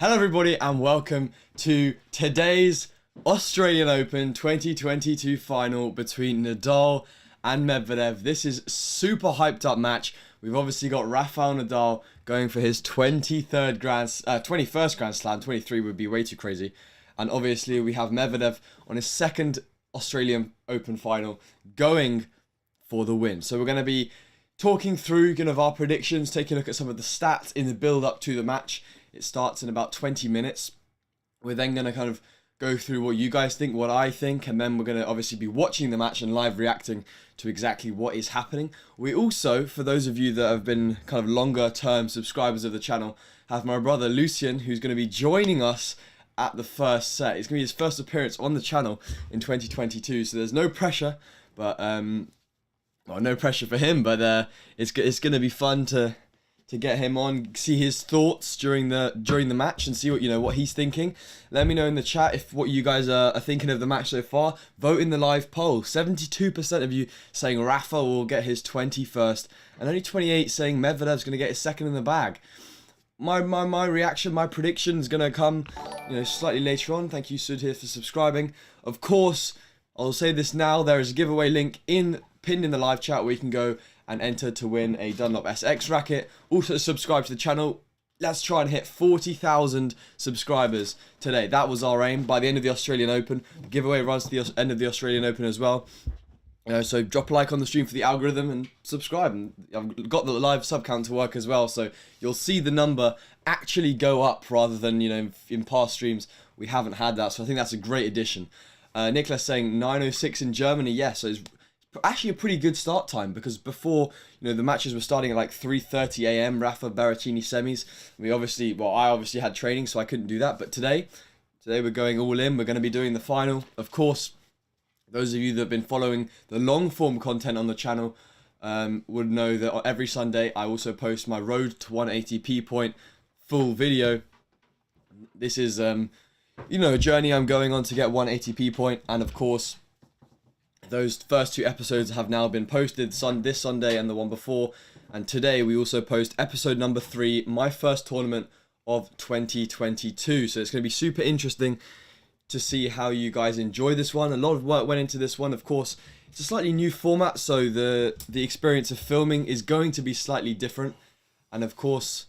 Hello everybody and welcome to today's Australian Open 2022 final between Nadal and Medvedev. This is super hyped up match. We've obviously got Rafael Nadal going for his 21st Grand Slam. 23 would be way too crazy. And obviously we have Medvedev on his second Australian Open final going for the win. So we're going to be talking through kind of our predictions, taking a look at some of the stats in the build up to the match. It starts in about 20 minutes. We're then going to kind of go through what you guys think, what I think, and then we're going to obviously be watching the match and live reacting to exactly what is happening. We also, for those of you that have been kind of longer term subscribers of the channel, have my brother Lucien, who's going to be joining us at the first set. It's going to be his first appearance on the channel in 2022, so there's no pressure, but well, no pressure for him, but it's going to be fun to get him on, see his thoughts during the match, and see what he's thinking. Let me know in the chat if what you guys are thinking of the match so far. Vote in the live poll. 72% of you saying Rafa will get his 21st, and only 28 saying Medvedev's going to get his second in the bag. My reaction, my prediction is going to come slightly later on. Thank you, Sud, here for subscribing. Of course, I'll say this now. There is a giveaway link pinned in the live chat where you can go and enter to win a Dunlop SX racket. Also subscribe to the channel. Let's try and hit 40,000 subscribers today. That was our aim by the end of the Australian Open. The giveaway runs to the end of the Australian Open as well. So drop a like on the stream for the algorithm and subscribe. And I've got the live sub count to work as well, so you'll see the number actually go up rather than in past streams we haven't had that. So I think that's a great addition. Nicholas saying 9:06 in Germany. Yes, so it's actually a pretty good start time, because before the matches were starting at like 3:30 a.m. Rafa Berrettini semis. I obviously had training, so I couldn't do that. But today we're going all in. We're going to be doing the final. Of course, those of you that have been following the long form content on the channel would know that every Sunday I also post my Road to 1 ATP point full video. This is a journey I'm going on to get 1 ATP point, and of course, those first two episodes have now been posted, this Sunday and the one before. And today we also post episode number 3, my first tournament of 2022. So it's going to be super interesting to see how you guys enjoy this one. A lot of work went into this one. Of course, it's a slightly new format, so the experience of filming is going to be slightly different. And of course,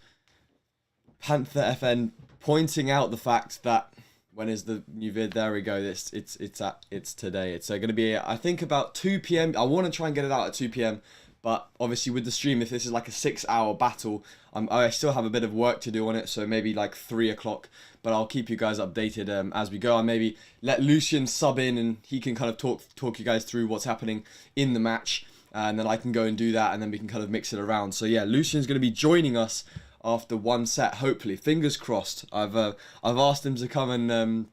Panther FN pointing out the fact that when is the new vid? There we go. It's today. It's going to be, I think, about 2 p.m. I want to try and get it out at 2 p.m. But obviously with the stream, if this is like a 6-hour battle, I still have a bit of work to do on it. So maybe like 3 o'clock. But I'll keep you guys updated as we go. I'll maybe let Lucien sub in, and he can kind of talk you guys through what's happening in the match. And then I can go and do that, and then we can kind of mix it around. So yeah, Lucien's going to be joining us after one set, hopefully. Fingers crossed. I've asked him to come and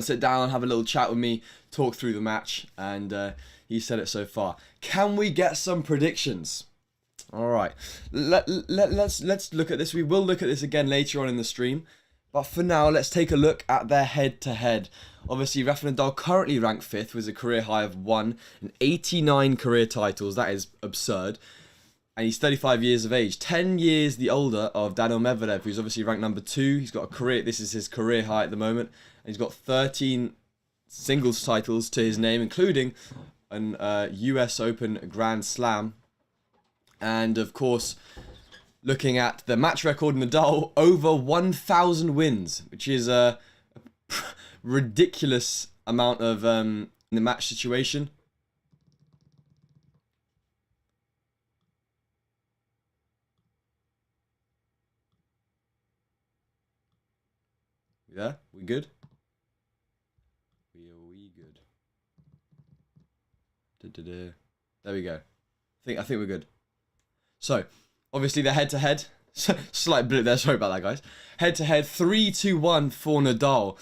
sit down, have a little chat with me, talk through the match, and he said it so far. Can we get some predictions? All right, let's look at this. We will look at this again later on in the stream, but for now, let's take a look at their head-to-head. Obviously, Rafa Nadal currently ranked 5th with a career high of 1 and 89 career titles. That is absurd. And he's 35 years of age, 10 years the older of Daniil Medvedev, who's obviously ranked number 2. He's got a career, this is his career high at the moment. And he's got 13 singles titles to his name, including an US Open Grand Slam. And of course, looking at the match record, Nadal over 1,000 wins, which is a ridiculous amount of in the match situation. Yeah, we good? We good. There we go. I think we're good. So, obviously the head-to-head. Slight blip there, sorry about that, guys. Head-to-head, 3-1 for Nadal.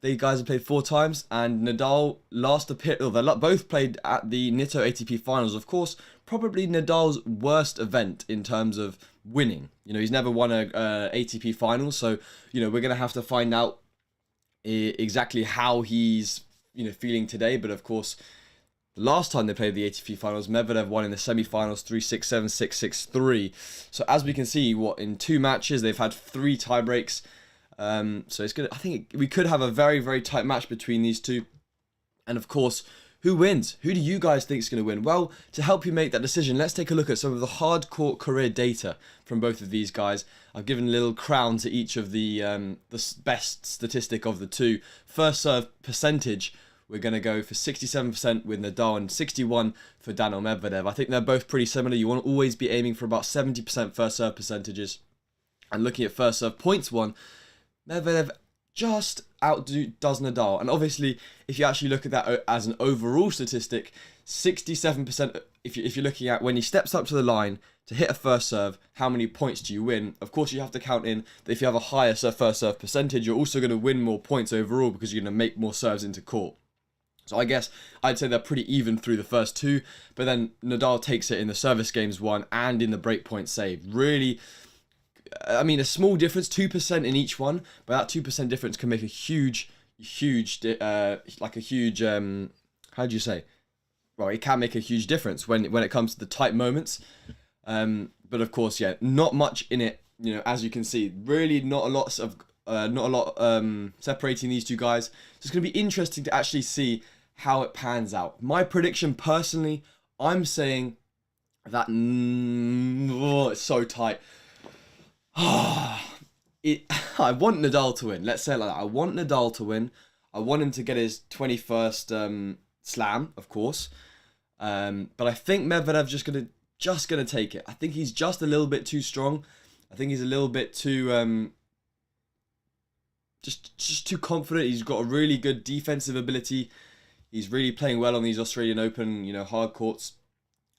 They guys have played 4 times, and Nadal they both played at the Nitto ATP Finals. Of course, probably Nadal's worst event in terms of winning. He's never won a ATP final, so we're gonna have to find out exactly how he's feeling today. But of course, The last time they played the ATP finals, Medvedev won in the semi-finals 3-6, 7-6, 6-3. So as we can see, in 2 matches, they've had 3 tiebreaks. So it's gonna. I think we could have a very, very tight match between these two. And of course, who wins? Who do you guys think is going to win? Well, to help you make that decision, let's take a look at some of the hardcourt career data from both of these guys. I've given a little crown to each of the best statistic of the two. First serve percentage, we're going to go for 67% with Nadal and 61% for Daniil Medvedev. I think they're both pretty similar. You want to always be aiming for about 70% first serve percentages. And looking at first serve points won, Medvedev just outdoes Nadal. And obviously, if you actually look at that as an overall statistic, 67%, if you're looking at when he steps up to the line to hit a first serve, how many points do you win? Of course, you have to count in that if you have a higher first serve percentage, you're also going to win more points overall because you're going to make more serves into court. So I guess I'd say they're pretty even through the first two, but then Nadal takes it in the service games won and in the breakpoint save. Really, I mean, a small difference, 2% in each one, but that 2% difference can make a huge, how do you say? Well, it can make a huge difference when it comes to the tight moments. But of course, yeah, not much in it. You know, as you can see, really not a lot separating these two guys. So it's going to be interesting to actually see how it pans out. My prediction, personally, I'm saying that it's so tight. I want Nadal to win. Let's say it like that. I want Nadal to win. I want him to get his 21st slam, of course. But I think Medvedev's just gonna take it. I think he's just a little bit too strong. I think he's a little bit too just too confident. He's got a really good defensive ability. He's really playing well on these Australian Open, hard courts.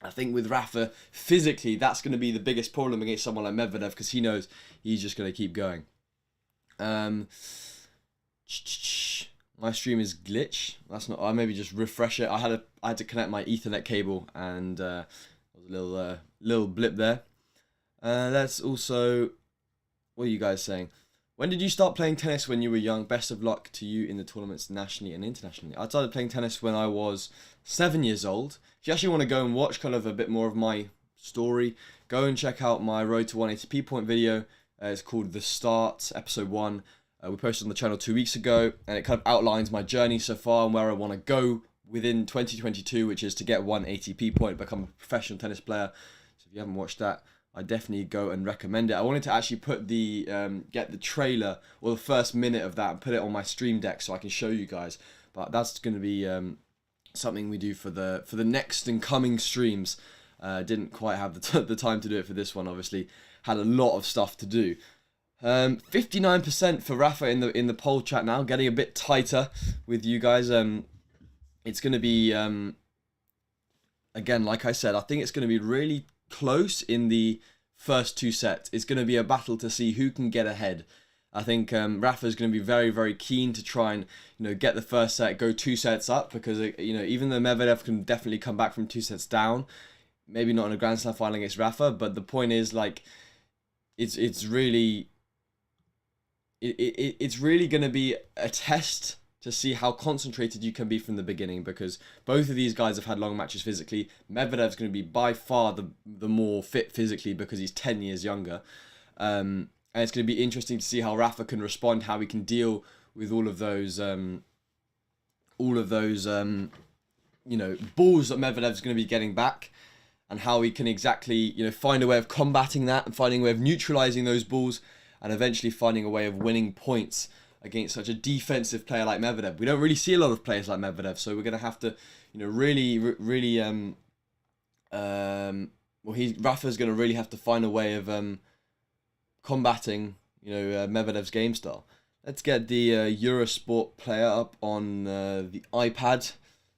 I think with Rafa, physically, that's going to be the biggest problem against someone like Medvedev because he knows he's just going to keep going. My stream is glitch. That's not. I maybe just refresh it. I had to connect my Ethernet cable and there was a little blip there. Let's also. What are you guys saying? When did you start playing tennis when you were young? Best of luck to you in the tournaments nationally and internationally. I started playing tennis when I was 7 years old. If you actually want to go and watch kind of a bit more of my story, go and check out my Road to 1 ATP point video. It's called The Start, episode 1. We posted on the channel 2 weeks ago, and it kind of outlines my journey so far and where I want to go within 2022, which is to get 1 ATP point, become a professional tennis player. So if you haven't watched that, I definitely go and recommend it. I wanted to actually put get the trailer or the first minute of that and put it on my stream deck so I can show you guys. But that's going to be something we do for the next and coming streams. Didn't quite have the time to do it for this one. Obviously, had a lot of stuff to do. 59% for Rafa in the poll chat now, getting a bit tighter with you guys. It's going to be again, like I said, I think it's going to be really close in the first two sets. It's going to be a battle to see who can get ahead. I think Rafa's going to be very, very keen to try and get the first set, go 2 sets up, because even though Medvedev can definitely come back from 2 sets down, maybe not in a Grand Slam final against Rafa, but the point is, like, it's really going to be a test to see how concentrated you can be from the beginning, because both of these guys have had long matches physically. Medvedev's going to be by far the more fit physically because he's 10 years younger. And it's going to be interesting to see how Rafa can respond, how he can deal with all of those balls that Medvedev's going to be getting back, and how he can exactly, find a way of combating that and finding a way of neutralizing those balls and eventually finding a way of winning points against such a defensive player like Medvedev. We don't really see a lot of players like Medvedev, so we're going to have to, Rafa's going to really have to find a way of combating, Medvedev's game style. Let's get the Eurosport player up on the iPad so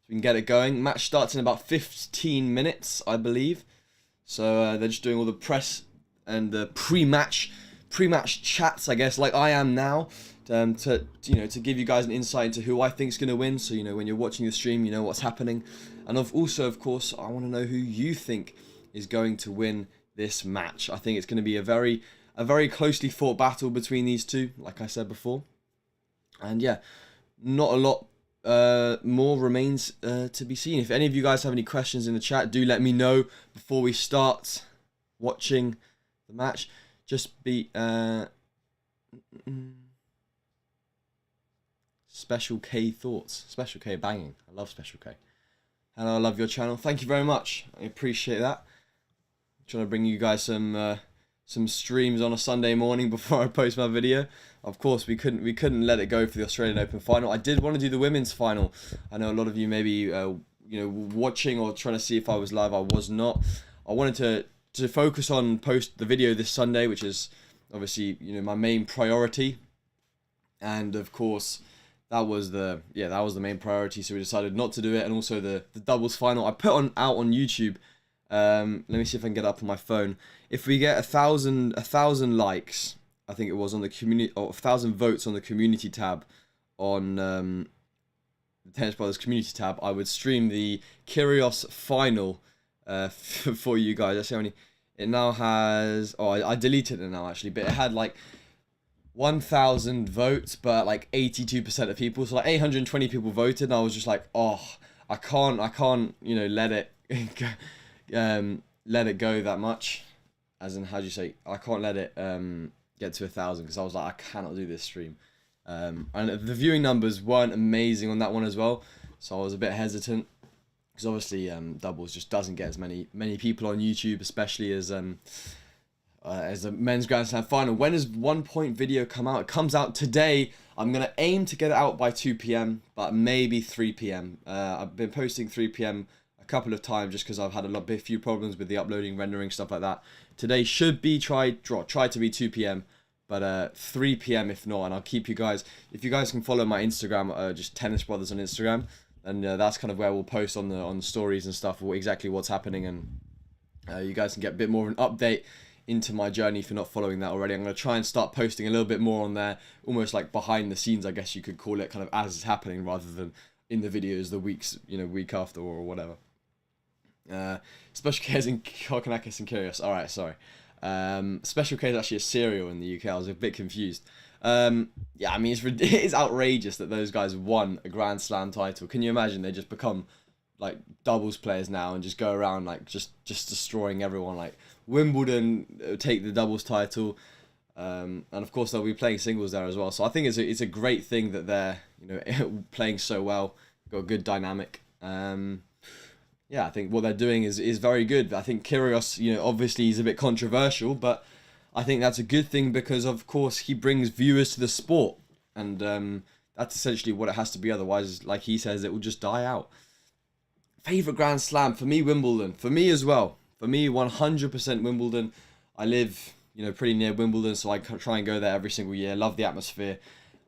we can get it going. Match starts in about 15 minutes, I believe. So they're just doing all the press and the pre-match chats, I guess, like I am now. To give you guys an insight into who I think is going to win, so when you're watching the stream, you know what's happening. And also, of course, I want to know who you think is going to win this match. I think it's going to be a very closely fought battle between these two, like I said before. And yeah, not a lot more remains to be seen. If any of you guys have any questions in the chat, do let me know before we start watching the match. Just be Special K thoughts. Special K banging. I love Special K. Hello, I love your channel. Thank you very much. I appreciate that. I'm trying to bring you guys some streams on a Sunday morning before I post my video. Of course, we couldn't let it go for the Australian Open final. I did want to do the women's final. I know a lot of you maybe watching or trying to see if I was live. I was not. I wanted to focus on post the video this Sunday, which is obviously my main priority. And of course, that was the main priority. So we decided not to do it. And also the doubles final I put out on YouTube. Let me see if I can get it up on my phone. If we get 1,000 likes, I think it was on the community, or 1,000 votes on the community tab on the Tennis Brothers community tab, I would stream the Kyrgios final for you guys. That's how many it now has. Oh, I deleted it now actually, but it had like 1,000 votes, but like 82% of people, so like 820 people voted, and I was just like, oh, I can't let it let it go that much, as in, how do you say, I can't let it get to 1,000, because I was like, I cannot do this stream. And the viewing numbers weren't amazing on that one as well, so I was a bit hesitant, because obviously doubles just doesn't get as many people on YouTube, especially as a men's Grand Slam final. When does 1 point video come out? It comes out today. I'm going to aim to get it out by 2 p.m, but maybe 3 p.m. I've been posting 3 p.m. a couple of times just because I've had a few problems with the uploading, rendering, stuff like that. Today should be try to be 2 p.m, but 3 p.m. if not. And I'll keep you guys, if you guys can follow my Instagram, just Tennis Brothers on Instagram, and that's kind of where we'll post on the stories and stuff, exactly what's happening, and you guys can get a bit more of an update into my journey if you're not following that already. I'm going to try and start posting a little bit more on there, almost like behind the scenes, I guess you could call it, kind of as it's happening, rather than in the videos the week after or whatever. Special K is in Kokonakis and Kyrgios. Alright, sorry. Special K is actually a cereal in the UK. I was a bit confused. Yeah, I mean, it is outrageous that those guys won a Grand Slam title. Can you imagine? They just become like doubles players now and just go around like just destroying everyone. Like Wimbledon take the doubles title, and of course they'll be playing singles there as well. So I think it's a great thing that they're playing so well, got a good dynamic. Yeah, I think what they're doing is very good. I think Kyrgios, obviously he's a bit controversial, but I think that's a good thing because of course he brings viewers to the sport, and that's essentially what it has to be. Otherwise, like he says, it will just die out. Favorite Grand Slam for me, Wimbledon. For me as well. For me, 100% Wimbledon. I live, pretty near Wimbledon, so I try and go there every single year. Love the atmosphere,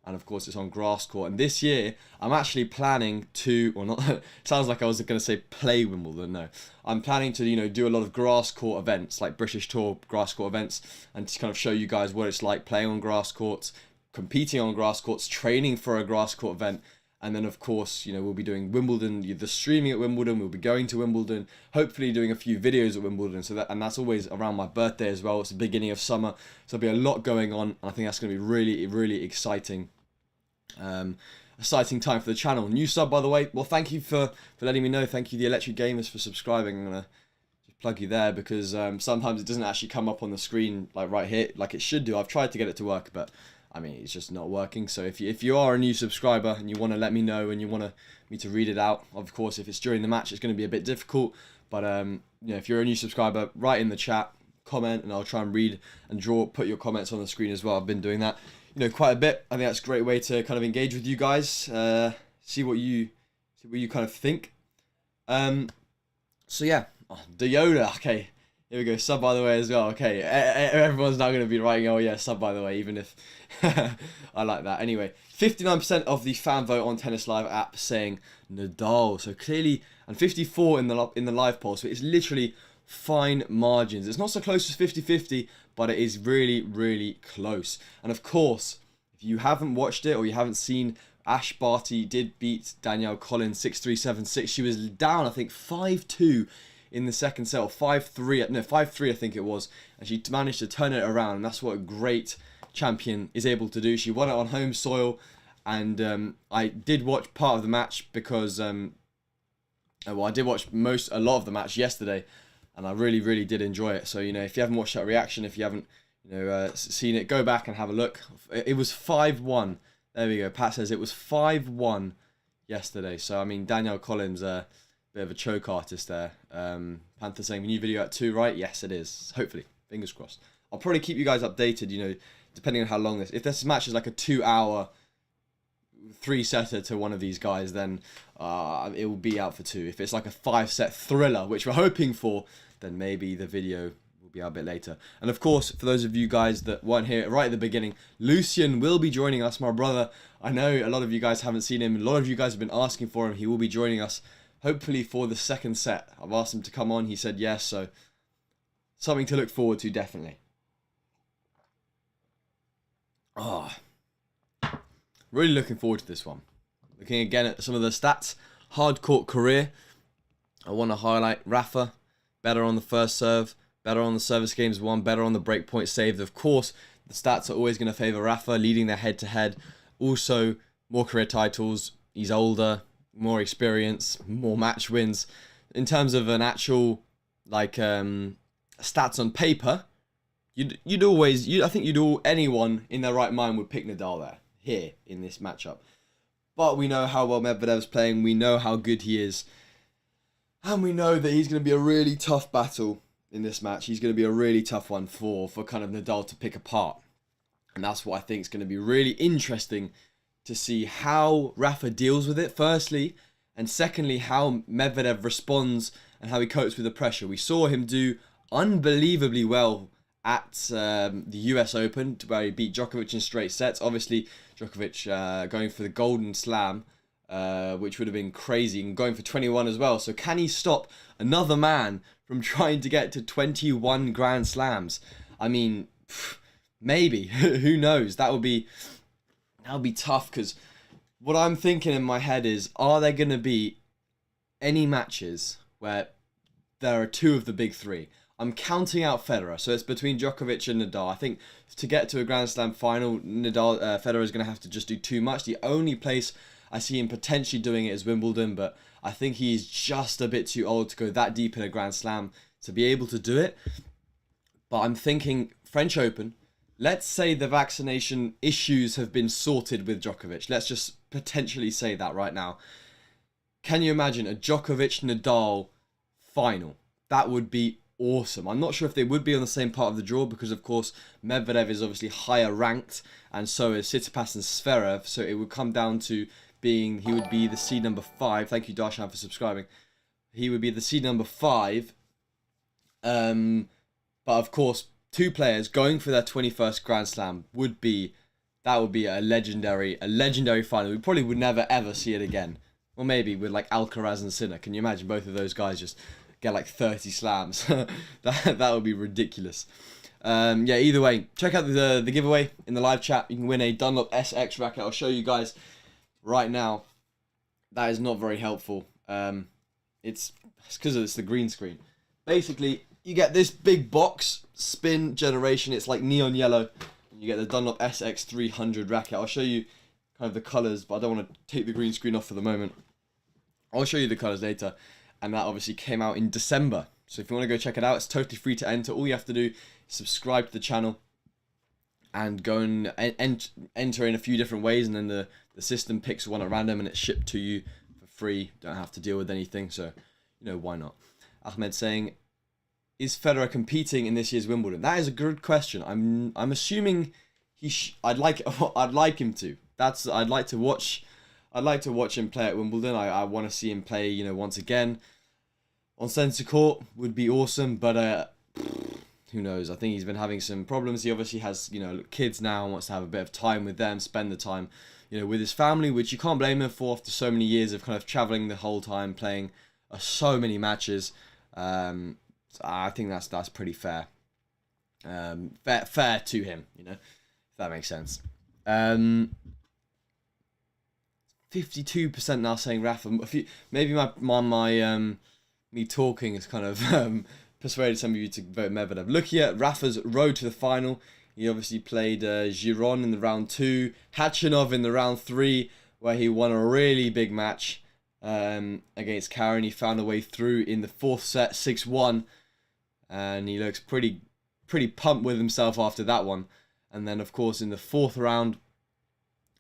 and of course, it's on grass court. And this year, I'm actually planning to, or not. It sounds like I was going to say play Wimbledon. No, I'm planning to, do a lot of grass court events, like British Tour grass court events, and to kind of show you guys what it's like playing on grass courts, competing on grass courts, training for a grass court event. And then, of course, we'll be doing Wimbledon, the streaming at Wimbledon. We'll be going to Wimbledon, hopefully doing a few videos at Wimbledon. And that's always around my birthday as well. It's the beginning of summer, so there'll be a lot going on. And I think that's going to be really, really exciting. Exciting time for the channel. New sub, by the way. Well, thank you for letting me know. Thank you, the Electric Gamers, for subscribing. I'm going to just plug you there because sometimes it doesn't actually come up on the screen like right here like it should do. I've tried to get it to work, but I mean, it's just not working. So if you are a new subscriber and you want to let me know and you want me to read it out, of course, if it's during the match, it's going to be a bit difficult. But if you're a new subscriber, write in the chat, comment, and I'll try and read and put your comments on the screen as well. I've been doing that, quite a bit. I think that's a great way to kind of engage with you guys, see what you kind of think. So yeah, the Yoda. Okay. Here we go, sub by the way as well. Okay, everyone's now going to be writing, oh yeah, sub by the way, even if I like that. Anyway, 59% of the fan vote on Tennis Live app saying Nadal. So clearly, and 54 in the live poll. So it's literally fine margins. It's not so close as 50-50, but it is really, really close. And of course, if you haven't watched it or you haven't seen, Ash Barty did beat Danielle Collins 6-3, 7-6. She was down, I think, 5-2. In the second set, or 5-3 I think it was, and she managed to turn it around, and that's what a great champion is able to do. She won it on home soil, and I did watch part of the match because, I did watch a lot of the match yesterday, and I really, really did enjoy it. So, if you haven't watched that reaction, if you haven't, seen it, go back and have a look. It was 5-1 There we go. Pat says it was 5-1 yesterday. So, I mean, Danielle Collins, bit of a choke artist there. Panther saying, new video at 2, right? Yes, it is. Hopefully. Fingers crossed. I'll probably keep you guys updated, you know, depending on how long this... If this match is like a 2-hour 3-setter to one of these guys, then it will be out for 2. If it's like a 5-set thriller, which we're hoping for, then maybe the video will be out a bit later. And of course, for those of you guys that weren't here right at the beginning, Lucian will be joining us, my brother. I know a lot of you guys haven't seen him. A lot of you guys have been asking for him. He will be joining us, hopefully for the second set. I've asked him to come on. He said yes, so something to look forward to, definitely. Really looking forward to this one. Looking again at some of the stats. Hard court career. I want to highlight Rafa. Better on the first serve. Better on the service games won. Better on the breakpoint saved. Of course, the stats are always going to favour Rafa, leading their head-to-head. Also, more career titles. He's older. More experience. More match wins. In terms of an actual, like, stats on paper, anyone in their right mind would pick Nadal there. Here in this matchup. But we know how well Medvedev's playing, we know how good he is, and we know that he's going to be a really tough battle in this match. He's going to be a really tough one for kind of Nadal to pick apart. And that's what I think is going to be really interesting to see how Rafa deals with it, firstly, and secondly, how Medvedev responds and how he copes with the pressure. We saw him do unbelievably well at the US Open, where he beat Djokovic in straight sets. Obviously, Djokovic going for the Golden Slam, which would have been crazy, and going for 21 as well. So can he stop another man from trying to get to 21 Grand Slams? I mean, maybe. Who knows? That would be tough, because what I'm thinking in my head is, are there going to be any matches where there are 2 of the big 3? I'm counting out Federer, so it's between Djokovic and Nadal. I think to get to a Grand Slam final, Federer is going to have to just do too much. The only place I see him potentially doing it is Wimbledon, but I think he's just a bit too old to go that deep in a Grand Slam to be able to do it. But I'm thinking French Open. Let's say the vaccination issues have been sorted with Djokovic. Let's just potentially say that right now. Can you imagine a Djokovic-Nadal final? That would be awesome. I'm not sure if they would be on the same part of the draw, because of course Medvedev is obviously higher ranked, and so is Tsitsipas and Zverev, so it would come down to he would be the seed number 5. Thank you, Darshan, for subscribing. He would be the seed number 5. But of course, 2 players going for their 21st Grand Slam would be a legendary final. We probably would never ever see it again. Or maybe with like Alcaraz and Sinner. Can you imagine both of those guys just get like 30 slams? that would be ridiculous. Yeah, either way, check out the giveaway in the live chat. You can win a Dunlop SX racket. I'll show you guys right now. That is not very helpful. It's because it's the green screen. Basically, you get this big box, spin generation. It's like neon yellow. You get the Dunlop SX 300 racket. I'll show you kind of the colours, but I don't want to take the green screen off for the moment. I'll show you the colours later. And that obviously came out in December. So if you want to go check it out, it's totally free to enter. All you have to do is subscribe to the channel and go and enter in a few different ways. And then the system picks one at random and it's shipped to you for free. Don't have to deal with anything. So, you know, why not? Ahmed saying, is Federer competing in this year's Wimbledon? That is a good question. I'm assuming I'd like him to. I'd like to watch him play at Wimbledon. I want to see him play, you know, once again on centre court. Would be awesome, but who knows? I think he's been having some problems. He obviously has, you know, kids now and wants to have a bit of time with them, spend the time, you know, with his family, which you can't blame him for after so many years of kind of traveling the whole time, playing so many matches. So I think that's pretty fair. Fair to him, you know, if that makes sense. 52% now saying Rafa. Maybe my me talking has kind of persuaded some of you to vote Medvedev. Looking at Rafa's road to the final, he obviously played Giron in the round 2, Khachanov in the round 3, where he won a really big match against Karen. He found a way through in the 4th set, 6-1, and he looks pretty pumped with himself after that one. And then, of course, in the 4th round,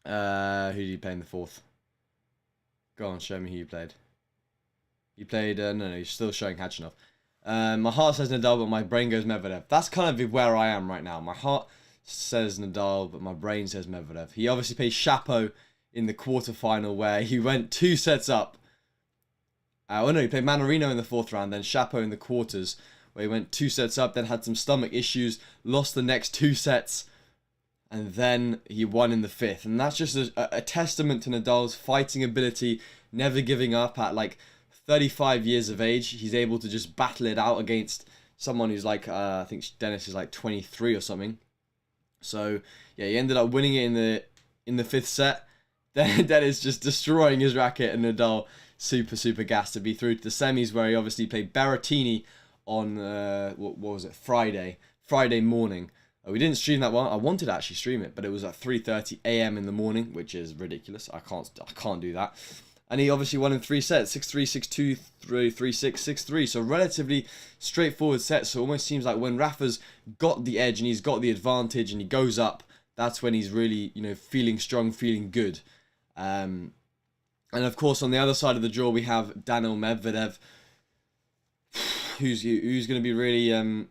Who did you play in the fourth? Go on, show me who you played. You played, no, you're still showing Khachanov. My heart says Nadal, but my brain goes Medvedev. That's kind of where I am right now. My heart says Nadal, but my brain says Medvedev. He obviously played Chapo in the quarterfinal where he went 2 sets up. Oh no, he played Manarino in the fourth round, then Chapo in the quarters where he went 2 sets up, then had some stomach issues, lost the next 2 sets, and then he won in the fifth. And that's just a testament to Nadal's fighting ability, never giving up at like 35 years of age. He's able to just battle it out against someone who's like, I think Dennis is like 23 or something. So yeah, he ended up winning it in the fifth set. Then Dennis just destroying his racket, and Nadal super gassed to be through to the semis, where he obviously played Berrettini on what was it, Friday morning. We didn't stream that one. I wanted to actually stream it, but it was at 3:30 a.m. in the morning, which is ridiculous. I can't do that. And he obviously won in 3 sets, 6-3, 6-2, 3-6, 6-3. So relatively straightforward sets. So it almost seems like when Rafa's got the edge and he's got the advantage and he goes up, that's when he's really, feeling strong, feeling good. And of course, on the other side of the draw, we have Daniil Medvedev, who's going to be really...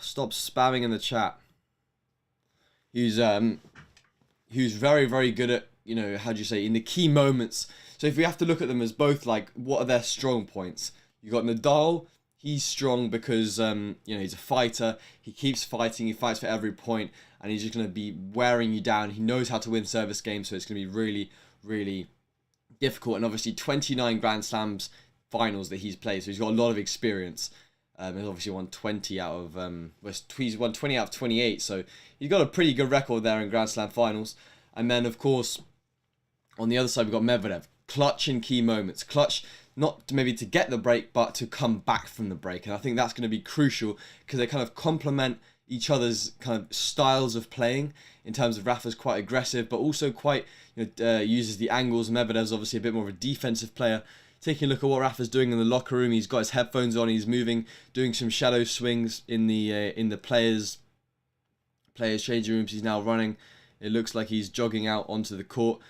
Stop spamming in the chat. Who's very good at, how do you say, in the key moments. So if we have to look at them as both, like, what are their strong points? You got Nadal. He's strong because he's a fighter. He keeps fighting. He fights for every point, and he's just going to be wearing you down. He knows how to win service games, so it's going to be really difficult. And obviously 29 Grand Slams finals that he's played, so he's got a lot of experience. He's obviously won 20 out of he's won 20 out of 28, so he's got a pretty good record there in Grand Slam finals. And then of course on the other side we've got Medvedev, clutch in key moments, clutch not maybe to get the break but to come back from the break, and I think that's going to be crucial because they kind of complement each other's kind of styles of playing. In terms of Rafa's quite aggressive but also quite uses the angles. Medvedev's obviously a bit more of a defensive player. Taking a look at what Rafa's doing in the locker room, he's got his headphones on, he's moving, doing some shadow swings in the players' changing rooms. He's now running. It looks like he's jogging out onto the court.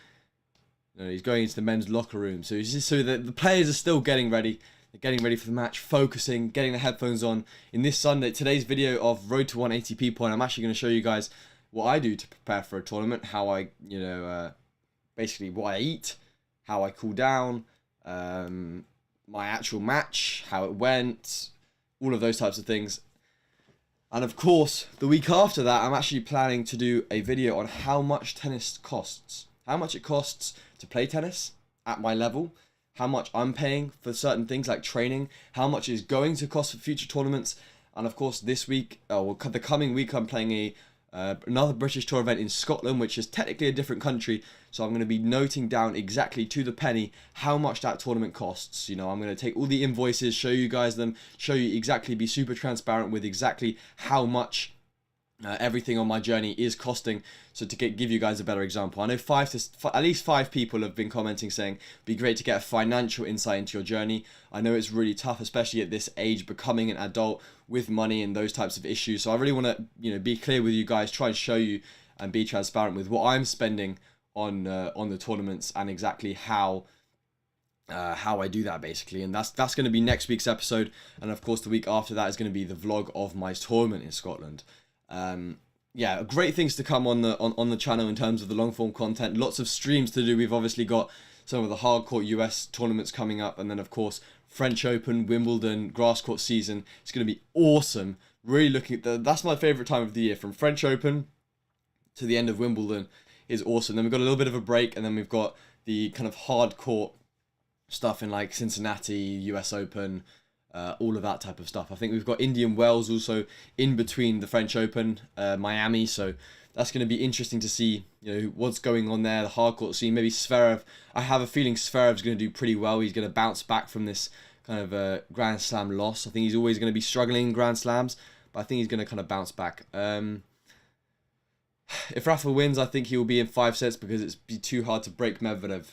He's going into the men's locker room. So the players are still getting ready. They're getting ready for the match, focusing, getting the headphones on. In today's video of Road to 1 ATP point, I'm actually going to show you guys what I do to prepare for a tournament, how I, basically what I eat, how I cool down, my actual match, how it went, all of those types of things. And of course, the week after that, I'm actually planning to do a video on how much tennis costs. How much it costs to play tennis at my level, how much I'm paying for certain things like training, how much is going to cost for future tournaments. And of course, this week, the coming week, I'm playing another British Tour event in Scotland, which is technically a different country. So I'm going to be noting down exactly to the penny how much that tournament costs. I'm going to take all the invoices, show you guys them, show you exactly, be super transparent with exactly how much everything on my journey is costing. So to give you guys a better example, I know at least 5 people have been commenting saying it'd be great to get a financial insight into your journey. I know it's really tough, especially at this age, becoming an adult with money and those types of issues. So I really want to be clear with you guys, try and show you and be transparent with what I'm spending on the tournaments and exactly how I do that basically. And that's going to be next week's episode, and of course the week after that is going to be the vlog of my tournament in Scotland. Yeah, great things to come on the channel in terms of the long form content. Lots of streams to do. We've obviously got some of the hardcourt US tournaments coming up, and then of course French Open, Wimbledon, grass court season. It's going to be awesome. Really looking at that's my favorite time of the year, from French Open to the end of Wimbledon is awesome. Then we've got a little bit of a break, and then we've got the kind of hardcourt stuff in like Cincinnati, US Open, all of that type of stuff. I think we've got Indian Wells also in between the French Open, Miami. So that's going to be interesting to see, what's going on there, the hardcourt scene. Maybe Zverev. I have a feeling Zverev's going to do pretty well. He's going to bounce back from this kind of Grand Slam loss. I think he's always going to be struggling in Grand Slams, but I think he's going to kind of bounce back. If Rafa wins, I think he will be in 5 sets because it's be too hard to break Medvedev.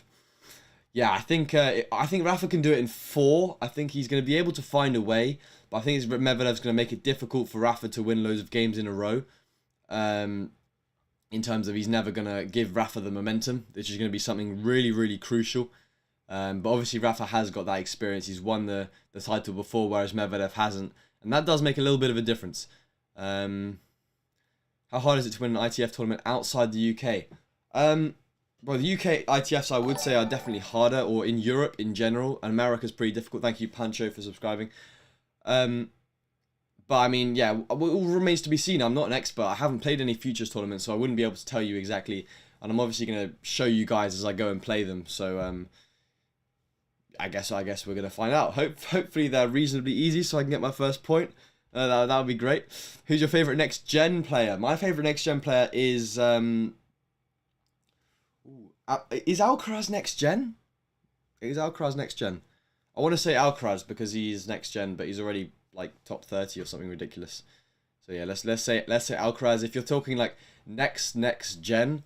Yeah, I think Rafa can do it in 4. I think he's going to be able to find a way, but I think Medvedev's going to make it difficult for Rafa to win loads of games in a row. Yeah, in terms of he's never going to give Rafa the momentum, which is going to be something really, really crucial. But obviously Rafa has got that experience. He's won the title before, whereas Medvedev hasn't. And that does make a little bit of a difference. How hard is it to win an ITF tournament outside the UK? Well, the UK ITFs, I would say, are definitely harder, or in Europe in general. And America's pretty difficult. Thank you, Pancho, for subscribing. But I mean, yeah, it all remains to be seen. I'm not an expert. I haven't played any futures tournaments, so I wouldn't be able to tell you exactly. And I'm obviously going to show you guys as I go and play them. So I guess we're going to find out. Hopefully they're reasonably easy, so I can get my first point. That would be great. Who's your favourite next gen player? My favourite next gen player is Alcaraz next gen? Is Alcaraz next gen? I want to say Alcaraz because he's next gen, but he's already like top 30 or something ridiculous. So yeah, let's say Alcaraz. If you're talking like next gen,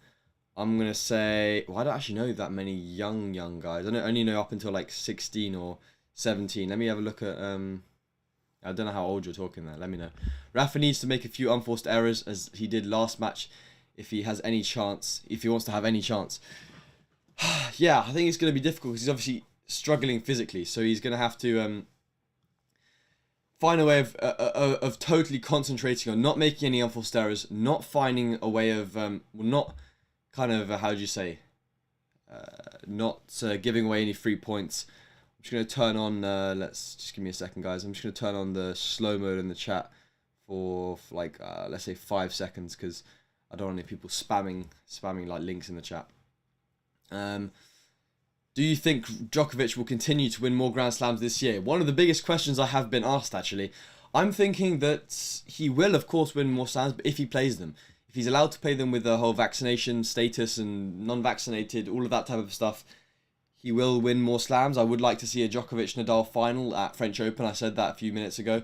I'm gonna say, well, I don't actually know that many young guys. I only know up until like 16 or 17. Let me have a look at I don't know how old you're talking there. Let me know. Rafa needs to make a few unforced errors as he did last match if he has any chance, if he wants to have any chance. Yeah, I think it's going to be difficult because he's obviously struggling physically, so he's going to have to find a way of totally concentrating on not making any unforced errors, not finding a way of not kind of how do you say, not giving away any free points. I'm just going to turn on, let's just give me a second, guys. I'm just going to turn on the slow mode in the chat for like, let's say 5 seconds, because I don't want any people spamming like links in the chat. Do you think Djokovic will continue to win more Grand Slams this year? One of the biggest questions I have been asked, actually. I'm thinking that he will, of course, win more slams, but if he plays them. If he's allowed to play them with the whole vaccination status and non-vaccinated, all of that type of stuff, he will win more slams. I would like to see a Djokovic-Nadal final at French Open. I said that a few minutes ago.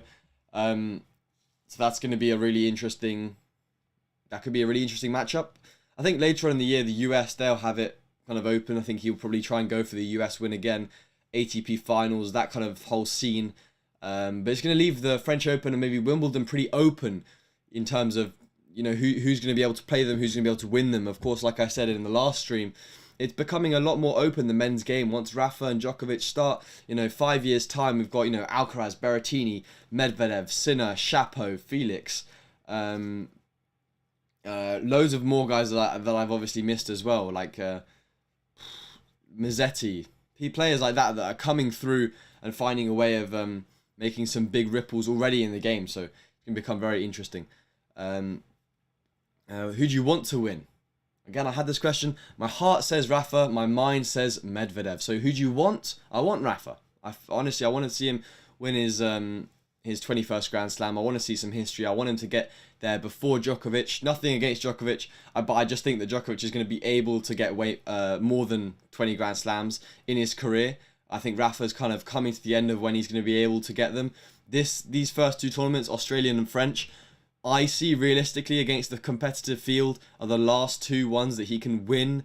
So that's going to be a really interesting... That could be a really interesting matchup. I think later on in the year, the US, they'll have it kind of open. I think he'll probably try and go for the US win again. ATP finals, that kind of whole scene. But it's going to leave the French Open and maybe Wimbledon pretty open in terms of, you know, who's going to be able to play them, who's going to be able to win them. Of course, like I said in the last stream, it's becoming a lot more open, the men's game. Once Rafa and Djokovic start, 5 years' time, we've got, Alcaraz, Berrettini, Medvedev, Sinner, Shapo, Felix. Loads of more guys that I've obviously missed as well, like Mazzetti. Players like that are coming through and finding a way of making some big ripples already in the game. So it can become very interesting. Who do you want to win? Again, I had this question. My heart says Rafa. My mind says Medvedev. So who do you want? I want Rafa. Honestly, I want to see him win his 21st Grand Slam. I want to see some history. I want him to get there before Djokovic. Nothing against Djokovic, but I just think that Djokovic is going to be able to get more than 20 Grand Slams in his career. I think Rafa's kind of coming to the end of when he's going to be able to get them. These first two tournaments, Australian and French, I see realistically against the competitive field are the last two ones that he can win,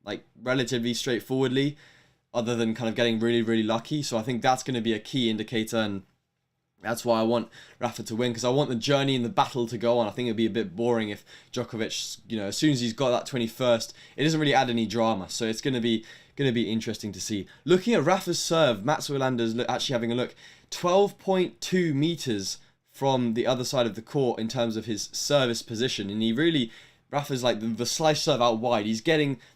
like relatively straightforwardly, other than kind of getting really, really lucky. So I think that's going to be a key indicator, and that's why I want Rafa to win, because I want the journey and the battle to go on. I think it'd be a bit boring if Djokovic, as soon as he's got that 21st, it doesn't really add any drama. So it's going to be interesting to see. Looking at Rafa's serve, Mats Wilander's actually having a look. 12.2 meters from the other side of the court in terms of his service position, and Rafa's like the slice serve out wide. He's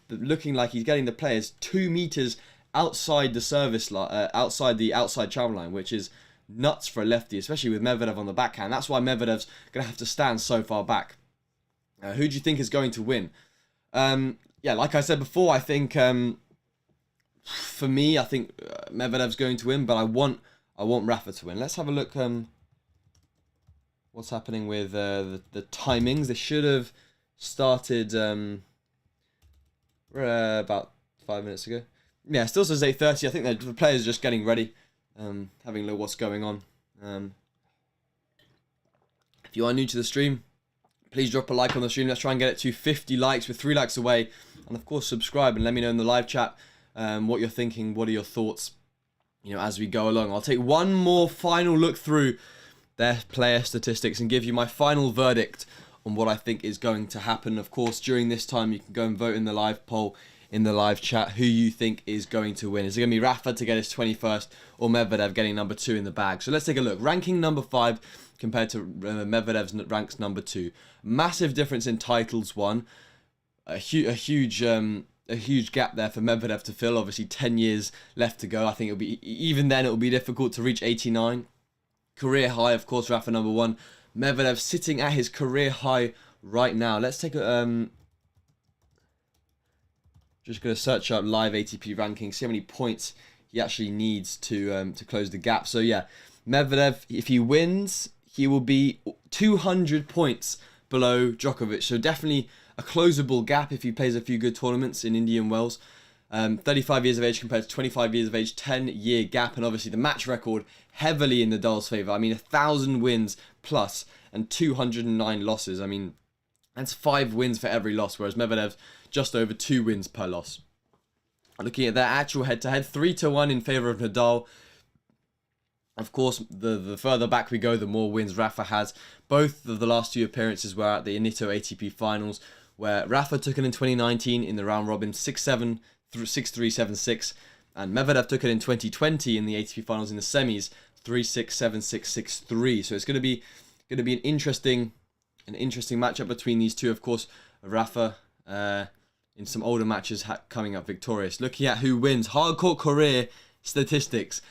looking like he's getting the players 2 meters outside the service line, outside the outside channel line, which is nuts for a lefty, especially with Medvedev on the backhand. That's why Medvedev's going to have to stand so far back. Who do you think is going to win? Yeah, like I said before, I think for me, I think Medvedev's going to win, but I want Rafa to win. Let's have a look. What's happening with the timings? They should have started about 5 minutes ago. Yeah, still says 8:30. I think the players are just getting ready. Having a look what's going on. If you are new to the stream, please drop a like on the stream. Let's try and get it to 50 likes. We're 3 likes away. And of course, subscribe and let me know in the live chat what you're thinking. What are your thoughts, as we go along. I'll take one more final look through their player statistics and give you my final verdict on what I think is going to happen. Of course, during this time, you can go and vote in the live poll in the live chat who you think is going to win. Is it going to be Rafa to get his 21st or Medvedev getting number 2 in the bag? So let's take a look. Ranking number 5 compared to Medvedev's ranks number 2. Massive difference in titles won. A huge gap there for Medvedev to fill. Obviously, 10 years left to go. I think even then it will be difficult to reach 89. Career high, of course, Rafa number 1. Medvedev sitting at his career high right now. Let's take a just going to search up live ATP rankings, see how many points he actually needs to close the gap. So yeah, Medvedev, if he wins, he will be 200 points below Djokovic. So definitely a closable gap if he plays a few good tournaments in Indian Wells. 35 years of age compared to 25 years of age, 10-year gap. And obviously the match record heavily in Nadal's favour. I mean, 1,000 wins plus and 209 losses. I mean, that's 5 wins for every loss, whereas Medvedev's just over 2 wins per loss. Looking at their actual head-to-head, 3-1 in favour of Nadal. Of course, the further back we go, the more wins Rafa has. Both of the last 2 appearances were at the Itf ATP Finals, where Rafa took it in 2019 in the round robin 6-7, 6-3, 7-6, and Medvedev took it in 2020 in the ATP Finals in the semis 3-6, 7-6, 6-3. So it's going to be an interesting matchup between these two. Of course, Rafa in some older matches coming up victorious. Looking at who wins, hardcourt career statistics.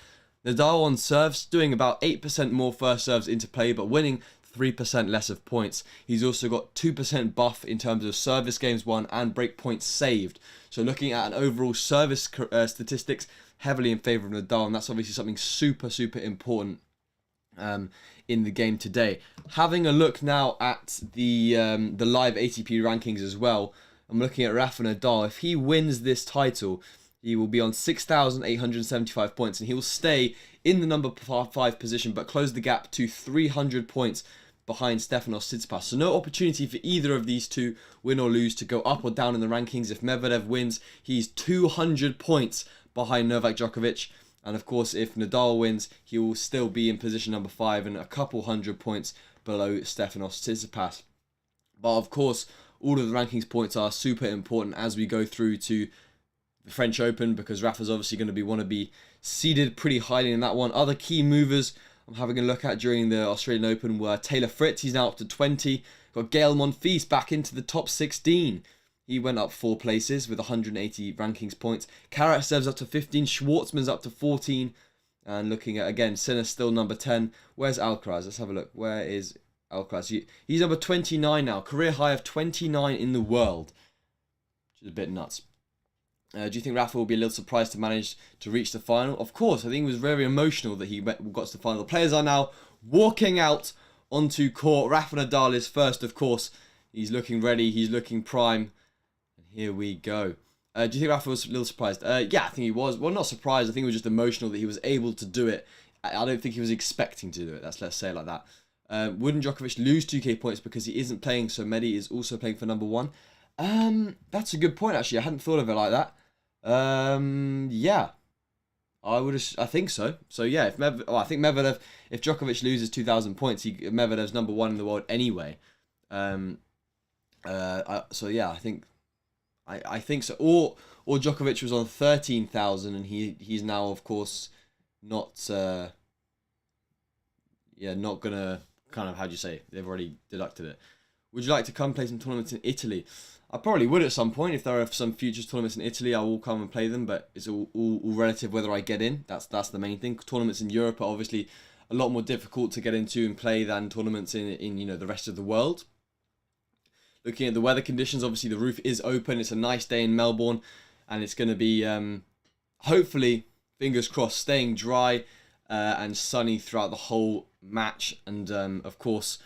Nadal on serves doing about 8% more first serves into play, but winning 3% less of points. He's also got 2% buff in terms of service games won and break points saved. So looking at an overall service statistics, heavily in favour of Nadal, and that's obviously something super important in the game today. Having a look now at the live ATP rankings as well, I'm looking at Rafa Nadal. If he wins this title, he will be on 6,875 points, and he will stay in the number 5 position, but close the gap to 300 points behind Stefanos Tsitsipas. So no opportunity for either of these two, win or lose, to go up or down in the rankings. If Medvedev wins, he's 200 points behind Novak Djokovic. And of course, if Nadal wins, he will still be in position number 5 and a couple hundred points below Stefanos Tsitsipas. But of course, all of the rankings points are super important as we go through to the French Open, because Rafa's obviously going to want to be seeded pretty highly in that one. Other key movers I'm having a look at during the Australian Open were Taylor Fritz, he's now up to 20. Got Gael Monfils back into the top 16. He went up 4 places with 180 rankings points. Karatsev's up to 15. Schwartzman's up to 14. And looking at, again, Sinner's still number 10. Where's Alcaraz? Let's have a look. Where is Alcaraz? He's number 29 now. Career high of 29 in the world. Which is a bit nuts. Do you think Rafa will be a little surprised to manage to reach the final? Of course. I think it was very emotional that he got to the final. The players are now walking out onto court. Rafa Nadal is first, of course. He's looking ready. He's looking prime. Here we go. Do you think Rafa was a little surprised? Yeah, I think he was. Well, not surprised. I think it was just emotional that he was able to do it. I don't think he was expecting to do it. Let's say it like that. Wouldn't Djokovic lose 2k points because he isn't playing, so Medi is also playing for number 1? That's a good point, actually. I hadn't thought of it like that. Yeah. I think so. So yeah, I think Medvedev, if Djokovic loses 2,000 points, Medvedev's number 1 in the world anyway. So yeah, I think so. Or Djokovic was on 13,000 and he's now, of course, not gonna kind of, how do you say, they've already deducted it. Would you like to come play some tournaments in Italy? I probably would at some point. If there are some future tournaments in Italy, I will come and play them, but it's all relative whether I get in. That's the main thing. Tournaments in Europe are obviously a lot more difficult to get into and play than tournaments in the rest of the world. Looking at the weather conditions, obviously the roof is open. It's a nice day in Melbourne, and it's going to be, hopefully, fingers crossed, staying dry and sunny throughout the whole match. And, of course,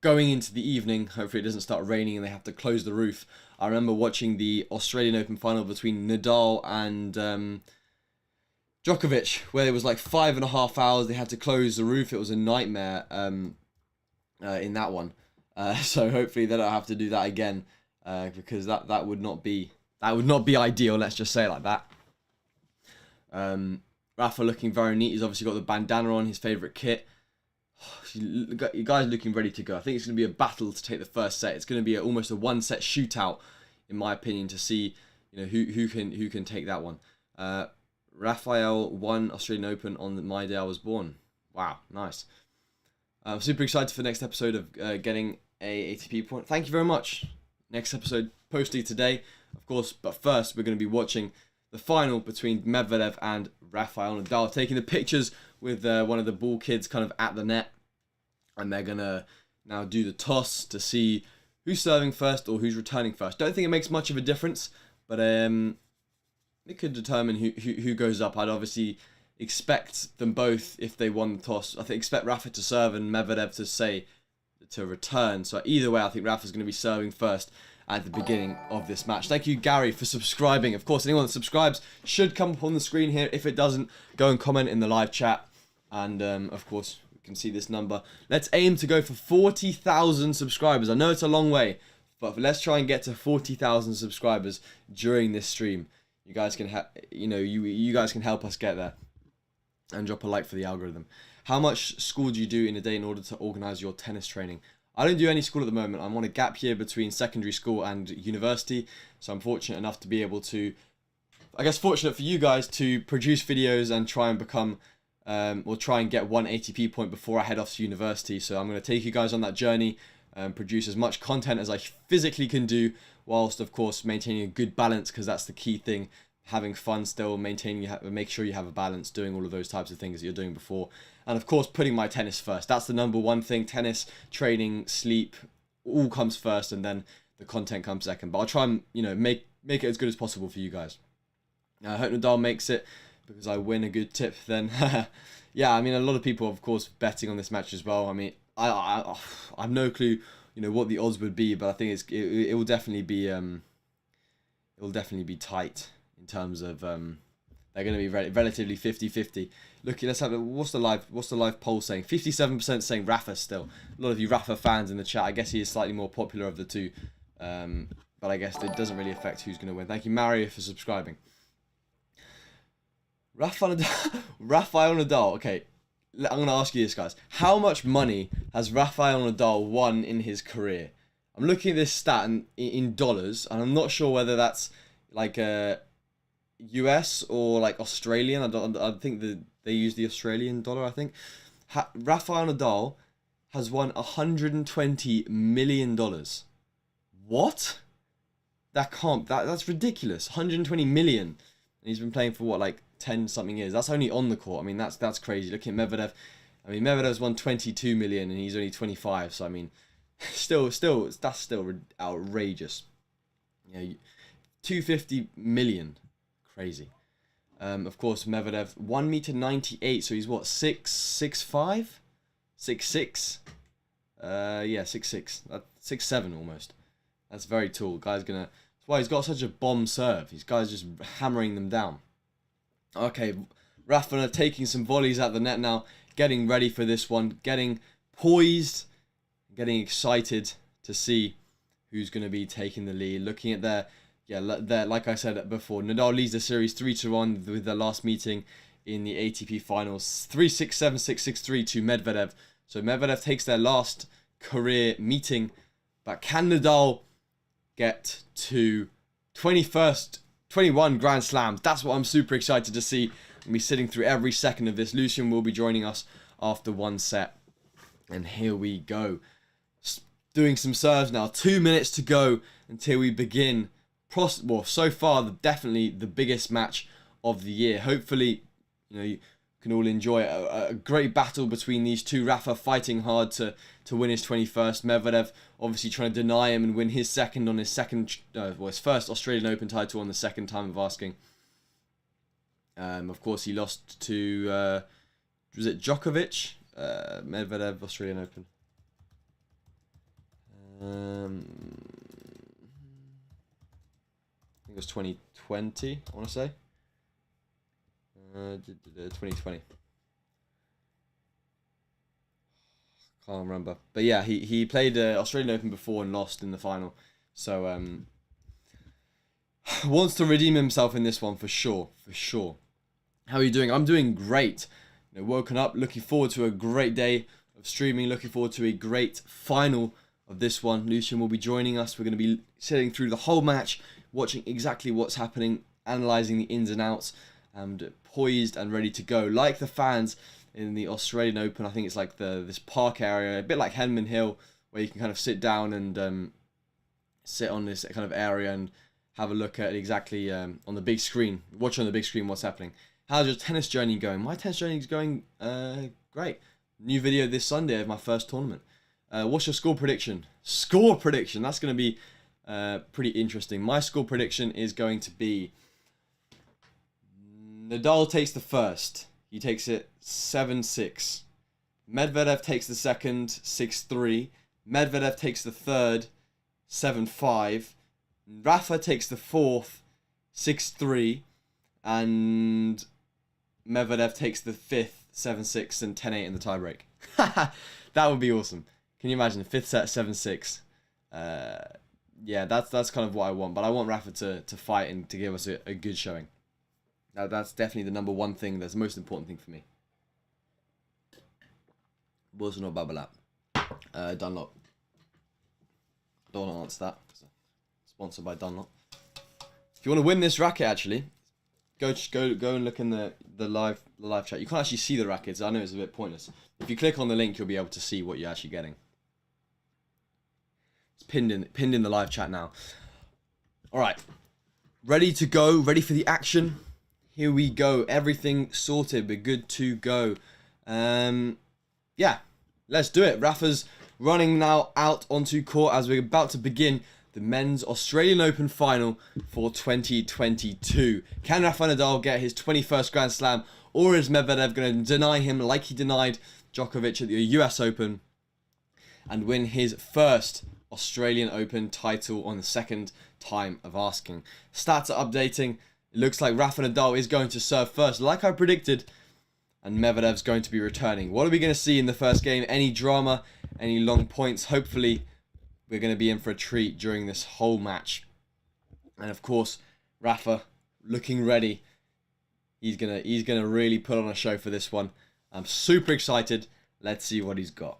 going into the evening, hopefully it doesn't start raining and they have to close the roof. I remember watching the Australian Open final between Nadal and Djokovic, where it was like 5.5 hours. They had to close the roof. It was a nightmare in that one. So hopefully they don't have to do that again, because that would not be ideal. Let's just say it like that. Rafa looking very neat. He's obviously got the bandana on, his favourite kit. You guys are looking ready to go. I think it's going to be a battle to take the first set. It's going to be almost a one-set shootout, in my opinion, to see who can take that one. Rafael won Australian Open on my day I was born. Wow, nice. I'm super excited for the next episode of getting a ATP point. Thank you very much. Next episode posted today, of course. But first, we're going to be watching the final between Medvedev and Rafael Nadal, taking the pictures with one of the ball kids kind of at the net. And they're going to now do the toss to see who's serving first or who's returning first. Don't think it makes much of a difference, but it could determine who goes up. I'd obviously expect them both, if they won the toss, expect Rafa to serve and Medvedev to return. So either way, I think Rafa's going to be serving first at the beginning of this match. Thank you, Gary, for subscribing. Of course, anyone that subscribes should come up on the screen here. If it doesn't, go and comment in the live chat. And of course, we can see this number. Let's aim to go for 40,000 subscribers. I know it's a long way, but let's try and get to 40,000 subscribers during this stream. You guys can you guys can help us get there. And drop a like for the algorithm. How much school do you do in a day in order to organise your tennis training? I don't do any school at the moment. I'm on a gap year between secondary school and university. So I'm fortunate enough to be able to, I guess fortunate for you guys, to produce videos and try and become, or try and get one ATP point before I head off to university. So I'm going to take you guys on that journey and produce as much content as I physically can do, whilst of course maintaining a good balance, because that's the key thing. Having fun still, make sure you have a balance, doing all of those types of things that you're doing before. And of course, putting my tennis first. That's the number one thing. Tennis, training, sleep, all comes first, and then the content comes second. But I'll try and, make it as good as possible for you guys. I hope Nadal makes it, because I win a good tip then. Yeah, I mean, a lot of people, of course, betting on this match as well. I mean, I have no clue, what the odds would be, but I think it will definitely be tight. In terms of they're going to be relatively 50-50. Look, let's have what's the live poll saying? 57% saying Rafa still. A lot of you Rafa fans in the chat. I guess he is slightly more popular of the two, but I guess it doesn't really affect who's going to win. Thank you, Mario, for subscribing. Rafael Nadal. Okay, I'm going to ask you this, guys. How much money has Rafael Nadal won in his career? I'm looking at this stat in dollars, and I'm not sure whether that's like a US or like Australian. I think they use the Australian dollar. I think Rafael Nadal has won $120 million. What? That's ridiculous. 120 million. And he's been playing for what, like 10 something years. That's only on the court. I mean, that's crazy. Looking at Medvedev. I mean, Medvedev's won 22 million and he's only 25. So I mean, still that's still outrageous. 250 million. Crazy. Of course, Medvedev, 1.98 m, so he's what, 6'5", 6'6". Yeah, 6'6", 6'7" almost. That's very tall. That's why he's got such a bomb serve. These guys just hammering them down. Okay, Rafa taking some volleys at the net now, getting ready for this one, getting poised, getting excited to see who's going to be taking the lead. Looking at like I said before, Nadal leads the series 3-1 with their last meeting in the ATP finals, 3-6, 7-6, 6-3 to Medvedev. So Medvedev takes their last career meeting, but can Nadal get to 21 Grand Slams? That's what I'm super excited to see. I'll be sitting through every second of this. Lucian will be joining us after one set. And here we go. Doing some serves now. 2 minutes to go until we begin. Well, so far, definitely the biggest match of the year. Hopefully, you can all enjoy a great battle between these two. Rafa fighting hard to win his 21st. Medvedev obviously trying to deny him and win his second on his his first Australian Open title on the second time of asking. Of course, he lost to was it Djokovic? Medvedev Australian Open. I think it was 2020, I want to say. 2020. Can't remember. But yeah, he played Australian Open before and lost in the final. So, wants to redeem himself in this one for sure. For sure. How are you doing? I'm doing great. Woken up, looking forward to a great day of streaming. Looking forward to a great final of this one. Lucian will be joining us. We're going to be sitting through the whole match, watching exactly what's happening, analysing the ins and outs, and poised and ready to go. Like the fans in the Australian Open, I think it's like this park area, a bit like Henman Hill, where you can kind of sit down and sit on this kind of area and have a look at exactly on the big screen, watch on the big screen what's happening. How's your tennis journey going? My tennis journey is going great. New video this Sunday of my first tournament. What's your score prediction? Score prediction, that's going to be pretty interesting. My score prediction is going to be Nadal takes the first. He takes it 7-6. Medvedev takes the second, 6-3. Medvedev takes the third, 7-5. Rafa takes the fourth, 6-3. And Medvedev takes the fifth, 7-6 and 10-8 in the tiebreak. That would be awesome. Can you imagine the fifth set, 7-6? Yeah, that's kind of what I want. But I want Rafa to fight and to give us a good showing. That's definitely the number one thing. That's the most important thing for me. Was not Babolat. Dunlop. Don't want to answer that. Sponsored by Dunlop. If you want to win this racket, actually, go and look in the live chat. You can't actually see the rackets. I know it's a bit pointless. If you click on the link, you'll be able to see what you're actually getting. It's pinned in the live chat now. All right, ready to go. Ready for the action. Here we go. Everything sorted. We're good to go. Yeah, let's do it. Rafa's running now out onto court as we're about to begin the men's Australian Open final for 2022. Can Rafa Nadal get his 21st Grand Slam, or is Medvedev going to deny him like he denied Djokovic at the US Open and win his first Australian Open title on the second time of asking? Stats are updating. It looks like Rafa Nadal is going to serve first, like I predicted, and Medvedev's going to be returning. What are we going to see in the first game? Any drama? Any long points? Hopefully, we're going to be in for a treat during this whole match. And of course, Rafa looking ready. He's gonna really put on a show for this one. I'm super excited. Let's see what he's got.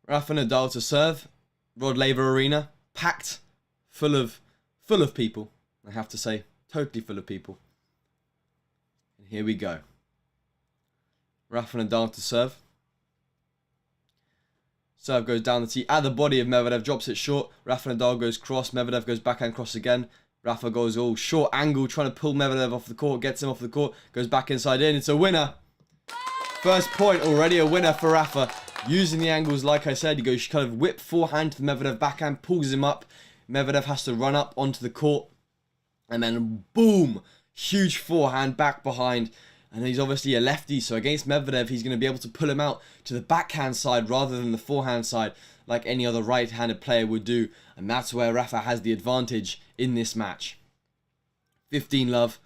Rafa Nadal to serve. Rod Laver Arena, packed, full of people. I have to say, totally full of people. And here we go. Rafa Nadal to serve. Serve goes down the tee at the body of Medvedev, drops it short. Rafa Nadal goes cross, Medvedev goes backhand cross again. Rafa goes all short angle, trying to pull Medvedev off the court, gets him off the court, goes back inside in. It's a winner. First point, already a winner for Rafa. Using the angles, like I said, he goes kind of whip forehand to the Medvedev backhand, pulls him up. Medvedev has to run up onto the court. And then boom, huge forehand back behind. And he's obviously a lefty, so against Medvedev, he's going to be able to pull him out to the backhand side rather than the forehand side like any other right-handed player would do. And that's where Rafa has the advantage in this match. 15-love.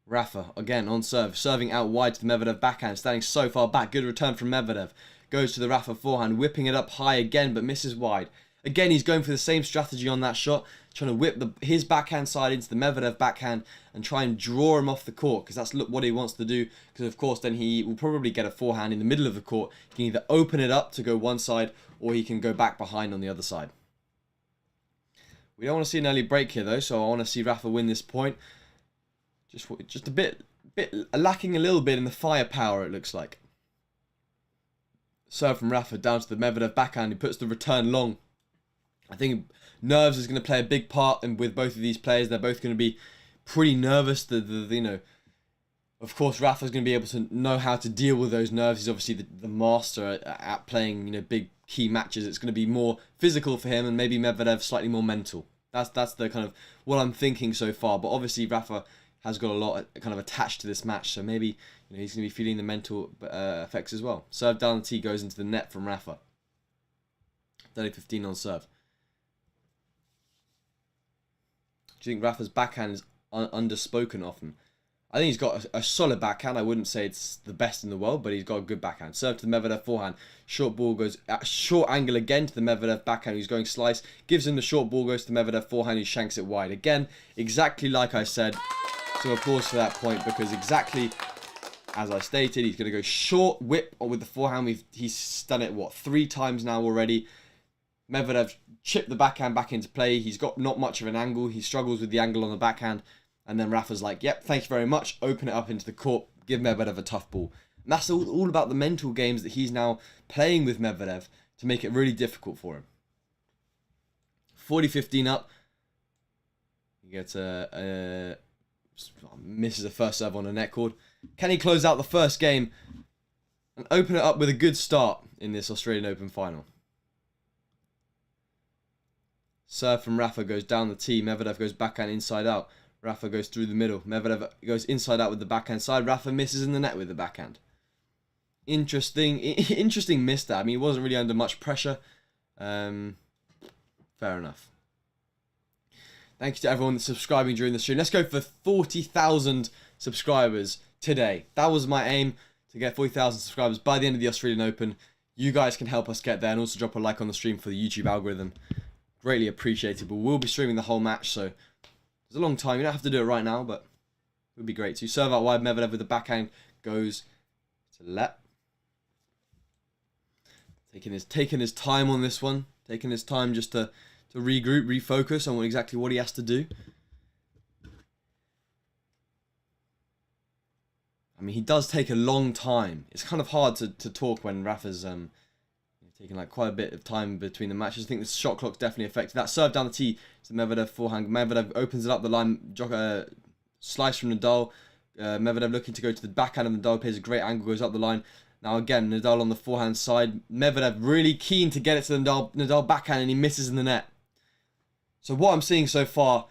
Rafa, again, on serve. Serving out wide to the Medvedev backhand, standing so far back. Good return from Medvedev. Goes to the Rafa forehand, whipping it up high again, but misses wide. Again, he's going for the same strategy on that shot, trying to whip his backhand side into the Medvedev backhand and try and draw him off the court, because that's what he wants to do, because of course then he will probably get a forehand in the middle of the court. He can either open it up to go one side, or he can go back behind on the other side. We don't want to see an early break here though, so I want to see Rafa win this point. Just a bit lacking a little bit in the firepower, it looks like. Serve from Rafa down to the Medvedev backhand. He puts the return long. I think nerves is going to play a big part with both of these players. They're both going to be pretty nervous. You know, of course, Rafa's going to be able to know how to deal with those nerves. He's obviously the master at playing, big key matches. It's going to be more physical for him, and maybe Medvedev slightly more mental. That's the kind of what I'm thinking so far. But obviously, Rafa has got a lot kind of attached to this match, so maybe he's going to be feeling the mental effects as well. Serve down the tee goes into the net from Rafa. 30-15 on serve. Do you think Rafa's backhand is underspoken often? I think he's got a solid backhand. I wouldn't say it's the best in the world, but he's got a good backhand. Serve to the Medvedev forehand. Short ball goes at short angle again to the Medvedev backhand. He's going slice. Gives him the short ball, goes to the Medvedev forehand. He shanks it wide. Again, exactly like I said. So applause for that point, because exactly as I stated. He's going to go short whip with the forehand. He's done it, what, 3 times now already. Medvedev chipped the backhand back into play. He's got not much of an angle. He struggles with the angle on the backhand. And then Rafa's like, yep, thank you very much. Open it up into the court. Give Medvedev a tough ball. And that's all about the mental games that he's now playing with Medvedev to make it really difficult for him. 40-15 up. He gets misses a first serve on a net cord. Can he close out the first game and open it up with a good start in this Australian Open final? Serve from Rafa goes down the tee. Medvedev goes backhand inside out. Rafa goes through the middle. Medvedev goes inside out with the backhand side. Rafa misses in the net with the backhand. Interesting miss there. I mean, he wasn't really under much pressure. Fair enough. Thank you to everyone that's subscribing during the stream. Let's go for 40,000 subscribers today. That was my aim, to get 40,000 subscribers by the end of the Australian Open. You guys can help us get there, and also drop a like on the stream for the YouTube algorithm. Greatly appreciated. But we'll be streaming the whole match, so it's a long time. You don't have to do it right now, but it would be great to. Serve out wide. Medvedev with the backhand goes to let. Taking his time on this one. Taking his time just to regroup, refocus on exactly what he has to do. I mean, he does take a long time. It's kind of hard to talk when Rafa's taking like quite a bit of time between the matches. I think the shot clock's definitely affected. That serve down the tee to Medvedev forehand. Medvedev opens it up the line. Slice from Nadal. Medvedev looking to go to the backhand of Nadal. Plays a great angle, goes up the line. Now again, Nadal on the forehand side. Medvedev really keen to get it to the Nadal backhand, and he misses in the net. So what I'm seeing so far,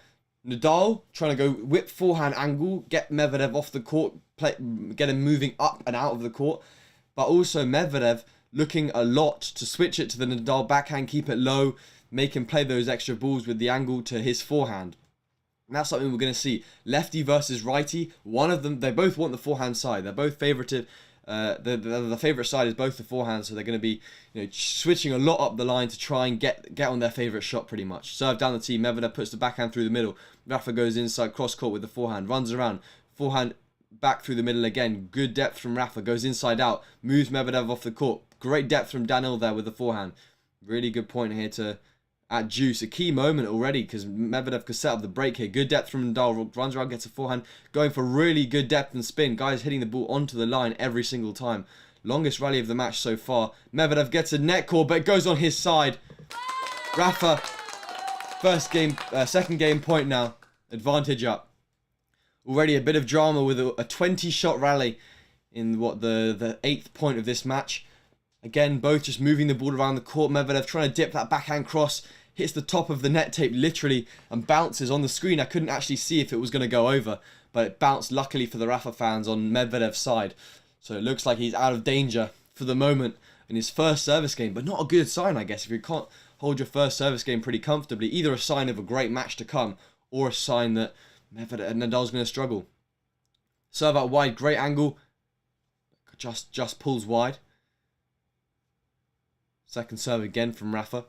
Nadal trying to go whip forehand angle, get Medvedev off the court, get him moving up and out of the court. But also Medvedev looking a lot to switch it to the Nadal backhand, keep it low, make him play those extra balls with the angle to his forehand. And that's something we're going to see. Lefty versus righty. One of them, they both want the forehand side. They're both favorited. The favourite side is both the forehand, so they're going to be switching a lot up the line to try and get on their favourite shot pretty much. Serve down the tee, Medvedev puts the backhand through the middle. Rafa goes inside, cross court with the forehand, runs around, forehand back through the middle again. Good depth from Rafa, goes inside out, moves Medvedev off the court. Great depth from Daniel there with the forehand. Really good point here to at juice. A key moment already because Medvedev could set up the break here. Good depth from Nadal. Runs around, gets a forehand. Going for really good depth and spin. Guys hitting the ball onto the line every single time. Longest rally of the match so far. Medvedev gets a net call, but it goes on his side. Rafa, second game point now. Advantage up. Already a bit of drama with a 20-shot rally in the 8th point of this match. Again, both just moving the ball around the court. Medvedev trying to dip that backhand cross. Hits the top of the net tape literally and bounces on the screen. I couldn't actually see if it was going to go over, but it bounced luckily for the Rafa fans on Medvedev's side. So it looks like he's out of danger for the moment in his first service game, but not a good sign, I guess. If you can't hold your first service game pretty comfortably, either a sign of a great match to come or a sign that Nadal's going to struggle. Serve out wide, great angle. Just pulls wide. Second serve again from Rafa.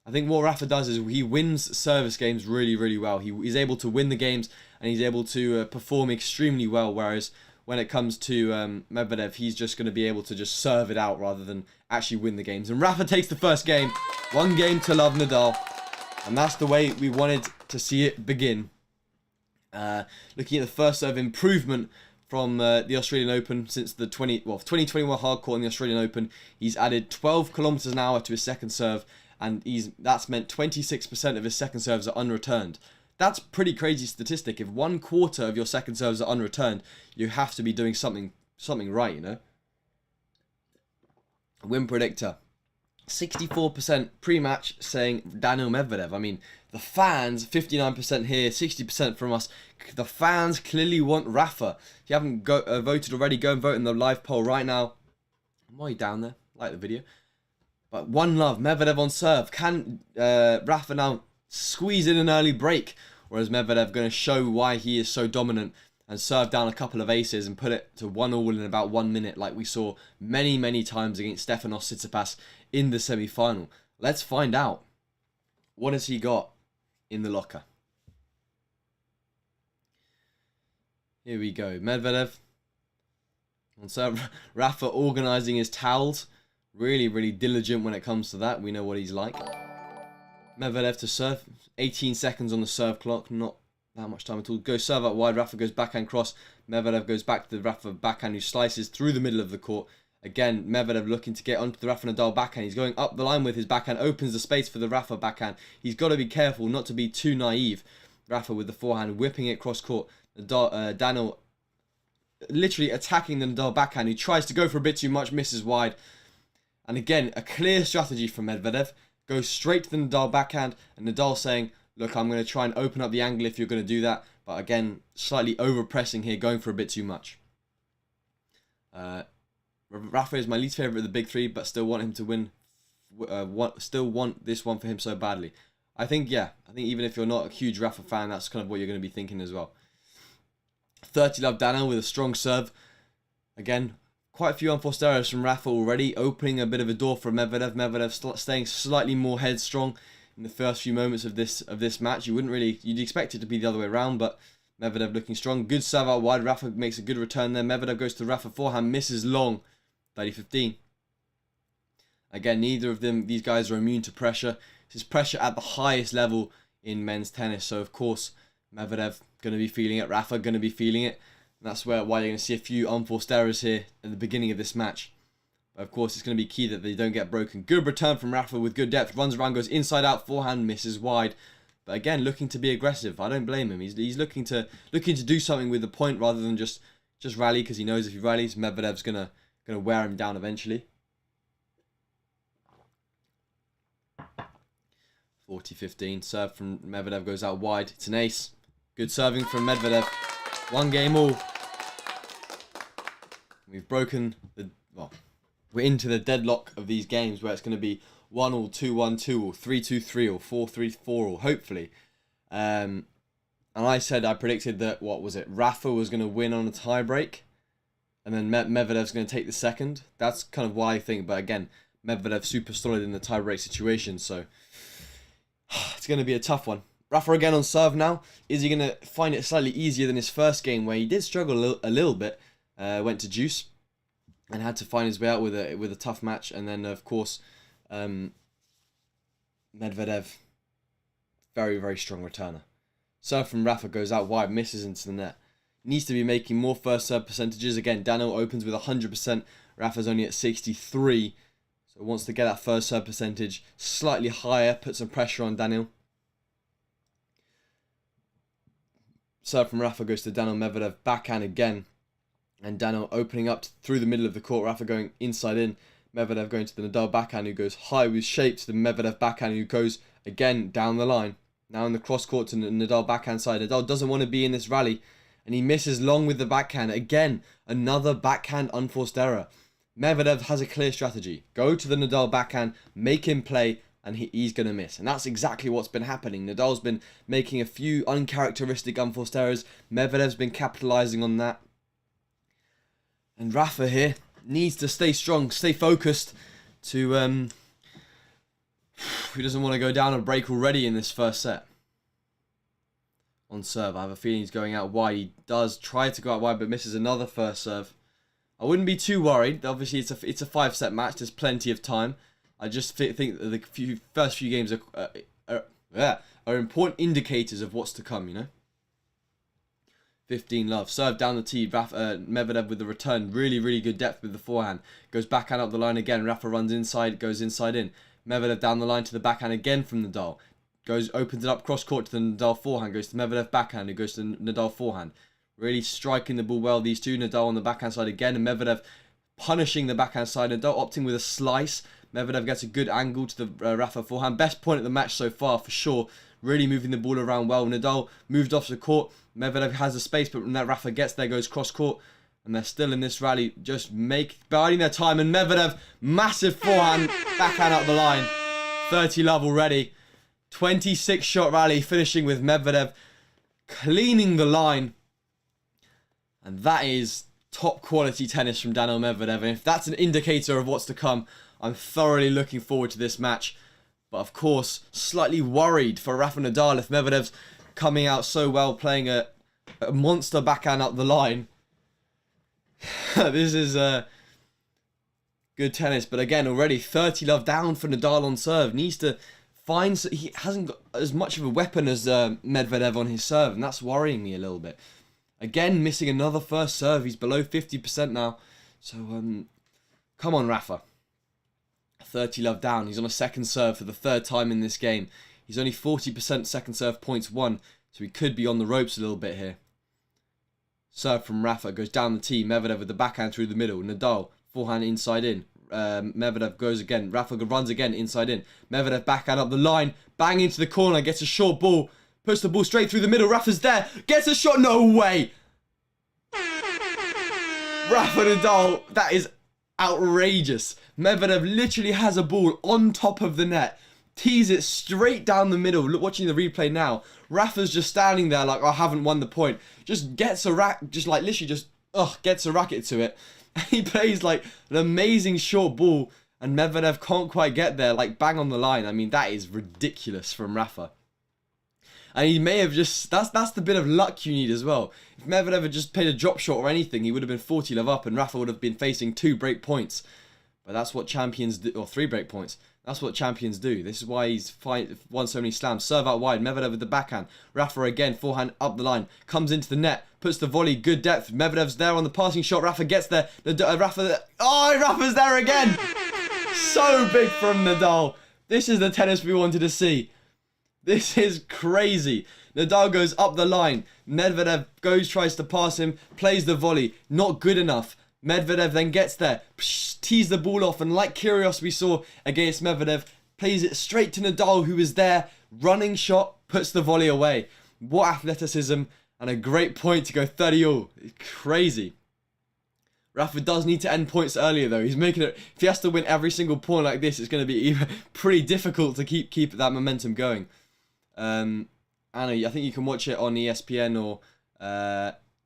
I think what Rafa does is he wins service games really, really well. He's able to win the games and he's able to perform extremely well. Whereas when it comes to Medvedev, he's just going to be able to just serve it out rather than actually win the games. And Rafa takes the first game. 1 game to love Nadal. And that's the way we wanted to see it begin. Looking at the first serve improvement from the Australian Open since the 2021 hardcourt in the Australian Open. He's added 12 kilometers an hour to his second serve, and that's meant 26% of his second serves are unreturned. That's a pretty crazy statistic. If 1/4 of your second serves are unreturned, you have to be doing something right, you know. Win predictor. 64% pre-match saying Daniil Medvedev. I mean, the fans, 59% here, 60% from us. The fans clearly want Rafa. If you haven't voted already, go and vote in the live poll right now. While you're down there, like the video. But one love, Medvedev on serve. Can Rafa now squeeze in an early break? Or is Medvedev going to show why he is so dominant and serve down a couple of aces and put it to 1-1 in about 1 minute like we saw many, many times against Stefanos Tsitsipas in the semi-final? Let's find out. What has he got in the locker? Here we go. Medvedev On serve, Rafa organising his towels. Really, really diligent when it comes to that. We know what he's like. Medvedev to serve. 18 seconds on the serve clock. Not that much time at all. Goes serve out wide. Rafa goes backhand cross. Medvedev goes back to the Rafa backhand, who slices through the middle of the court. Again, Medvedev looking to get onto the Rafa Nadal backhand. He's going up the line with his backhand. Opens the space for the Rafa backhand. He's got to be careful not to be too naive. Rafa with the forehand, whipping it cross court. Daniel literally attacking the Nadal backhand. He tries to go for a bit too much, misses wide. And again, a clear strategy from Medvedev. Goes straight to the Nadal backhand. And Nadal saying, look, I'm going to try and open up the angle if you're going to do that. But again, slightly over-pressing here, going for a bit too much. Rafa is my least favourite of the big three, but still want him to win. Still want this one for him so badly. I think even if you're not a huge Rafa fan, that's kind of what you're going to be thinking as well. 30 love Daniel with a strong serve. Again, quite a few unforced errors from Rafa already, opening a bit of a door for Medvedev. Medvedev staying slightly more headstrong in the first few moments of this match. You'd expect it to be the other way around, but Medvedev looking strong. Good serve out wide. Rafa makes a good return there. Medvedev goes to Rafa forehand, misses long. 30-15. Again, neither of these guys are immune to pressure. This is pressure at the highest level in men's tennis. So, of course, Medvedev going to be feeling it. Rafa going to be feeling it. And that's why you're going to see a few unforced errors here at the beginning of this match. But, of course, it's going to be key that they don't get broken. Good return from Rafa with good depth. Runs around, goes inside out, forehand, misses wide. But, again, looking to be aggressive. I don't blame him. He's looking to do something with the point rather than just rally, because he knows if he rallies, Medvedev's going to wear him down eventually. 40-15. Serve from Medvedev goes out wide. It's an ace. Good serving from Medvedev. 1 game all. We've broken we're into the deadlock of these games where it's going to be 1-1, 2-1, 2, or 3-2-3, or 4-3-4, or hopefully. And I predicted that, Rafa was going to win on a tiebreak. And then Medvedev's going to take the second. That's kind of what I think. But again, Medvedev super solid in the tiebreak situation. So it's going to be a tough one. Rafa again on serve now. Is he going to find it slightly easier than his first game, where he did struggle a little bit? Went to juice and had to find his way out with a tough match. And then, of course, Medvedev, very, very strong returner. Serve from Rafa goes out wide, misses into the net. Needs to be making more first serve percentages. Again, Daniel opens with 100%. Rafa's only at 63. So wants to get that first serve percentage slightly higher. Put some pressure on Daniel. Serve from Rafa goes to Daniel. Medvedev backhand again. And Daniel opening up through the middle of the court. Rafa going inside in. Medvedev going to the Nadal backhand, who goes high with shape to the Medvedev backhand, who goes again down the line. Now in the cross court to the Nadal backhand side. Nadal doesn't want to be in this rally. And he misses long with the backhand. Again, another backhand unforced error. Medvedev has a clear strategy. Go to the Nadal backhand, make him play, and he's going to miss. And that's exactly what's been happening. Nadal's been making a few uncharacteristic unforced errors. Medvedev's been capitalizing on that. And Rafa here needs to stay strong, stay focused to... He doesn't want to go down a break already in this first set. On serve, I have a feeling he's going out wide. He does try to go out wide, but misses another first serve. I wouldn't be too worried. Obviously, it's a 5-set match. There's plenty of time. I just think that the first few games are important indicators of what's to come, you know? 15 love. Serve down the tee. Medvedev with the return. Really, really good depth with the forehand. Goes backhand up the line again. Rafa runs inside, goes inside in. Medvedev down the line to the backhand again from Nadal. Opens it up cross court to the Nadal forehand. Goes to Medvedev backhand, who goes to Nadal forehand. Really striking the ball well, these two. Nadal on the backhand side again, and Medvedev punishing the backhand side. Nadal opting with a slice. Medvedev gets a good angle to the Rafa forehand. Best point of the match so far, for sure. Really moving the ball around well. Nadal moved off the court. Medvedev has the space, but when that Rafa gets there, goes cross court. And they're still in this rally, just biding their time. And Medvedev, massive forehand, backhand up the line. 30 love already. 26 shot rally, finishing with Medvedev cleaning the line. And that is top quality tennis from Daniel Medvedev. And if that's an indicator of what's to come, I'm thoroughly looking forward to this match. But of course, slightly worried for Rafa Nadal if Medvedev's coming out so well, playing a monster backhand up the line. This is good tennis, but again, already 30-love down for Nadal on serve. Needs to find... He hasn't got as much of a weapon as Medvedev on his serve, and that's worrying me a little bit. Again, missing another first serve. He's below 50% now. So, come on, Rafa. 30-love down. He's on a second serve for the third time in this game. He's only 40% second serve points won, so he could be on the ropes a little bit here. Serve from Rafa goes down the tee. Medvedev with the backhand through the middle. Nadal, forehand inside in. Medvedev goes again. Rafa runs again inside in. Medvedev backhand up the line. Bang into the corner. Gets a short ball. Puts the ball straight through the middle. Rafa's there. Gets a shot. No way. Rafa Nadal. That is outrageous. Medvedev literally has a ball on top of the net. Tees it straight down the middle. Look, watching the replay now. Rafa's just standing there like, I haven't won the point. Just gets a racket. Just like literally just, gets a racket to it. And he plays like an amazing short ball. And Medvedev can't quite get there. Like bang on the line. I mean, that is ridiculous from Rafa. And he may have just... That's the bit of luck you need as well. If Medvedev had just played a drop shot or anything, he would have been 40-love up and Rafa would have been facing 2 break points. But that's what champions do... Or 3 break points. That's what champions do. This is why he's won so many slams. Serve out wide. Medvedev with the backhand. Rafa again. Forehand up the line. Comes into the net. Puts the volley. Good depth. Medvedev's there on the passing shot. Rafa gets there. Rafa's there again. So big from Nadal. This is the tennis we wanted to see. This is crazy. Nadal goes up the line. Medvedev tries to pass him. Plays the volley. Not good enough. Medvedev then gets there. Tees the ball off. And like Kyrgios we saw against Medvedev, plays it straight to Nadal, who is there. Running shot. Puts the volley away. What athleticism. And a great point to go 30-all. Crazy. Rafa does need to end points earlier though. He's making it... If he has to win every single point like this, it's going to be pretty difficult to keep that momentum going. Anna, I think you can watch it on ESPN or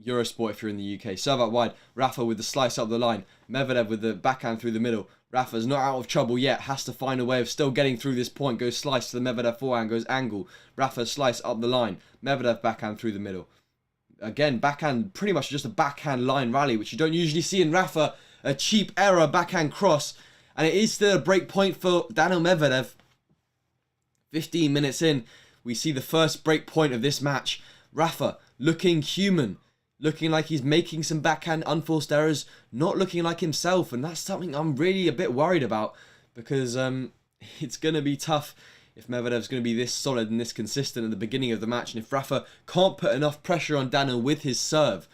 Eurosport if you're in the UK. Serve out wide. Rafa with the slice up the line. Medvedev with the backhand through the middle. Rafa's not out of trouble yet. Has to find a way of still getting through this point. Goes slice to the Medvedev forehand. Goes angle. Rafa slice up the line. Medvedev backhand through the middle. Again, backhand, pretty much just a backhand line rally, which you don't usually see in Rafa. A cheap error backhand cross. And it is still a break point for Daniil Medvedev. 15 minutes in. We see the first break point of this match. Rafa looking human. Looking like he's making some backhand unforced errors. Not looking like himself. And that's something I'm really a bit worried about. Because it's going to be tough if Medvedev's going to be this solid and this consistent at the beginning of the match. And if Rafa can't put enough pressure on Daniil with his serve.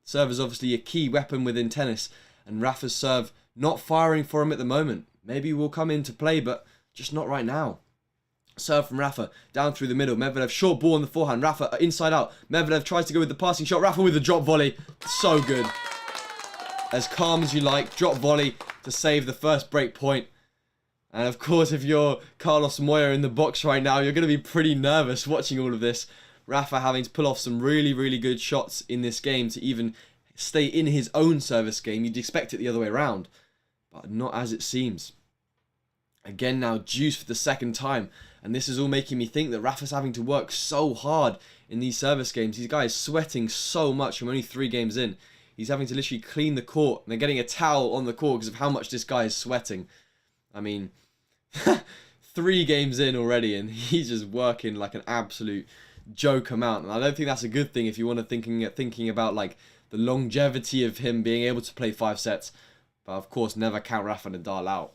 Serve is obviously a key weapon within tennis. And Rafa's serve not firing for him at the moment. Maybe will come into play, but just not right now. Serve from Rafa, down through the middle. Medvedev, short ball on the forehand. Rafa, inside out. Medvedev tries to go with the passing shot. Rafa with the drop volley. So good. As calm as you like. Drop volley to save the first break point. And of course, if you're Carlos Moya in the box right now, you're going to be pretty nervous watching all of this. Rafa having to pull off some really, really good shots in this game to even stay in his own service game. You'd expect it the other way around. But not as it seems. Again now, juice for the second time. And this is all making me think that Rafa's having to work so hard in these service games. These guys sweating so much from only 3 games in. He's having to literally clean the court. And they're getting a towel on the court because of how much this guy is sweating. I mean, 3 games in already and he's just working like an absolute joke amount. And I don't think that's a good thing if you want to thinking about like the longevity of him being able to play 5 sets. But of course, never count Rafa Nadal out.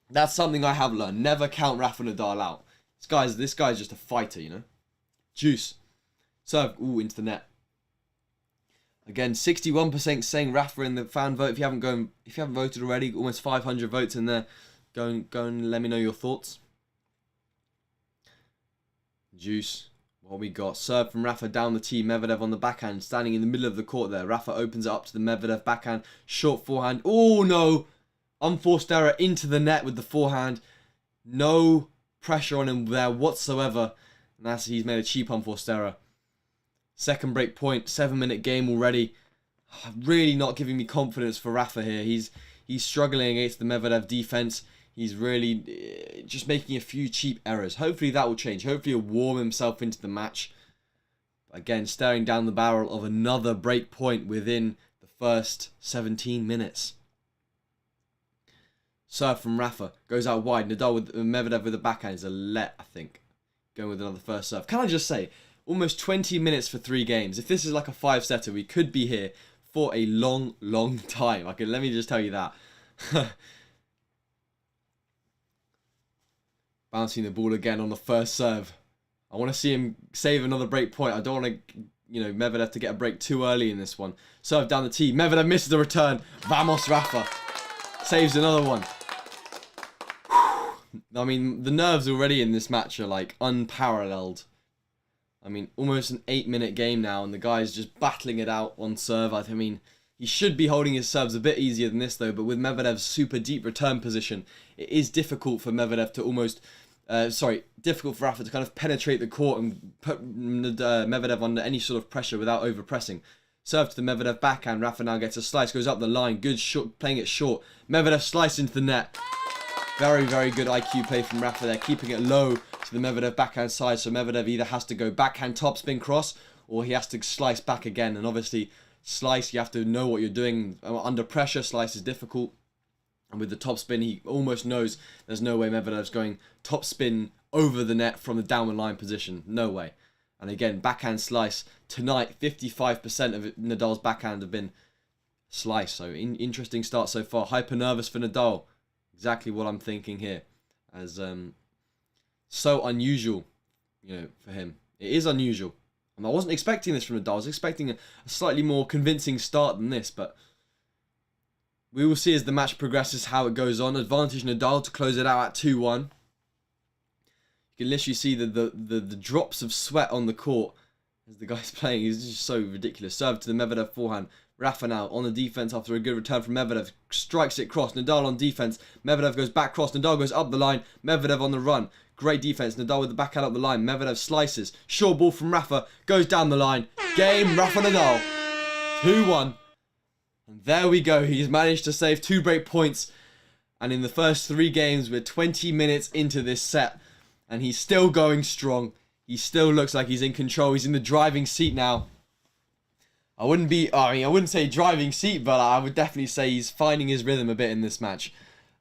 That's something I have learned. Never count Rafa Nadal out. This guy's just a fighter, you know. Juice. Serve. Ooh, into the net. Again, 61% saying Rafa in the fan vote. If you haven't voted already, almost 500 votes in there. Go and let me know your thoughts. Juice. What we got? Serve from Rafa down the tee. Medvedev on the backhand, standing in the middle of the court there. Rafa opens it up to the Medvedev backhand. Short forehand. Oh no! Unforced error into the net with the forehand. No pressure on him there whatsoever. And he's made a cheap unforced error. Second break point. 7-minute game already. Really not giving me confidence for Rafa here. He's struggling against the Medvedev defense. He's really just making a few cheap errors. Hopefully that will change. Hopefully he'll warm himself into the match. Again, staring down the barrel of another break point within the first 17 minutes. Serve from Rafa. Goes out wide. Nadal with Medvedev with the backhand is a let, I think. Going with another first serve. Can I just say, almost 20 minutes for 3 games. If this is like a 5-setter, we could be here for a long, long time. Okay, let me just tell you that. Bouncing the ball again on the first serve. I want to see him save another break point. I don't want to, Medvedev to get a break too early in this one. Serve down the tee. Medvedev misses the return. Vamos, Rafa. Saves another one. I mean, the nerves already in this match are like unparalleled. I mean, almost an 8-minute game now, and the guy's just battling it out on serve. I mean, he should be holding his serves a bit easier than this, though, but with Medvedev's super deep return position, it is difficult for Medvedev to almost... difficult for Rafa to kind of penetrate the court and put Medvedev under any sort of pressure without over-pressing. Serve to the Medvedev backhand. Rafa now gets a slice, goes up the line. Good shot, playing it short. Medvedev slice into the net. Very, very good IQ play from Rafa there, keeping it low to the Medvedev backhand side. So Medvedev either has to go backhand topspin cross or he has to slice back again. And obviously, slice, you have to know what you're doing. Under pressure, slice is difficult. And with the topspin, he almost knows there's no way Medvedev's going topspin over the net from the downward line position. No way. And again, backhand slice. Tonight, 55% of Nadal's backhand have been slice. So interesting start so far. Hyper nervous for Nadal. Exactly what I'm thinking here. As so unusual, for him. It is unusual. And I wasn't expecting this from Nadal. I was expecting a slightly more convincing start than this, but we will see as the match progresses how it goes on. Advantage Nadal to close it out at 2-1. You can literally see the drops of sweat on the court as the guy's playing. He's just so ridiculous. Serve to the Medvedev forehand. Rafa now on the defense after a good return from Medvedev. Strikes it cross. Nadal on defense. Medvedev goes back cross. Nadal goes up the line. Medvedev on the run. Great defense. Nadal with the backhand up the line. Medvedev slices. Short ball from Rafa. Goes down the line. Game. Rafa Nadal. 2-1. And there we go. He's managed to save 2 break points. And in the first 3 games, we're 20 minutes into this set. And he's still going strong. He still looks like he's in control. He's in the driving seat now. I wouldn't say driving seat, but I would definitely say he's finding his rhythm a bit in this match.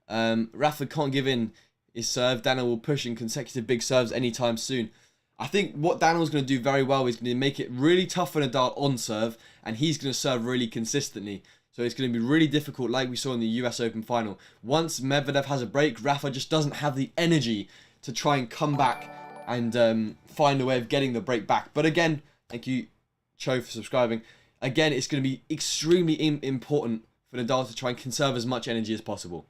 Rafa can't give in his serve. Daniel will push in consecutive big serves anytime soon. I think what Daniel's going to do very well is going to make it really tough for Nadal on serve, and he's going to serve really consistently. So it's going to be really difficult, like we saw in the US Open final. Once Medvedev has a break, Rafa just doesn't have the energy to try and come back and find a way of getting the break back. But again, thank you, Cho, for subscribing. Again, it's going to be extremely important for Nadal to try and conserve as much energy as possible.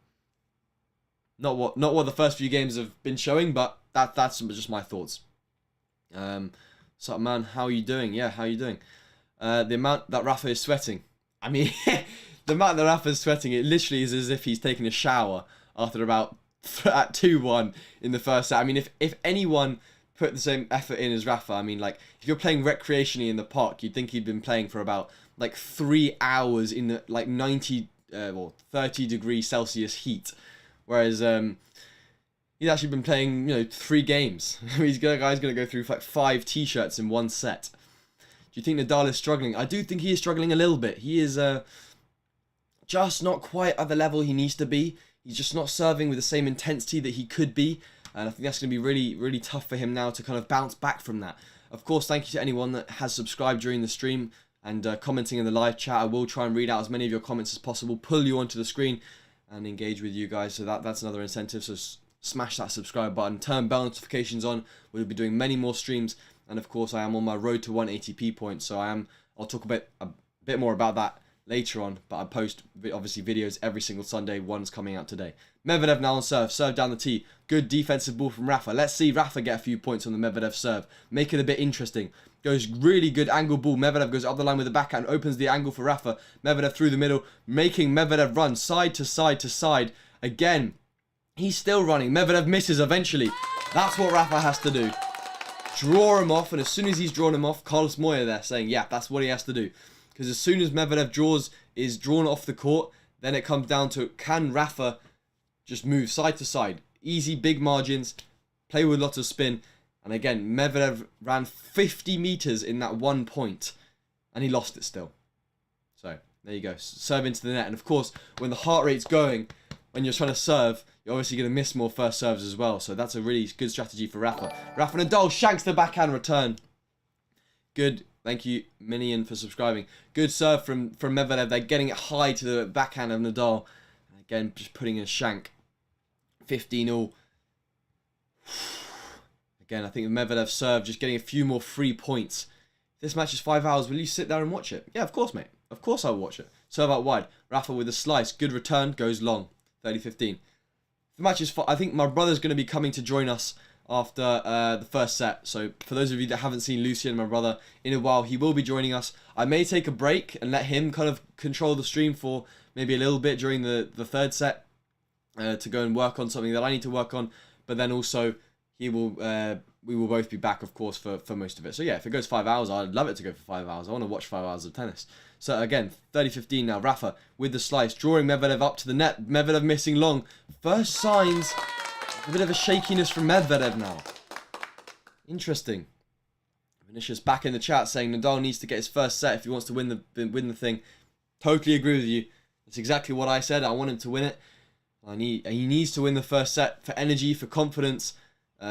Not what the first few games have been showing, but that's just my thoughts. What's up, man? How are you doing? Yeah, how are you doing? The amount that Rafa is sweating. I mean, the amount that Rafa is sweating, it literally is as if he's taking a shower after about at 2-1 in the first set. I mean, if anyone put the same effort in as Rafa, I mean, like, if you're playing recreationally in the park, you'd think he'd been playing for about like 3 hours in the like 30 degrees Celsius heat, whereas he's actually been playing 3 games. Guy's gonna go through like 5 t-shirts in 1 set. Do you think Nadal is struggling? I do think he is struggling a little bit. He is just not quite at the level he needs to be. He's just not serving with the same intensity that he could be. And I think that's going to be really, really tough for him now to kind of bounce back from that. Of course, thank you to anyone that has subscribed during the stream and commenting in the live chat. I will try and read out as many of your comments as possible, pull you onto the screen and engage with you guys. So that's another incentive. So smash that subscribe button, turn bell notifications on. We'll be doing many more streams. And of course, I am on my road to 1 ATP point. So I'll talk a bit more about that later on, but I post obviously videos every single Sunday. One's coming out today. Medvedev now on serve down the tee. Good defensive ball from Rafa. Let's see Rafa get a few points on the Medvedev serve. Make it a bit interesting. Goes really good angle ball. Medvedev goes up the line with the backhand, opens the angle for Rafa. Medvedev through the middle, making Medvedev run side to side to side. Again, he's still running. Medvedev misses eventually. That's what Rafa has to do. Draw him off, and as soon as he's drawn him off, Carlos Moya there saying, yeah, that's what he has to do. Because as soon as Medvedev is drawn off the court, then it comes down to, can Rafa just move side to side? Easy, big margins, play with lots of spin. And again, Medvedev ran 50 meters in that 1 point, and he lost it still. So, There you go. Serve into the net. And of course, when the heart rate's going, when you're trying to serve, you're obviously going to miss more first serves as well. So that's a really good strategy for Rafa. Rafa Nadal shanks the backhand return. Good. Thank you, Minion, for subscribing. Good serve from Medvedev. They're getting it high to the backhand of Nadal. Again, just putting in a shank. 15-all. Again, I think Medvedev's serve just getting a few more free points. If this match is 5 hours, will you sit there and watch it? Yeah, of course, mate. Of course I'll watch it. Serve out wide. Rafa with a slice. Good return. Goes long. 30-15. The match is... I think my brother's going to be coming to join us after the first set. So for those of you that haven't seen Lucian, my brother, in a while, he will be joining us. I may take a break and let him kind of control the stream for maybe a little bit during the third set to go and work on something that I need to work on. But then also he will we will both be back, of course, for most of it. So yeah, if it goes 5 hours, I'd love it to go for 5 hours. I want to watch 5 hours of tennis. So again, 30-15 now. Rafa with the slice, drawing Medvedev up to the net. Medvedev missing long. First signs, a bit of a shakiness from Medvedev now. Interesting. Vinicius back in the chat saying Nadal needs to get his first set if he wants to win the thing. Totally agree with you. That's exactly what I said. I want him to win it. He needs to win the first set for energy, for confidence,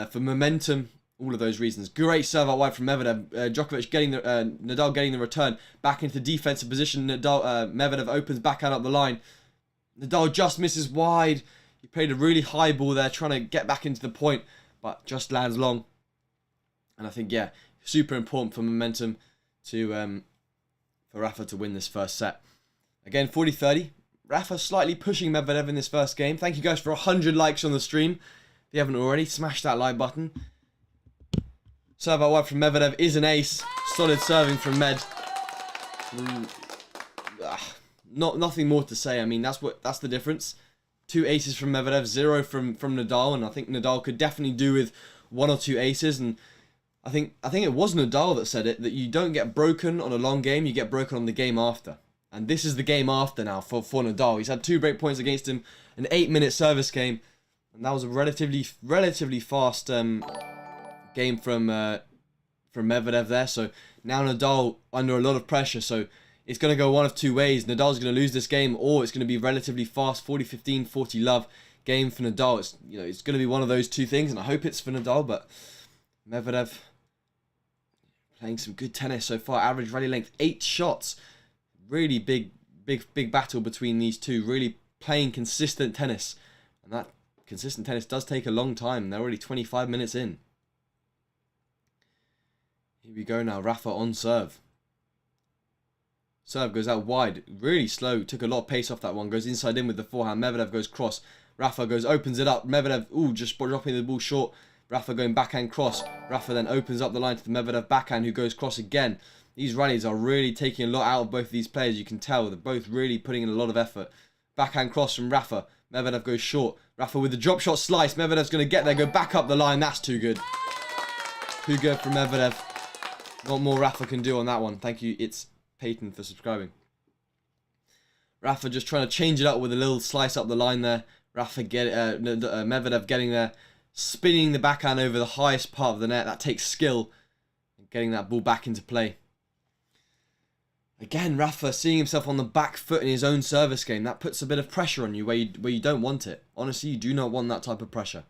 for momentum. All of those reasons. Great serve out wide from Medvedev. Djokovic getting the Nadal getting the return back into defensive position. Medvedev opens backhand up the line. Nadal just misses wide. He played a really high ball there, trying to get back into the point, but just lands long. And I think, yeah, super important for momentum to for Rafa to win this first set. Again, 40-30. Rafa slightly pushing Medvedev in this first game. Thank you guys for 100 likes on the stream. If you haven't already, smash that like button. Serve out wide from Medvedev is an ace. Solid serving from Med. Nothing more to say. I mean, that's the difference. 2 aces from Medvedev, 0 from Nadal, and I think Nadal could definitely do with 1 or 2 aces. And I think it was Nadal that said it, that you don't get broken on a long game, you get broken on the game after. And this is the game after now for Nadal. He's had 2 break points against him, an 8-minute service game, and that was a relatively fast game from Medvedev there. So now Nadal under a lot of pressure. So it's going to go one of 2 ways. Nadal's going to lose this game, or it's going to be relatively fast, 40-15, 40-love game for Nadal. It's going to be one of those 2 things, and I hope it's for Nadal. But Medvedev playing some good tennis so far. Average rally length 8 shots. Really big battle between these 2. Really playing consistent tennis, and that consistent tennis does take a long time. They're already 25 minutes in. Here we go now. Rafa on serve. Serve goes out wide. Really slow. Took a lot of pace off that one. Goes inside in with the forehand. Medvedev goes cross. Rafa opens it up. Medvedev, just dropping the ball short. Rafa going backhand cross. Rafa then opens up the line to the Medvedev backhand, who goes cross again. These rallies are really taking a lot out of both of these players. You can tell they're both really putting in a lot of effort. Backhand cross from Rafa. Medvedev goes short. Rafa with the drop shot slice. Medvedev's going to get there. Go back up the line. That's too good. Too good from Medvedev. Not more Rafa can do on that one. Thank you, it's Peyton, for subscribing. Rafa just trying to change it up with a little slice up the line there. Medvedev getting there, spinning the backhand over the highest part of the net. That takes skill, getting that ball back into play. Again, Rafa seeing himself on the back foot in his own service game. That puts a bit of pressure on you where you don't want it. Honestly, you do not want that type of pressure.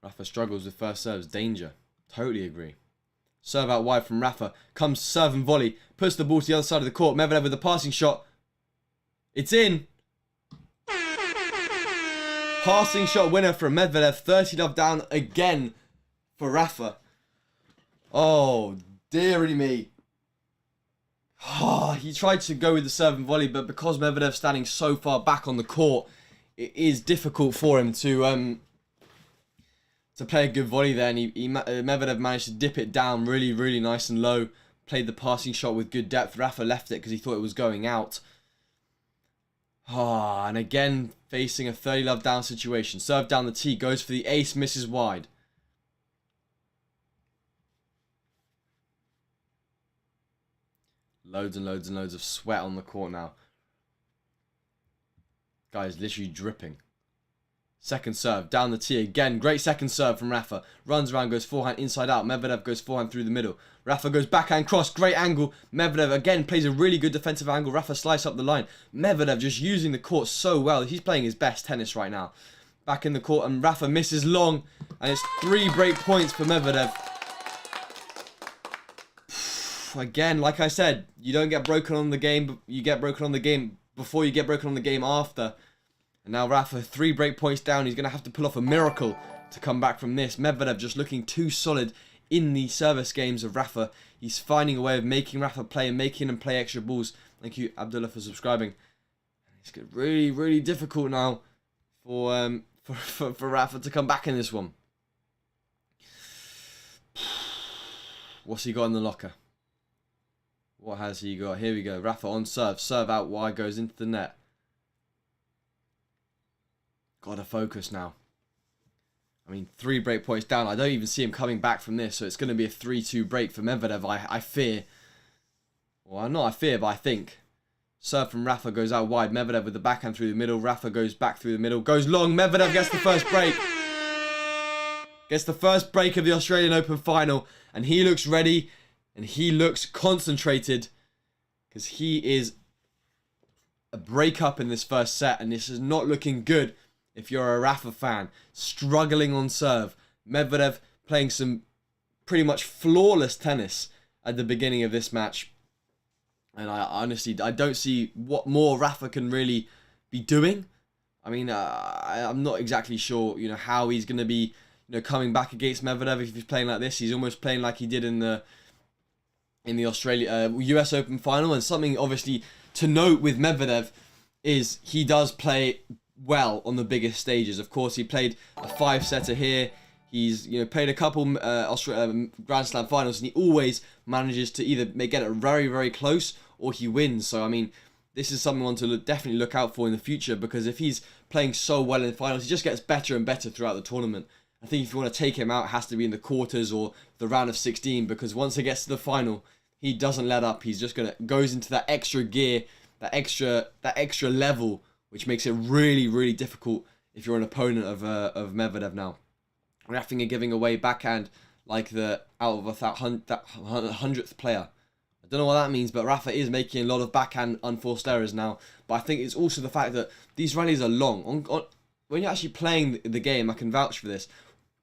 Rafa struggles with first serves. Danger. Totally agree. Serve out wide from Rafa. Comes serve and volley. Puts the ball to the other side of the court. Medvedev with the passing shot. It's in. Passing shot winner from Medvedev. 30-love down again for Rafa. Oh, dearie me. He tried to go with the serve and volley, but because Medvedev's standing so far back on the court, it is difficult for him to play a good volley there, and Medvedev managed to dip it down really nice and low. Played the passing shot with good depth. Rafa left it because he thought it was going out. And again, facing a 30-love down situation. Serve down the tee, goes for the ace, misses wide. Loads and loads of sweat on the court now. Guy's literally dripping. Second serve, down the tee again. Great second serve from Rafa. Runs around, goes forehand inside out. Medvedev goes forehand through the middle. Rafa goes backhand cross, great angle. Medvedev again plays a really good defensive angle. Rafa slice up the line. Medvedev just using the court so well. He's playing his best tennis right now. Back in the court, and Rafa misses long, and it's 3 break points for Medvedev. Again, like I said, you don't get broken on the game, you get broken on the game before you get broken on the game after. And now Rafa, 3 break points down. He's going to have to pull off a miracle to come back from this. Medvedev just looking too solid in the service games of Rafa. He's finding a way of making Rafa play and making him play extra balls. Thank you, Abdullah, for subscribing. It's really, really difficult now for Rafa to come back in this one. What's he got in the locker? What has he got? Here we go. Rafa on serve. Serve out wide, goes into the net. Gotta focus now. I mean, 3 break points down. I don't even see him coming back from this, so it's going to be a 3-2 break for Medvedev, I fear. Well, not I fear, but I think. Serve from Rafa goes out wide. Medvedev with the backhand through the middle. Rafa goes back through the middle. Goes long. Medvedev gets the first break. Gets the first break of the Australian Open final. And he looks ready. And he looks concentrated. Because he is a break up in this first set. And this is not looking good if you're a Rafa fan. Struggling on serve. Medvedev playing some pretty much flawless tennis at the beginning of this match. And I don't see what more Rafa can really be doing. I mean, I'm not exactly sure, how he's going to be, coming back against Medvedev if he's playing like this. He's almost playing like he did in the US Open final. And something obviously to note with Medvedev is he does play well on the biggest stages. Of course, he played a 5-setter here. He's played a couple Grand Slam finals, and he always manages to either get it very, very close or he wins. So, I mean, this is someone to definitely look out for in the future, because if he's playing so well in the finals, he just gets better and better throughout the tournament. I think if you want to take him out, it has to be in the quarters or the round of 16, because once it gets to the final, he doesn't let up. He's just goes into that extra gear, that extra level, which makes it really, really difficult if you're an opponent of Medvedev now. Rafa giving away backhand like out of that 100th player. I don't know what that means, but Rafa is making a lot of backhand unforced errors now. But I think it's also the fact that these rallies are long. When you're actually playing the game, I can vouch for this.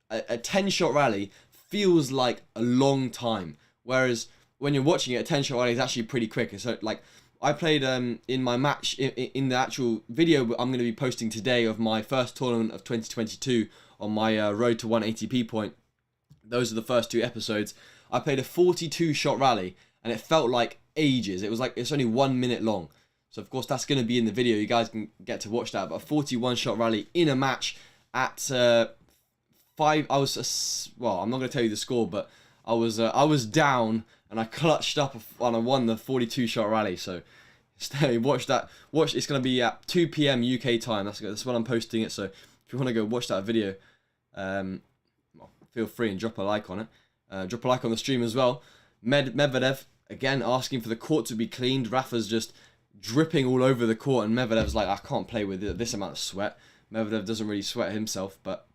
A 10-shot rally feels like a long time, whereas when you're watching it, a 10-shot rally is actually pretty quick. So, like, I played in my match, in the actual video I'm going to be posting today of my first tournament of 2022 on my Road to 1 ATP point. Those are the first 2 episodes. I played a 42-shot rally, and it felt like ages. It was like it's only 1 minute long. So, of course, that's going to be in the video. You guys can get to watch that. But a 41-shot rally in a match at 5... I'm not going to tell you the score, but I was down, and I clutched up and I won the 42-shot rally. So, watch that. It's going to be at 2 p.m. UK time. That's when I'm posting it. So, if you want to go watch that video, feel free and drop a like on it. Drop a like on the stream as well. Medvedev, again, asking for the court to be cleaned. Rafa's just dripping all over the court, and Medvedev's like, I can't play with this amount of sweat. Medvedev doesn't really sweat himself, but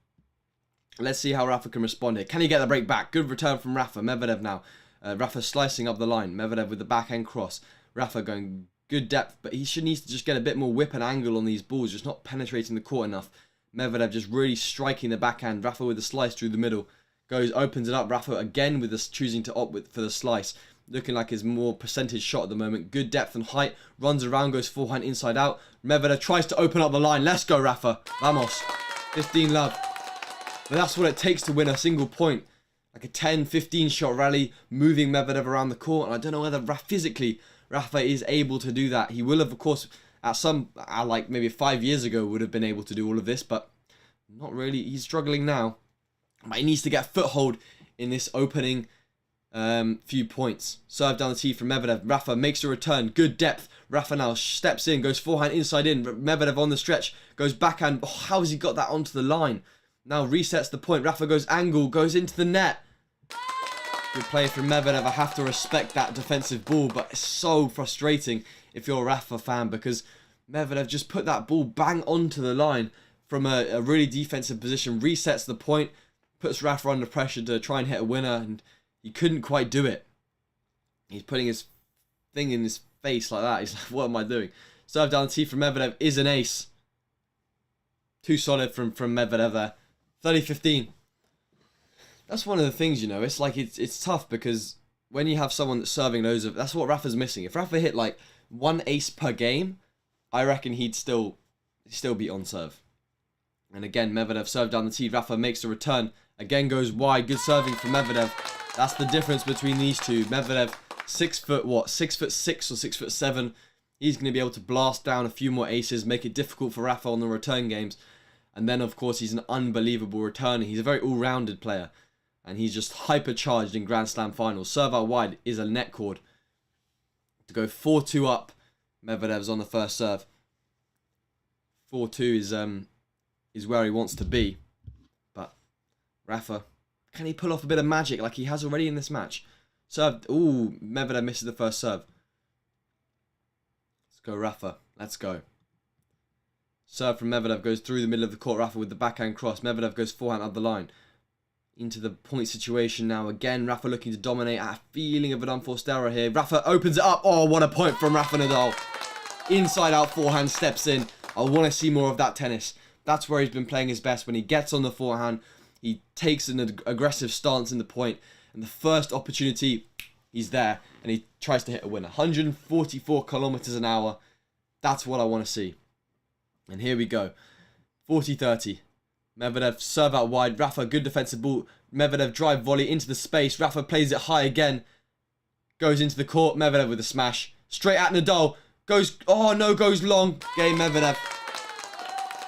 let's see how Rafa can respond here. Can he get the break back? Good return from Rafa. Medvedev now. Rafa slicing up the line. Medvedev with the backhand cross. Rafa going good depth, but he needs to just get a bit more whip and angle on these balls, just not penetrating the court enough. Medvedev just really striking the backhand. Rafa with the slice through the middle. Opens it up. Rafa again with this, choosing to opt for the slice. Looking like his more percentage shot at the moment. Good depth and height. Runs around, goes forehand inside out. Medvedev tries to open up the line. Let's go, Rafa. Vamos. 15 love. But that's what it takes to win a single point. Like a 10, 15 shot rally, moving Medvedev around the court. And I don't know whether physically Rafa is able to do that. He will have, of course, like maybe 5 years ago, would have been able to do all of this. But not really. He's struggling now. But he needs to get foothold in this opening few points. Serve down the tee from Medvedev. Rafa makes a return. Good depth. Rafa now steps in, goes forehand inside in. Medvedev on the stretch, goes backhand. Oh, how has he got that onto the line? Now resets the point. Rafa goes angle, goes into the net. Good play from Medvedev. I have to respect that defensive ball, but it's so frustrating if you're a Rafa fan, because Medvedev just put that ball bang onto the line from a really defensive position. Resets the point, puts Rafa under pressure to try and hit a winner, and he couldn't quite do it. He's putting his thing in his face like that. He's like, what am I doing? Serve down T from Medvedev is an ace. Too solid from Medvedev there. 30-15. That's one of the things, you know. It's like it's tough because when you have someone that's serving loads of... That's what Rafa's missing. If Rafa hit like one ace per game, I reckon he'd still be on serve. And again, Medvedev served down the tee. Rafa makes the return. Again goes wide. Good serving from Medvedev. That's the difference between these two. Medvedev, 6 foot what? 6'6" or 6'7". He's going to be able to blast down a few more aces, make it difficult for Rafa on the return games. And then, of course, he's an unbelievable returner. He's a very all-rounded player. And he's just hypercharged in Grand Slam finals. Serve out wide is a net cord. To go 4-2 up, Medvedev's on the first serve. 4-2 is where he wants to be. But Rafa, can he pull off a bit of magic like he has already in this match? Serve. Ooh, Medvedev misses the first serve. Let's go, Rafa. Let's go. Serve from Medvedev goes through the middle of the court. Rafa with the backhand cross. Medvedev goes forehand up the line. Into the point situation now. Again, Rafa looking to dominate. A feeling of an unforced error here. Rafa opens it up. Oh, what a point from Rafa Nadal. Inside out forehand, steps in. I want to see more of that tennis. That's where he's been playing his best. When he gets on the forehand, he takes an aggressive stance in the point. And the first opportunity, he's there. And he tries to hit a winner. 144 kilometers an hour. That's what I want to see. And here we go. 40-30. Medvedev serve out wide. Rafa, good defensive ball. Medvedev drive volley into the space. Rafa plays it high again. Goes into the court. Medvedev with a smash. Straight at Nadal. Goes, oh no, goes long. Game Medvedev.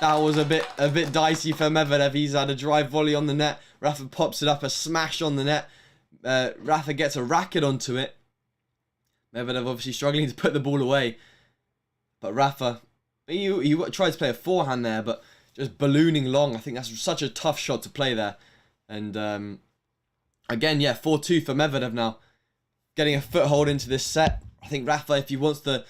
That was a bit dicey for Medvedev. He's had a drive volley on the net. Rafa pops it up, a smash on the net. Rafa gets a racket onto it. Medvedev obviously struggling to put the ball away. But Rafa, he tried to play a forehand there, but just ballooning long. I think that's such a tough shot to play there. And again, yeah, 4-2 for Medvedev now. Getting a foothold into this set. I think Rafa, if he wants to...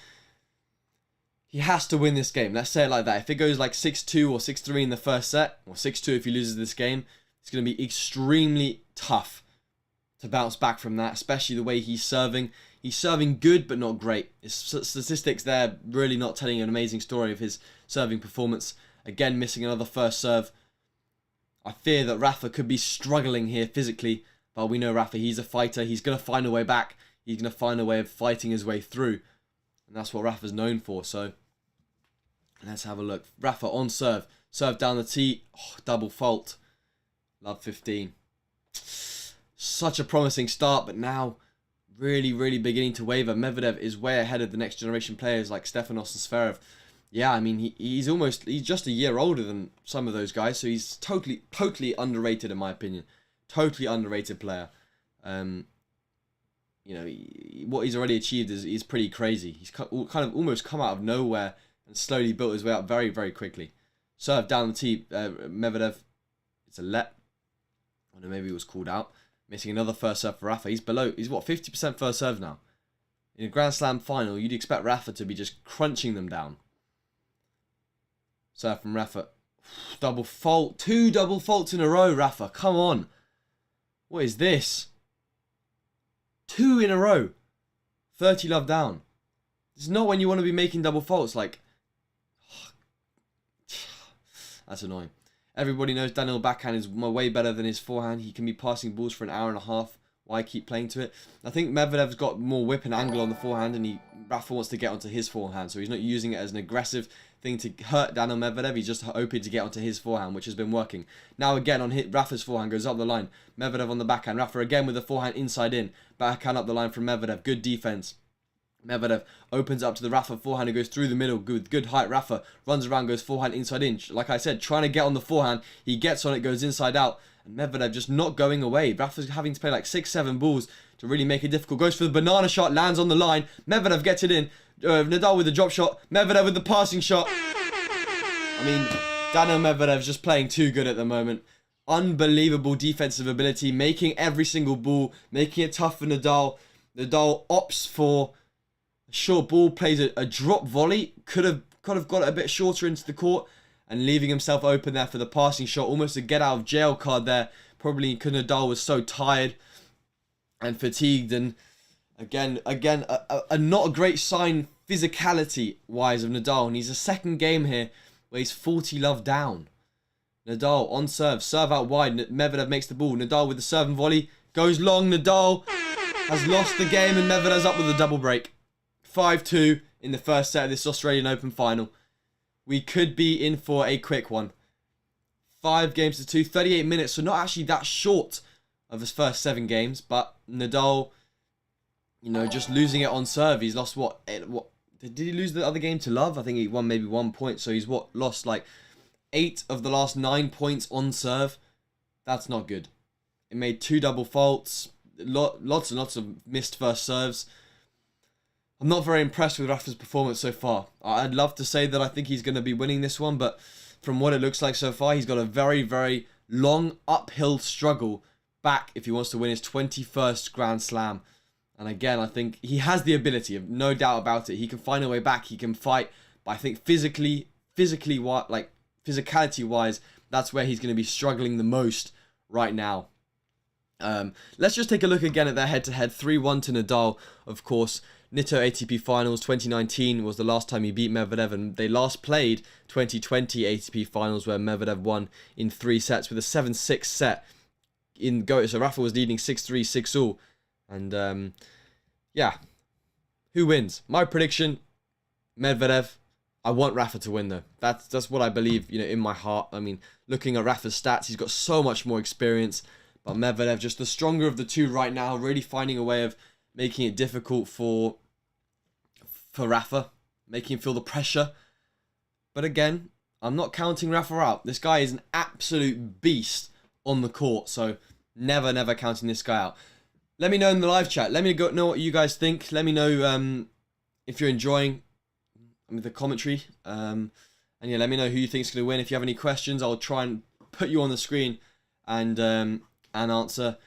He has to win this game. Let's say it like that. If it goes like 6-2 or 6-3 in the first set, or 6-2 if he loses this game, it's going to be extremely tough to bounce back from that, especially the way he's serving. He's serving good, but not great. His statistics there really not telling an amazing story of his serving performance. Again, missing another first serve. I fear that Rafa could be struggling here physically, but we know Rafa, he's a fighter. He's going to find a way back. He's going to find a way of fighting his way through. And that's what Rafa's known for. So let's have a look. Rafa on serve. Serve down the tee. Oh, double fault. Love 15. Such a promising start, but now really beginning to waver. Medvedev is way ahead of the next generation players like Stefanos and Zverev. Yeah, I mean, he's just a year older than some of those guys, so he's totally underrated in my opinion. Totally underrated player. You know, what he's already achieved is pretty crazy. He's kind of almost come out of nowhere and slowly built his way up very quickly. Serve down the tee, Medvedev. It's a let. I don't know, maybe it was called out. Missing another first serve for Rafa. He's what, 50% first serve now. In a Grand Slam final, you'd expect Rafa to be just crunching them down. Serve from Rafa. Double fault. 2 double faults in a row, Rafa. Come on. What is this? 2 in a row. 30 love down. This is not when you want to be making double faults. Like, that's annoying. Everybody knows Daniel backhand is way better than his forehand. He can be passing balls for an hour and a half. Why keep playing to it? I think Medvedev's got more whip and angle on the forehand, and Rafa wants to get onto his forehand, so he's not using it as an aggressive thing to hurt Daniel Medvedev. He's just hoping to get onto his forehand, which has been working. Now again on Rafa's forehand, goes up the line. Medvedev on the backhand. Rafa again with the forehand inside in. Backhand up the line from Medvedev. Good defense. Medvedev opens up to the Rafa forehand and goes through the middle. Good height. Rafa runs around, goes forehand inside in. Like I said, trying to get on the forehand. He gets on it, goes inside out. And Medvedev just not going away. Rafa's having to play like 6-7 balls to really make it difficult. Goes for the banana shot, lands on the line. Medvedev gets it in. Nadal with the drop shot. Medvedev with the passing shot. I mean, Daniel Medvedev's just playing too good at the moment. Unbelievable defensive ability. Making every single ball. Making it tough for Nadal. Nadal opts for a short ball. Plays a drop volley. Could have got it a bit shorter into the court. And leaving himself open there for the passing shot. Almost a get out of jail card there. Probably because Nadal was so tired and fatigued. And Again, not a great sign physicality-wise of Nadal. And he's a second game here where he's 40 love down. Nadal on serve. Serve out wide. Medvedev makes the ball. Nadal with the serve and volley. Goes long. Nadal has lost the game and Medvedev's up with a double break. 5-2 in the first set of this Australian Open final. We could be in for a quick one. 5 games to 2. 38 minutes. So not actually that short of his first 7 games. But Nadal, you know, just losing it on serve. He's lost what? Did he lose the other game to love? I think he won maybe 1 point. So he's lost like 8 of the last 9 points on serve. That's not good. It made 2 double faults. Lots and lots of missed first serves. I'm not very impressed with Rafa's performance so far. I'd love to say that I think he's going to be winning this one, but from what it looks like so far, he's got a very, very long uphill struggle back if he wants to win his 21st Grand Slam. And again, I think he has the ability, of no doubt about it. He can find a way back. He can fight, but I think physicality-wise, that's where he's going to be struggling the most right now. Let's just take a look again at their head-to-head. 3-1 to Nadal, of course. Nitto ATP Finals 2019 was the last time he beat Medvedev, and they last played 2020 ATP Finals where Medvedev won in 3 sets with a 7-6 set. So Rafa was leading 6-3, 6-all. And yeah, who wins? My prediction, Medvedev. I want Rafa to win though. That's what I believe, you know, in my heart. I mean, looking at Rafa's stats, he's got so much more experience. But Medvedev, just the stronger of the two right now, really finding a way of making it difficult for Rafa, making him feel the pressure. But again, I'm not counting Rafa out. This guy is an absolute beast on the court, so never counting this guy out. Let me know in the live chat. Let me know what you guys think. Let me know if you're enjoying the commentary. And yeah, let me know who you think is going to win. If you have any questions, I'll try and put you on the screen and answer.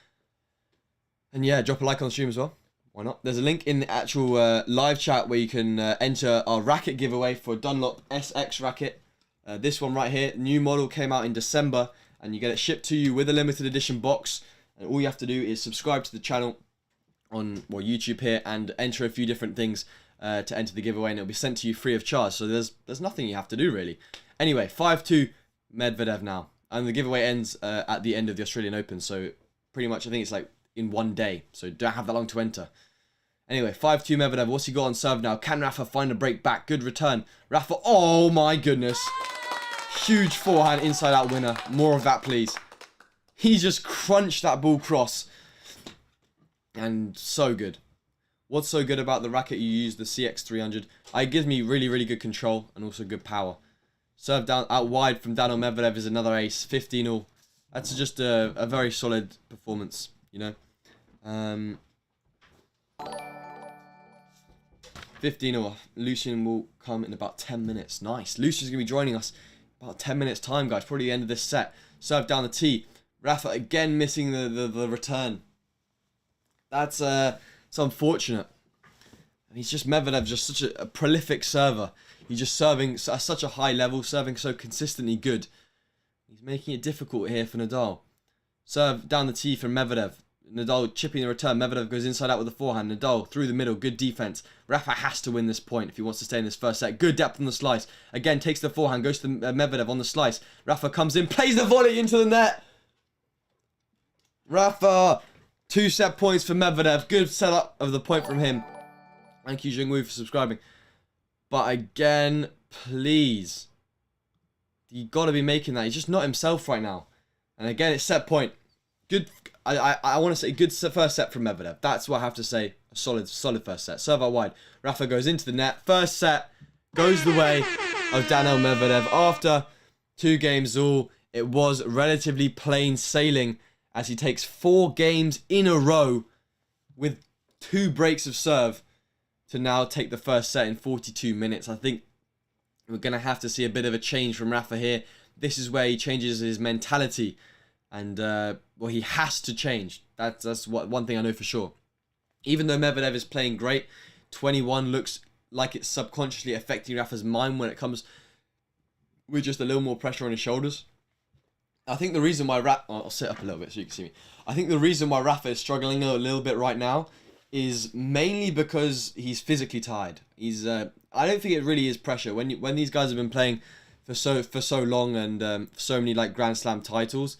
And yeah, drop a like on the stream as well. Why not? There's a link in the actual live chat where you can enter our racket giveaway for Dunlop SX racket. This one right here, new model, came out in December, and you get it shipped to you with a limited edition box. And all you have to do is subscribe to the channel on YouTube here and enter a few different things to enter the giveaway, and it'll be sent to you free of charge. So there's nothing you have to do really. Anyway, 5-2 Medvedev now, and the giveaway ends at the end of the Australian Open. So pretty much, I think it's like in 1 day, so don't have that long to enter. Anyway, 5-2 Medvedev. What's he got on serve now? Can Rafa find a break back? Good return. Rafa, oh my goodness. Huge forehand inside out winner. More of that, please. He just crunched that ball cross. And so good. What's so good about the racket you use, the CX300? It gives me really good control and also good power. Serve down out wide from Daniil Medvedev is another ace. 15-all. That's just a very solid performance, you know. 15-all. Lucian will come in about 10 minutes. Nice. Lucian's going to be joining us about 10 minutes time, guys. Probably the end of this set. Serve down the tee. Rafa again missing the return. That's it's unfortunate. And he's just, Medvedev, just such a prolific server. He's just serving at such a high level, serving so consistently good. He's making it difficult here for Nadal. Serve down the tee from Medvedev. Nadal chipping the return. Medvedev goes inside out with the forehand. Nadal through the middle. Good defense. Rafa has to win this point if he wants to stay in this first set. Good depth on the slice. Again, takes the forehand. Goes to Medvedev on the slice. Rafa comes in. Plays the volley into the net. Rafa. 2 set points for Medvedev. Good setup of the point from him. Thank you, Jingwu, for subscribing. But again, please. You got to be making that. He's just not himself right now. And again, it's set point. Good. I want to say good first set from Medvedev. That's what I have to say. A solid first set. Serve out wide. Rafa goes into the net. First set goes the way of Daniil Medvedev. After 2 games all, it was relatively plain sailing as he takes 4 games in a row with 2 breaks of serve to now take the first set in 42 minutes. I think we're going to have to see a bit of a change from Rafa here. This is where he changes his mentality. And, well, he has to change. That's one thing I know for sure. Even though Medvedev is playing great, 21 looks like it's subconsciously affecting Rafa's mind when it comes with just a little more pressure on his shoulders. I think the reason why I'll sit up a little bit so you can see me. I think the reason why Rafa is struggling a little bit right now is mainly because he's physically tired. I don't think it really is pressure when these guys have been playing for so long and so many like Grand Slam titles,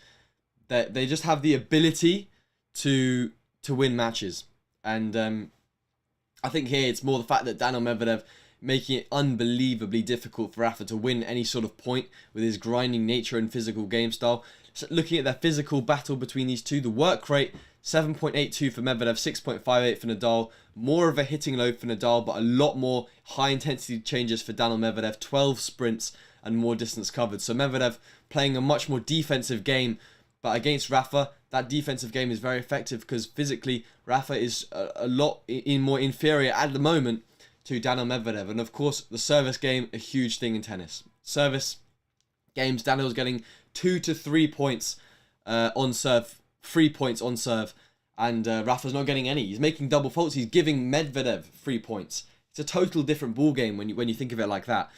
that they just have the ability to win matches. And I think here it's more the fact that Daniil Medvedev making it unbelievably difficult for Rafa to win any sort of point with his grinding nature and physical game style. So looking at their physical battle between these two, the work rate 7.82 for Medvedev, 6.58 for Nadal. More of a hitting load for Nadal, but a lot more high intensity changes for Daniil Medvedev, 12 sprints and more distance covered. So Medvedev playing a much more defensive game, but against Rafa, that defensive game is very effective because physically Rafa is a lot more inferior at the moment to Daniil Medvedev. And of course, the service game, a huge thing in tennis. Service games, Daniil's getting 2 to 3 points on serve, 3 points on serve, and Rafa's not getting any. He's making double faults. He's giving Medvedev 3 points. It's a total different ball game when you think of it like that.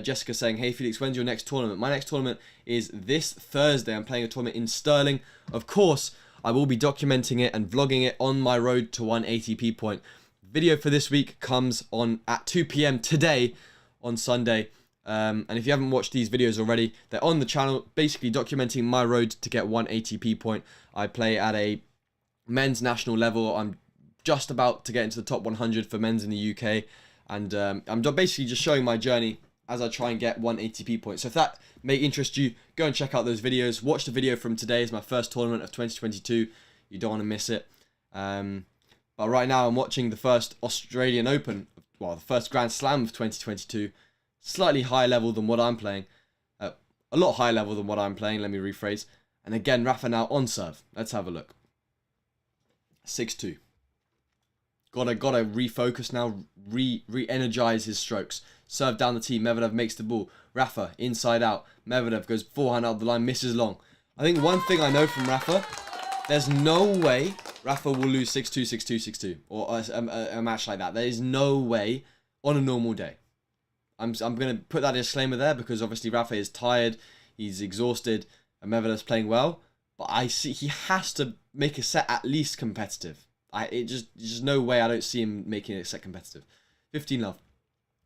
Jessica saying, hey Felix, when's your next tournament? My next tournament is this Thursday. I'm playing a tournament in Stirling. Of course, I will be documenting it and vlogging it on my road to 1 ATP point. Video for this week comes on at 2 p.m. today on Sunday. And if you haven't watched these videos already, they're on the channel, basically documenting my road to get 1 ATP point. I play at a men's national level. I'm just about to get into the top 100 for men's in the UK. And I'm basically just showing my journey as I try and get 1 ATP point. So if that may interest you, go and check out those videos. Watch the video from today. It's my first tournament of 2022. You don't want to miss it. But right now I'm watching the first Australian Open, well, the first Grand Slam of 2022. Slightly higher level than what I'm playing. A lot higher level than what I'm playing, let me rephrase. And again, Rafa now on serve. Let's have a look. 6-2. Gotta refocus now, re-energize his strokes. Serve down the tee, Medvedev makes the ball. Rafa, inside out. Medvedev goes forehand up the line, misses long. I think one thing I know from Rafa, there's no way Rafa will lose 6-2, 6-2, 6-2. Or a match like that. There is no way on a normal day. I'm going to put that disclaimer there because obviously Rafa is tired, he's exhausted, and Medvedev's playing well. But I see he has to make a set at least competitive. There's just no way I don't see him making a set competitive. 15-love.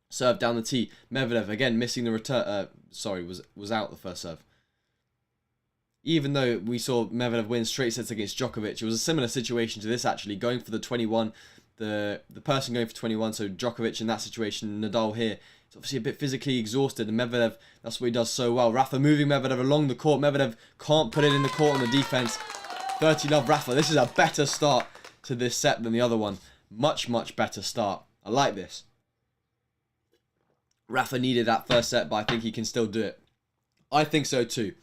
Serve down the tee. Medvedev again missing the return. Was out the first serve. Even though we saw Medvedev win straight sets against Djokovic, it was a similar situation to this actually, going for the 21. The person going for 21, so Djokovic in that situation, Nadal here. It's obviously a bit physically exhausted, and Medvedev, that's what he does so well. Rafa moving Medvedev along the court. Medvedev can't put it in the court on the defense. 30-love Rafa. This is a better start to this set than the other one. Much, much better start. I like this. Rafa needed that first set, but I think he can still do it. I think so too.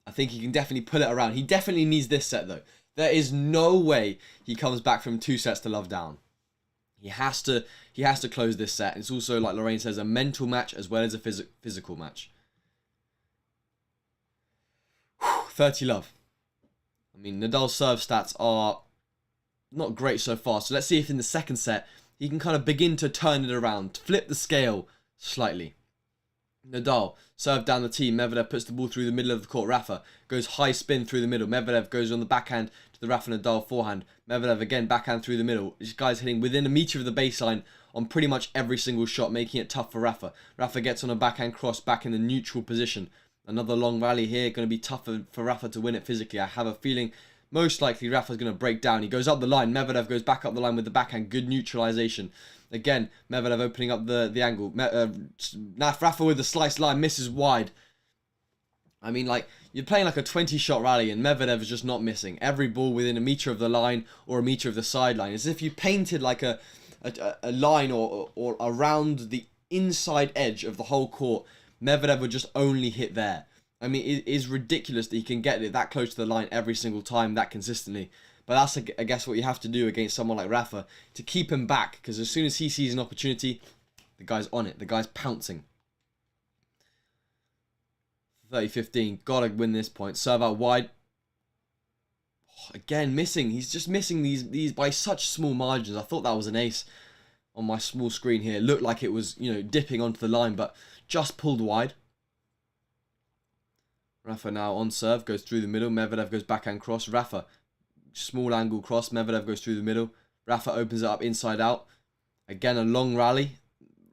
I think he can definitely pull it around. He definitely needs this set though. There is no way he comes back from 2 sets to love down. He has to close this set. It's also, like Lorraine says, a mental match as well as a physical match. 30-love. I mean, Nadal's serve stats are not great so far. So let's see if in the second set he can kind of begin to turn it around, flip the scale slightly. Nadal, serve down the tee. Medvedev puts the ball through the middle of the court. Rafa goes high spin through the middle. Medvedev goes on the backhand to the Rafa Nadal forehand. Medvedev again backhand through the middle. This guy's hitting within a meter of the baseline on pretty much every single shot, making it tough for Rafa. Rafa gets on a backhand cross back in the neutral position. Another long rally here, going to be tougher for Rafa to win it physically. I have a feeling most likely Rafa's going to break down. He goes up the line. Medvedev goes back up the line with the backhand. Good neutralization. Again, Medvedev opening up the angle. Rafa with the slice line, misses wide. I mean, like, you're playing like a 20-shot rally and Medvedev is just not missing. Every ball within a meter of the line or a meter of the sideline. It's as if you painted like a line or around the inside edge of the whole court. Medvedev would just only hit there. I mean, it is ridiculous that he can get it that close to the line every single time, that consistently. But that's, I guess, what you have to do against someone like Rafa to keep him back. Because as soon as he sees an opportunity, the guy's on it. The guy's pouncing. 30-15. Gotta win this point. Serve out wide. Oh, again, missing. He's just missing these by such small margins. I thought that was an ace on my small screen here. It looked like it was, dipping onto the line, but just pulled wide. Rafa now on serve, goes through the middle. Medvedev goes backhand cross. Rafa, small angle cross. Medvedev goes through the middle. Rafa opens it up inside out. Again, a long rally.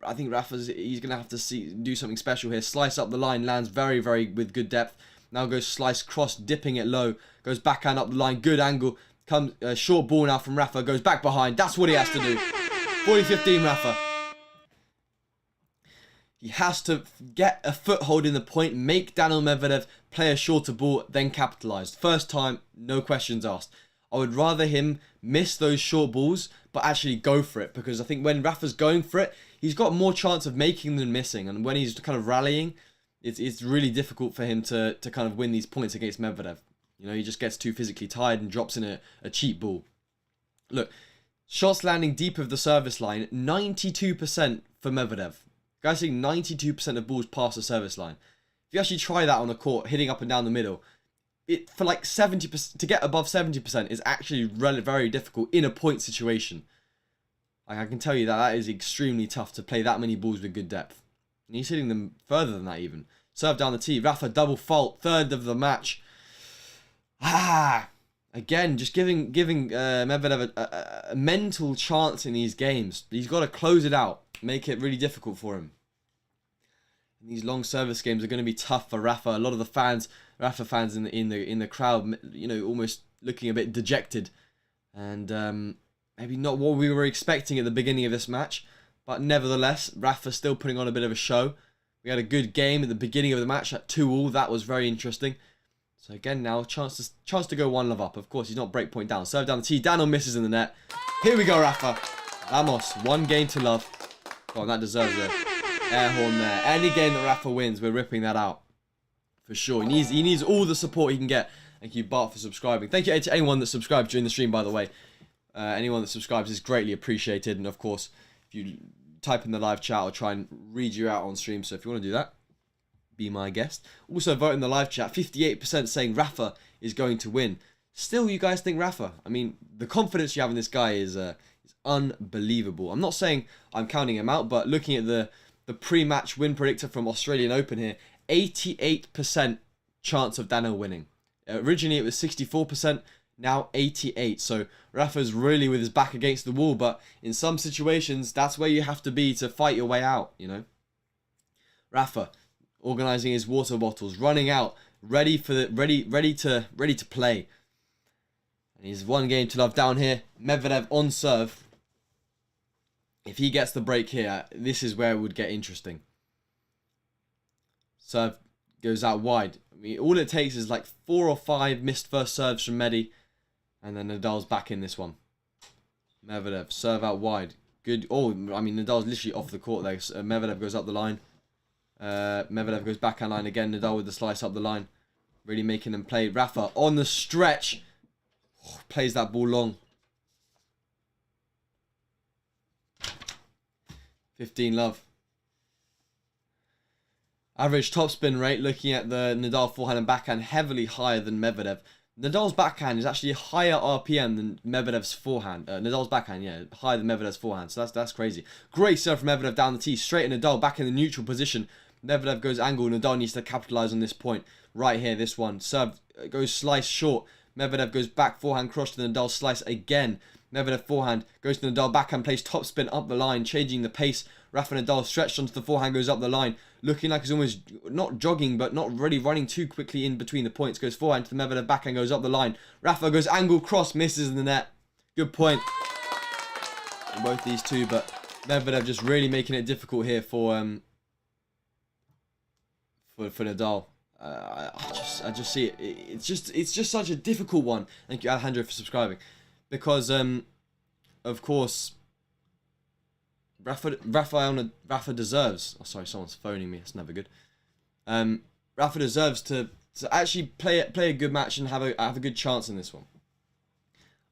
I think he's going to have to do something special here. Slice up the line, lands very, very with good depth. Now goes slice cross, dipping it low. Goes backhand up the line, good angle. Comes short ball now from Rafa, goes back behind. That's what he has to do. 40-15 Rafa. He has to get a foothold in the point, make Daniil Medvedev play a shorter ball, then capitalise. First time, no questions asked. I would rather him miss those short balls, but actually go for it. Because I think when Rafa's going for it, he's got more chance of making than missing. And when he's kind of rallying, it's really difficult for him to kind of win these points against Medvedev. You know, he just gets too physically tired and drops in a cheap ball. Look, shots landing deep of the service line, 92% for Medvedev. Guys saying 92% of balls pass the service line. If you actually try that on a court, hitting up and down the middle, for like 70%, to get above 70% is actually very difficult in a point situation. Like, I can tell you that is extremely tough to play that many balls with good depth. And he's hitting them further than that even. Serve down the tee. Rafa double fault, third of the match. Again, just giving Medvedev a mental chance in these games. He's got to close it out, make it really difficult for him. And these long service games are going to be tough for Rafa. A lot of the Rafa fans in the crowd, you know, almost looking a bit dejected, and maybe not what we were expecting at the beginning of this match. But nevertheless, Rafa still putting on a bit of a show. We had a good game at the beginning of the match at 2-2. That was very interesting. So again, now chance to go 1-love up. Of course, he's not break point down. Serve down the tee. Daniel misses in the net. Here we go, Rafa. Vamos. 1 game to love. Go on, that deserves an air horn there. Any game that Rafa wins, we're ripping that out. For sure. He needs all the support he can get. Thank you, Bart, for subscribing. Thank you to anyone that subscribed during the stream, by the way. Anyone that subscribes is greatly appreciated. And of course, if you type in the live chat, I'll try and read you out on stream. So if you want to do that, be my guest. Also, vote in the live chat. 58% saying Rafa is going to win. Still, you guys think Rafa? I mean, the confidence you have in this guy is unbelievable. I'm not saying I'm counting him out, but looking at the pre-match win predictor from Australian Open here, 88% chance of Daniil winning. Originally, it was 64%. Now 88. So Rafa's really with his back against the wall, but in some situations, that's where you have to be to fight your way out, you know. Rafa organizing his water bottles, running out, ready to play. And he's 1 game to love down here. Medvedev on serve. If he gets the break here, this is where it would get interesting. Serve goes out wide. I mean, all it takes is like 4 or 5 missed first serves from Medi, and then Nadal's back in this one. Medvedev, serve out wide. Good. Oh, I mean, Nadal's literally off the court there. Medvedev goes up the line. Medvedev goes backhand line again. Nadal with the slice up the line. Really making them play. Rafa on the stretch. Oh, plays that ball long. 15-love. Average topspin rate, looking at the Nadal forehand and backhand, heavily higher than Medvedev. Nadal's backhand is actually higher RPM than Medvedev's forehand. Nadal's backhand, yeah, higher than Medvedev's forehand. So that's crazy. Great serve from Medvedev down the tee. Straight in Nadal, back in the neutral position. Medvedev goes angle. Nadal needs to capitalize on this point. Right here, this one. Serve goes slice short. Medvedev goes back, forehand cross to Nadal, slice again. Medvedev forehand goes to Nadal, backhand, plays topspin up the line, changing the pace. Rafa Nadal stretched onto the forehand, goes up the line. Looking like he's almost not jogging, but not really running too quickly in between the points. Goes forehand to the Medvedev backhand, goes up the line. Rafa goes angle, cross, misses in the net. Good point. And both these two, but Medvedev just really making it difficult here for Nadal. I just see it. It's just such a difficult one. Thank you, Alejandro, for subscribing, because of course, Rafa deserves. Oh, sorry, someone's phoning me. It's never good. Rafa deserves to actually play a good match and have a good chance in this one.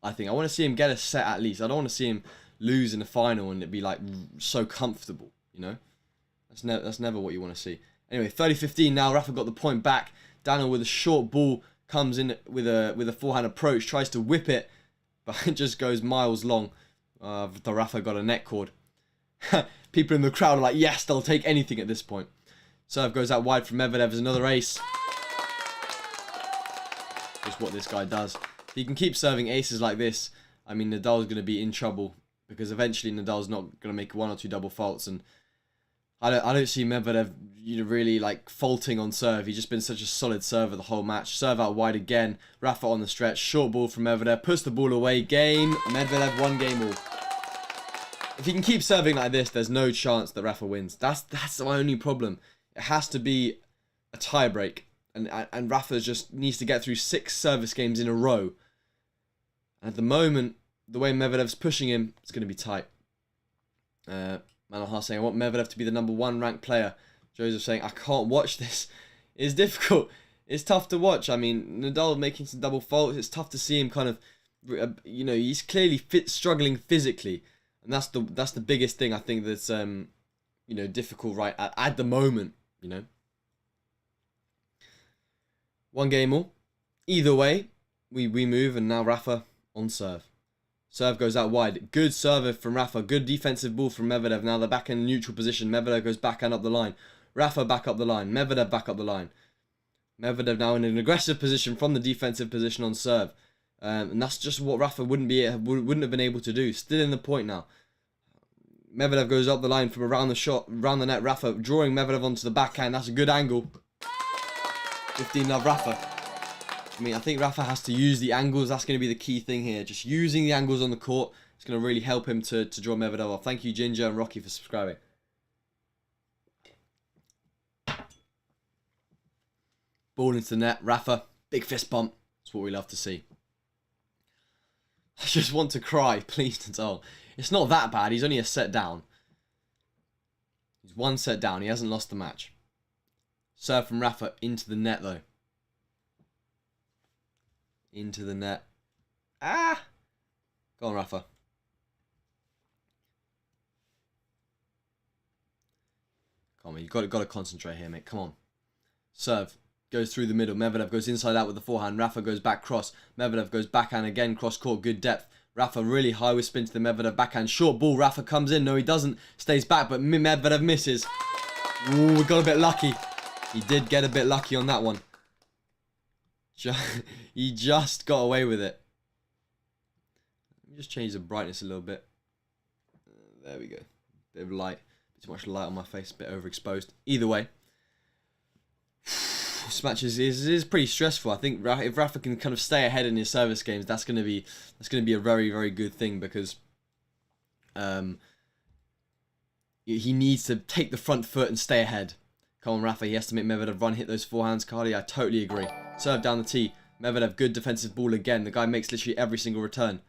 I think I want to see him get a set at least. I don't want to see him lose in the final and it be like so comfortable. You know, that's never what you want to see. Anyway, 30-15 now. Rafa got the point back. Daniil with a short ball comes in with a forehand approach, tries to whip it, but it just goes miles long. The Rafa got a net cord. People in the crowd are like, yes, they'll take anything at this point. Serve goes out wide from Medvedev as another ace. Just what this guy does. He can keep serving aces like this. I mean, Nadal's going to be in trouble because eventually Nadal's not going to make 1 or 2 double faults, and I don't see Medvedev really like faulting on serve. He's just been such a solid server the whole match. Serve out wide again. Rafa on the stretch. Short ball from Medvedev. Puts the ball away. Game. Medvedev 1 game all. If he can keep serving like this, there's no chance that Rafa wins. That's my only problem. It has to be a tie break. And Rafa just needs to get through 6 service games in a row. And at the moment, the way Medvedev's pushing him, it's going to be tight. Manal saying, I want Medvedev to be the #1 ranked player. Joseph saying, I can't watch this. It's difficult. It's tough to watch. I mean, Nadal making some double faults. It's tough to see him kind of, he's clearly struggling physically. And that's the biggest thing I think that's, difficult right at the moment, 1 game all. Either way, we move, and now Rafa on serve. Serve goes out wide. Good serve from Rafa. Good defensive ball from Medvedev. Now they're back in neutral position. Medvedev goes back and up the line. Rafa back up the line. Medvedev back up the line. Medvedev now in an aggressive position from the defensive position on serve. And that's just what Rafa wouldn't have been able to do. Still in the point now. Medvedev goes up the line from around the net. Rafa drawing Medvedev onto the backhand. That's a good angle. 15-love Rafa. I mean, I think Rafa has to use the angles. That's going to be the key thing here. Just using the angles on the court. It's going to really help him to draw Medvedev off. Thank you, Ginger and Rocky, for subscribing. Ball into the net. Rafa, big fist bump. That's what we love to see. I just want to cry, please, Nadal. It's not that bad. He's only a set down. He's 1 set down. He hasn't lost the match. Serve from Rafa into the net, though. Into the net. Ah! Go on, Rafa. Come on, you've got to concentrate here, mate. Come on. Serve. Goes through the middle. Medvedev goes inside out with the forehand. Rafa goes back cross. Medvedev goes backhand again. Cross court. Good depth. Rafa really high with spin to the Medvedev backhand. Short ball. Rafa comes in. No, he doesn't. Stays back, but Medvedev misses. Ooh, we got a bit lucky. He did get a bit lucky on that one. He just got away with it. Let me just change the brightness a little bit. There we go. Bit of light. Too much light on my face. A bit overexposed. Either way. This match is pretty stressful. I think if Rafa can kind of stay ahead in his service games, that's going to be a very, very good thing, because he needs to take the front foot and stay ahead. Come on, Rafa. He has to make Medvedev run, hit those forehands. Cardi, I totally agree. Serve down the tee. Medvedev, good defensive ball again. The guy makes literally every single return.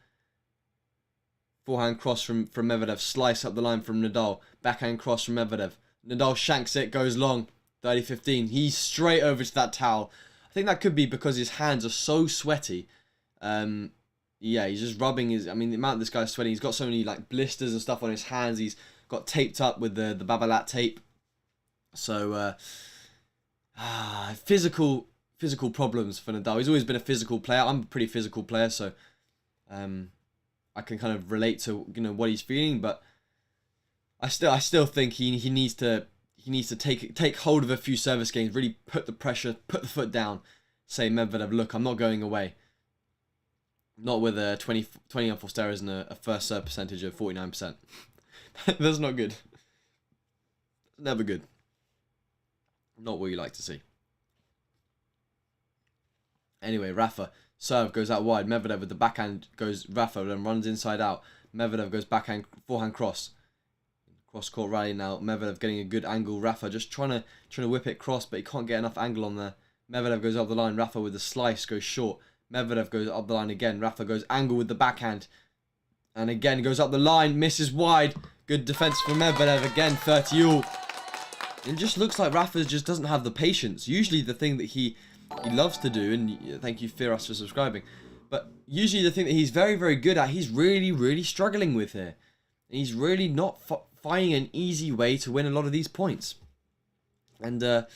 Forehand cross from Medvedev. Slice up the line from Nadal. Backhand cross from Medvedev. Nadal shanks it, goes long. 30-15. He's straight over to that towel. I think that could be because his hands are so sweaty. Yeah, he's just rubbing his... I mean, the amount this guy's sweating. He's got so many like blisters and stuff on his hands. He's got taped up with the Babolat tape. So, physical problems for Nadal. He's always been a physical player. I'm a pretty physical player, so I can kind of relate to what he's feeling. But I still think he needs to take hold of a few service games, really put the pressure, put the foot down, say Medvedev, look, I'm not going away. Not with a 20 on Forsteras and a first serve percentage of 49%. That's not good. Never good. Not what you like to see. Anyway, Rafa. Serve goes out wide. Medvedev with the backhand goes Rafa, then runs inside out. Medvedev goes backhand, forehand cross. Cross court rally now. Medvedev getting a good angle. Rafa just trying to whip it cross, but he can't get enough angle on there. Medvedev goes up the line. Rafa with the slice goes short. Medvedev goes up the line again. Rafa goes angle with the backhand. And again goes up the line. Misses wide. Good defense from Medvedev. Again, 30 all. It just looks like Rafa just doesn't have the patience. Usually the thing that he loves to do, and thank you Firas for subscribing, but usually the thing that he's very, very good at, he's really, really struggling with here. And he's really not finding an easy way to win a lot of these points. And I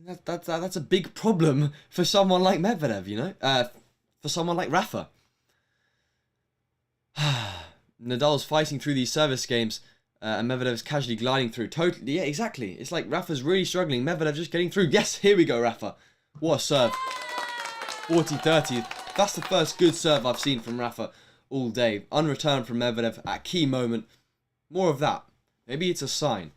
think that's a big problem for someone like Medvedev, for someone like Rafa. Nadal's fighting through these service games. And Medvedev's casually gliding through. Totally, yeah, exactly. It's like Rafa's really struggling. Medvedev just getting through. Yes, here we go, Rafa. What a serve. 40-30. That's the first good serve I've seen from Rafa all day. Unreturned from Medvedev at a key moment. More of that. Maybe it's a sign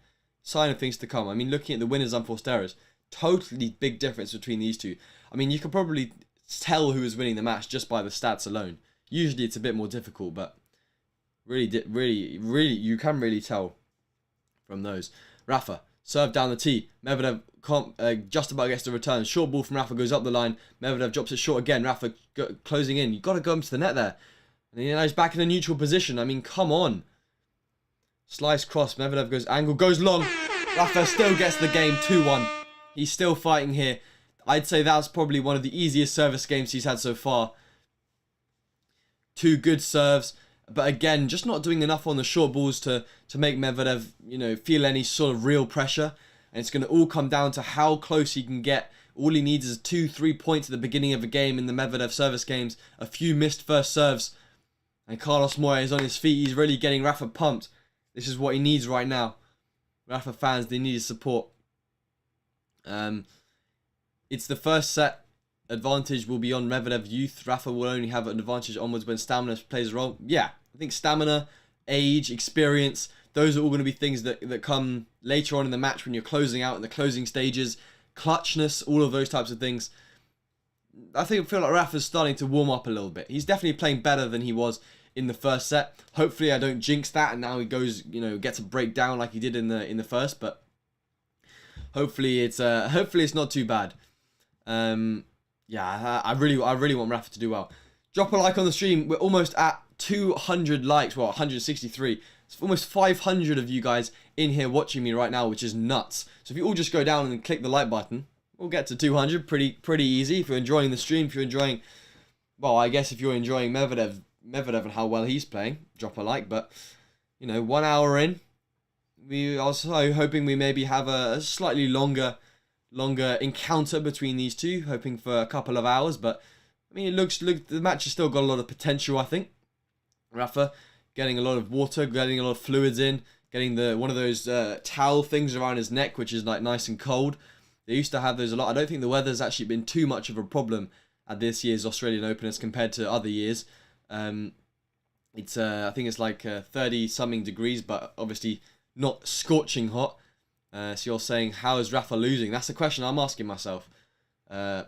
of things to come. I mean, looking at the winners unforced errors, totally big difference between these two. I mean, you could probably tell who was winning the match just by the stats alone. Usually it's a bit more difficult, but really, you can really tell from those. Rafa, serve down the tee. Medvedev just about gets the return. Short ball from Rafa goes up the line. Medvedev drops it short again. Rafa closing in. You've got to go into the net there. And he's back in a neutral position. I mean, come on. Slice cross. Medvedev goes angle. Goes long. Rafa still gets the game 2-1. He's still fighting here. I'd say that's probably one of the easiest service games he's had so far. 2 good serves. But again, just not doing enough on the short balls to make Medvedev, feel any sort of real pressure. And it's going to all come down to how close he can get. All he needs is 2-3 points at the beginning of a game in the Medvedev service games. A few missed first serves. And Carlos Moya is on his feet. He's really getting Rafa pumped. This is what he needs right now. Rafa fans, they need his support. It's the first set. Advantage will be on Medvedev youth. Rafa will only have an advantage onwards when stamina plays a role. Yeah, I think stamina, age, experience, those are all going to be things that come later on in the match when you're closing out in the closing stages. Clutchness, all of those types of things. I feel like Rafa's starting to warm up a little bit. He's definitely playing better than he was in the first set. Hopefully I don't jinx that and now he goes, gets a breakdown like he did in the first, but hopefully it's not too bad. Yeah, I really want Rafa to do well. Drop a like on the stream. We're almost at 200 likes. Well, 163. It's almost 500 of you guys in here watching me right now, which is nuts. So if you all just go down and click the like button, we'll get to 200 pretty easy. If you're enjoying the stream, if you're enjoying, well, I guess if you're enjoying Medvedev and how well he's playing, drop a like. But 1 hour in, we also hoping we maybe have a slightly longer encounter between these two, hoping for a couple of hours. But I mean, the match has still got a lot of potential. I think Rafa getting a lot of water, getting a lot of fluids in, getting one of those towel things around his neck, which is like nice and cold. They used to have those a lot. I don't think the weather's actually been too much of a problem at this year's Australian Open as compared to other years. It's I think it's like 30 something degrees, but obviously not scorching hot. So you're saying, how is Rafa losing? That's the question I'm asking myself. Well,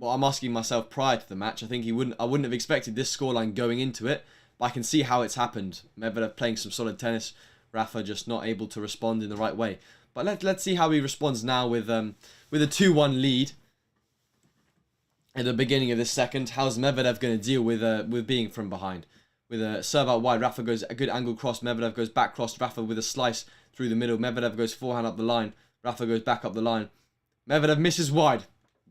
I'm asking myself prior to the match. I think I wouldn't have expected this scoreline going into it, but I can see how it's happened. Medvedev playing some solid tennis, Rafa just not able to respond in the right way. But let's see how he responds now with a 2-1 lead at the beginning of this second. How's Medvedev going to deal with being from behind? With a serve out wide, Rafa goes a good angle cross. Medvedev goes back cross. Rafa with a slice through the middle. Medvedev goes forehand up the line. Rafa goes back up the line. Medvedev misses wide.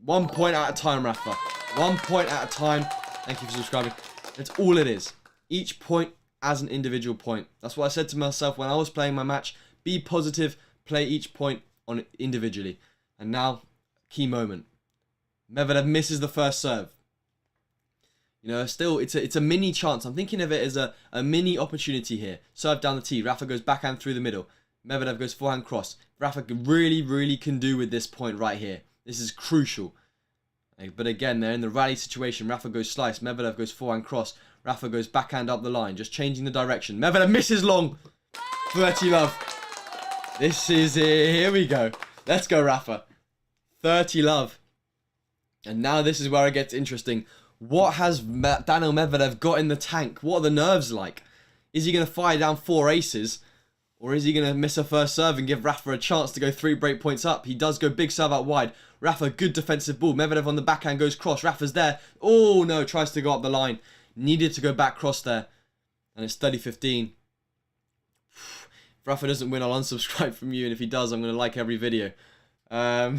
1 point at a time, Rafa. 1 point at a time. Thank you for subscribing. That's all it is. Each point as an individual point. That's what I said to myself when I was playing my match. Be positive. Play each point on individually. And now, key moment. Medvedev misses the first serve. Still, it's a mini chance. I'm thinking of it as a mini opportunity here. Serve down the tee. Rafa goes backhand through the middle. Medvedev goes forehand cross. Rafa really can do with this point right here. This is crucial. But again, they're in the rally situation. Rafa goes slice. Medvedev goes forehand cross. Rafa goes backhand up the line. Just changing the direction. Medvedev misses long. 30 love. This is it. Here we go. Let's go, Rafa. 30 love. And now this is where it gets interesting. What has Daniil Medvedev got in the tank? What are the nerves like? Is he going to fire down 4 aces? Or is he going to miss a first serve and give Rafa a chance to go 3 break points up? He does go big serve out wide. Rafa, good defensive ball. Medvedev on the backhand goes cross. Rafa's there. Oh no, tries to go up the line. Needed to go back cross there. And it's 30-15. If Rafa doesn't win, I'll unsubscribe from you. And if he does, I'm going to like every video. Well,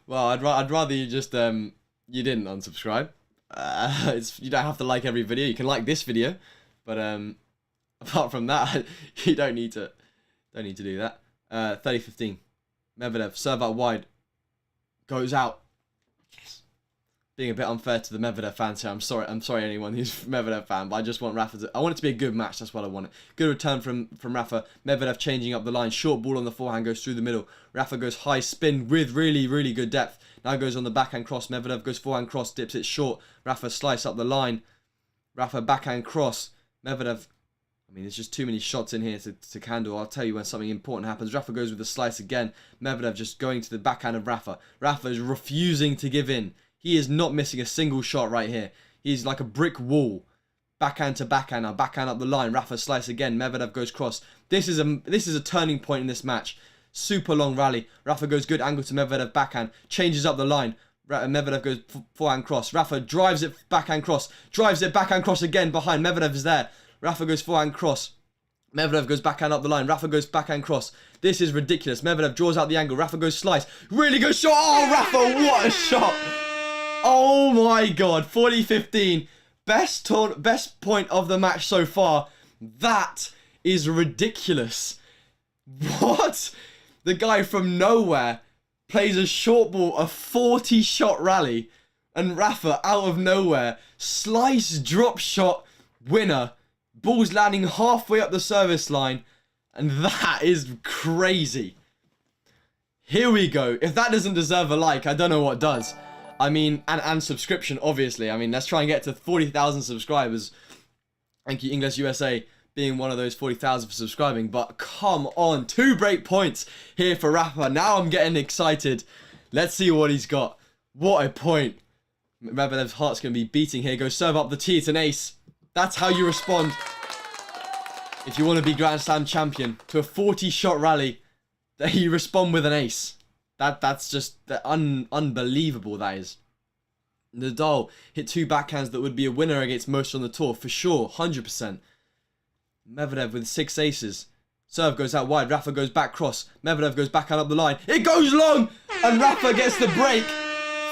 I'd rather you just... you didn't unsubscribe. You don't have to like every video. You can like this video, but apart from that, you don't need to do that. 30-15. Medvedev serve out wide, goes out. Yes. Being a bit unfair to the Medvedev fans here. I'm sorry anyone who's a Medvedev fan, but I just want Rafa to... I want it to be a good match. That's what I want. Good return from Rafa. Medvedev changing up the line. Short ball on the forehand goes through the middle. Rafa goes high spin with really good depth. Now goes on the backhand cross. Medvedev goes forehand cross, dips it short. Rafa slice up the line. Rafa backhand cross. Medvedev, I mean, there's just too many shots in here to handle. I'll tell you when something important happens. Rafa goes with the slice again. Medvedev just going to the backhand of Rafa. Rafa is refusing to give in. He is not missing a single shot right here. He's like a brick wall. Backhand to backhand now. Backhand up the line. Rafa slice again. Medvedev goes cross. This is a turning point in this match. Super long rally. Rafa goes good angle to Medvedev backhand. Changes up the line. Medvedev goes forehand cross. Rafa drives it backhand cross. Drives it backhand cross again behind. Medvedev is there. Rafa goes forehand cross. Medvedev goes backhand up the line. Rafa goes backhand cross. This is ridiculous. Medvedev draws out the angle. Rafa goes slice. Really good shot. Oh, Rafa, what a shot. Oh my God. 40-15. Best point of the match so far. That is ridiculous. What? The guy from nowhere plays a short ball, a 40-shot rally, and Rafa, out of nowhere, slice drop shot winner. Ball's landing halfway up the service line, and that is crazy. Here we go. If that doesn't deserve a like, I don't know what does. I mean, and subscription, obviously. I mean, let's try and get to 40,000 subscribers. Thank you, English USA, being one of those 40,000 for subscribing. But come on, 2 break points here for Rafa. Now I'm getting excited. Let's see what he's got. What a point. Medvedev's heart's going to be beating here. Goes serve up the tee. It's an ace. That's how you respond if you want to be Grand Slam champion to a 40-shot rally. That you respond with an ace. That's just unbelievable, that is. Nadal hit 2 backhands that would be a winner against most on the tour, for sure, 100%. Medvedev with 6 aces. Serve goes out wide, Rafa goes back cross. Medvedev goes backhand up the line. It goes long! And Rafa gets the break.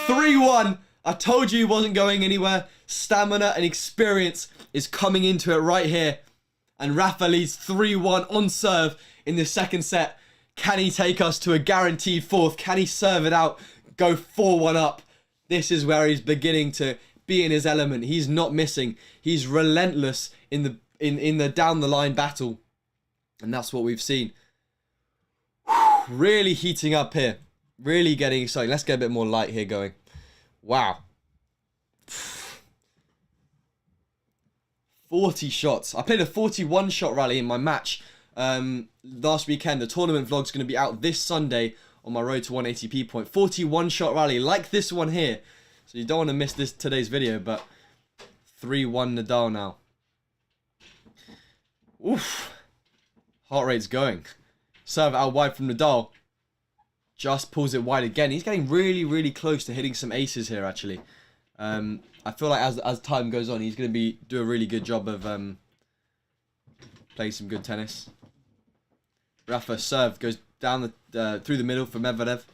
3-1. I told you he wasn't going anywhere. Stamina and experience is coming into it right here. And Rafa leads 3-1 on serve in the second set. Can he take us to a guaranteed 4th? Can he serve it out? Go 4-1 up. This is where he's beginning to be in his element. He's not missing. He's relentless in the down the line battle. And that's what we've seen. Really heating up here. Really getting exciting. Let's get a bit more light here going. Wow. 40 shots. I played a 41-shot rally in my match last weekend. The tournament vlog's going to be out this Sunday on my road to 1 ATP point. 41-shot rally like this one here. So you don't want to miss today's video, but 3-1 Nadal now. Oof. Heart rate's going. Serve out wide from Nadal. Just pulls it wide again. He's getting really, really close to hitting some aces here, actually. I feel like as time goes on, he's going to do a really good job of playing some good tennis. Rafa serve goes down through the middle for Medvedev.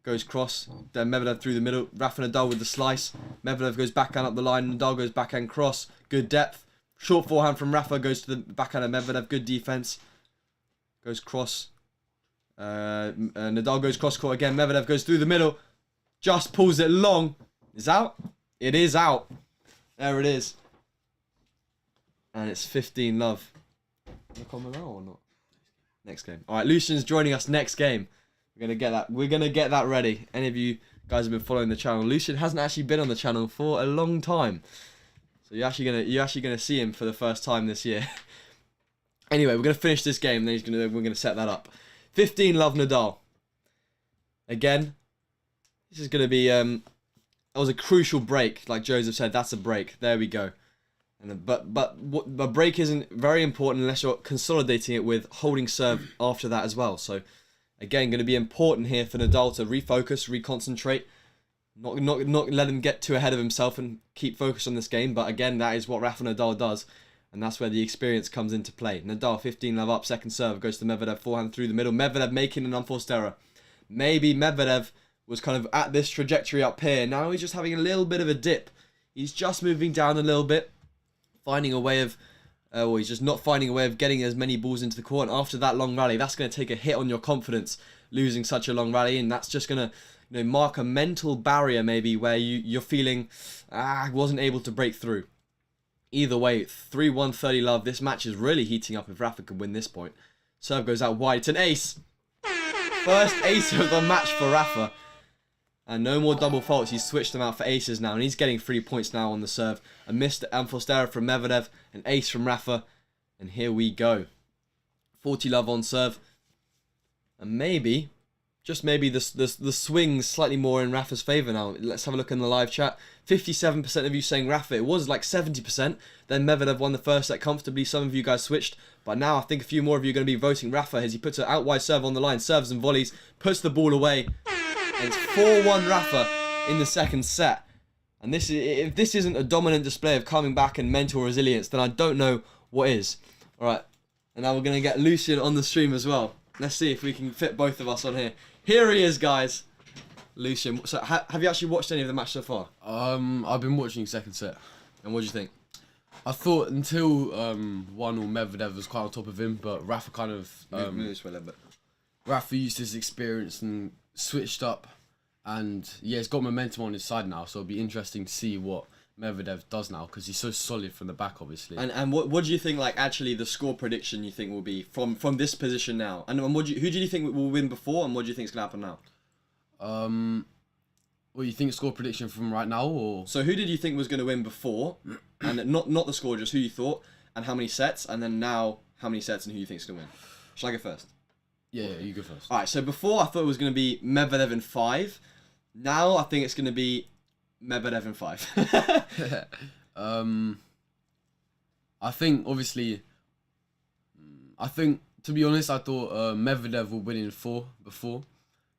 Goes cross. Then Medvedev through the middle. Rafa Nadal with the slice. Medvedev goes backhand up the line. Nadal goes backhand cross. Good depth. Short forehand from Rafa goes to the backhand of Medvedev. Good defense. Goes cross. Nadal goes cross court again. Medvedev goes through the middle. Just pulls it long. Is out. It is out. There it is. And it's 15-love. Look on below or not? Next game. All right, Lucian's joining us next game. We're gonna get that. We're gonna get that ready. Any of you guys have been following the channel? Lucian hasn't actually been on the channel for a long time, so you're actually gonna see him for the first time this year. Anyway, we're gonna finish this game. Then we're gonna set that up. 15-love Nadal. Again, this is gonna be that was a crucial break, like Joseph said. That's a break. There we go. And but the break isn't very important unless you're consolidating it with holding serve after that as well. So again, going to be important here for Nadal to refocus, reconcentrate, not let him get too ahead of himself and keep focused on this game. But again, that is what Rafa Nadal does, and that's where the experience comes into play. Nadal 15-love up, second serve goes to Medvedev, forehand through the middle. Medvedev making an unforced error. Maybe Medvedev was kind of at this trajectory up here. Now he's just having a little bit of a dip. He's just moving down a little bit. Finding a way of, he's just not finding a way of getting as many balls into the court. And after that long rally, that's going to take a hit on your confidence, losing such a long rally, and that's just going to, mark a mental barrier maybe where you're feeling, wasn't able to break through. Either way, 3-1 30-love. This match is really heating up if Rafa can win this point. Serve goes out wide. It's an ace. First ace of the match for Rafa. And no more double faults. He's switched them out for aces now, and he's getting 3 points now on the serve. A missed Amphostera from Medvedev, an ace from Rafa, and here we go. 40 love on serve, and maybe, just maybe, the swing's slightly more in Rafa's favour now. Let's have a look in the live chat. 57% of you saying Rafa. It was like 70%. Then Medvedev won the first set comfortably. Some of you guys switched, but now I think a few more of you are going to be voting Rafa as he puts an out wide serve on the line, serves and volleys, puts the ball away. And it's 4-1 Rafa in the second set. And this is, if this isn't a dominant display of coming back and mental resilience, then I don't know what is. Alright, and now we're going to get Lucian on the stream as well. Let's see if we can fit both of us on here. Here he is, guys. Lucian, so have you actually watched any of the match so far? I've been watching second set. And what do you think? I thought until 1-0 Medvedev was quite on top of him, but Rafa kind of... Move this way a little bit. Rafa used his experience and switched up, and yeah, he's got momentum on his side now, so it'll be interesting to see what Medvedev does now, because he's so solid from the back, obviously. And what do you think, like, actually the score prediction you think will be from this position now? And who do you think will win before, and what do you think is going to happen now? Well, you think score prediction from right now, or...? So who did you think was going to win before, and not the score, just who you thought, and how many sets, and then now how many sets and who you think is going to win? Shall I go first? Yeah, you go first. Alright, so before I thought it was going to be Medvedev in 5. Now I think it's going to be Medvedev in 5. I think, obviously... to be honest, I thought Medvedev will win in 4 before.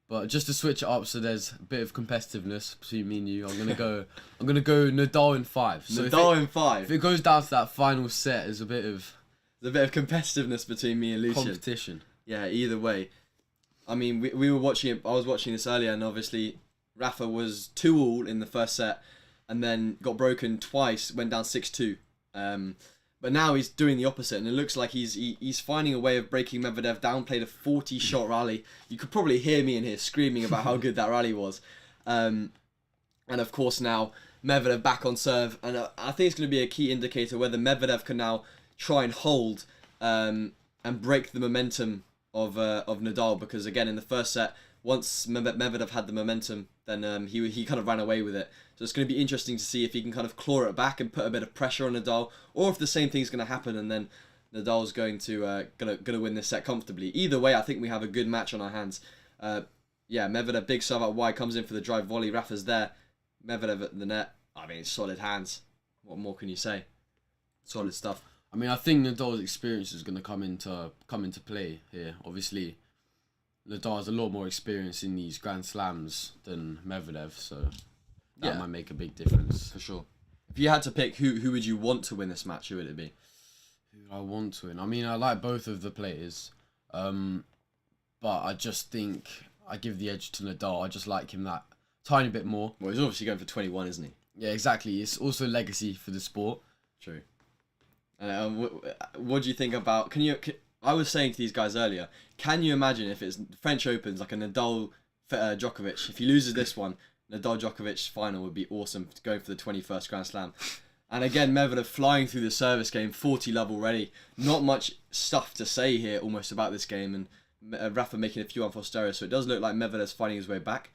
But just to switch it up so there's a bit of competitiveness between me and you, I'm gonna go Nadal in 5. So Nadal in 5. If it goes down to that final set, there's a bit of competitiveness between me and Lucian. competition. Yeah, either way. I mean, we were watching it. I was watching this earlier, and obviously Rafa was 2-all in the first set, and then got broken twice, went down 6-2. But now he's doing the opposite, and it looks like he's finding a way of breaking Medvedev down. Played a 40-shot rally. You could probably hear me in here screaming about how good that rally was. And of course now Medvedev back on serve, and I think it's going to be a key indicator whether Medvedev can now try and hold and break the momentum of Nadal, because again in the first set, once Medvedev had the momentum, then he kind of ran away with it. So it's going to be interesting to see if he can kind of claw it back and put a bit of pressure on Nadal, or if the same thing's going to happen and then Nadal's going to win this set comfortably. Either way, I think we have a good match on our hands. Yeah, Medvedev big serve out wide, comes in for the drive volley. Rafa's there. Medvedev at the net. I mean, solid hands. What more can you say? Solid stuff. I mean, I think Nadal's experience is going to come into play here. Obviously, Nadal has a lot more experience in these Grand Slams than Medvedev, so that might make a big difference. For sure. If you had to pick who would you want to win this match, who would it be? Who I want to win? I mean, I like both of the players, but I just think I give the edge to Nadal. I just like him that tiny bit more. Well, he's obviously going for 21, isn't he? Yeah, exactly. It's also legacy for the sport. True. What do you think about... I was saying to these guys earlier, can you imagine if it's French Opens, like a Nadal Djokovic, if he loses this one, Nadal Djokovic final would be awesome, going for the 21st Grand Slam. And again, Medvedev flying through the service game, 40 love already. Not much stuff to say here almost about this game, and Rafa making a few unforced, so it does look like Medvedev's finding his way back.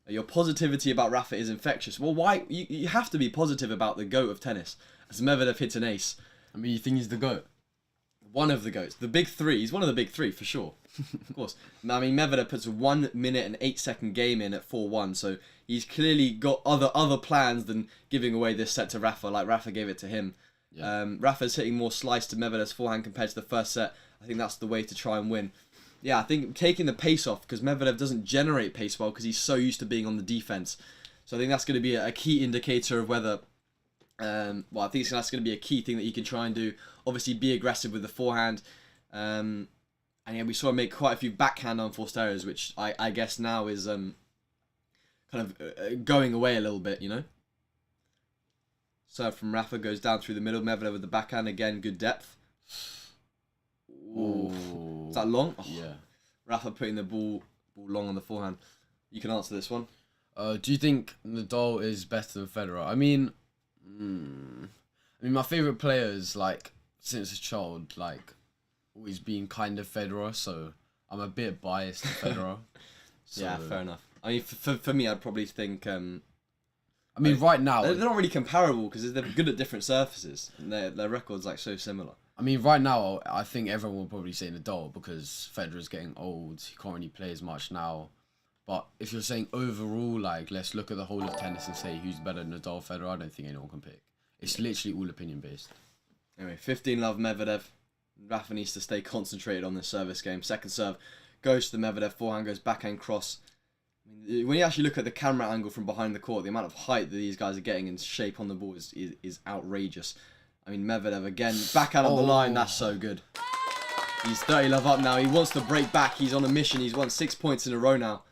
Your positivity about Rafa is infectious. Well, why? You have to be positive about the GOAT of tennis, as Medvedev hits an ace. I mean, you think he's the GOAT? One of the GOATs. The big three. He's one of the big three, for sure. Of course. I mean, Medvedev puts a 1 minute and 8 second game in at 4-1, so he's clearly got other plans than giving away this set to Rafa, like Rafa gave it to him. Yeah. Rafa's hitting more slice to Medvedev's forehand compared to the first set. I think that's the way to try and win. Yeah, I think taking the pace off, because Medvedev doesn't generate pace well because he's so used to being on the defense. So I think that's going to be a key indicator of whether... I think that's going to be a key thing that he can try and do. Obviously, be aggressive with the forehand. And yeah, we saw him make quite a few backhand unforced errors, which I guess now is kind of going away a little bit, you know? Serve from Rafa goes down through the middle. Medvedev with the backhand again, good depth. Ooh. Is that long? Oh. Yeah. Rafa putting the ball long on the forehand. You can answer this one. Do you think Nadal is better than Federer? I mean, my favourite players, like, since a child, like, always been kind of Federer, so I'm a bit biased to Federer. So, yeah, fair enough. I mean, for me, I'd probably think. I mean, right now they're not really comparable because they're good at different surfaces, and their records like so similar. I mean, right now, I think everyone will probably say Nadal because Federer's getting old. He can't really play as much now. But if you're saying overall, like, let's look at the whole of tennis and say who's better, Nadal, Federer, I don't think anyone can pick. It's literally all opinion based. Anyway, 15-love Medvedev. Rafa needs to stay concentrated on this service game. Second serve goes to the Medvedev, forehand goes backhand cross. I mean, when you actually look at the camera angle from behind the court, the amount of height that these guys are getting and shape on the ball is outrageous. I mean, Medvedev again, backhand on the line, that's so good. He's 30-love up now. He wants to break back. He's on a mission. He's won 6 points in a row now.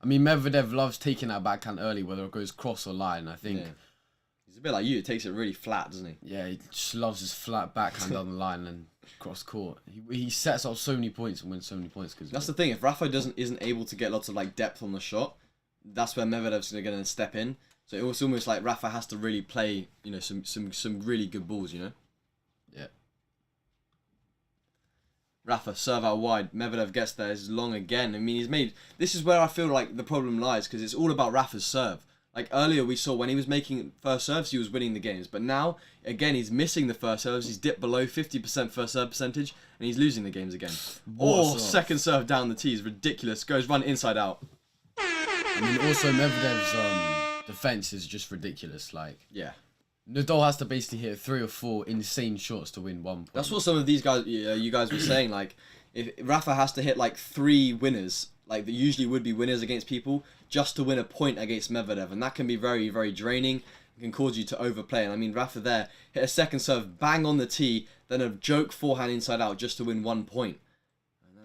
I mean, Medvedev loves taking that backhand early, whether it goes cross or line. I think he's a bit like you. He takes it really flat, doesn't he? Yeah, he just loves his flat backhand on the line and cross court. He sets up so many points and wins so many points. Cause that's the thing. If Rafa isn't able to get lots of like depth on the shot, that's where Medvedev's going to step in. So it's almost like Rafa has to really play, you know, some really good balls, you know. Yeah. Rafa serve out wide. Medvedev gets there. It's long again. I mean, this is where I feel like the problem lies because it's all about Rafa's serve. Like earlier we saw when he was making first serves, he was winning the games. But now, again, he's missing the first serves. He's dipped below 50% first serve percentage and he's losing the games again. Second serve down the tee is ridiculous. Goes run inside out. I mean, also Medvedev's defense is just ridiculous. Like, yeah. Nadal has to basically hit 3 or 4 insane shots to win 1 point. That's what some of these guys, you guys were saying. Like, if Rafa has to hit like 3 winners, like that usually would be winners against people, just to win a point against Medvedev, and that can be very, very draining. It can cause you to overplay. And I mean, Rafa there hit a second serve, bang on the tee, then a joke forehand inside out just to win 1 point.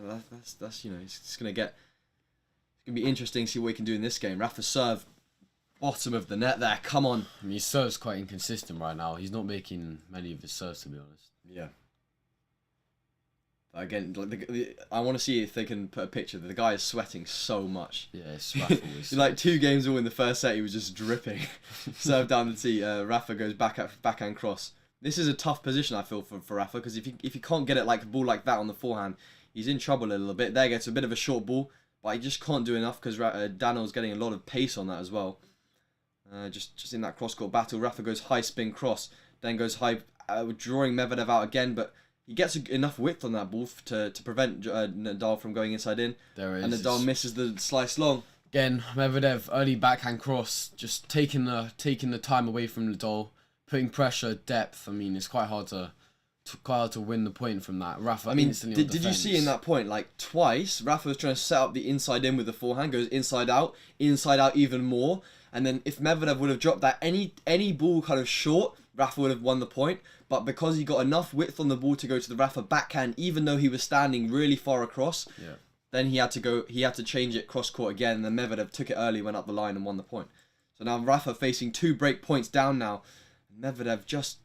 And that's you know, it's gonna be interesting to see what he can do in this game. Rafa serve. Bottom of the net there, come on. I mean, his serve's quite inconsistent right now. He's not making many of his serves, to be honest. Yeah. Again, like I want to see if they can put a picture. The guy is sweating so much. Yeah, it's Rafa. Like 2 games all in the first set, he was just dripping. Serve down the tee. Rafa goes backhand cross. This is a tough position, I feel, for Rafa, because if he can't get it like a ball like that on the forehand, he's in trouble a little bit. There gets a bit of a short ball, but he just can't do enough because Daniel's getting a lot of pace on that as well. Just in that cross-court battle, Rafa goes high spin cross, then goes high, drawing Medvedev out again, but he gets enough width on that ball to prevent Nadal from going inside in. There is. And Nadal misses the slice long. Again, Medvedev, early backhand cross, just taking the time away from Nadal, putting pressure, depth. I mean, it's quite hard to win the point from that. Rafa, I mean, instantly did you see in that point, like twice, Rafa was trying to set up the inside in with the forehand, goes inside out even more. And then if Medvedev would have dropped that any ball kind of short, Rafa would have won the point. But because he got enough width on the ball to go to the Rafa backhand, even though he was standing really far across, then he had to change it cross court again. And then Medvedev took it early, went up the line and won the point. So now Rafa facing 2 break points down now. Medvedev just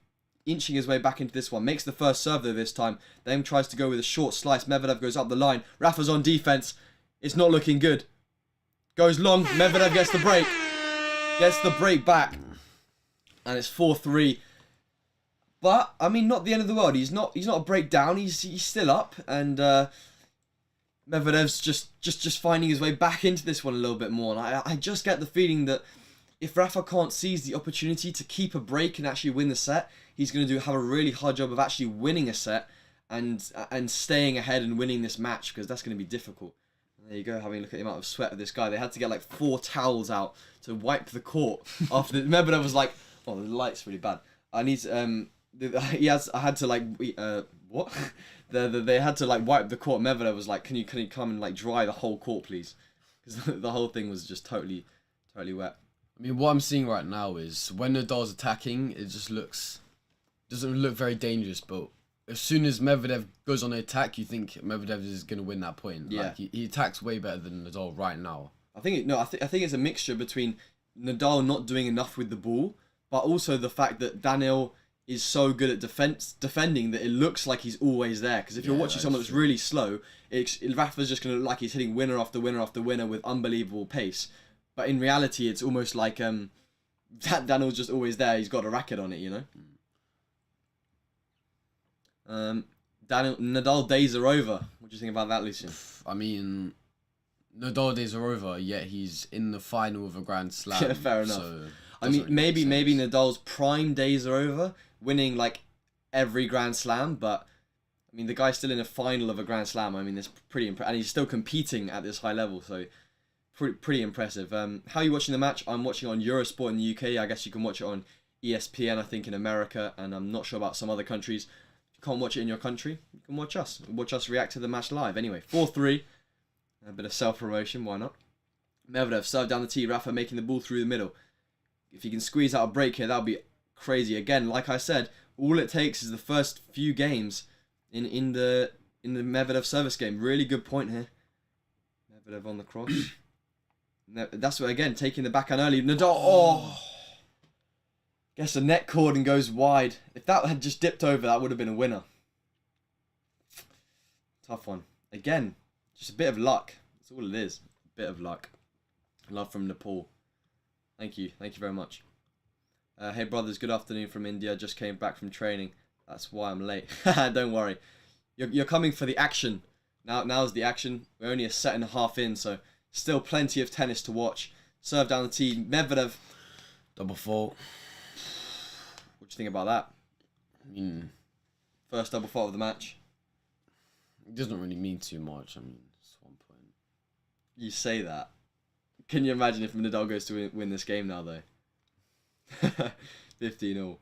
inching his way back into this one. Makes the first serve though this time. Then tries to go with a short slice. Medvedev goes up the line. Rafa's on defense. It's not looking good. Goes long. Medvedev gets the break. Gets the break back. And it's 4-3. But, I mean, not the end of the world. He's not a breakdown. He's still up. And Medvedev's just finding his way back into this one a little bit more. And I just get the feeling that if Rafa can't seize the opportunity to keep a break and actually win the set, he's going to have a really hard job of actually winning a set and staying ahead and winning this match, because that's going to be difficult. There you go, having a look at the amount of sweat of this guy. They had to get like 4 towels out to wipe the court after Medvedev was like, oh, the light's really bad. I need I had to like what? They had to like wipe the court. Medvedev was like, can you come and like dry the whole court, please? Because the whole thing was just totally wet. I mean, what I'm seeing right now is when Nadal's attacking, it just doesn't look very dangerous, but as soon as Medvedev goes on the attack, you think Medvedev is going to win that point. Yeah. Like, he attacks way better than Nadal right now. I think it's a mixture between Nadal not doing enough with the ball, but also the fact that Daniel is so good at defending that it looks like he's always there. Because if you're watching someone that's really slow, Rafa's just going to look like he's hitting winner after winner after winner with unbelievable pace. But in reality, it's almost like Daniel's just always there. He's got a racket on it, you know. Nadal days are over. What do you think about that, Lucian? I mean, Nadal days are over, yet he's in the final of a Grand Slam. Yeah, fair enough. So I mean, maybe Nadal's prime days are over, winning like every Grand Slam, but I mean, the guy's still in a final of a Grand Slam. I mean, it's pretty impressive, and he's still competing at this high level, so pretty impressive. How are you watching the match? I'm watching on Eurosport in the UK. I guess you can watch it on ESPN, I think, in America, and I'm not sure about some other countries. If you can't watch it in your country, you can watch us. Watch us react to the match live. Anyway, 4-3. A bit of self-promotion, why not? Medvedev served down the tee. Rafa making the ball through the middle. If he can squeeze out a break here, that would be crazy. Again, like I said, all it takes is the first few games in the Medvedev service game. Really good point here. Medvedev on the cross. That's what, again, taking the backhand early. Nadal, oh! Gets a net cord and goes wide. If that had just dipped over, that would have been a winner. Tough one. Again, just a bit of luck. That's all it is. A bit of luck. Love from Nepal. Thank you. Thank you very much. Hey brothers, good afternoon from India. Just came back from training. That's why I'm late. Don't worry. You're coming for the action. Now's the action. We're only a set and a half in, so still plenty of tennis to watch. Serve down the tee. Medvedev. Double fault. What do you think about that? I mean, first double fault of the match. It doesn't really mean too much. I mean, it's 1 point. You say that. Can you imagine if Nadal goes to win this game now, though? 15-all.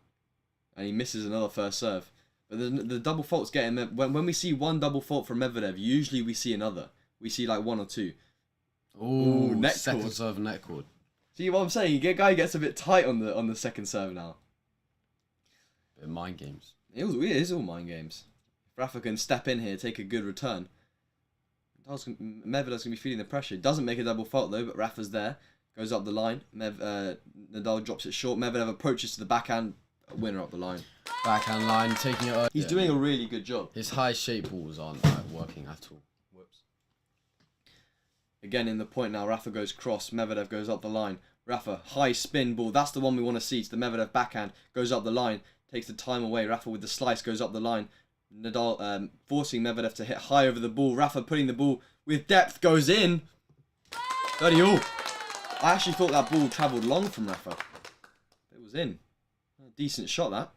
And he misses another first serve. But the double fault's getting... When we see one double fault from Medvedev, usually we see another. We see like one or two. Ooh, net second cord. serve net cord. See what I'm saying? Guy gets a bit tight on the second serve now. Bit of mind games. It is all mind games. If Rafa can step in here, take a good return. Medvedev's going to be feeling the pressure. Doesn't make a double fault though, but Rafa's there. Goes up the line. Nadal drops it short. Medvedev approaches to the backhand. Winner up the line. Backhand line, taking it. He's doing a really good job. His high shape balls aren't working at all. Whoops. Again in the point now. Rafa goes cross. Medvedev goes up the line. Rafa, high spin ball. That's the one we want to see. It's the Medvedev backhand. Goes up the line. Takes the time away. Rafa with the slice goes up the line. Nadal forcing Medvedev to hit high over the ball. Rafa putting the ball with depth. Goes in. 30-all. I actually thought that ball travelled long from Rafa. It was in. A decent shot, that.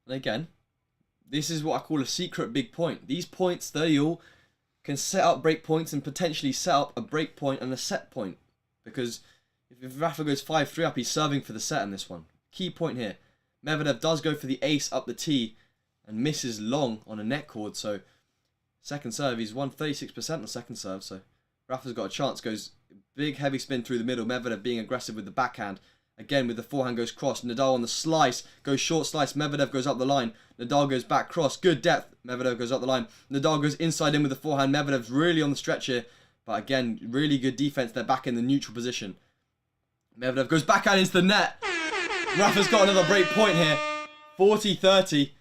And again, this is what I call a secret big point. These points, 30-all, can set up break points and potentially set up a break point and a set point. Because if Rafa goes 5-3 up, he's serving for the set in this one. Key point here. Medvedev does go for the ace up the tee and misses long on a net cord. So, second serve, he's won 36% on second serve. So, Rafa's got a chance. Goes big heavy spin through the middle. Medvedev being aggressive with the backhand. Again with the forehand goes cross. Nadal on the slice. Goes short slice. Medvedev goes up the line. Nadal goes back cross. Good depth. Medvedev goes up the line. Nadal goes inside in with the forehand. Medvedev's really on the stretch here. But again, really good defense. They're back in the neutral position. Medvedev goes backhand into the net. Rafa's got another break point here. 40-30.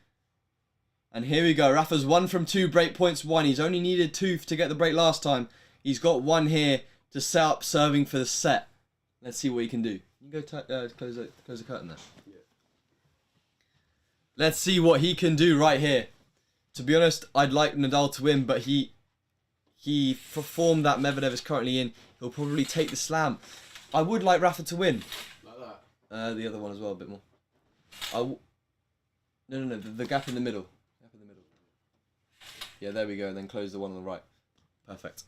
And here we go. Rafa's 1 from 2 break points won. He's only needed 2 to get the break last time. He's got 1 here to set up serving for the set. Let's see what he can do. You can go close the curtain there. Yeah. Let's see what he can do right here. To be honest, I'd like Nadal to win, but he performed that Medvedev is currently in. He'll probably take the slam. I would like Rafa to win. Like that? The other one as well, a bit more. No, the gap in the middle. Gap in the middle. Yeah, there we go, and then close the one on the right. Perfect.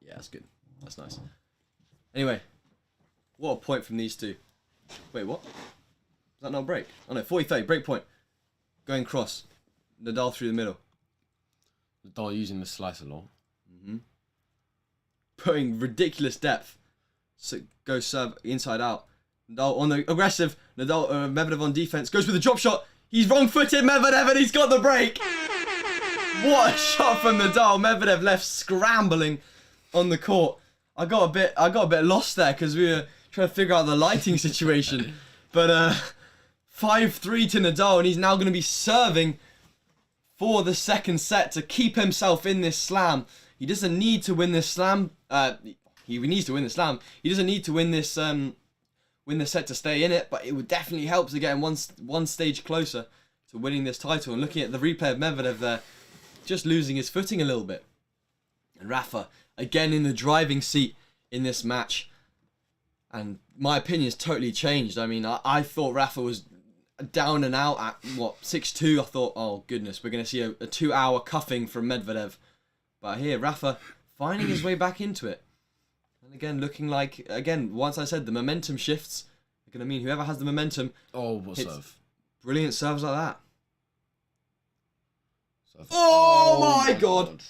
Yeah, that's good. That's nice. Anyway, what a point from these two. Wait, what? Is that not a break? Oh no, 40-30, break point. Going cross. Nadal through the middle. Nadal using the slice a lot. Putting ridiculous depth. So go serve inside out. Nadal on the aggressive. Medvedev on defense. Goes with the drop shot. He's wrong-footed Medvedev and he's got the break. What a shot from Nadal. Medvedev left scrambling on the court. I got a bit lost there because we were trying to figure out the lighting situation. But 5-3 to Nadal, and he's now going to be serving for the second set to keep himself in this slam. He doesn't need to win this slam. He needs to win the slam. He doesn't need to win this set to stay in it, but it would definitely help to get him one stage closer to winning this title. And looking at the replay of Medvedev there, just losing his footing a little bit. And Rafa, again in the driving seat in this match. And my opinion's totally changed. I mean, I thought Rafa was down and out at, 6-2. I thought, oh, goodness, we're going to see a 2-hour cuffing from Medvedev. But here, Rafa finding his way back into it. And again, looking like, once I said the momentum shifts, it's going to mean whoever has the momentum. Oh, what serve? Brilliant serves like that. Serve. Oh my God.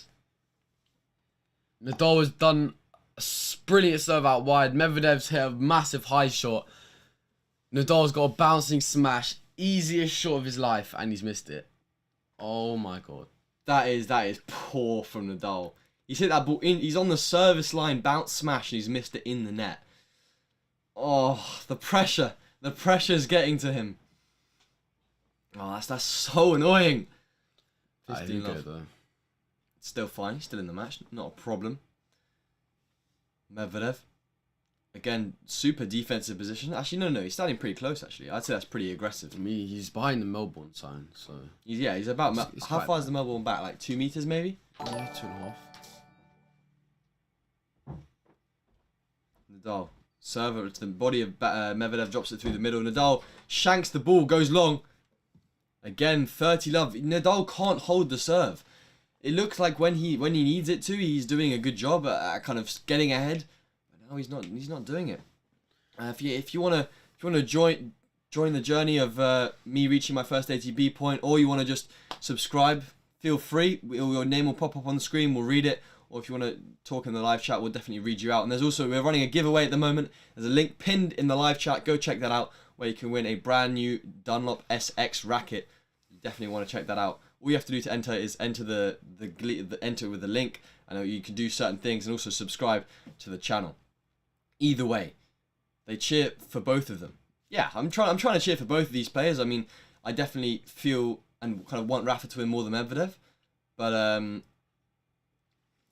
Nadal has done a brilliant serve out wide. Medvedev's hit a massive high shot. Nadal's got a bouncing smash, easiest shot of his life, and he's missed it. Oh my God. That is poor from Nadal. He's hit that ball in. He's on the service line, bounce smash, and he's missed it in the net. Oh, the pressure. The pressure's getting to him. Oh, that's so annoying. 15 love. Though. It's still fine. He's still in the match. Not a problem. Medvedev. Again, super defensive position. Actually, no. He's standing pretty close, actually. I'd say that's pretty aggressive. I mean, he's behind the Melbourne sign, so... He's about... How far is the Melbourne back? Like 2 meters, maybe? Yeah, 2.5. Nadal. Serve to the body of Medvedev, drops it through the middle. Nadal shanks the ball, goes long. Again, 30 love. Nadal can't hold the serve. It looks like when he needs it to, he's doing a good job at kind of getting ahead. But now he's not doing it. If you wanna join the journey of me reaching my first ATP point, or you wanna just subscribe, feel free. Your name will pop up on the screen. We'll read it. Or if you want to talk in the live chat, we'll definitely read you out. And we're running a giveaway at the moment. There's a link pinned in the live chat. Go check that out, where you can win a brand new Dunlop SX racket. You definitely want to check that out. All you have to do to enter is enter enter with the link. I know you can do certain things and also subscribe to the channel. Either way, they cheer for both of them. Yeah, I'm trying to cheer for both of these players. I mean, I definitely feel and kind of want Rafa to win more than Medvedev, but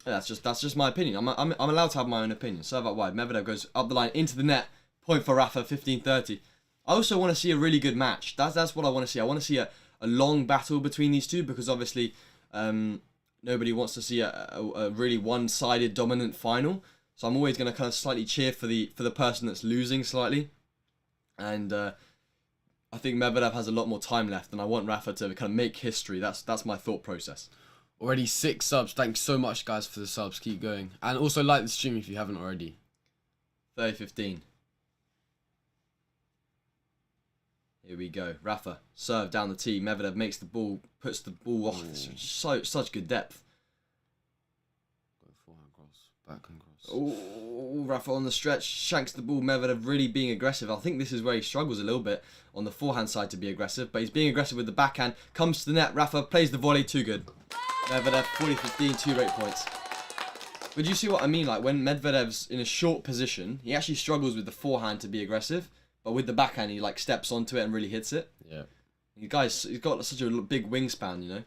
that's just my opinion. I'm allowed to have my own opinion. Serve out wide. Medvedev goes up the line into the net. Point for Rafa. 15-30. I also want to see a really good match. That's what I want to see. I want to see a long battle between these two, because obviously nobody wants to see a really one-sided dominant final. So I'm always going to kind of slightly cheer for the person that's losing slightly. And I think Medvedev has a lot more time left, and I want Rafa to kind of make history. That's my thought process. Already 6 subs. Thanks so much, guys, for the subs. Keep going. And also like the stream if you haven't already. 30-15. Here we go. Rafa, serve down the tee. Medvedev makes the ball, puts the ball off. Such good depth. Go forehand cross, backhand cross. Oh, Rafa on the stretch, shanks the ball. Medvedev really being aggressive. I think this is where he struggles a little bit on the forehand side to be aggressive, but he's being aggressive with the backhand. Comes to the net. Rafa plays the volley. Too good. Medvedev 40-15, 2 rate points. But you see what I mean? Like when Medvedev's in a short position, he actually struggles with the forehand to be aggressive, but with the backhand he like steps onto it and really hits it. Yeah. He's got such a big wingspan, you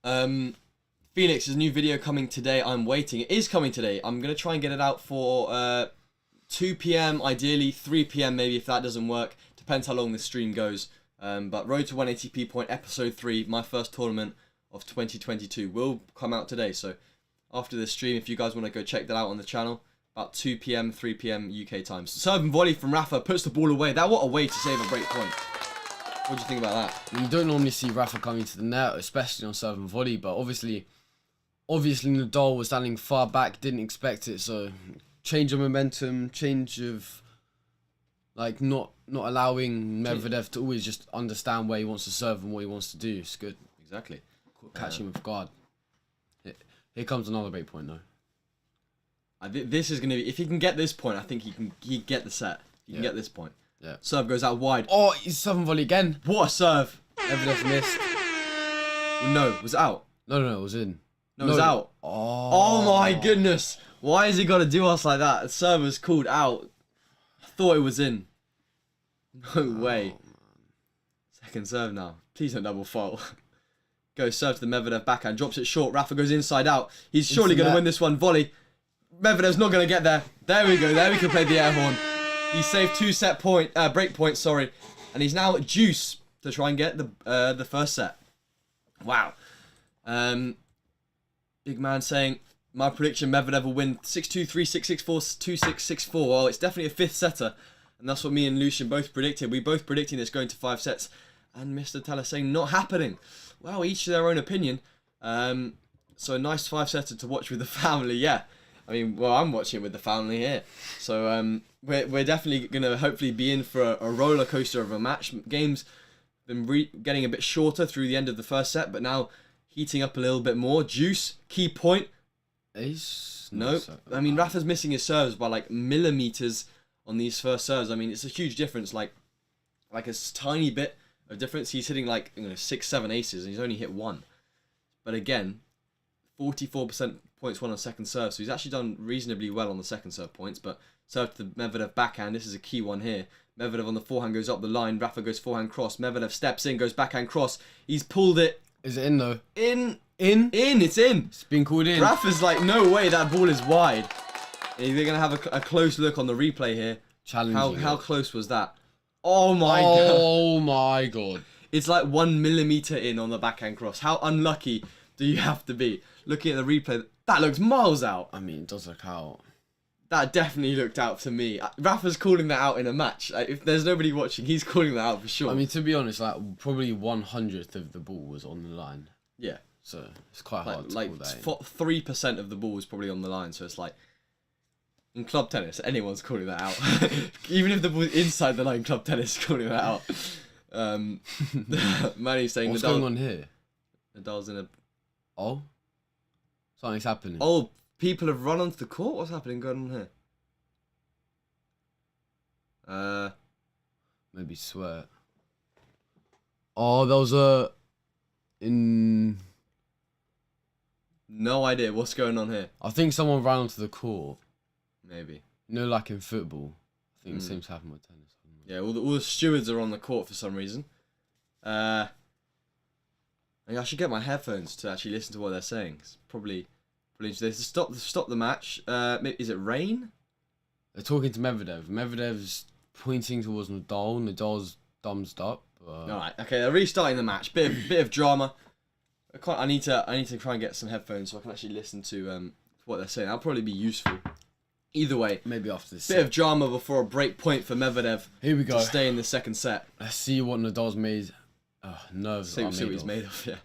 know. Felix's new video coming today. I'm waiting. It is coming today. I'm gonna try and get it out for 2 p.m. ideally, 3 p.m. maybe if that doesn't work. Depends how long this stream goes. But Road to 1 ATP Point Episode 3, my first tournament of 2022, will come out today. So after this stream, if you guys want to go check that out on the channel, about 2 p.m, 3 p.m. UK time. Serve and volley from Rafa, puts the ball away. What a way to save a break point. What do you think about that? You don't normally see Rafa coming to the net, especially on serve and volley, but obviously Nadal was standing far back, didn't expect it, so change of momentum, change of like not allowing Medvedev to always just understand where he wants to serve and what he wants to do. It's good. Exactly. Catch him with guard. Here comes another break point though. This is going to be... If he can get this point, I think he can get the set. He can get this point. Yeah. Serve goes out wide. Oh, he's serve and volley again. What a serve. Medvedev missed. No, was it out? No, it was in. No, it was out. Oh my goodness. Why has he got to do us like that? The serve was called out. I thought it was in. No way. Second serve now. Please don't double fault. Goes serve to the Medvedev backhand. Drops it short. Rafa goes inside out. He's surely going to win this one. Volley. Medvedev's not going to get there. There we go. There we can play the air horn. He saved 2 break points, sorry. And he's now at deuce. to try and get the first set. Wow. Big man saying, my prediction, Medvedev will win 6-2, 3-6, 6-4, 2-6, 6-4. Well, it's definitely a fifth setter. And that's what me and Lucian both predicted. We both predicting this going to 5 sets. And Mr. Teller saying, not happening. Well, each to their own opinion. So a nice 5-setter to watch with the family, yeah. I mean, well, I'm watching it with the family here. So we're definitely going to hopefully be in for a roller coaster of a match. Games been getting a bit shorter through the end of the first set, but now heating up a little bit more. Juice, key point. No, I mean, Rafa's missing his serves by like millimeters on these first serves. I mean, it's a huge difference, like a tiny bit of difference. He's hitting like 6, 7 aces, and he's only hit 1. But again, 44% points won on second serve, so he's actually done reasonably well on the second serve points. But serve to the Medvedev backhand. This is a key one here. Medvedev on the forehand goes up the line. Rafa goes forehand cross. Medvedev steps in, goes backhand cross. He's pulled it. Is it in though? In. It's in. It's been called in. Rafa's like, no way, that ball is wide. They're going to have a close look on the replay here. Challenging. How close was that? Oh my god. Oh my god. It's like 1 millimeter in on the backhand cross. How unlucky do you have to be? Looking at the replay, that looks miles out. I mean, it does look out. That definitely looked out to me. Rafa's calling that out in a match. Like, if there's nobody watching, he's calling that out for sure. I mean, to be honest, like probably 1/100th of the ball was on the line. Yeah. So it's quite hard to call that. 3% of the ball was probably on the line. So it's like, in club tennis, anyone's calling that out. Even if the ball's inside the line, club tennis is calling that out. Manny's saying, what's going on here? Nadal's in a... Oh? Something's happening. Oh, people have run onto the court? What's happening going on here? Maybe sweat. Oh, there was a... No idea what's going on here. I think someone ran onto the court. Maybe. Like in football. I think the same happened with tennis. Yeah, all the stewards are on the court for some reason. I should get my headphones to actually listen to what they're saying. It's probably interesting. Stop the match. Is it rain? They're talking to Medvedev. Medvedev's pointing towards Nadal. Nadal's thumbs up. All right. Okay, they're restarting the match. Bit of drama. I need to try and get some headphones so I can actually listen to what they're saying. That'll probably be useful. Either way, maybe after this. Bit of drama before a break point for Medvedev. Here we go. To stay in the second set. Let's see what Nadal's made. Nerves. See what he's made of. Yeah.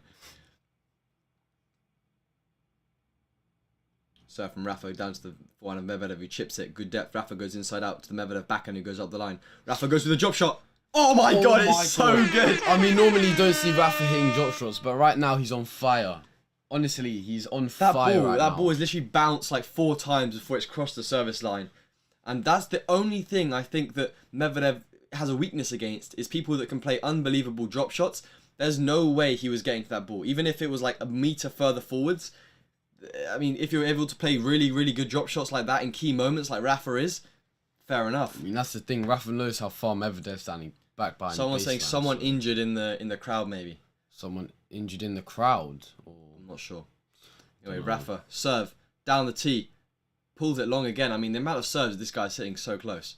Serve from Rafa down to the forehand of Medvedev, who chips it. Good depth. Rafa goes inside out to the Medvedev backhand, who goes up the line. Rafa goes with a drop shot. Oh my god, it's so good. I mean, normally you don't see Rafa hitting drop shots, but right now he's on fire. Honestly, he's on fire right now. That ball has literally bounced like 4 times before it's crossed the service line. And that's the only thing I think that Medvedev has a weakness against, is people that can play unbelievable drop shots. There's no way he was getting to that ball. Even if it was like a meter further forwards. I mean, if you're able to play really, really good drop shots like that in key moments like Rafa is, fair enough. I mean, that's the thing. Rafa knows how far Medvedev's standing back behind. Someone's saying someone injured in the crowd, maybe. Someone injured in the crowd? Or... I'm not sure. Anyway, Rafa, serve, down the tee, pulls it long again. I mean, the amount of serves this guy's hitting so close.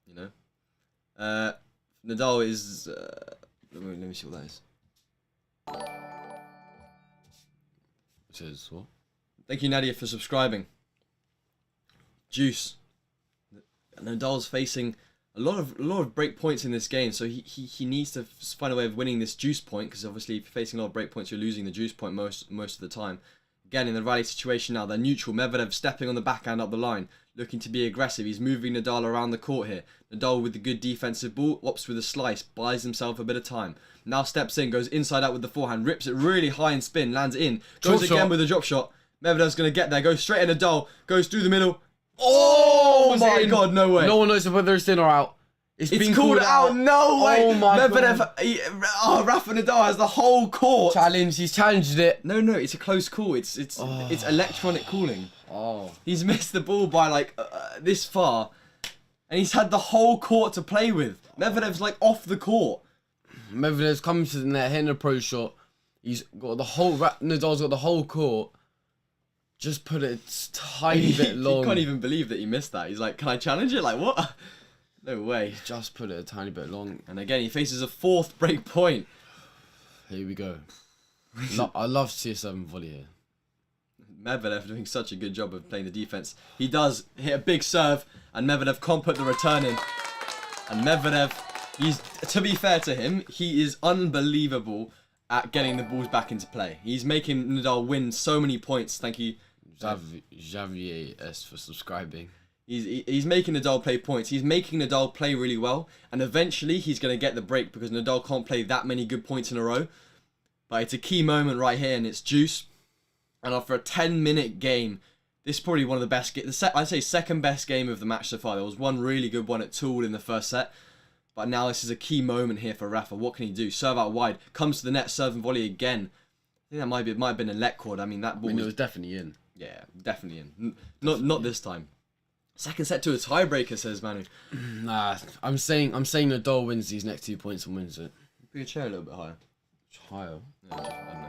You know? Nadal is... let me see what that is. Which is what? Thank you, Nadia, for subscribing. Juice. Nadal's facing a lot of break points in this game, so he needs to find a way of winning this juice point, because obviously if you're facing a lot of break points, you're losing the juice point most of the time. Again, in the rally situation now, they're neutral. Medvedev stepping on the backhand up the line, looking to be aggressive. He's moving Nadal around the court here. Nadal with the good defensive ball, opts with a slice, buys himself a bit of time. Now steps in, goes inside out with the forehand, rips it really high in spin, lands in, goes again with a drop shot. Medvedev's going to get there, goes straight at Nadal, goes through the middle. Oh my god, no way. No one knows whether it's in or out. It's been called out. No way. Oh my Medvedev, god. Rafa Nadal has the whole court. He's challenged it. No, it's a close call. It's electronic calling. Oh. He's missed the ball by like this far, and he's had the whole court to play with. Medvedev's like off the court. Medvedev's coming to the net, hitting a pro shot. He's got the whole... Nadal's got the whole court. Just put it tiny bit long. He can't even believe that he missed that. He's like, can I challenge it? Like, what? No way. Just put it a tiny bit long. And again, he faces a 4th break point. Here we go. I love to see a 7 volley here. Medvedev doing such a good job of playing the defense. He does hit a big serve, and Medvedev can't put the return in. And Medvedev, to be fair to him, he is unbelievable at getting the balls back into play. He's making Nadal win so many points. Thank you, Javier S for subscribing. He's making Nadal play points. He's making Nadal play really well, and eventually he's going to get the break because Nadal can't play that many good points in a row. But it's a key moment right here, and it's juice. And after a 10-minute game, this is probably one of the best. I'd say second best game of the match so far. There was one really good one at Tool in the first set, but now this is a key moment here for Rafa. What can he do? Serve out wide, comes to the net, serve and volley again. I think that might have been a let cord. I mean, that ball. It was definitely in. Yeah, definitely in. Not this time. Second set to a tiebreaker, says Manu. Nah, I'm saying Nadal wins these next 2 points and wins it. Put your chair a little bit higher. Higher. No, I don't know.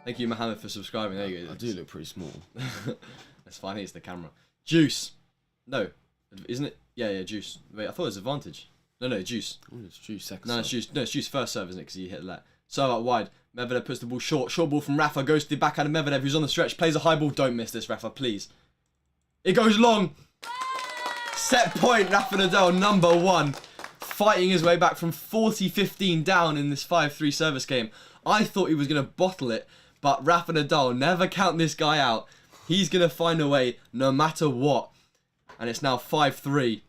Thank you, Mohammed, for subscribing. There you go. I do look pretty small. That's fine. It's the camera. Juice. No, isn't it? Yeah, juice. Wait, I thought it was advantage. No, juice. Oh, it's juice. Second. No, it's juice. No, it's juice first serve, isn't it? Because he hit that. Serve out wide. Medvedev puts the ball short. Short ball from Rafa. Goes to the backhand of Medvedev, who's on the stretch. Plays a high ball. Don't miss this, Rafa, please. It goes long. Set point, Rafa Nadal, number 1. Fighting his way back from 40-15 down in this 5-3 service game. I thought he was going to bottle it, but Rafa Nadal, never count this guy out. He's going to find a way no matter what. And it's now 5-3.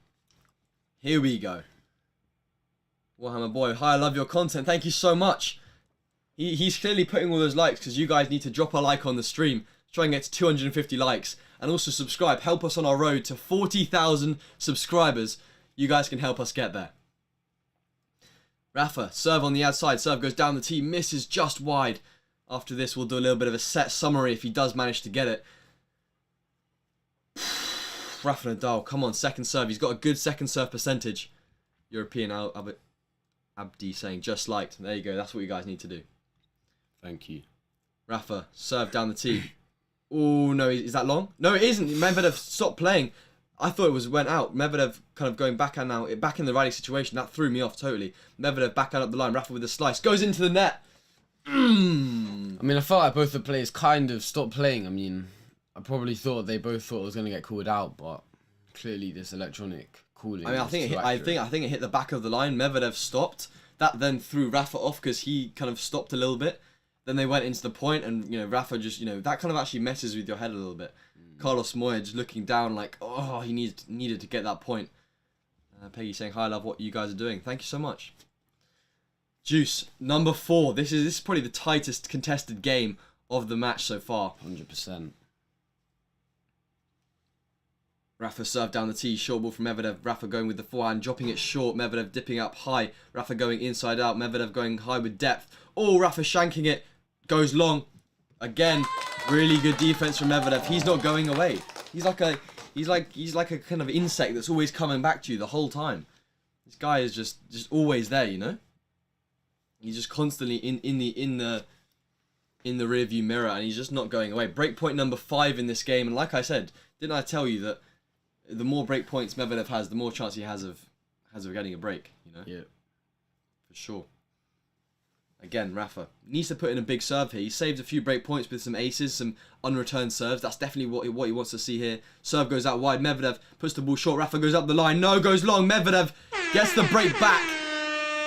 Here we go. Warhammer boy, hi, I love your content. Thank you so much. He's clearly putting all those likes because you guys need to drop a like on the stream. Try and get to 250 likes. And also subscribe. Help us on our road to 40,000 subscribers. You guys can help us get there. Rafa, serve on the outside. Serve goes down the tee. Misses just wide. After this, we'll do a little bit of a set summary if he does manage to get it. Rafa Nadal, come on, second serve. He's got a good second serve percentage. European Abdi saying, just liked. There you go. That's what you guys need to do. Thank you. Rafa, serve down the tee. Oh, no, is that long? No, it isn't. Medvedev stopped playing. I thought it went out. Medvedev kind of going back and now, back in the rally situation. That threw me off totally. Medvedev back out up the line. Rafa with a slice. Goes into the net. I mean, I felt like both the players kind of stopped playing. I mean, I probably thought they both thought it was going to get called out, but clearly this electronic calling. I mean, I think it hit the back of the line. Medvedev stopped. That then threw Rafa off because he kind of stopped a little bit. Then they went into the point, and Rafa just that kind of actually messes with your head a little bit. Carlos Moya just looking down like, oh, he needed to get that point. Peggy saying, hi, I love what you guys are doing. Thank you so much. Juice, number 4. This is probably the tightest contested game of the match so far. 100%. Rafa served down the tee, short ball from Medvedev. Rafa going with the forehand, dropping it short. Medvedev dipping up high. Rafa going inside out. Medvedev going high with depth. Oh, Rafa shanking it. Goes long. Again, really good defense from Medvedev. He's not going away. He's like a kind of insect that's always coming back to you the whole time. This guy is just always there, He's just constantly in the rear view mirror, and he's just not going away. Break point number 5 in this game, and like I said, didn't I tell you that the more break points Medvedev has, the more chance he has of getting a break, Yeah. For sure. Again, Rafa needs to put in a big serve here. He saved a few break points with some aces, some unreturned serves. That's definitely what he wants to see here. Serve goes out wide. Medvedev puts the ball short. Rafa goes up the line. No, goes long. Medvedev gets the break back.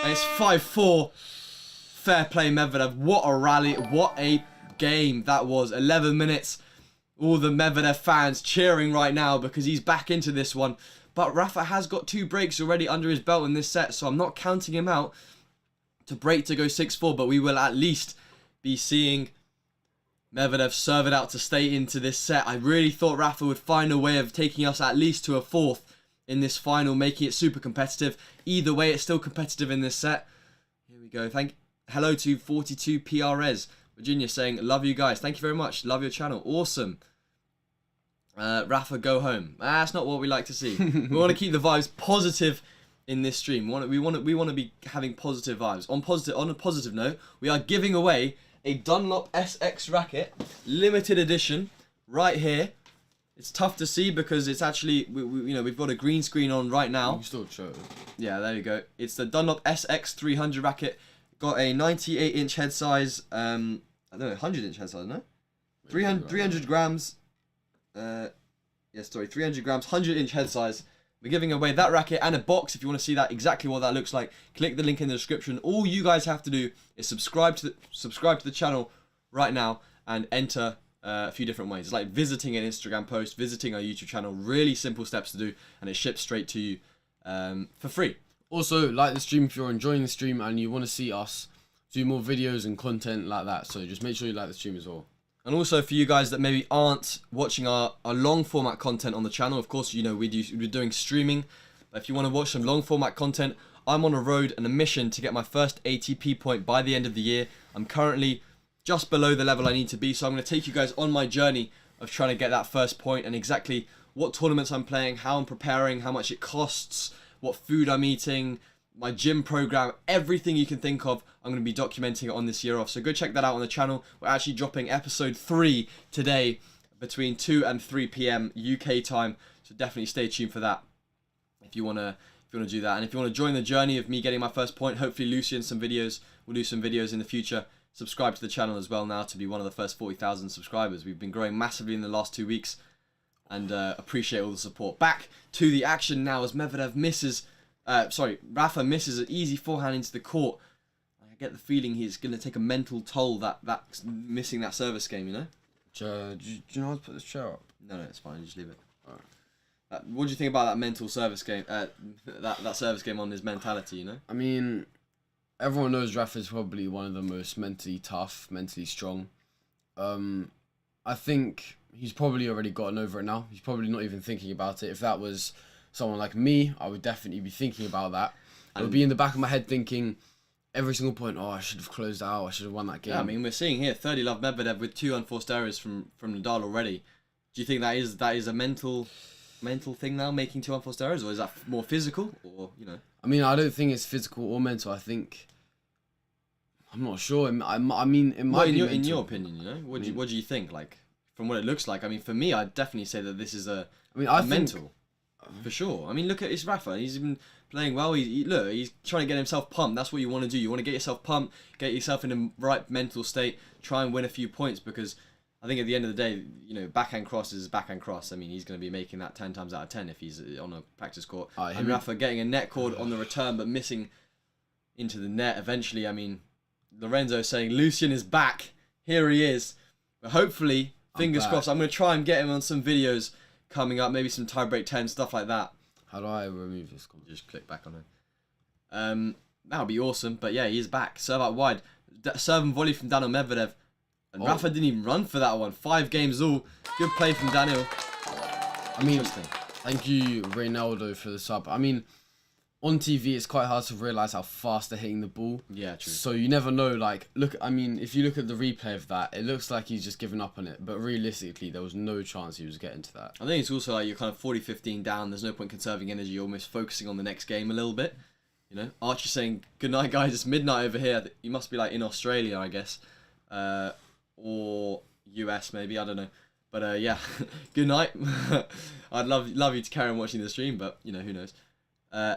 And it's 5-4. Fair play, Medvedev. What a rally. What a game that was. 11 minutes. All the Medvedev fans cheering right now because he's back into this one. But Rafa has got 2 breaks already under his belt in this set, so I'm not counting him out to break to go 6-4, but we will at least be seeing Medvedev serve it out to stay into this set. I really thought Rafa would find a way of taking us at least to a 4th in this final, making it super competitive. Either way, it's still competitive in this set. Here we go. Hello to 42 PRS. Virginia saying, love you guys. Thank you very much. Love your channel. Awesome. Rafa, go home. That's not what we like to see. We want to keep the vibes positive in this stream. We want to be having positive vibes. On a positive note, we are giving away a Dunlop SX racket, limited edition, right here. It's tough to see because it's actually, we've got a green screen on right now. You can still show it. Yeah, there you go. It's the Dunlop SX300 racket. Got a 98-inch head size. I don't know, 100-inch head size, no? 300 grams. 300 grams, 100-inch head size. We're giving away that racket and a box. If you want to see that exactly what that looks like, click the link in the description. All you guys have to do is subscribe to the channel right now and enter a few different ways. It's like visiting an Instagram post, visiting our YouTube channel. Really simple steps to do, and it ships straight to you for free. Also, like the stream if you're enjoying the stream and you want to see us do more videos and content like that. So just make sure you like the stream as well. And also for you guys that maybe aren't watching our long format content on the channel, of course, we're doing streaming. But if you want to watch some long format content, I'm on a road and a mission to get my first ATP point by the end of the year. I'm currently just below the level I need to be, so I'm going to take you guys on my journey of trying to get that first point and exactly what tournaments I'm playing, how I'm preparing, how much it costs, what food I'm eating, my gym program, everything you can think of, I'm going to be documenting it on this year off. So go check that out on the channel. We're actually dropping episode 3 today between 2 and 3 p.m. UK time. So definitely stay tuned for that if you want to do that. And if you want to join the journey of me getting my first point, hopefully Lucy and some videos, we'll do some videos in the future. Subscribe to the channel as well now to be one of the first 40,000 subscribers. We've been growing massively in the last 2 weeks and appreciate all the support. Back to the action now as Medvedev misses... Rafa misses an easy forehand into the court. I get the feeling he's going to take a mental toll that missing that service game, Do you know how to put this chair up? No, it's fine. Just leave it. Alright. What do you think about that mental service game? That service game on his mentality, I mean, everyone knows Rafa's probably one of the most mentally tough, mentally strong. I think he's probably already gotten over it now. He's probably not even thinking about it. If that was someone like me, I would definitely be thinking about that. I would be in the back of my head thinking every single point, I should have closed out, I should have won that game. Yeah, I mean, we're seeing here 30 love Medvedev with 2 unforced errors from Nadal already. Do you think that is a mental thing now, making 2 unforced errors, or is that more physical, or I mean, I don't think it's physical or mental. I think I'm not sure. I mean, it might be in your opinion, what do you think? Like, from what it looks like, I mean, for me, I'd definitely say that this is I think mental. For sure. I mean, look at his Rafa. He's been playing well. He's trying to get himself pumped. That's what you want to do. You want to get yourself pumped, get yourself in a right mental state, try and win a few points, because I think at the end of the day, backhand cross is backhand cross. I mean, he's going to be making that 10 times out of 10 if he's on a practice court. And Rafa getting a net cord on the return, but missing into the net eventually. I mean, Lorenzo saying, Lucian is back. Here he is. But hopefully, fingers crossed, I'm going to try and get him on some videos coming up, maybe some tiebreak 10, stuff like that. How do I remove this? Just click back on it. That would be awesome. But yeah, he's back. Serve out wide. Serve and volley from Daniel Medvedev. And Rafa didn't even run for that one. 5 games all. Good play from Daniel. I mean, thank you, Reynaldo, for the sub. I mean, on TV, it's quite hard to realise how fast they're hitting the ball. Yeah, true. So you never know, if you look at the replay of that, it looks like he's just given up on it. But realistically, there was no chance he was getting to that. I think it's also like you're kind of 40-15 down. There's no point conserving energy. You're almost focusing on the next game a little bit. Archie saying, good night, guys. It's midnight over here. You must be in Australia, I guess. Or US, maybe. I don't know. But yeah, good night. I'd love you to carry on watching the stream, but, who knows.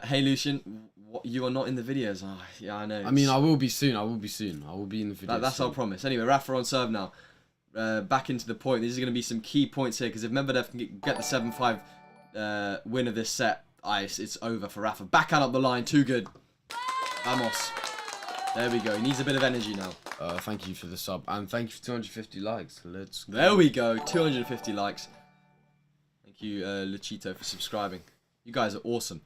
Hey Lucian, you are not in the videos. Oh, yeah, I know. I mean, I will be soon. I will be in the videos. That's our promise. Anyway, Rafa on serve now. Back into the point. These are going to be some key points here, because if Medvedev can get the 7-5 win of this set, it's over for Rafa. Backhand up the line. Too good. Vamos. There we go. He needs a bit of energy now. Thank you for the sub. And thank you for 250 likes. Let's go. There we go. 250 likes. Thank you, Luchito, for subscribing. You guys are awesome.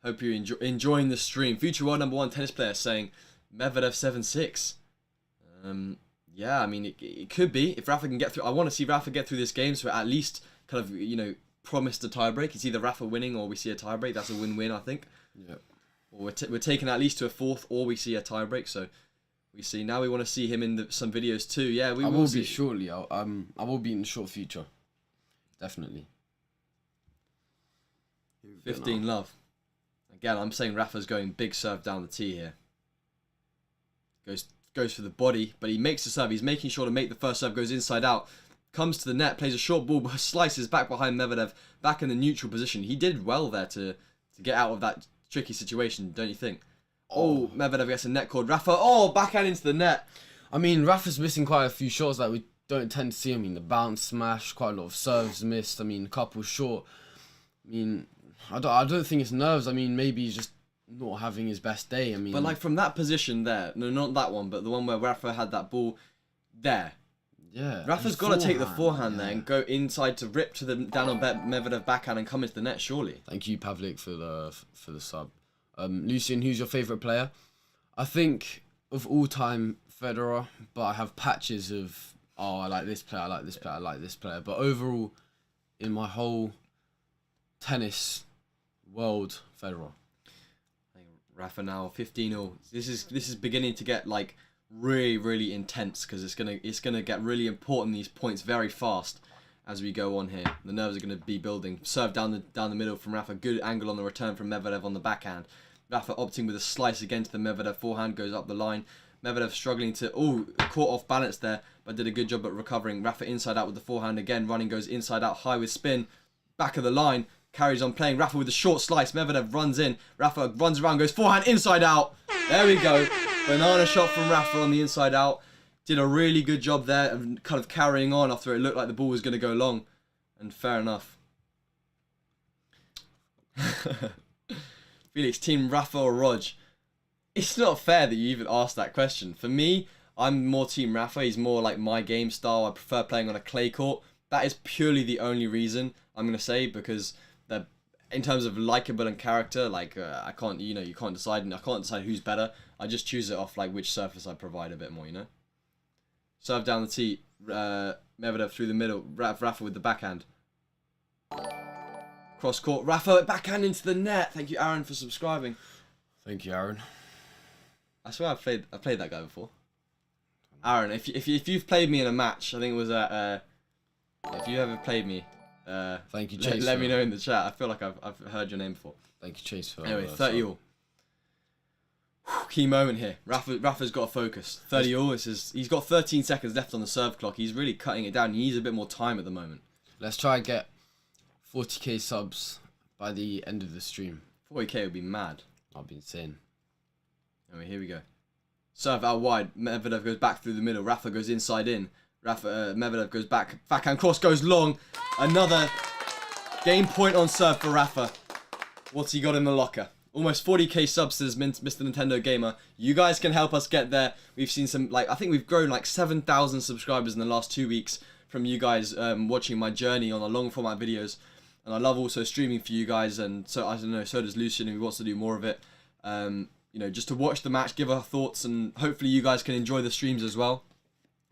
Hope you're enjoying the stream. Future world #1 tennis player saying Medvedev 7-6. Yeah, I mean, it could be. If Rafa can get through... I want to see Rafa get through this game, so at least kind of, promise a tiebreak. It's either Rafa winning or we see a tiebreak. That's a win-win, I think. Yeah. Or we're taking at least to a 4th, or we see a tiebreak, so... We see. Now we want to see him in some videos too. Yeah, we will see. Be shortly. I will be in the short future. Definitely. 15 love. Again, I'm saying Rafa's going big serve down the tee here. Goes for the body, but he makes the serve. He's making sure to make the first serve, goes inside out. comes to the net, plays a short ball, slices back behind Medvedev, back in the neutral position. He did well there to get out of that tricky situation, don't you think? Oh, Medvedev gets a net cord. Rafa, backhand into the net. I mean, Rafa's missing quite a few shots that we don't tend to see. I mean, the bounce smash, quite a lot of serves missed. I mean, a couple short. I mean, I don't think it's nerves. I mean, maybe he's just not having his best day. I mean, but like from that position there, no, not that one, but the one where Rafa had that ball there. Yeah, Rafa's got to take the forehand there and go inside to rip to the down on Medvedev backhand and come into the net, surely. Thank you, Pavlik, for the sub. Lucian, who's your favourite player? I think of all time, Federer, but I have patches of, I like this player, I like this player, I like this player. But overall, in my whole tennis world, Federer. Rafa now 15-0. This is beginning to get like really intense because it's gonna get really important, these points, very fast as we go on here. The nerves are gonna be building. Serve down the middle from Rafa. Good angle on the return from Medvedev on the backhand. Rafa opting with a slice against the Medvedev forehand, goes up the line. Medvedev struggling to caught off balance there, but did a good job at recovering. Rafa inside out with the forehand again. Running goes inside out high with spin. Back of the line. Carries on playing. Rafa with a short slice. Medvedev runs in. Rafa runs around, goes forehand inside out. There we go. Banana shot from Rafa on the inside out. Did a really good job there of kind of carrying on after it looked like the ball was going to go long. And fair enough. Felix, team Rafa or Rog? It's not fair that you even asked that question. For me, I'm more team Rafa. He's more like my game style. I prefer playing on a clay court. That is purely the only reason I'm going to say, because they're, in terms of likable and character, like I can't, you can't decide, and I can't decide who's better. I just choose it off like which surface I provide a bit more, Serve down the tee, Medvedev through the middle, Rafa with the backhand. Cross court, Rafa backhand into the net. Thank you, Aaron, for subscribing. Thank you, Aaron. I swear I've played that guy before. Aaron, if you've played me in a match, I think it was at if you ever played me, thank you, Chase. Let me know in the chat. I feel like I've heard your name before. Thank you, Chase. For anyway, 30 all. Key moment here. Rafa's got to focus. 30 all. He's got 13 seconds left on the serve clock. He's really cutting it down. He needs a bit more time at the moment. Let's try and get 40k subs by the end of the stream. 40k would be mad. I'll be insane. Anyway, here we go. Serve out wide. Medvedev goes back through the middle. Rafa goes inside in. Medvedev goes back. Backhand cross goes long. Another game point on serve for Rafa. What's he got in the locker? Almost 40k subs, says Mr. Nintendo Gamer. You guys can help us get there. We've seen some, I think we've grown 7,000 subscribers in the last 2 weeks from you guys watching my journey on the long format videos. And I love also streaming for you guys. And so, I don't know, so does Lucian, who wants to do more of it. Just to watch the match, give our thoughts, and hopefully you guys can enjoy the streams as well.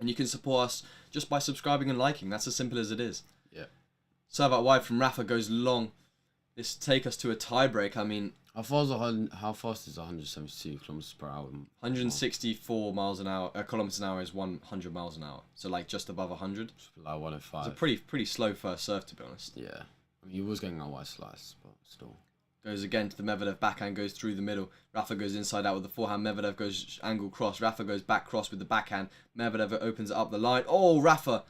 And you can support us just by subscribing and liking. That's as simple as it is. Yeah. Serve out wide from Rafa goes long. This take us to a tie break. I mean, how fast is 172 kilometers per hour? 164 miles an hour. Kilometers an hour is 100 miles an hour. So just above 100. Like 105. It's a pretty slow first serve, to be honest. Yeah. I mean, he was going on wide slice, but still. Goes again to the Medvedev backhand, goes through the middle. Rafa goes inside out with the forehand. Medvedev goes angle cross. Rafa goes back cross with the backhand. Medvedev opens it up the line. Oh, Rafa.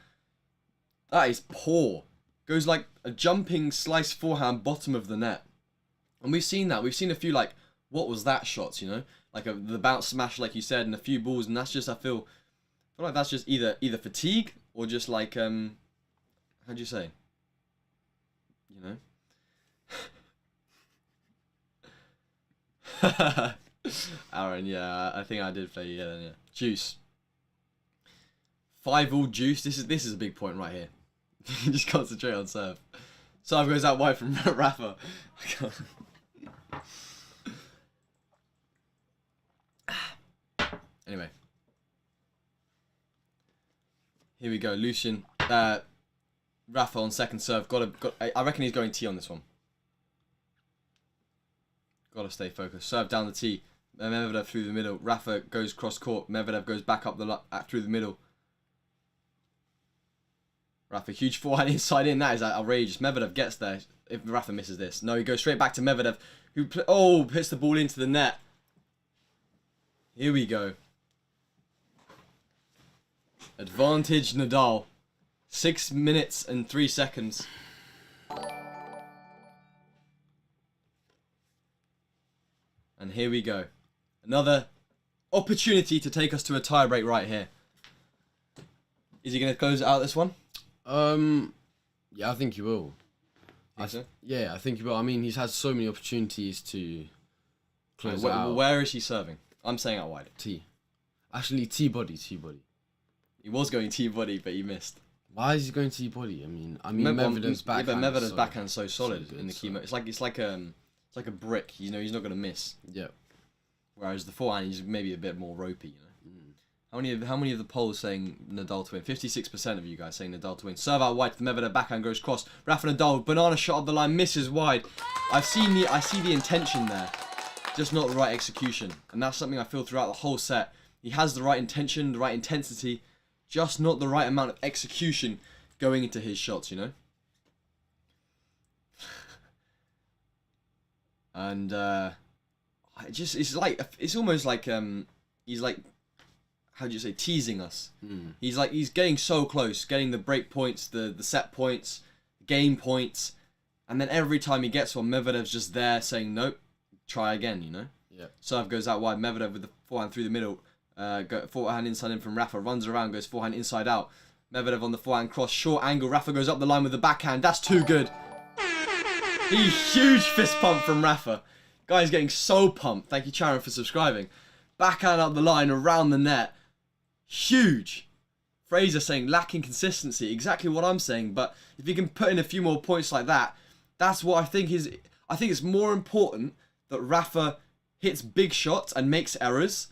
That is poor. Goes like a jumping slice forehand bottom of the net. And we've seen that. We've seen a few what was that shots, Like the bounce smash, like you said, and a few balls. And that's just, I feel like that's just either fatigue or just how'd you say? Aaron, yeah, I think I did play you. Yeah. Juice. 5 all juice. This is a big point right here. Just concentrate on serve. Serve goes out wide from Rafa. Anyway. Here we go. Lucian. Rafa on second serve. I reckon he's going T on this one. Gotta stay focused. Serve down the tee. Medvedev through the middle. Rafa goes cross court. Medvedev goes back up through the middle. Rafa, huge forehand inside in. That is outrageous. Medvedev gets there. If Rafa misses this. No, he goes straight back to Medvedev, who hits the ball into the net. Here we go. Advantage Nadal. 6 minutes and 3 seconds. And here we go. Another opportunity to take us to a tiebreak right here. Is he going to close out this one? Yeah, I think he will. Yeah, I think he will. I mean, he's had so many opportunities to close out. Where is he serving? I'm saying out wide. T. Actually, T-body. He was going T-body, but he missed. Why is he going T-body? I mean, Medvedev's backhand. Yeah, but Medvedev's backhand's so solid in the key. It's like a brick. You know, he's not going to miss. Yeah. Whereas the forehand, he's maybe a bit more ropey. You know. How many of the polls saying Nadal to win? 56% of you guys saying Nadal to win. Serve out wide to Medvedev, backhand goes cross. Rafa Nadal, banana shot up the line, misses wide. I see the intention there, just not the right execution, and that's something I feel throughout the whole set. He has the right intention, the right intensity, just not the right amount of execution going into his shots. You know. And it's almost like he's like, how do you say, teasing us. He's getting so close, getting the break points, the set points, game points, and then every time he gets one, Medvedev's just there saying nope, try again, you know. Yeah. Serve goes out wide, Medvedev with the forehand through the middle, forehand inside in from Rafa, runs around, goes forehand inside out. Medvedev on the forehand cross, short angle, Rafa goes up the line with the backhand, that's too good. Huge fist pump from Rafa. Guy's getting so pumped. Thank you, Charon, for subscribing. Backhand up the line, around the net. Huge. Fraser saying lacking consistency. Exactly what I'm saying. But if you can put in a few more points like that, that's what I think is. I think it's more important that Rafa hits big shots and makes errors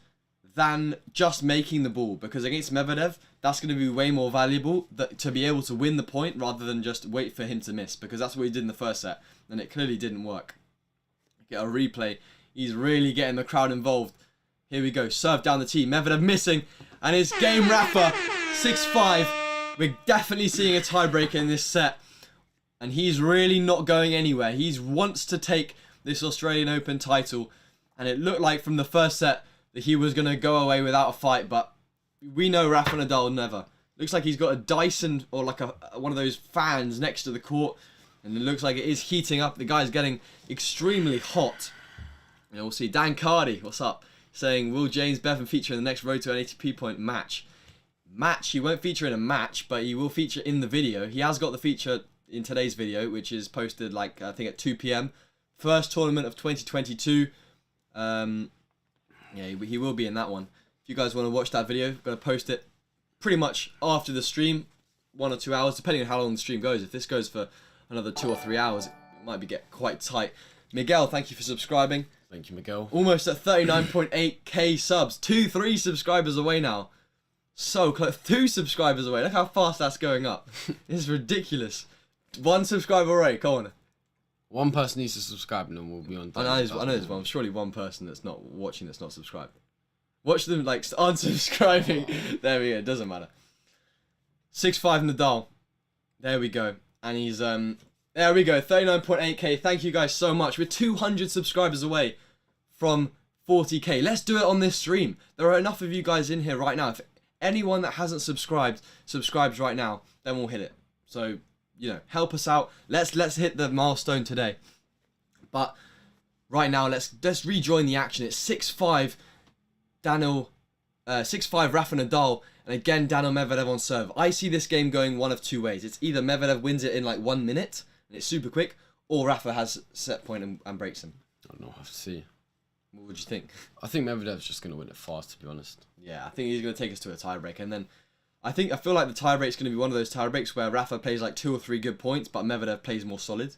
than just making the ball. Because against Medvedev, that's going to be way more valuable to be able to win the point rather than just wait for him to miss. Because that's what he did in the first set. And it clearly didn't work. Get a replay. He's really getting the crowd involved. Here we go. Serve down the tee. Medvedev missing. And it's game Rafa. 6-5. We're definitely seeing a tiebreaker in this set. And he's really not going anywhere. He wants to take this Australian Open title. And it looked like from the first set that he was going to go away without a fight. But we know Rafa Nadal never. Looks like he's got a Dyson or like one of those fans next to the court. And it looks like it is heating up. The guy's getting extremely hot. And we'll see Dan Cardi, what's up? Saying, will James Bevan feature in the next Road to an ATP point match? He won't feature in a match, but he will feature in the video. He has got the feature in today's video, which is posted like, I think at 2 PM. First tournament of 2022. Yeah, he will be in that one. If you guys want to watch that video, I'm going to post it pretty much after the stream. 1 or 2 hours, depending on how long the stream goes. If this goes for another 2 or 3 hours, it might get quite tight. Miguel, thank you for subscribing. Thank you, Miguel. Almost at 39.8k subs. 3 subscribers away now. So close. 2 subscribers away. Look how fast that's going up. It's ridiculous. 1 subscriber away. Come on. One person needs to subscribe and then we'll be on. I know there's one. Surely one person that's not watching that's not subscribed. Watch them like unsubscribing. There we go. It doesn't matter. 6-5 Nadal. There we go. And he's there we go, 39.8k. Thank you guys so much. We're 200 subscribers away from 40k. Let's do it on this stream. There are enough of you guys in here right now. If anyone that hasn't subscribed subscribes right now, then we'll hit it. So, you know, help us out. Let's hit the milestone today. But right now, let's rejoin the action. It's 6-5 6-5 Rafa Nadal. And again, Daniil Medvedev on serve. I see this game going one of 2 ways. It's either Medvedev wins it in like 1 minute, and it's super quick, or Rafa has set point and breaks him. I don't know. I have to see. What would you think? I think Medvedev's just going to win it fast, to be honest. Yeah, I think he's going to take us to a tiebreak. And then I feel like the tiebreak's going to be one of those tiebreaks where Rafa plays like 2 or 3 good points, but Medvedev plays more solid.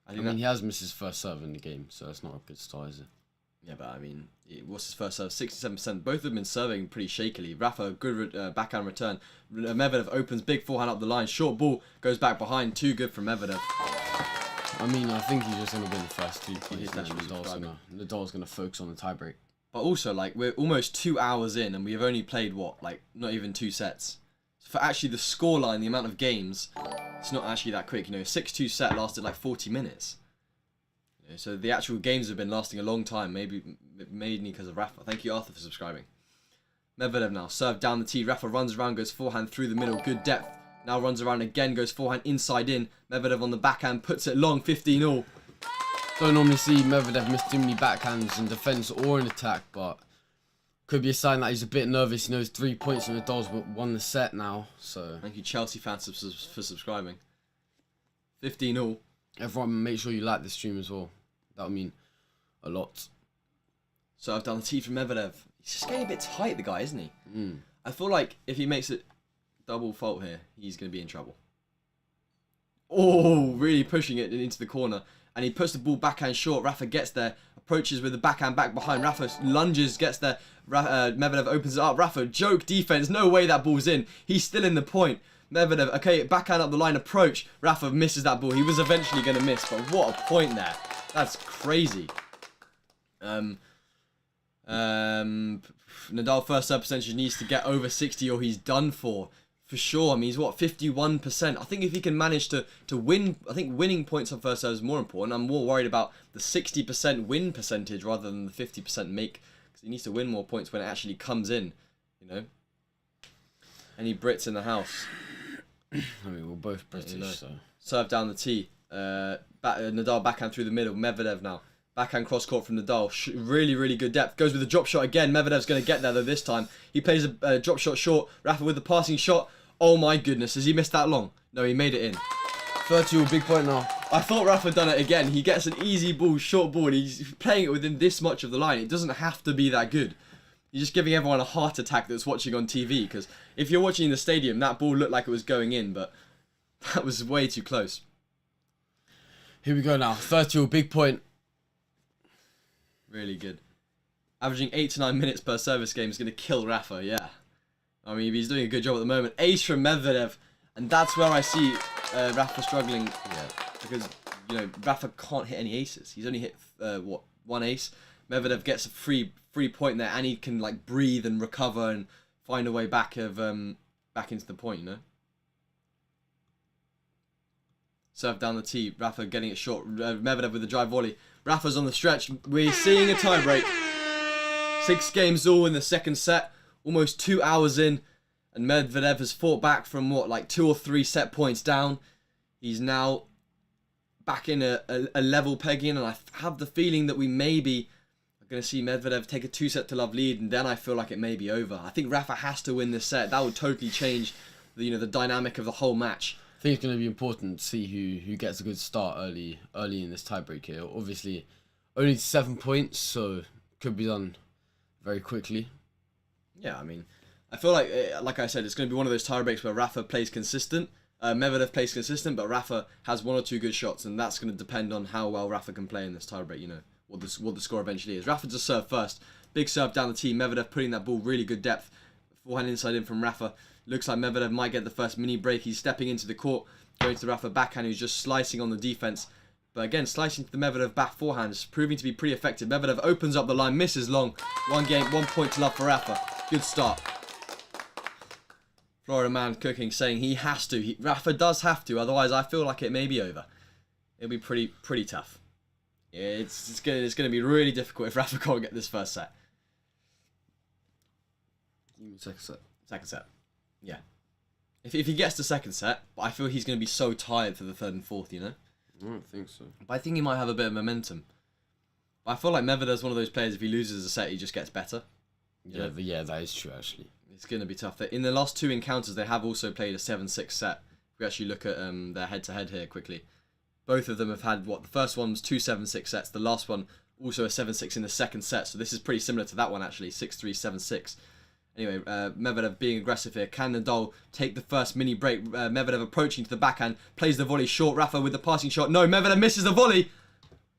I mean, he has missed his first serve in the game, so that's not a good start, is it? Yeah, but I mean, what's his first serve? 67%. Both of them been serving pretty shakily. Rafa, good backhand return. Medvedev opens, big forehand up the line. Short ball, goes back behind. Too good from Medvedev. I mean, I think he's just going to win the first 2 points. Nadal's going to focus on the tiebreak. But also, like, we're almost 2 hours in, and we've only played, what, like, not even 2 sets. So for actually the scoreline, the amount of games, it's not actually that quick. You know, 6-2 set lasted like 40 minutes. So the actual games have been lasting a long time, maybe mainly because of Rafa. Thank you, Arthur, for subscribing. Medvedev now, serve down the tee. Rafa runs around, goes forehand through the middle. Good depth Now runs around again, goes forehand inside in. Medvedev on the backhand, puts it long, 15-all. Don't normally see Medvedev miss too many backhands in defence or in attack, but could be a sign that he's a bit nervous. He knows 3 points and Nadal's won the set now, so... Thank you, Chelsea fans, for subscribing. 15-all. Everyone, make sure you like the stream as well. That would mean a lot. So I've done the tee from Medvedev. He's just getting a bit tight, the guy, isn't he? Mm. I feel like if he makes it double fault here, he's going to be in trouble. Oh, really pushing it into the corner. And he puts the ball backhand short. Rafa gets there, approaches with the backhand back behind. Rafa lunges, gets there. Medvedev opens it up. Rafa, joke defense. No way that ball's in. He's still in the point. Medvedev, okay, backhand up the line, approach. Rafa misses that ball. He was eventually going to miss, but what a point there. That's crazy. Nadal first serve percentage needs to get over 60 or he's done for sure. I mean, he's what, 51%. I think if he can manage to win, I think winning points on first serve is more important. I'm more worried about the 60% win percentage rather than the 50% make, because he needs to win more points when it actually comes in, you know. Any Brits in the house? I mean, we're both British, you know. so... Serve down the tee. Nadal backhand through the middle. Medvedev now. Backhand cross court from Nadal. Really, really good depth. Goes with a drop shot again. Medvedev's going to get there though this time. He plays a drop shot short. Rafa with the passing shot. Oh my goodness. Has he missed that long? No, he made it in. 30, big point now. I thought Rafa done it again. He gets an easy ball, short ball, and he's playing it within this much of the line. It doesn't have to be that good. You're just giving everyone a heart attack that's watching on TV, because if you're watching in the stadium, that ball looked like it was going in, but that was way too close. Here we go now. 30, big point. Really good. Averaging 8 to 9 minutes per service game is going to kill Rafa, yeah. I mean, he's doing a good job at the moment. Ace from Medvedev, and that's where I see Rafa struggling, yeah, because, you know, Rafa can't hit any aces. He's only hit, one ace. Medvedev gets a free point there, and he can, like, breathe and recover and find a way back into the point, you know? Serve down the tee. Rafa getting it short. Medvedev with the drive volley. Rafa's on the stretch. We're seeing a tiebreak. 6 games all in the second set. Almost 2 hours in. And Medvedev has fought back from, what, like 2 or 3 set points down. He's now back in a level pegging. And I have the feeling that we maybe are going to see Medvedev take a 2-set-to-love lead. And then I feel like it may be over. I think Rafa has to win this set. That would totally change the dynamic of the whole match. I think it's going to be important to see who gets a good start early in this tiebreak here. Obviously, only 7 points, so could be done very quickly. Yeah, I mean, I feel like I said, it's going to be one of those tiebreaks where Rafa plays consistent, Medvedev plays consistent, but Rafa has 1 or 2 good shots, and that's going to depend on how well Rafa can play in this tiebreak, you know, what the score eventually is. Rafa just serve first. Big serve down the tee. Medvedev putting that ball really good depth. Forehand inside in from Rafa. Looks like Medvedev might get the first mini break. He's stepping into the court, going to the Rafa backhand, who's just slicing on the defense. But again, slicing to the Medvedev back forehand is proving to be pretty effective. Medvedev opens up the line, misses long. 1 game, 1 point to love for Rafa. Good start. Florida man cooking, saying he has to. Rafa does have to, otherwise I feel like it may be over. It'll be pretty tough. Yeah, it's gonna be really difficult if Rafa can't get this first set. Second set. Second set. Yeah. If he gets the second set, but I feel he's going to be so tired for the third and fourth, you know? I don't think so. But I think he might have a bit of momentum. But I feel like Medvedev's one of those players, if he loses a set, he just gets better. Yeah, that is true, actually. It's going to be tough. In the last 2 encounters, they have also played a 7-6 set. If we actually look at their head-to-head here quickly. Both of them have had, the first one was 2 7-6 sets. The last one, also a 7-6 in the second set. So this is pretty similar to that one, actually. 6-3, 7-6. Anyway, Medvedev being aggressive here. Can Nadal take the first mini break? Medvedev approaching to the backhand. Plays the volley short. Rafa with the passing shot. No, Medvedev misses the volley.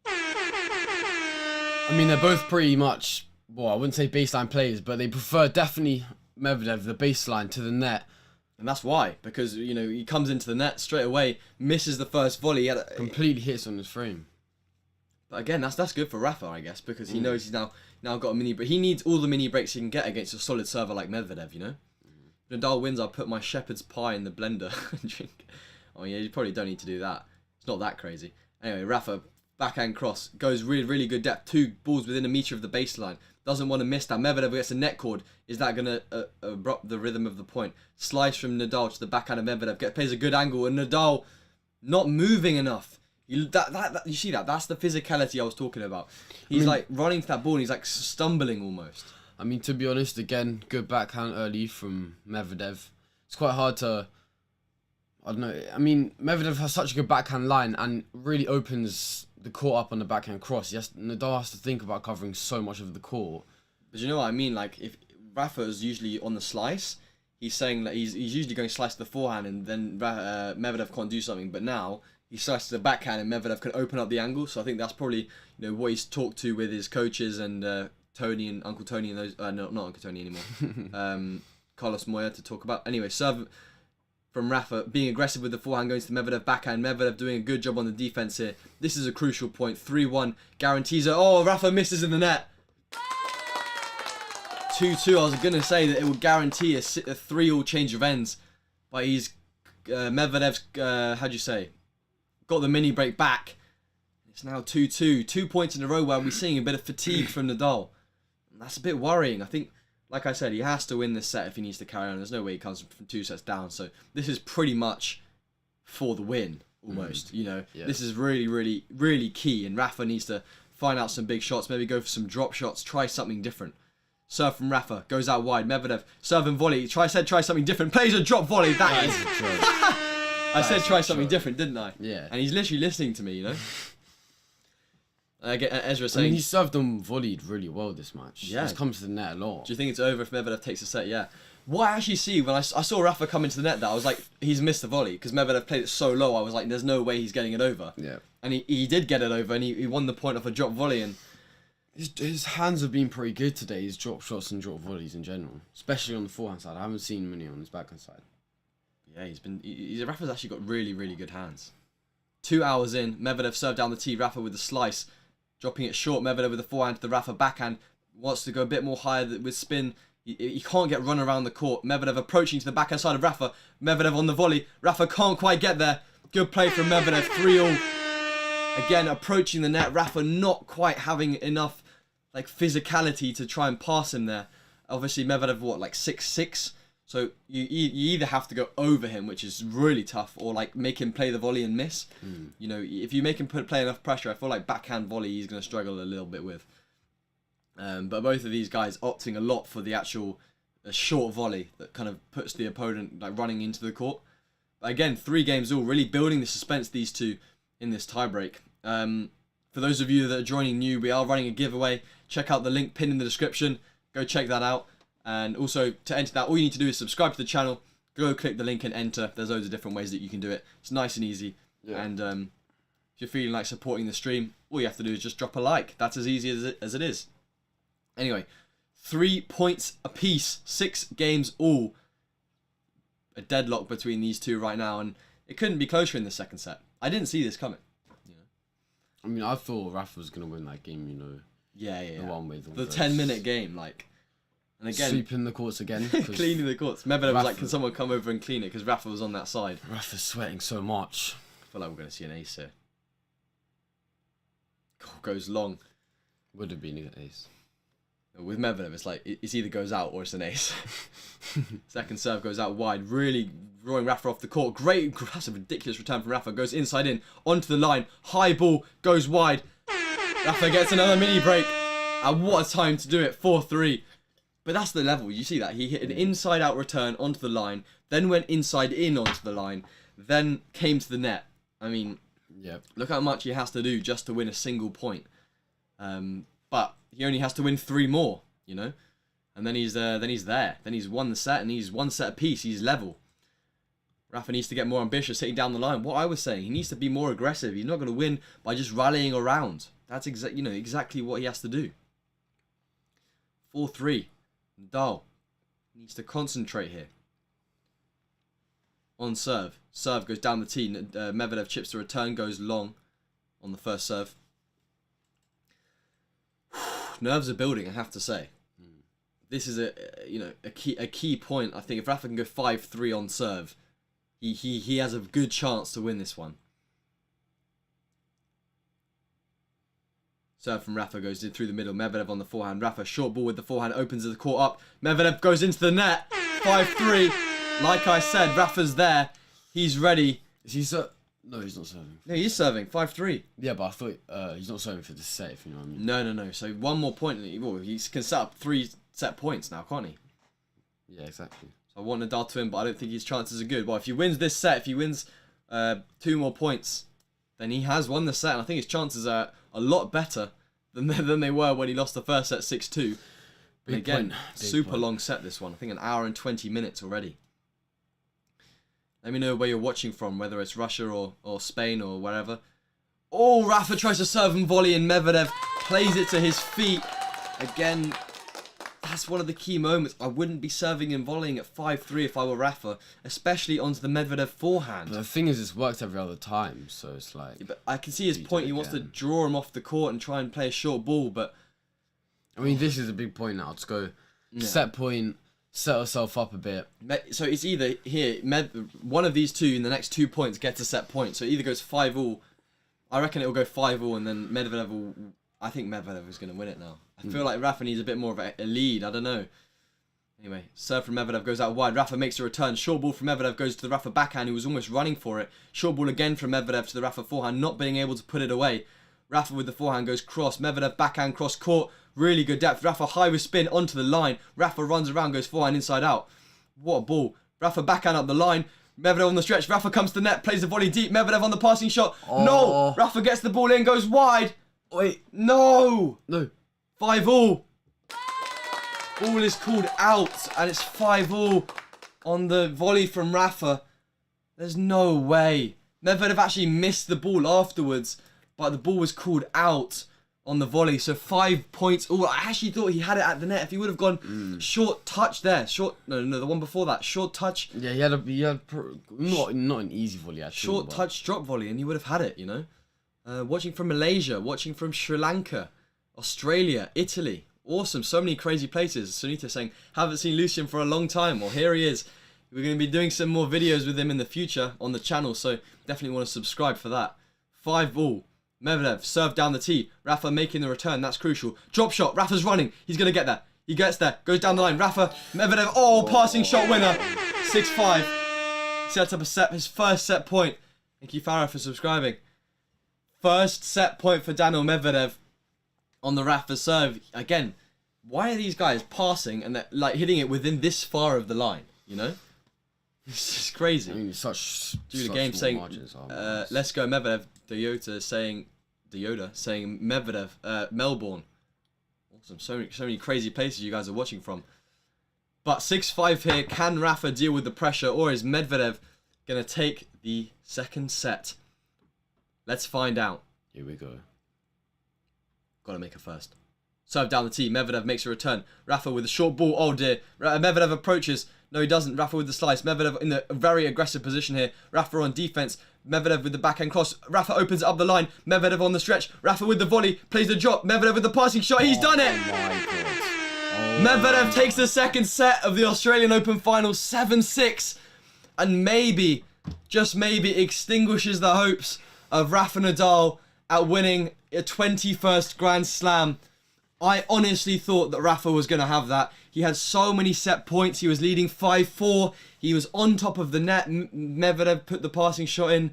I mean, they're both pretty much, well, I wouldn't say baseline players, but they prefer definitely Medvedev, the baseline, to the net. And that's why. Because, you know, he comes into the net straight away, misses the first volley. Completely hits on his frame. But again, that's good for Rafa, I guess, because he knows he's now got a mini break. He needs all the mini breaks he can get against a solid server like Medvedev, you know? If Nadal wins, I'll put my shepherd's pie in the blender and drink. Oh yeah, you probably don't need to do that. It's not that crazy. Anyway, Rafa backhand cross. Goes really, really good depth. 2 balls within a meter of the baseline. Doesn't want to miss that. Medvedev gets a net cord. Is that going to abrupt the rhythm of the point? Slice from Nadal to the backhand of Medvedev. Plays a good angle. And Nadal not moving enough. You see that? That's the physicality I was talking about. He's like running to that ball and he's like stumbling almost. I mean, to be honest, again, good backhand early from Medvedev. It's quite hard to... I don't know. I mean, Medvedev has such a good backhand line and really opens the court up on the backhand cross. Nadal has to think about covering so much of the court. But you know what I mean? Like, if Rafa is usually on the slice, he's saying that he's usually going to slice the forehand and then Medvedev can't do something. But now he slices the backhand and Medvedev can open up the angle. So I think that's probably what he's talked to with his coaches and Tony and Uncle Tony and those. No, not Uncle Tony anymore. Carlos Moya to talk about. Anyway, serve from Rafa, being aggressive with the forehand, going to the Medvedev backhand. Medvedev doing a good job on the defense here. This is a crucial point. 3-1 guarantees it. Oh, Rafa misses in the net. 2-2. I was going to say that it would guarantee a 3-all change of ends, but he's Medvedev's got the mini break back. It's now 2-2. 2 points in a row where we're seeing a bit of fatigue from Nadal. And that's a bit worrying. I think, like I said, he has to win this set if he needs to carry on. There's no way he comes from 2 sets down. So this is pretty much for the win, almost. This is really, really, really key. And Rafa needs to find out some big shots, maybe go for some drop shots, try something different. Serve from Rafa, goes out wide. Medvedev, serve and volley. Try something different. Plays a drop volley. That is a joke. I said try something different, didn't I? Yeah. And he's literally listening to me, I get Ezra saying... I mean, he served and volleyed really well this match. Yeah. He's come to the net a lot. Do you think it's over if Medvedev takes a set? Yeah. What I actually see when I saw Rafa come into the net, I was like, he's missed the volley because Medvedev played it so low. I was like, there's no way he's getting it over. Yeah. And he did get it over, and he won the point off a drop volley. And his hands have been pretty good today. His drop shots and drop volleys in general, especially on the forehand side. I haven't seen many on his backhand side. Yeah, Rafa's actually got really, really good hands. 2 hours in, Medvedev served down the tee. Rafa with the slice. Dropping it short, Medvedev with the forehand to the Rafa backhand. Wants to go a bit more higher with spin. He can't get run around the court. Medvedev approaching to the backhand side of Rafa. Medvedev on the volley. Rafa can't quite get there. Good play from Medvedev. 3-all. Again, approaching the net. Rafa not quite having enough physicality to try and pass him there. Obviously, Medvedev, 6'6"? So you either have to go over him, which is really tough, or make him play the volley and miss. If you make him play enough pressure, I feel like backhand volley he's going to struggle a little bit with. But both of these guys opting a lot for the actual short volley that kind of puts the opponent running into the court. But again, 3 games all, really building the suspense, these two in this tiebreak. For those of you that are joining new, we are running a giveaway. Check out the link pinned in the description. Go check that out. And also, to enter that, all you need to do is subscribe to the channel, go click the link and enter. There's loads of different ways that you can do it. It's nice and easy. Yeah. And if you're feeling like supporting the stream, all you have to do is just drop a like. That's as easy as it is. Anyway, 3 points apiece, 6 games all. A deadlock between these two right now, and it couldn't be closer in the second set. I didn't see this coming. I mean, I thought Rafa was going to win that game, Yeah. The one with the 10-minute game, And again, sweeping the courts again. Cleaning the courts. Medvedev was like, can someone come over and clean it? Because Rafa was on that side. Rafa's sweating so much. I feel like we're going to see an ace here. Goes long. Would have been an ace. With Medvedev, it's like, it either goes out or it's an ace. Second serve goes out wide. Really drawing Rafa off the court. Great, that's a ridiculous return from Rafa. Goes inside in, onto the line. High ball, goes wide. Rafa gets another mini break. And what a time to do it. 4-3. But that's the level. You see that? He hit an inside-out return onto the line, then went inside-in onto the line, then came to the net. I mean, look how much he has to do just to win a single point. But he only has to win 3 more, and then he's there. Then he's won the set, and he's 1 set apiece. He's level. Rafa needs to get more ambitious, hitting down the line. What I was saying, he needs to be more aggressive. He's not going to win by just rallying around. That's exactly what he has to do. 4-3. Nadal needs to concentrate here. On serve. Serve goes down the tee. Medvedev chips the return, goes long on the first serve. Nerves are building, I have to say. This is a key point. I think if Rafa can go 5-3 on serve, he has a good chance to win this one. Serve from Rafa goes in through the middle. Medvedev on the forehand. Rafa, short ball with the forehand, opens the court up. Medvedev goes into the net. 5-3. Like I said, Rafa's there. He's ready. Is he No, he's not serving. No, he's serving. 5-3. Yeah, but I thought he's not serving for the set, if you know what I mean. No. So one more point. Well, he can set up 3 set points now, can't he? Yeah, exactly. So I want Nadal to win, but I don't think his chances are good. Well, if he wins this set, if he wins 2 more points, then he has won the set. And I think his chances are a lot better than they were when he lost the first set 6-2. And again, super long set this one. I think 1 hour and 20 minutes already. Let me know where you're watching from, whether it's Russia or Spain or wherever. Oh, Rafa tries to serve and volley and Medvedev plays it to his feet. Again, that's one of the key moments. I wouldn't be serving and volleying at 5-3 if I were Rafa, especially onto the Medvedev forehand. But the thing is, it's worked every other time, so it's like... Yeah, but I can see his point. He wants to draw him off the court and try and play a short ball, but... I mean, this is a big point now. Let's go set point, set herself up a bit. So it's either here, one of these two in the next 2 points gets a set point. So it either goes 5-5. I reckon it will go 5-5 and then Medvedev will... I think Medvedev is going to win it now. I feel like Rafa needs a bit more of a lead. I don't know. Anyway, serve from Medvedev goes out wide. Rafa makes a return. Short ball from Medvedev goes to the Rafa backhand, who was almost running for it. Short ball again from Medvedev to the Rafa forehand, not being able to put it away. Rafa with the forehand goes cross. Medvedev backhand cross court. Really good depth. Rafa high with spin onto the line. Rafa runs around, goes forehand inside out. What a ball. Rafa backhand up the line. Medvedev on the stretch. Rafa comes to the net, plays the volley deep. Medvedev on the passing shot. Oh. No! Rafa gets the ball in, goes wide. Wait. No! 5-5. Ball is called out, and it's 5-5 on the volley from Rafa. There's no way. Medvedev actually missed the ball afterwards, but the ball was called out on the volley. So 5 points. Oh, I actually thought he had it at the net. If he would have gone short touch there, no, the one before that, short touch. Yeah, he had not an easy volley actually. Short touch drop volley, and he would have had it. You know, watching from Malaysia, watching from Sri Lanka, Australia, Italy. Awesome, so many crazy places. Sunita saying, haven't seen Lucian for a long time. Well, here he is. We're going to be doing some more videos with him in the future on the channel, so definitely want to subscribe for that. 5-5. Medvedev, serve down the tee. Rafa making the return, that's crucial. Drop shot, Rafa's running. He's going to get there. He gets there, goes down the line. Rafa, Medvedev, passing shot winner. 6-5. Sets up his first set point. Thank you, Farah, for subscribing. First set point for Daniil Medvedev on the Rafa serve. Again, why are these guys passing and they're like hitting it within this far of the line? You know, it's just crazy. I mean, such the game saying, "Let's go Medvedev." Toyota saying Medvedev. Melbourne. Awesome. So many crazy places you guys are watching from. But 6-5 here. Can Rafa deal with the pressure, or is Medvedev gonna take the second set? Let's find out. Here we go. Got to make a first. Serve down the tee. Medvedev makes a return. Rafa with a short ball. Oh dear. Medvedev approaches. No, he doesn't. Rafa with the slice. Medvedev in a very aggressive position here. Rafa on defense. Medvedev with the backhand cross. Rafa opens it up the line. Medvedev on the stretch. Rafa with the volley. Plays the drop. Medvedev with the passing shot. He's done it. Medvedev takes the second set of the Australian Open final 7-6. And maybe, just maybe, extinguishes the hopes of Rafa Nadal at winning a 21st Grand Slam. I honestly thought that Rafa was going to have that. He had so many set points. He was leading 5-4. He was on top of the net. Medvedev put the passing shot in.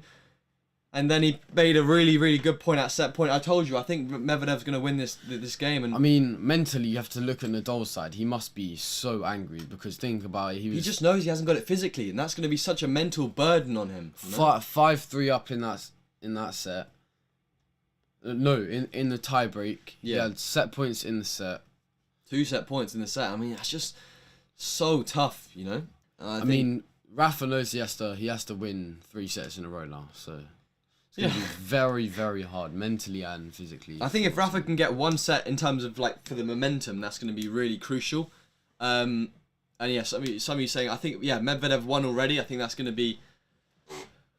And then he made a really, really good point at set point. I told you, I think Medvedev's going to win this game. And I mean, mentally, you have to look at Nadal's side. He must be so angry because think about it. He just knows he hasn't got it physically. And that's going to be such a mental burden on him. 5-3 up in that set. No, in the tie break. Yeah. He had set points in the set. 2 set points in the set. I mean, that's just so tough, you know? I mean, Rafa knows he has to win 3 sets in a row now, so it's going to be very, very hard, mentally and physically. I think if Rafa can get 1 set in terms of, like, for the momentum, that's going to be really crucial. And yes, some of you saying, I think, Medvedev won already. I think that's going to be...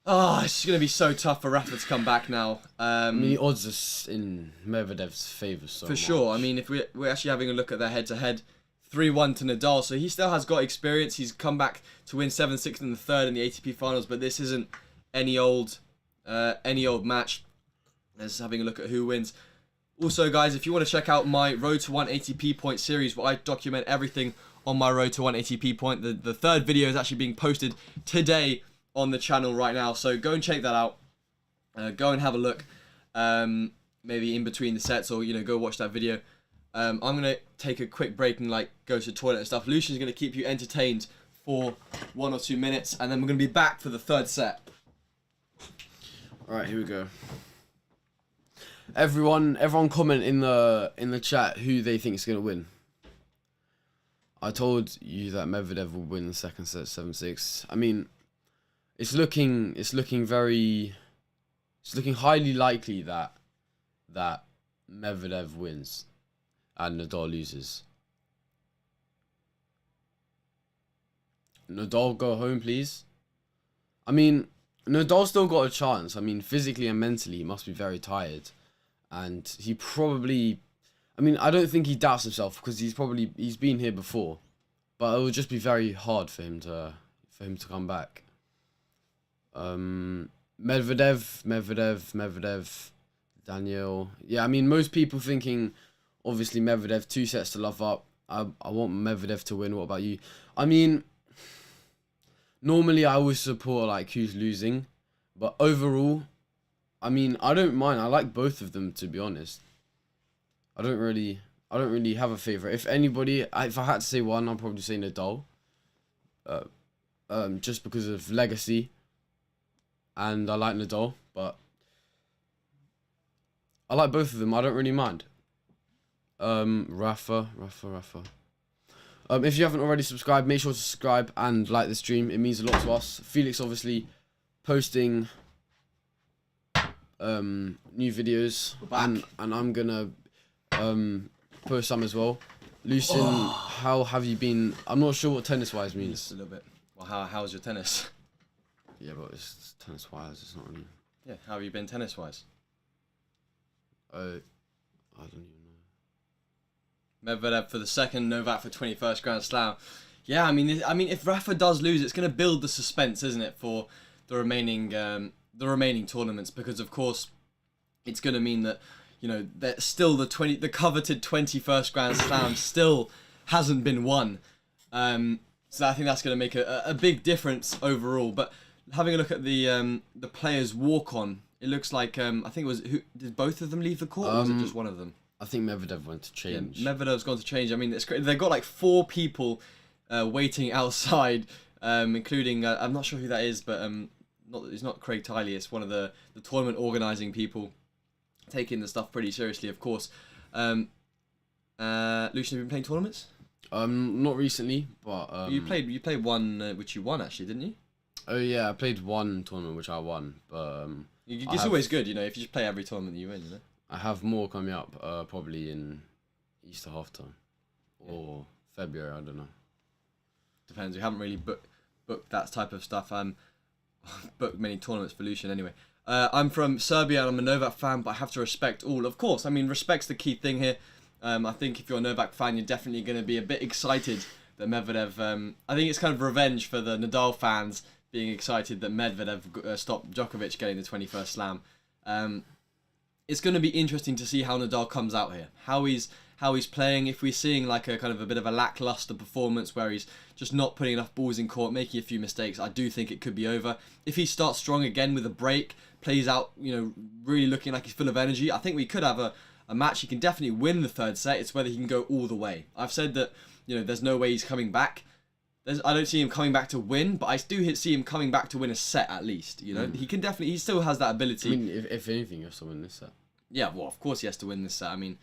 it's going to be so tough for Rafa to come back now. I mean, the odds are in Medvedev's favour so much. For sure. I mean, if we're actually having a look at their head-to-head, 3-1 to Nadal, so he still has got experience. He's come back to win 7-6 in the third in the ATP finals, but this isn't any old match. Let's having a look at who wins. Also, guys, if you want to check out my Road to 1 ATP Point series, where I document everything on my Road to 1 ATP Point, the third video is actually being posted today on the channel right now. So go and check that out. Go and have a look. Maybe in between the sets, or go watch that video. I'm gonna take a quick break and go to the toilet and stuff. Lucian's gonna keep you entertained for 1 or 2 minutes, and then we're gonna be back for the third set. All right, here we go. Everyone comment in the chat who they think is gonna win. I told you that Medvedev will win the second set 7-6. I mean, it's looking highly likely that Medvedev wins and Nadal loses. Nadal, go home, please. I mean, Nadal still got a chance. I mean, physically and mentally, he must be very tired. And he probably... I mean, I don't think he doubts himself, because he's been here before. But it would just be very hard for him to come back. Medvedev, Daniel. Yeah, I mean, most people thinking, obviously, Medvedev, 2 sets to love up. I want Medvedev to win. What about you? I mean, normally I always support who's losing, but overall, I mean, I don't mind. I like both of them, to be honest. I don't really have a favorite. If I had to say one, I'd probably say Nadal. Just because of legacy, and I like Nadal, but I like both of them. I don't really mind. Rafa. If you haven't already subscribed, make sure to subscribe and like the stream. It means a lot to us. Felix obviously posting new videos, and I'm gonna post some as well. Lucian, how have you been? I'm not sure what tennis-wise means. Just a little bit. Well, how's your tennis? Yeah, but it's tennis-wise. It's not really. Yeah, how have you been tennis-wise? I don't even know. Medvedev for the second, Novak for 21st Grand Slam. Yeah, I mean, if Rafa does lose, it's going to build the suspense, isn't it, for the remaining tournaments? Because of course, it's going to mean that that still the coveted 21st Grand Slam still hasn't been won. So I think that's going to make a big difference overall. But having a look at the players' walk-on, it looks like I think it was did both of them leave the court, or was it just one of them? I think Medvedev went to change. Yeah, Medvedev's gone to change. I mean, it's great. They've got 4 people waiting outside, including I'm not sure who that is, but it's not Craig Tiley. It's one of the tournament organising people, taking the stuff pretty seriously, of course. Lucian, have you been playing tournaments? Not recently, but you played one which you won, actually, didn't you? Oh yeah, I played one tournament which I won, but it's always good, if you just play every tournament that you win, I have more coming up, probably in Easter half-time or February. I don't know. Depends. We haven't really booked that type of stuff. Booked many tournaments for Lucian anyway. I'm from Serbia and I'm a Novak fan, but I have to respect all. Of course, I mean, respect's the key thing here. I think if you're a Novak fan, you're definitely going to be a bit excited that Medvedev... I think it's kind of revenge for the Nadal fans being excited that Medvedev stopped Djokovic getting the 21st Slam. It's going to be interesting to see how Nadal comes out here. How he's playing. If we're seeing a kind of a bit of a lackluster performance where he's just not putting enough balls in court, making a few mistakes, I do think it could be over. If he starts strong again with a break, plays out, really looking like he's full of energy, I think we could have a match. He can definitely win the third set. It's whether he can go all the way. I've said that, there's no way he's coming back. I don't see him coming back to win, but I do see him coming back to win a set at least. He can definitely, he still has that ability. I mean, if anything, he has to win this set. Yeah, well, of course he has to win this set. I mean,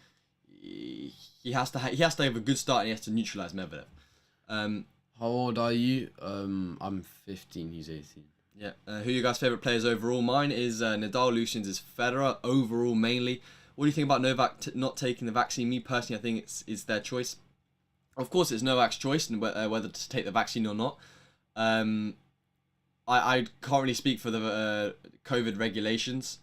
he has to have a good start and he has to neutralise Medvedev. How old are you? I'm 15. He's 18. Yeah. Who are your guys' favourite players overall? Mine is Nadal. Lucian's is Federer overall mainly. What do you think about Novak not taking the vaccine? Me personally, I think it's their choice. Of course, it's Novak's choice and whether to take the vaccine or not. I can't really speak for the COVID regulations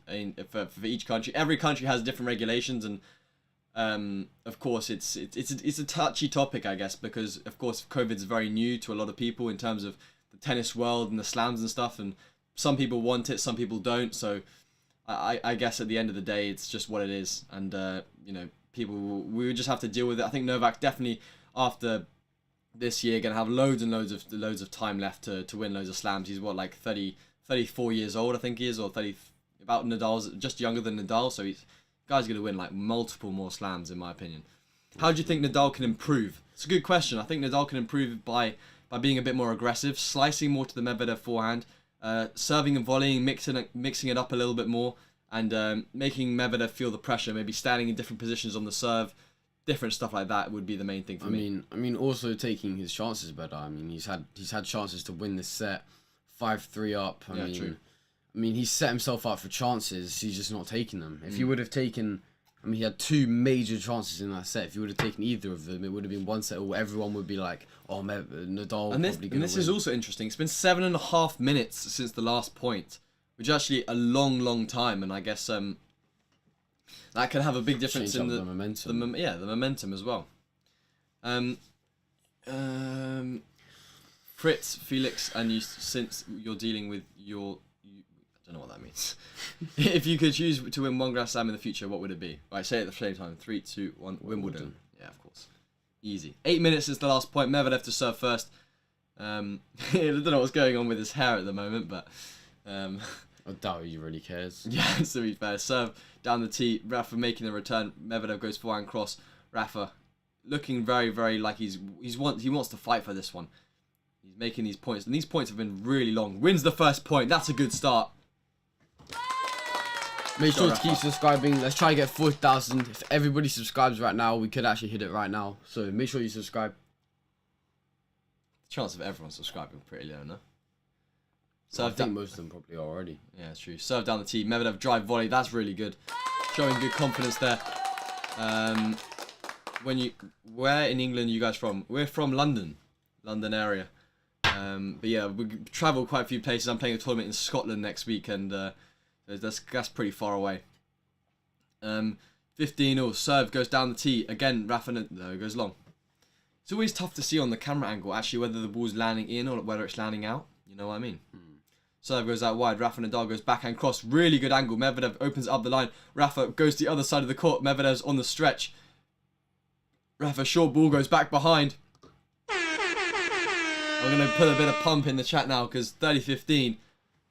for each country. Every country has different regulations, and of course it's a touchy topic, I guess, because of course COVID is very new to a lot of people in terms of the tennis world and the slams and stuff, and some people want it, some people don't. So I guess at the end of the day, it's just what it is, and we would just have to deal with it. I think Novak definitely after this year gonna have loads and loads of time left to win loads of slams. He's what, like 34 years old, I think he is, or 30. About Nadal's just younger than Nadal, so guy's gonna win like multiple more slams in my opinion. How do you think Nadal can improve? It's a good question. I think Nadal can improve by being a bit more aggressive, slicing more to the Medvedev forehand, serving and volleying, mixing it up a little bit more, and making Medvedev feel the pressure, maybe standing in different positions on the serve, different stuff like that would be the main thing for me. I mean, also taking his chances better. I mean, he's had chances to win this set, 5-3 up. True. I mean, he's set himself up for chances. He's just not taking them. If he would have taken, he had 2 major chances in that set. If he would have taken either of them, it would have been one set where everyone would be like, "Oh, Nadal." And this is also interesting. It's been 7.5 minutes since the last point, which is actually a long time, and I guess that can have a big difference in the momentum. The momentum as well. Fritz, Felix, and you, since you're dealing with I don't know what that means. If you could choose to win one Grand Slam in the future, what would it be? Right, say it at the same time. 3, 2, 1. Wimbledon. Yeah, of course. Easy. 8 minutes since the last point. Medvedev to serve first. I don't know what's going on with his hair at the moment, but I doubt he really cares. Yeah, to be fair. Serve down the tee. Rafa making the return. Medvedev goes forehand cross. Rafa looking very, very like he wants to fight for this one. He's making these points, and these points have been really long. Wins the first point. That's a good start. Make sure to keep subscribing. Let's try and get 4,000. If everybody subscribes right now, we could actually hit it right now. So make sure you subscribe. The chance of everyone subscribing pretty low, no? So I think most of them probably are already. Yeah, it's true. Serve down the tee. Medvedev drive volley. That's really good. Showing good confidence there. Where in England are you guys from? We're from London area. But yeah, we travel quite a few places. I'm playing a tournament in Scotland next week, and that's pretty far away. 15-0. Serve goes down the tee. Again, Rafa, no, it goes long. It's always tough to see on the camera angle, actually, whether the ball's landing in or whether it's landing out. You know what I mean? Serve goes out wide. Rafa Nadal goes backhand cross. Really good angle. Medvedev opens up the line. Rafa goes to the other side of the court. Medvedev's on the stretch. Rafa, short ball, goes back behind. I'm going to put a bit of pump in the chat now because 30-15.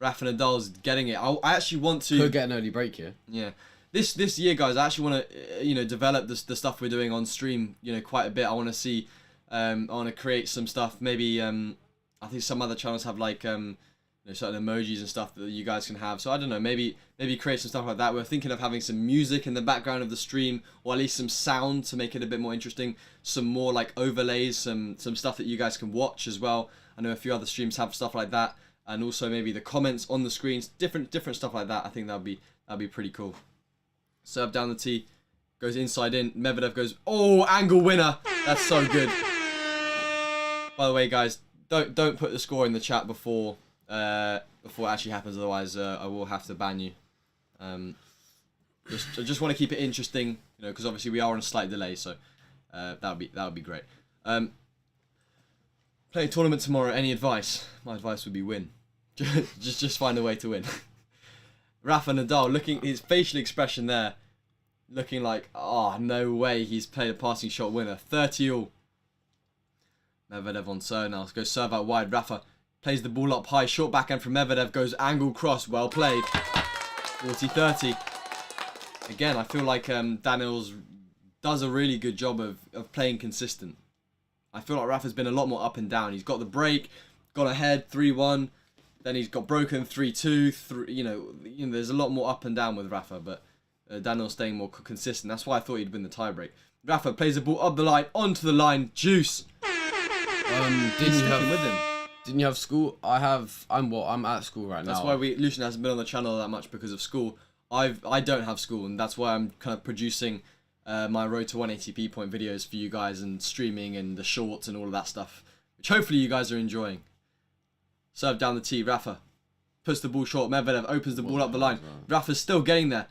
Rafa Nadal's getting it. I actually want to... Could get an early break here. Yeah. This year, guys, I actually want to, develop the stuff we're doing on stream, quite a bit. I want to see... I want to create some stuff. Maybe, I think some other channels have, like, certain emojis and stuff that you guys can have. So, I don't know, maybe create some stuff like that. We're thinking of having some music in the background of the stream, or at least some sound to make it a bit more interesting. Some more, like, overlays, some stuff that you guys can watch as well. I know a few other streams have stuff like that. And also maybe the comments on the screens, different stuff like that. I think that'd be pretty cool. Serve down the tee, goes inside in. Medvedev goes, oh, angle winner. That's so good. By the way, guys, don't put the score in the chat before it actually happens. Otherwise, I will have to ban you. I just want to keep it interesting, because obviously we are on a slight delay. So that would be great. Play a tournament tomorrow. Any advice? My advice would be win. just find a way to win. Rafa Nadal, his facial expression there, looking like, oh, no way he's played a passing shot winner. 30-all. Medvedev on serve now. Goes serve out wide. Rafa plays the ball up high. Short backhand from Medvedev. Goes angle cross. Well played. 40-30. Again, I feel like Daniels does a really good job of playing consistent. I feel like Rafa's been a lot more up and down. He's got the break, got ahead 3-1, then he's got broken 3-2. There's a lot more up and down with Rafa, but Daniel's staying more consistent. That's why I thought he'd win the tiebreak. Rafa plays the ball up the line, onto the line, juice. Didn't you have school? I'm at school right now. That's why Lucian hasn't been on the channel that much because of school. I don't have school, and that's why I'm kind of producing my Road to 1 ATP point videos for you guys, and streaming and the shorts and all of that stuff, which hopefully you guys are enjoying. Serve down the tee. Rafa puts the ball short. Medvedev opens the ball up the line. Rafa's still getting there.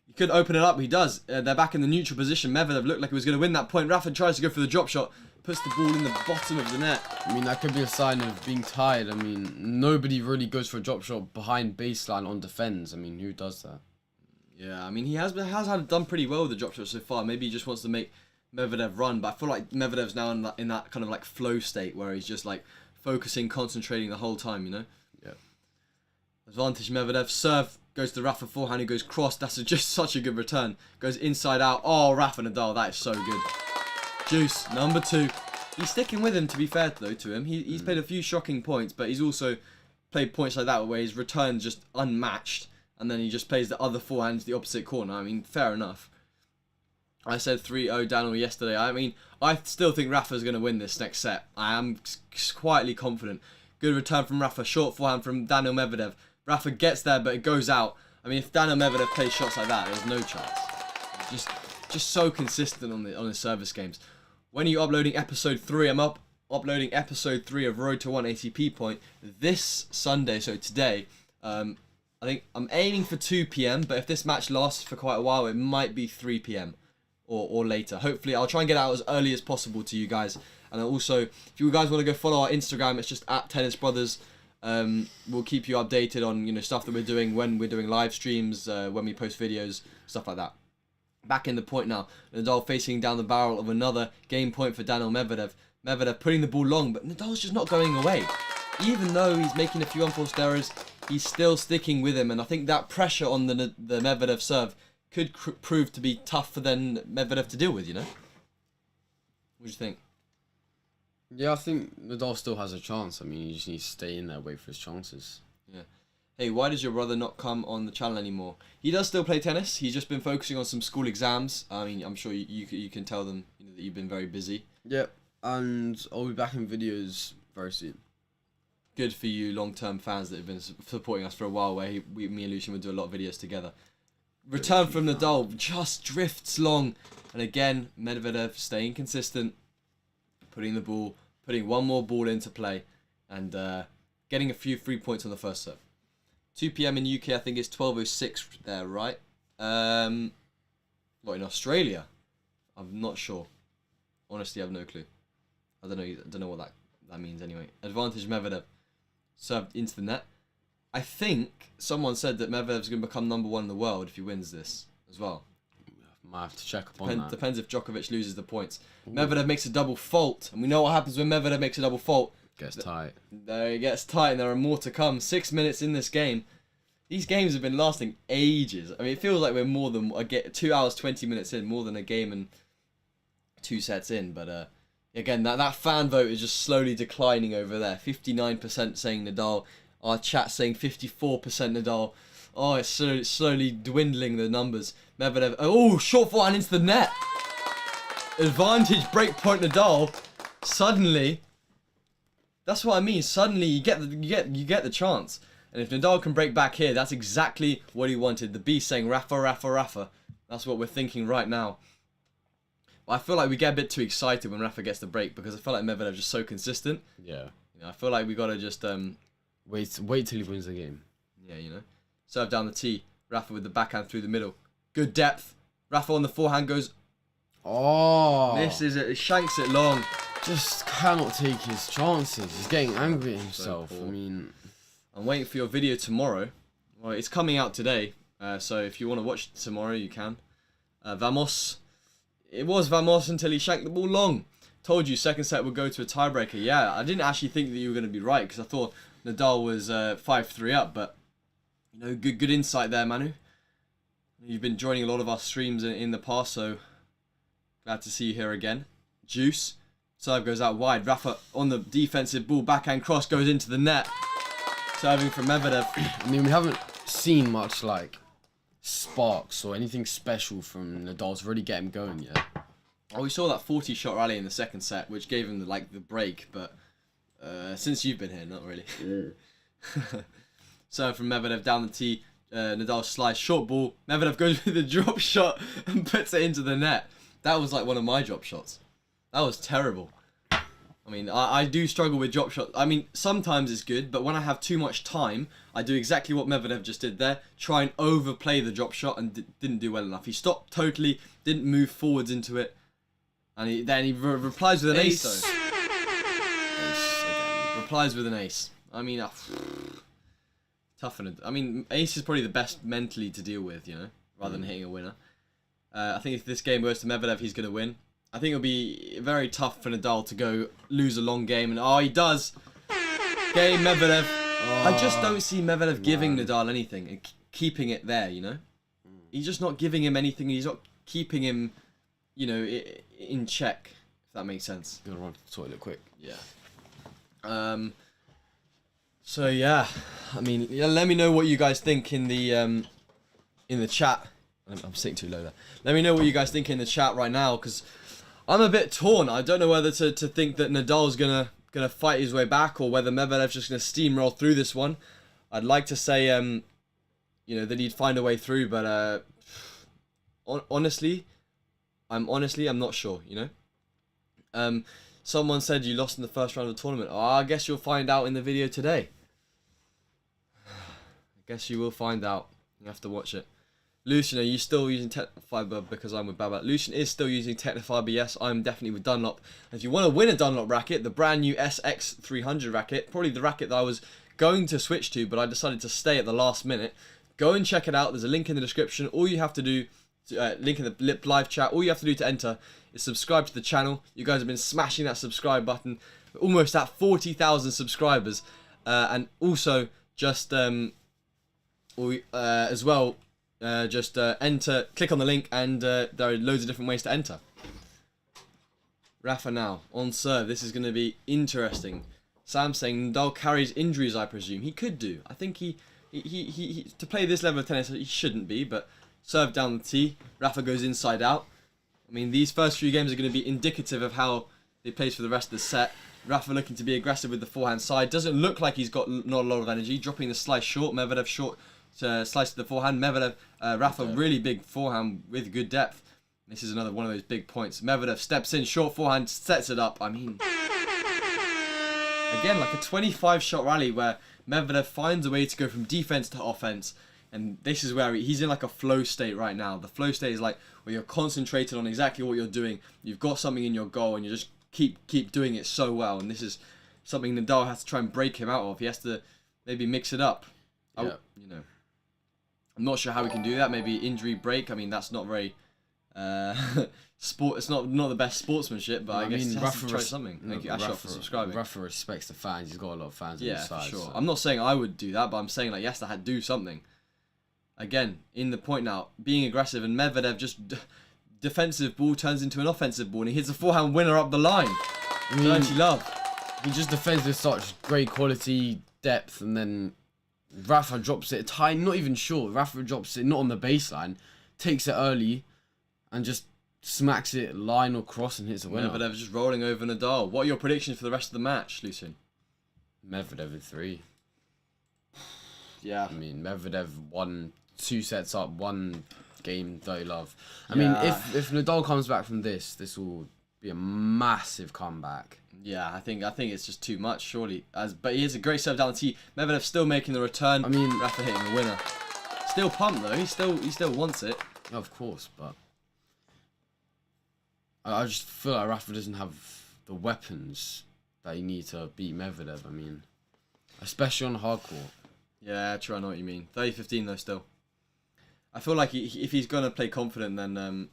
He could open it up. He does. They're back in the neutral position. Medvedev looked like he was going to win that point. Rafa tries to go for the drop shot. puts the ball in the bottom of the net. I mean, that could be a sign of being tired. I mean, nobody really goes for a drop shot behind baseline on defense. I mean, who does that? Yeah, I mean, he has done pretty well with the drop shot so far. Maybe he just wants to make Medvedev run, but I feel like Medvedev's now in that kind of like flow state where he's just like focusing, concentrating the whole time, you know? Yeah. Advantage Medvedev. Serve goes to Rafa forehand, he goes cross. That's just such a good return. Goes inside out. Oh, Rafa Nadal, that is so good. Juice, number 2. He's sticking with him, to be fair though to him. He's played a few shocking points, but he's also played points like that where his return's just unmatched, and then he just plays the other forehand to the opposite corner. I mean, fair enough. I said 3-0 Daniel yesterday. I mean, I still think Rafa's going to win this next set. I am quietly confident. Good return from Rafa. Short forehand from Daniel Medvedev. Rafa gets there, but it goes out. I mean, if Daniel Medvedev plays shots like that, there's no chance. Just so consistent on his service games. When are you uploading episode 3? I'm uploading episode 3 of Road to 1 ATP Point this Sunday, so today. I think I'm aiming for 2 p.m, but if this match lasts for quite a while, it might be 3 p.m. or later. Hopefully, I'll try and get out as early as possible to you guys. And also, if you guys want to go follow our Instagram, it's just @TennisBrothers. We'll keep you updated on stuff that we're doing, when we're doing live streams, when we post videos, stuff like that. Back in the point now. Nadal facing down the barrel of another game point for Daniel Medvedev. Medvedev putting the ball long, but Nadal's just not going away. Even though he's making a few unforced errors, he's still sticking with him, and I think that pressure on the Medvedev serve could prove to be tough for then Medvedev to deal with, What do you think? Yeah, I think Nadal still has a chance. I mean, he just needs to stay in there, wait for his chances. Yeah. Hey, why does your brother not come on the channel anymore? He does still play tennis. He's just been focusing on some school exams. I mean, I'm sure you can tell them that you've been very busy. Yep, and I'll be back in videos very soon. Good for you long-term fans that have been supporting us for a while, where me and Lucian would do a lot of videos together. Return from Nadal, just drifts long. And again, Medvedev staying consistent, putting one more ball into play, and getting a few free points on the first serve. 2 p.m. in UK, I think it's 12:06 there, right? What, in Australia? I'm not sure. Honestly, I have no clue. I don't know what that means anyway. Advantage Medvedev. Served into the net. I think someone said that Medvedev's going to become number 1 in the world if he wins this as well. Might have to check up on that. Depends if Djokovic loses the points. Ooh. Medvedev makes a double fault, and we know what happens when Medvedev makes a double fault. Gets tight. There it gets tight, and there are more to come. 6 minutes in this game. These games have been lasting ages. I mean, it feels like we're more than 2 hours 20 minutes in, more than a game and 2 sets in. But again, that fan vote is just slowly declining over there. 59% saying Nadal. Our chat saying 54% Nadal. Oh, it's slowly dwindling, the numbers. Medvedev. Oh, short forehand into the net. Advantage breakpoint Nadal. Suddenly, that's what I mean. Suddenly, you get the chance. And if Nadal can break back here, that's exactly what he wanted. The beast saying Rafa, Rafa, Rafa. That's what we're thinking right now. But I feel like we get a bit too excited when Rafa gets the break, because I feel like Medvedev's just so consistent. Yeah. I feel like we gotta just wait till he wins the game. Yeah, Serve down the tee. Rafa with the backhand through the middle. Good depth. Rafa on the forehand goes. Oh. This is it. It shanks it long. Just cannot take his chances. He's getting angry at himself. So I mean, I'm waiting for your video tomorrow. Well, it's coming out today. So if you want to watch it tomorrow, you can. Vamos. It was Vamos until he shanked the ball long. Told you second set would go to a tiebreaker. Yeah, I didn't actually think that you were going to be right, because I thought Nadal was 5-3 up, but good insight there, Manu. You've been joining a lot of our streams in the past, so glad to see you here again. Juice. Serve goes out wide. Rafa on the defensive ball. Backhand cross goes into the net. Serving from Medvedev. I mean, we haven't seen much like sparks or anything special from Nadal to really get him going yet. Oh, we saw that 40-shot rally in the second set, which gave him the break, but since you've been here, not really. Yeah. Serve from Medvedev down the tee. Nadal slice, short ball. Medvedev goes with the drop shot and puts it into the net. That was like one of my drop shots. That was terrible. I mean, I do struggle with drop shots. I mean, sometimes it's good, but when I have too much time, I do exactly what Medvedev just did there. Try and overplay the drop shot and didn't do well enough. He stopped totally, didn't move forwards into it. And then he replies with an ace, though. Ace again. Replies with an ace. I mean, I mean, ace is probably the best mentally to deal with, you know, rather than hitting a winner. I think if this game goes to Medvedev, he's going to win. I think it'll be very tough for Nadal to go lose a long game. And he does. Game Medvedev. I just don't see Medvedev giving Nadal anything and keeping it there, you know. He's just not giving him anything. He's not keeping him, you know, in check. If that makes sense. Gonna run to the toilet quick. Yeah. So yeah, I mean, let me know what you guys think in the chat. I'm sitting too low there. Let me know what you guys think in the chat right now, because I'm a bit torn. I don't know whether to think that Nadal's gonna fight his way back, or whether Medvedev's just gonna steamroll through this one. I'd like to say you know, that he'd find a way through, but honestly, I'm not sure, you know. Someone said you lost in the first round of the tournament. I guess you'll find out in the video today. I guess you will find out. You have to watch it. Lucian, are you still using Technofiber? Because I'm with Babat. Lucian is still using Technofiber. Yes, I'm definitely with Dunlop. And if you want to win a Dunlop racket, the brand new SX300 racket, probably the racket that I was going to switch to, but I decided to stay at the last minute. Go and check it out. There's a link in the description. All you have to do, link in the live chat. All you have to do to enter is subscribe to the channel. You guys have been smashing that subscribe button. We're almost at 40,000 subscribers. And also, just as well, enter, click on the link, and there are loads of different ways to enter. Rafa now on serve. This is going to be interesting. Sam saying Nadal carries injuries, I presume. He could do. I think he to play this level of tennis, he shouldn't be, but serve down the tee. Rafa goes inside out. I mean, these first few games are going to be indicative of how he plays for the rest of the set. Rafa looking to be aggressive with the forehand side. Doesn't look like he's got not a lot of energy. Dropping the slice short. Medvedev short to slice to the forehand. Medvedev, Rafa really big forehand with good depth. This is another one of those big points. Medvedev steps in, short forehand, sets it up. I mean, again, like a 25-shot rally where Medvedev finds a way to go from defense to offense. And this is where he's in like a flow state right now. The flow state is like where you're concentrated on exactly what you're doing. You've got something in your goal and you just keep doing it so well. And this is something Nadal has to try and break him out of. He has to maybe mix it up. Yeah. You know, I'm not sure how we can do that. Maybe injury break. I mean, that's not very sport. It's not the best sportsmanship, but I guess he has to try something. Thank you, Ashok, for subscribing. Rafa respects the fans. He's got a lot of fans on his side. Yeah, for sure. So. I'm not saying I would do that, but I'm saying like he has to do something. Again, in the point now, being aggressive, and Medvedev just defensive ball turns into an offensive ball, and he hits a forehand winner up the line. I mean, Don't you love? He just defends with such great quality, depth, and then Rafa drops it high, not even short. Rafa drops it not on the baseline, takes it early, and just smacks it line or cross and hits a winner. Medvedev just rolling over Nadal. What are your predictions for the rest of the match, Lucian? Medvedev in 3. Yeah. I mean, Medvedev won 2 sets up, 1 game, dirty love. I mean, if Nadal comes back from this will be a massive comeback. Yeah, I think it's just too much, surely. But he has a great serve down the tee. Medvedev still making the return. I mean, Rafa hitting the winner. Still pumped though. He still wants it. Of course, but I just feel like Rafa doesn't have the weapons that he needs to beat Medvedev. I mean, especially on hard court. Yeah, true. I know what you mean. 30-15 though, still. I feel like if he's gonna play confident, then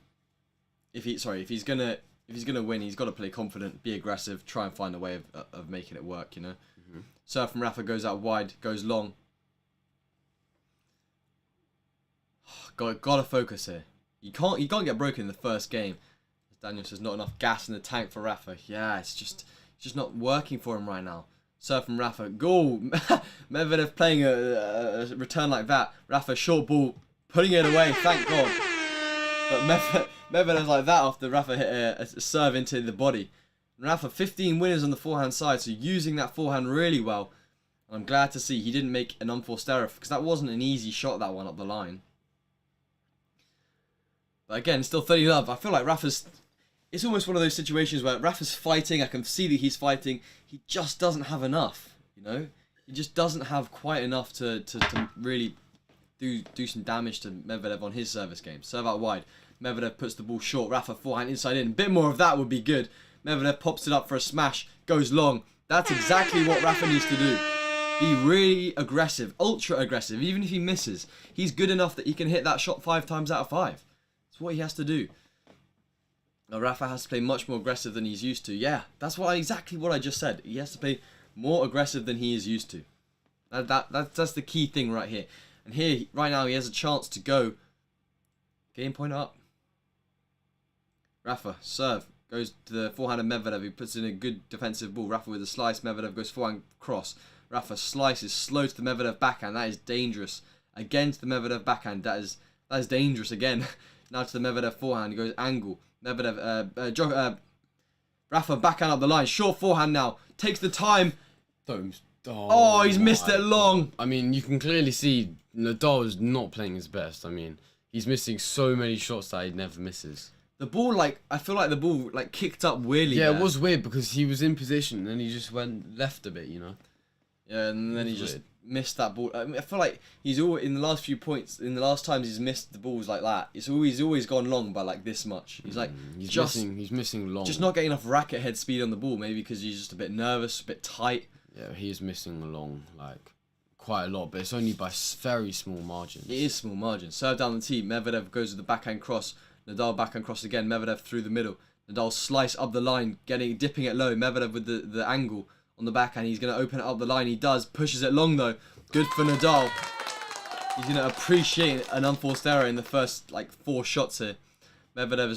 if he's gonna win, he's got to play confident, be aggressive, try and find a way of making it work. You know. Mm-hmm. Serve from Rafa goes out wide, goes long. Gotta focus here. You can't get broken in the first game. As Daniel says, not enough gas in the tank for Rafa. Yeah, it's just not working for him right now. Serve from Rafa. Goal. Medvedev playing a return like that. Rafa short ball, putting it away. Thank God. But Medvedev's like that after Rafa hit a serve into the body. Rafa 15 winners on the forehand side, so using that forehand really well. I'm glad to see he didn't make an unforced error, because that wasn't an easy shot, that one up the line. But again, still 30 love. I feel like it's almost one of those situations where Rafa's fighting. I can see that he's fighting. He just doesn't have enough, you know? He just doesn't have quite enough to really do some damage to Medvedev on his service game. Serve out wide. Medvedev puts the ball short. Rafa forehand inside in. A bit more of that would be good. Medvedev pops it up for a smash. Goes long. That's exactly what Rafa needs to do. Be really aggressive. Ultra aggressive. Even if he misses, he's good enough that he can hit that shot 5 times out of 5. That's what he has to do. Now, Rafa has to play much more aggressive than he's used to. Yeah, that's exactly what I just said. He has to play more aggressive than he is used to. That's the key thing right here. And here, right now, he has a chance to go. Game point up. Rafa, serve. Goes to the forehand of Medvedev. He puts in a good defensive ball. Rafa with a slice. Medvedev goes forehand cross. Rafa slices slow to the Medvedev backhand. That is dangerous. Again to the Medvedev backhand. That is dangerous again. Now to the Medvedev forehand. He goes angle. Medvedev, Rafa backhand up the line. Short forehand now. Takes the time. Oh, he's missed it long. I mean, you can clearly see Nadal is not playing his best. I mean, he's missing so many shots that he never misses. The ball, I feel like the ball, kicked up weirdly. Yeah, there. It was weird because he was in position and then he just went left a bit, you know? Yeah, and then he just missed that ball. I mean, I feel like he's always, in the last few points, in the last times he's missed the balls like that, he's always gone long by this much. He's he's missing long. Just not getting enough racket head speed on the ball, maybe because he's just a bit nervous, a bit tight. Yeah, he is missing along, quite a lot, but it's only by very small margins. It is small margins. Serve down the tee. Medvedev goes with the backhand cross. Nadal backhand cross again. Medvedev through the middle. Nadal slice up the line, dipping it low. Medvedev with the angle on the backhand. He's going to open it up the line. He does. Pushes it long though. Good for Nadal. He's going to appreciate an unforced error in the first 4 shots here. Medvedev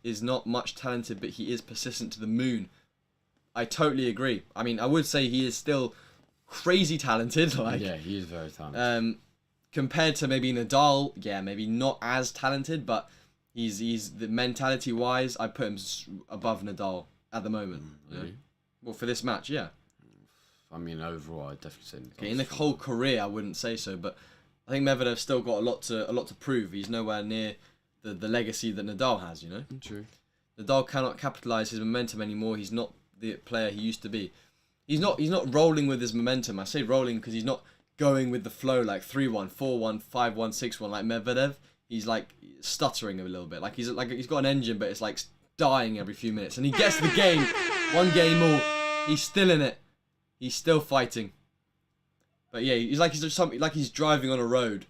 is not much talented, but he is persistent to the moon. I totally agree. I mean, I would say he is still crazy talented. Yeah, he is very talented. Compared to maybe Nadal, yeah, maybe not as talented, but he's the mentality wise, I put him above Nadal at the moment. Really? Yeah. Well, for this match, yeah. I mean, overall, I'd definitely say Nadal. Okay, in the whole career, I wouldn't say so, but I think Medvedev's still got a lot to prove. He's nowhere near the legacy that Nadal has, you know. True. Nadal cannot capitalize his momentum anymore. He's not the player he used to be. He's not rolling with his momentum. I say rolling because he's not going with the flow 3-1, 4-1, 5-1, 6-1 like Medvedev. He's stuttering a little bit. He's got an engine, but it's dying every few minutes. And he gets the game, 1 game more. He's still in it. He's still fighting. But yeah, he's driving on a road,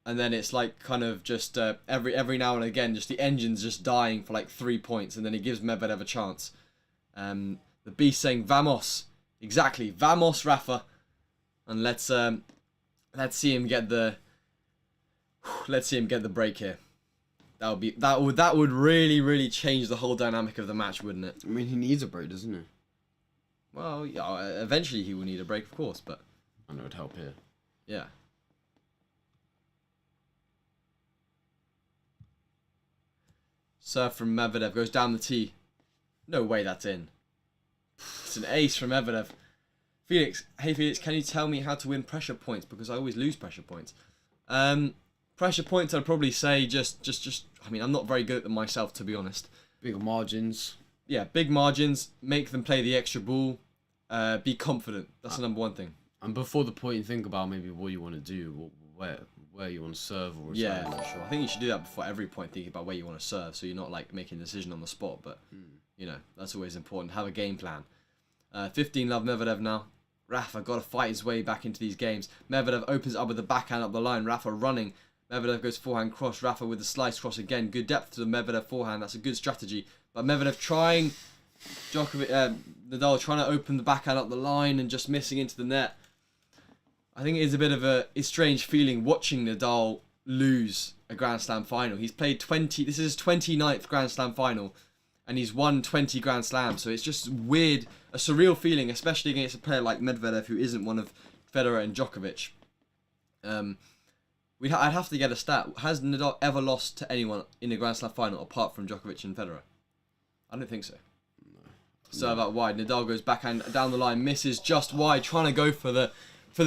and then it's kind of just every now and again, just the engine's just dying for 3 points, and then he gives Medvedev a chance. The beast saying "Vamos," exactly, "Vamos, Rafa," and let's see him get the break here. That would really change the whole dynamic of the match, wouldn't it? I mean, he needs a break, doesn't he? Well, yeah, eventually he will need a break, of course, but I know it would help here. Yeah. Serve from Medvedev goes down the tee. No way that's in. It's an ace from Medvedev. Felix, hey Felix, can you tell me how to win pressure points? Because I always lose pressure points. Pressure points, I'd probably say I mean, I'm not very good at them myself, to be honest. Bigger margins. Yeah, big margins. Make them play the extra ball. Be confident. That's the number 1 thing. And before the point, think about maybe what you want to do, where you want to serve or yeah, for sure. I think you should do that before every point, thinking about where you want to serve, so you're not making a decision on the spot. But you know, that's always important. Have a game plan. 15 love Medvedev now. Rafa got to fight his way back into these games. Medvedev opens up with the backhand up the line. Rafa running. Medvedev goes forehand cross. Rafa with the slice cross again. Good depth to the Medvedev forehand. That's a good strategy. But Medvedev trying, Nadal trying to open the backhand up the line and just missing into the net. I think it is a bit of a strange feeling watching Nadal lose a Grand Slam final. He's played 20. This is his 29th Grand Slam final, and he's won 20 Grand Slams. So it's just weird, a surreal feeling, especially against a player like Medvedev, who isn't one of Federer and Djokovic. I'd have to get a stat. Has Nadal ever lost to anyone in a Grand Slam final apart from Djokovic and Federer? I don't think so. No. Serve out wide. Nadal goes backhand down the line, misses just wide, trying to go for the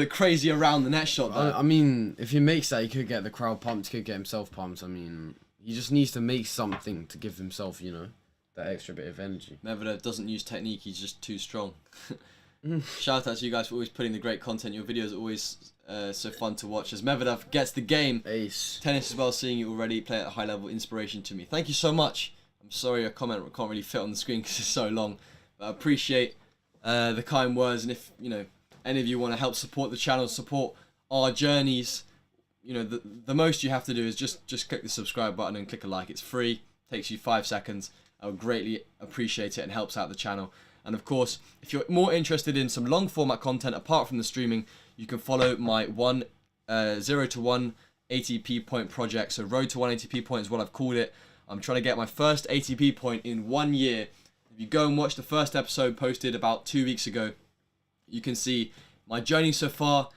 crazy around the net shot there. I mean, if he makes that, he could get the crowd pumped, he could get himself pumped. I mean, he just needs to make something to give himself, you know, that extra bit of energy. Medvedev doesn't use technique, he's just too strong. Shout out to you guys for always putting the great content. Your videos are always so fun to watch as Medvedev gets the game. Ace. Tennis as well, seeing you already play at a high level, inspiration to me. Thank you so much. I'm sorry a comment can't really fit on the screen because it's so long. But I appreciate the kind words, and if any of you want to help support the channel, support our journeys, the most you have to do is just click the subscribe button and click a like. It's free, takes you 5 seconds. I would greatly appreciate it and helps out the channel. And of course, if you're more interested in some long format content apart from the streaming, you can follow my 0 to 1 ATP point project. So Road to 1 ATP point is what I've called it. I'm trying to get my first ATP point in 1 year. If you go and watch the first episode posted about 2 weeks ago, you can see my journey so far,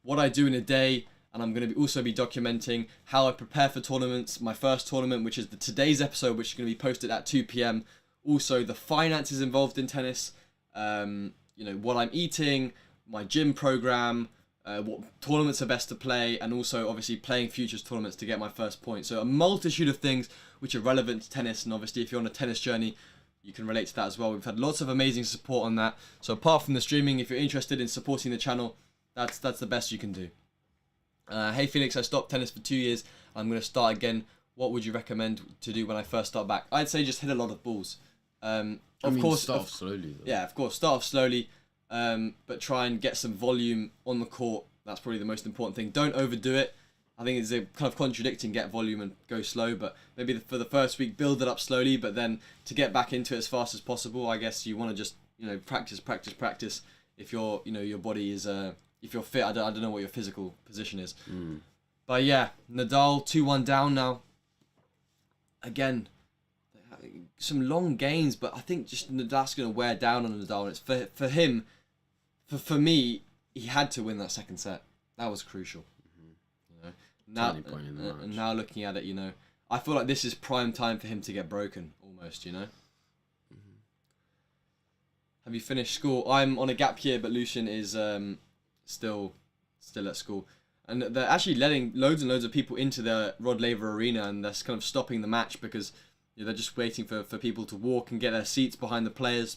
what I do in a day, and I'm going to also be documenting how I prepare for tournaments. My first tournament, which is today's episode, which is going to be posted at 2 p.m. Also, the finances involved in tennis, what I'm eating, my gym program, what tournaments are best to play, and also obviously playing futures tournaments to get my first point. So a multitude of things which are relevant to tennis, and obviously if you're on a tennis journey, you can relate to that as well. We've had lots of amazing support on that. So apart from the streaming, if you're interested in supporting the channel, that's the best you can do. Hey Felix, I stopped tennis for 2 years. I'm going to start again. What would you recommend to do when I first start back? I'd say just hit a lot of balls. Of course, start off slowly. Though. Yeah, of course, start off slowly, but try and get some volume on the court. That's probably the most important thing. Don't overdo it. I think it's a kind of contradicting, get volume and go slow, but maybe for the first week, build it up slowly, but then to get back into it as fast as possible, I guess you want to just, practice. If your body is, if you're fit, I don't know what your physical position is. But yeah, Nadal 2-1 down now. Again, some long games, but I think just Nadal's going to wear down on Nadal. And it's for him, for me, he had to win that second set. That was crucial. Now, now looking at it, I feel like this is prime time for him to get broken, almost, Have you finished school? I'm on a gap year, but Lucian is still at school. And they're actually letting loads and loads of people into the Rod Laver Arena, and that's kind of stopping the match because they're just waiting for people to walk and get their seats behind the players.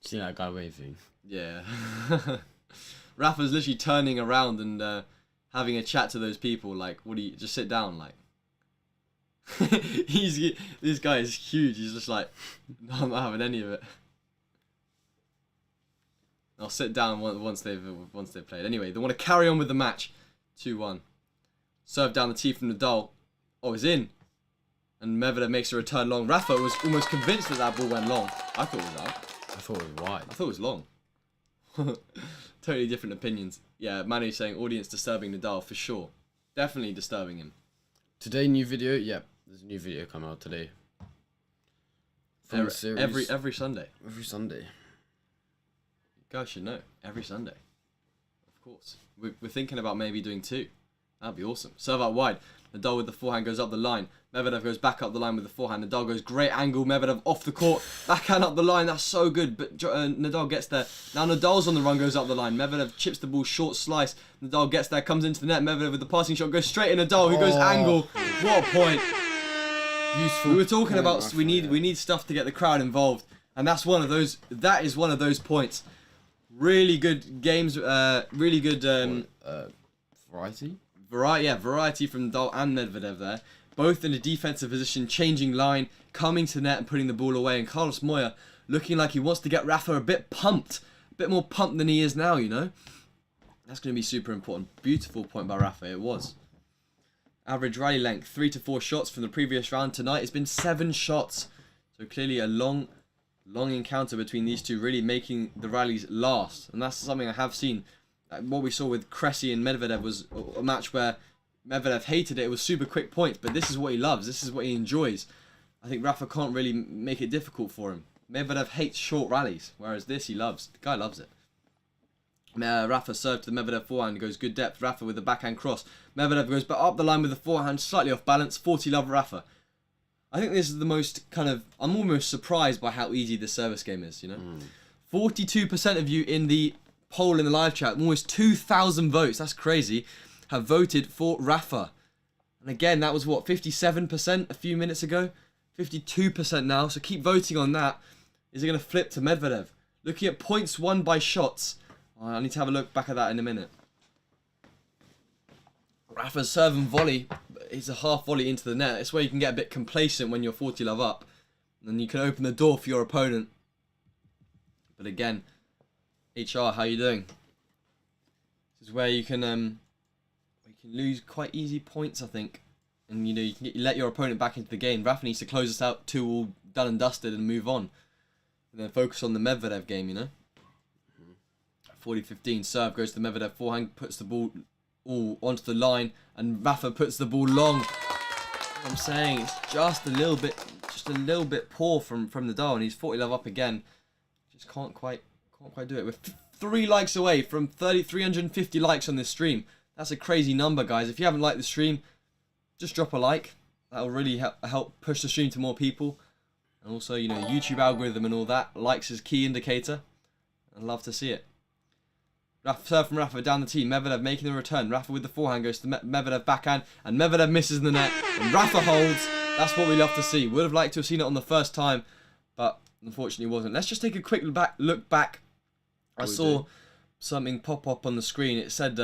See that guy waving? Yeah. Rafa's literally turning around and having a chat to those people. Like, what do you just sit down? Like, this guy is huge. He's just like, no, I'm not having any of it. I'll sit down once they've played. Anyway, they want to carry on with the match. 2-1. Serve down the tee from Nadal. Oh, it's in. And Medvedev makes a return long. Rafa was almost convinced that ball went long. I thought it was out. I thought it was wide. I thought it was long. Totally different opinions. Yeah, Manu's saying audience disturbing Nadal for sure. Definitely disturbing him. Today, new video. Yep, there's a new video coming out today. From the series. Every Sunday. Every Sunday. You guys should know. Every Sunday. Of course. We're thinking about maybe doing 2. That'd be awesome. Serve out wide. Nadal with the forehand goes up the line. Medvedev goes back up the line with the forehand. Nadal goes great angle. Medvedev off the court. Backhand up the line. That's so good. But Nadal gets there. Now Nadal's on the run, goes up the line. Medvedev chips the ball, short slice. Nadal gets there, comes into the net. Medvedev with the passing shot goes straight in Nadal, who goes angle. What a point. Beautiful. We were talking about we need stuff to get the crowd involved. And that's one of those. That is one of those points. Really good games. Really good. Variety? Variety from Nadal and Medvedev there. Both in a defensive position, changing line, coming to the net and putting the ball away. And Carlos Moya looking like he wants to get Rafa a bit pumped. A bit more pumped than he is now, That's going to be super important. Beautiful point by Rafa, it was. Average rally length, 3 to 4 shots from the previous round. Tonight it's been 7 shots. So clearly a long encounter between these two, really making the rallies last. And that's something I have seen. What we saw with Cressy and Medvedev was a match where Medvedev hated it. It was super quick points, but this is what he loves. This is what he enjoys. I think Rafa can't really make it difficult for him. Medvedev hates short rallies, whereas this he loves. The guy loves it. Rafa served to the Medvedev forehand, goes good depth. Rafa with the backhand cross. Medvedev goes up the line with the forehand, slightly off balance. 40 love Rafa. I think this is the most I'm almost surprised by how easy the service game is, 42% of you in the poll in the live chat, almost 2,000 votes, that's crazy, have voted for Rafa. And again, that was 57% a few minutes ago? 52% now, so keep voting on that. Is it going to flip to Medvedev? Looking at points won by shots. I need to have a look back at that in a minute. Rafa's serve and volley. It's a half volley into the net. It's where you can get a bit complacent when you're 40 love up. And you can open the door for your opponent. But again, HR, how you doing? This is where you can lose quite easy points, I think. And you let your opponent back into the game. Rafa needs to close us out 2 all done and dusted and move on. And then focus on the Medvedev game, 40-15, serve goes to Medvedev, forehand puts the ball all onto the line, and Rafa puts the ball long. I'm saying it's just a little bit poor from Nadal, and he's 40 love up again. Just can't quite do it. We're 3 likes away from 350 likes on this stream. That's a crazy number, guys. If you haven't liked the stream, just drop a like. That'll really help push the stream to more people. And also, YouTube algorithm and all that. Likes is key indicator. I'd love to see it. Serve from Rafa down the tee. Medvedev making the return. Rafa with the forehand goes to Medvedev backhand. And Medvedev misses in the net. And Rafa holds. That's what we love to see. Would have liked to have seen it on the first time. But unfortunately it wasn't. Let's just take a quick look back. I saw something pop up on the screen. It said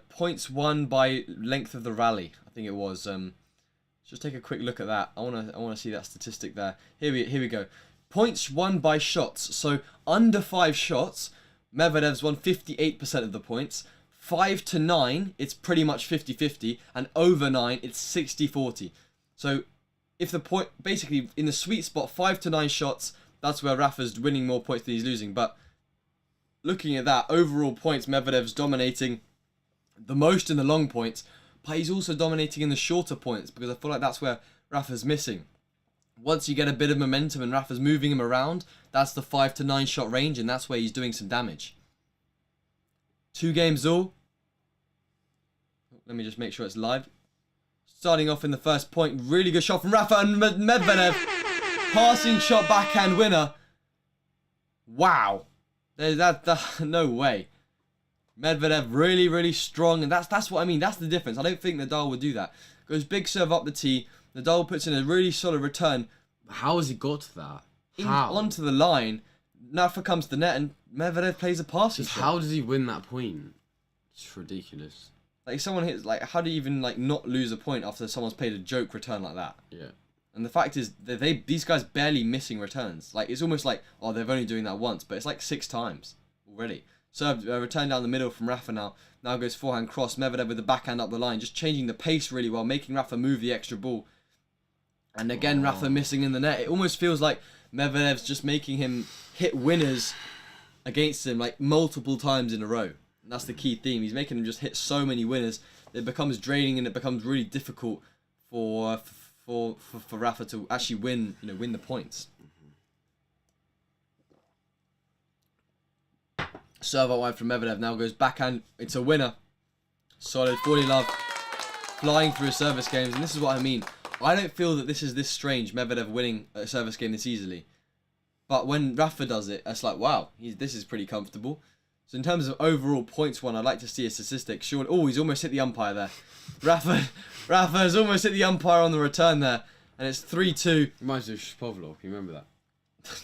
points won by length of the rally. I think it was. Just take a quick look at that. I wanna see that statistic there. Here we go. Points won by shots. So under 5 shots, Medvedev's won 58% of the points. 5 to 9, it's pretty much 50-50, and over 9, it's 60-40. So if the point, basically in the sweet spot, 5 to 9 shots, that's where Rafa's winning more points than he's losing. But looking at that, overall points, Medvedev's dominating the most in the long points, but he's also dominating in the shorter points, because I feel like that's where Rafa's missing. Once you get a bit of momentum and Rafa's moving him around, that's the 5 to 9 shot range, and that's where he's doing some damage. 2 games all. Let me just make sure it's live. Starting off in the first point, really good shot from Rafa, and Medvedev. Passing shot, backhand winner. Wow. No way. Medvedev really, really strong, and that's what I mean. That's the difference. I don't think Nadal would do that. Goes big serve up the tee. Nadal puts in a really solid return. How has he got to that? How? Onto the line. Rafa comes to the net, and Medvedev plays a passing shot. How does he win that point? It's ridiculous. Like, someone hits, like, how do you even, like, not lose a point after someone's played a joke return like that? Yeah. And the fact is, that these guys barely missing returns. Like, it's almost like, oh, they're only doing that once, but it's like 6 times already. Serve, return down the middle from Rafa now. Now goes forehand cross. Medvedev with the backhand up the line, just changing the pace really well, making Rafa move the extra ball. And again, Rafa missing in the net. It almost feels like Medvedev's just making him hit winners against him, like, multiple times in a row. And that's the key theme. He's making him just hit so many winners. It becomes draining, and it becomes really difficult for Rafa to actually win the points. Serve out wide from Medvedev, now goes backhand. It's a winner. Solid 40 love. Flying through his service games, and this is what I mean. I don't feel that this is this strange, Medvedev winning a service game this easily. But when Rafa does it, it's like, wow, this is pretty comfortable. So in terms of overall points won, I'd like to see a statistic. Sure. Oh, he's almost hit the umpire there. Rafa has almost hit the umpire on the return there. And it's 3-2. Reminds me of Shapovalov, you remember that?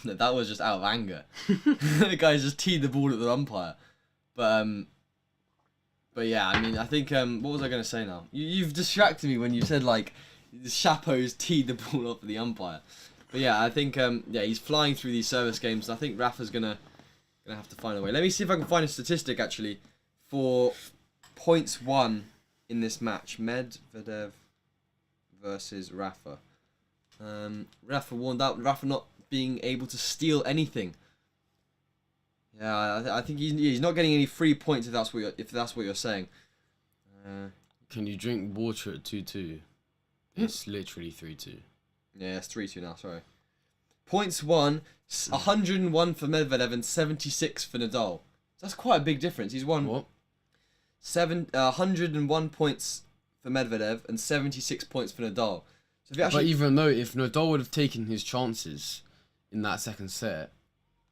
No, that was just out of anger. The guy just teed the ball at the umpire. But yeah, I mean, I think, what was I going to say now? You've distracted me when you said, like, the Chapo's teed the ball off at the umpire. But yeah, I think, yeah, he's flying through these service games. I think Rafa's gonna have to find a way. Let me see if I can find a statistic, actually, for points won in this match. Medvedev versus Rafa. Rafa warned out. Rafa not being able to steal anything. Yeah, I think he's not getting any free points if that's what you're saying. Can you drink water at 2-2? It's literally 3-2. Yeah, it's 3-2 now. Sorry. Points won, 101 for Medvedev and 76 for Nadal. That's quite a big difference. He's won 101 points for Medvedev and 76 points for Nadal. So if you actually, but even though if Nadal would have taken his chances in that second set,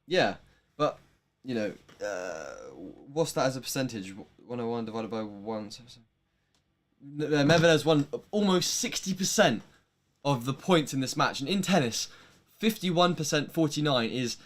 yeah, but what's that as a percentage? 101 divided by 1. Medvedev's won almost 60% of the points in this match, and in tennis, 51%, 49 is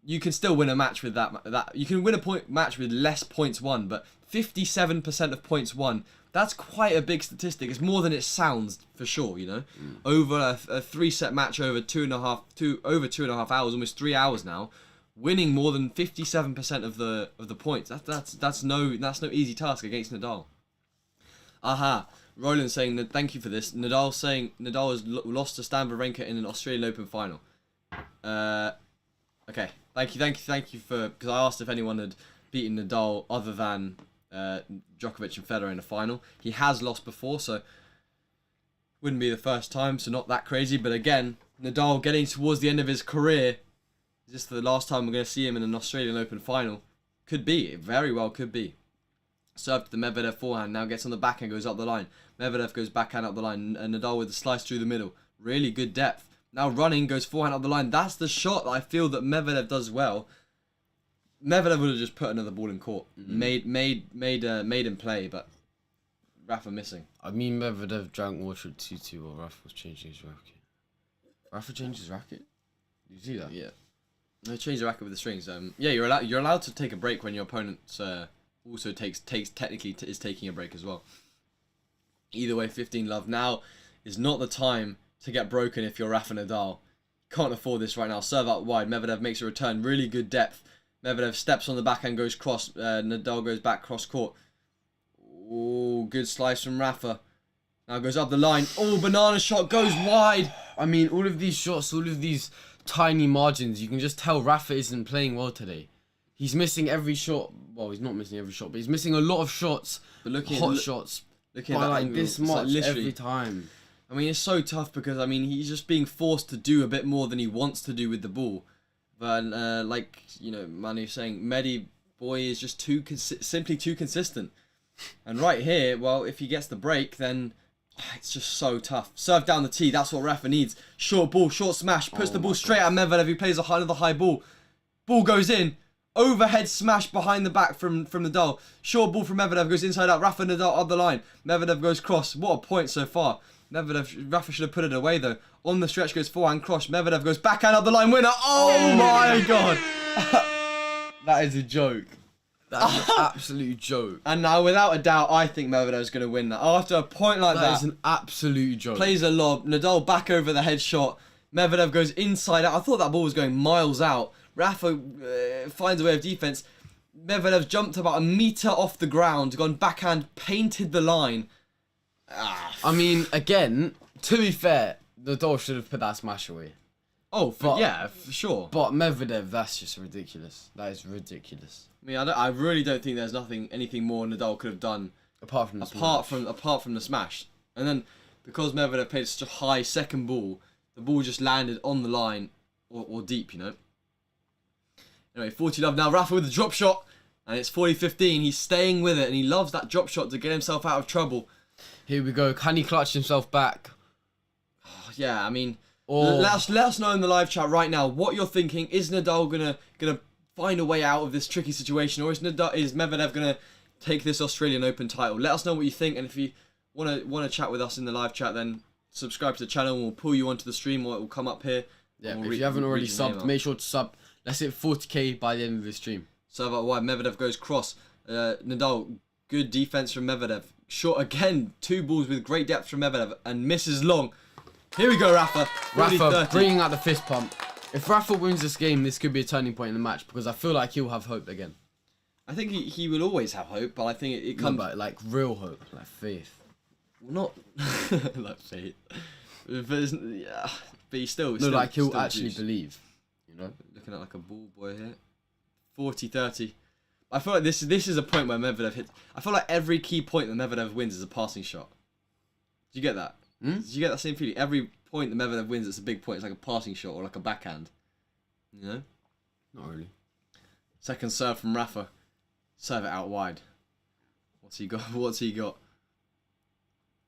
you can still win a match with that. You can win a match with less points won, but 57% of points won. That's quite a big statistic. It's more than it sounds, for sure. You know, over a 3-set match over 2.5 hours, almost 3 hours now, winning more than 57% of the points. That's no easy task against Nadal. Aha. Roland saying that thank you for this. Nadal saying Nadal has lost to Stan Wawrinka in an Australian Open final. Okay, thank you for, because I asked if anyone had beaten Nadal other than Djokovic and Federer in a final. He has lost before, so wouldn't be the first time, so not that crazy. But again, Nadal getting towards the end of his career. Is this the last time we're going to see him in an Australian Open final? Could be, it very well could be. Serve to the Medvedev forehand, now gets on the backhand, goes up the line. Medvedev goes backhand up the line, and Nadal with the slice through the middle. Really good depth. Now running, goes forehand up the line. That's the shot that I feel that Medvedev does well. Medvedev would have just put another ball in court. Made him play, but Rafa missing. I mean, Medvedev drank water at 2-2 while Rafa was changing his racket. Rafa changed his racket? Did you see that? Yeah. They changed the racket with the strings. Yeah, you're allowed to take a break when your opponent also technically is taking a break as well. Either way, 15 love. Now is not the time to get broken if you're Rafa Nadal. Can't afford this right now. Serve out wide. Medvedev makes a return. Really good depth. Medvedev steps on the backhand, goes cross. Nadal goes back cross court. Oh, good slice from Rafa. Now goes up the line. Oh, banana shot goes wide. I mean, all of these shots, all of these tiny margins, you can just tell Rafa isn't playing well today. He's missing every shot. Well, he's not missing every shot, but he's missing a lot of shots. But shots. Looking by at that like angle, this much like every time. I mean, it's so tough because, I mean, he's just being forced to do a bit more than he wants to do with the ball. But, like, you know, Manu's saying, Medi boy is just simply too consistent. And right here, well, if he gets the break, then it's just so tough. Serve down the tee, that's what Rafa needs. Short ball, short smash, puts the ball straight at Medvedev, who plays another high ball. Ball goes in. Overhead smash behind the back from Nadal. Short ball from Medvedev, goes inside out. Rafa Nadal up the line. Medvedev goes cross. What a point so far. Rafa should have put it away though. On the stretch goes forehand cross. Medvedev goes backhand up the line. Winner. Oh my god. That is a joke. That's an absolute joke. And now, without a doubt, I think Medvedev's going to win that. After a point like that. That is an absolute joke. Plays a lob. Nadal back over the head shot. Medvedev goes inside out. I thought that ball was going miles out. Rafa finds a way of defense. Medvedev jumped about a metre off the ground, gone backhand, painted the line. I mean, again, to be fair, Nadal should have put that smash away. Oh, yeah, for sure. But Medvedev, that's just ridiculous. That is ridiculous. I mean, I really don't think there's anything more Nadal could have done apart from the smash. And then because Medvedev played such a high second ball, the ball just landed on the line or deep, you know. Anyway, 40 love now. Rafa with the drop shot, and it's 40-15. He's staying with it, and he loves that drop shot to get himself out of trouble. Here we go. Can he clutch himself back? Yeah, I mean, let us know in the live chat right now what you're thinking. Is Nadal gonna find a way out of this tricky situation, or is Medvedev gonna take this Australian Open title? Let us know what you think, and if you wanna chat with us in the live chat, then subscribe to the channel, and we'll pull you onto the stream, or it will come up here. Yeah, if you haven't already subbed, make sure to sub. Let's hit 40k by the end of the stream. Serve out wide. Medvedev goes cross. Nadal, good defense from Medvedev. Short again. 2 balls with great depth from Medvedev and misses long. Here we go, Rafa. Rafa bringing out the fist pump. If Rafa wins this game, this could be a turning point in the match because I feel like he'll have hope again. I think he will always have hope, but I think it comes... No, but like real hope, like faith. Well, not like faith. But he still... No, like he'll actually believe. You know? Looking at like a ball boy here. 40-30. I feel like this is a point where Medvedev hits... I feel like every key point that Medvedev wins is a passing shot. Do you get that? Did you get that same feeling? Every point that Medvedev wins, it's a big point. It's like a passing shot or like a backhand. You know? Not really. Second serve from Rafa. Serve it out wide. What's he got?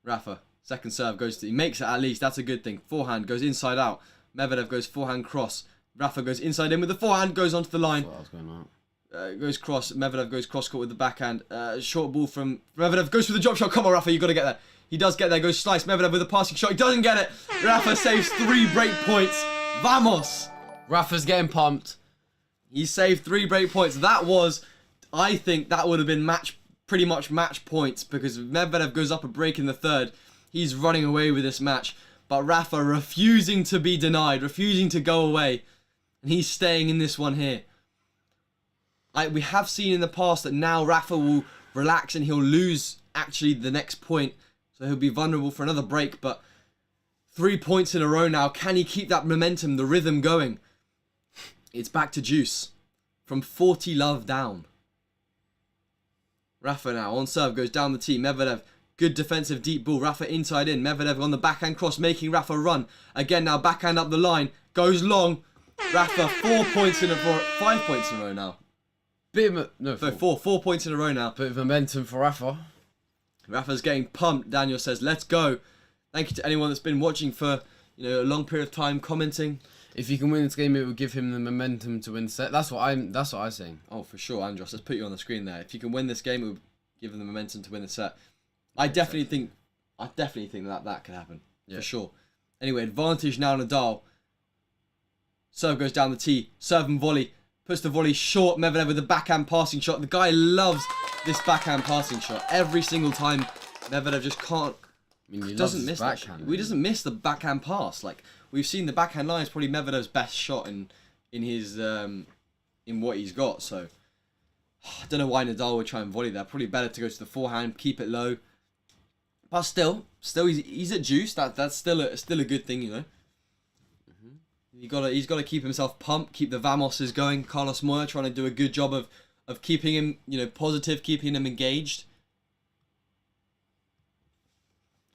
Rafa. Second serve goes to... He makes it at least. That's a good thing. Forehand goes inside out. Medvedev goes forehand cross. Rafa goes inside in with the forehand. Goes onto the line. That's what I was going on. Goes cross. Medvedev goes cross court with the backhand. Short ball from Medvedev. Goes for the drop shot. Come on, Rafa. You got to get that. He does get there. Goes slice. Medvedev with a passing shot. He doesn't get it. Rafa saves 3 break points. Vamos. Rafa's getting pumped. He saved 3 break points. That was, I think that would have been pretty much match points, because if Medvedev goes up a break in the third, he's running away with this match. But Rafa refusing to be denied, refusing to go away, and he's staying in this one here. We have seen in the past that now Rafa will relax and he'll lose actually the next point, so he'll be vulnerable for another break. But 3 points in a row now. Can he keep that momentum, the rhythm going? It's back to juice from 40 love down. Rafa now on serve, goes down the tee. Medvedev, good defensive deep ball. Rafa inside in. Medvedev on the backhand cross, making Rafa run. Again now, backhand up the line. Goes long. Rafa 4 points in a row, 5 points in a row now. Four points in a row now. Bit of momentum for Rafa. Rafa's getting pumped. Daniel says, let's go. Thank you to anyone that's been watching for a long period of time, commenting. If he can win this game, it will give him the momentum to win the set. That's what I'm saying. Oh, for sure, Andros. Let's put you on the screen there. If you can win this game, it will give him the momentum to win the set. I definitely think that could happen. Yeah. For sure. Anyway, advantage now Nadal. Serve goes down the tee. Serve and volley. Puts the volley short. Medvedev with the backhand passing shot. The guy loves this backhand passing shot. Every single time, Medvedev just can't. He doesn't miss that. He doesn't miss the backhand pass. Like, we've seen the backhand line is probably Medvedev's best shot in his in what he's got. So I don't know why Nadal would try and volley that. Probably better to go to the forehand, keep it low. But still he's at juice. That's still a good thing, you know. He's got to keep himself pumped, keep the Vamoses going. Carlos Moya trying to do a good job of keeping him, positive, keeping him engaged.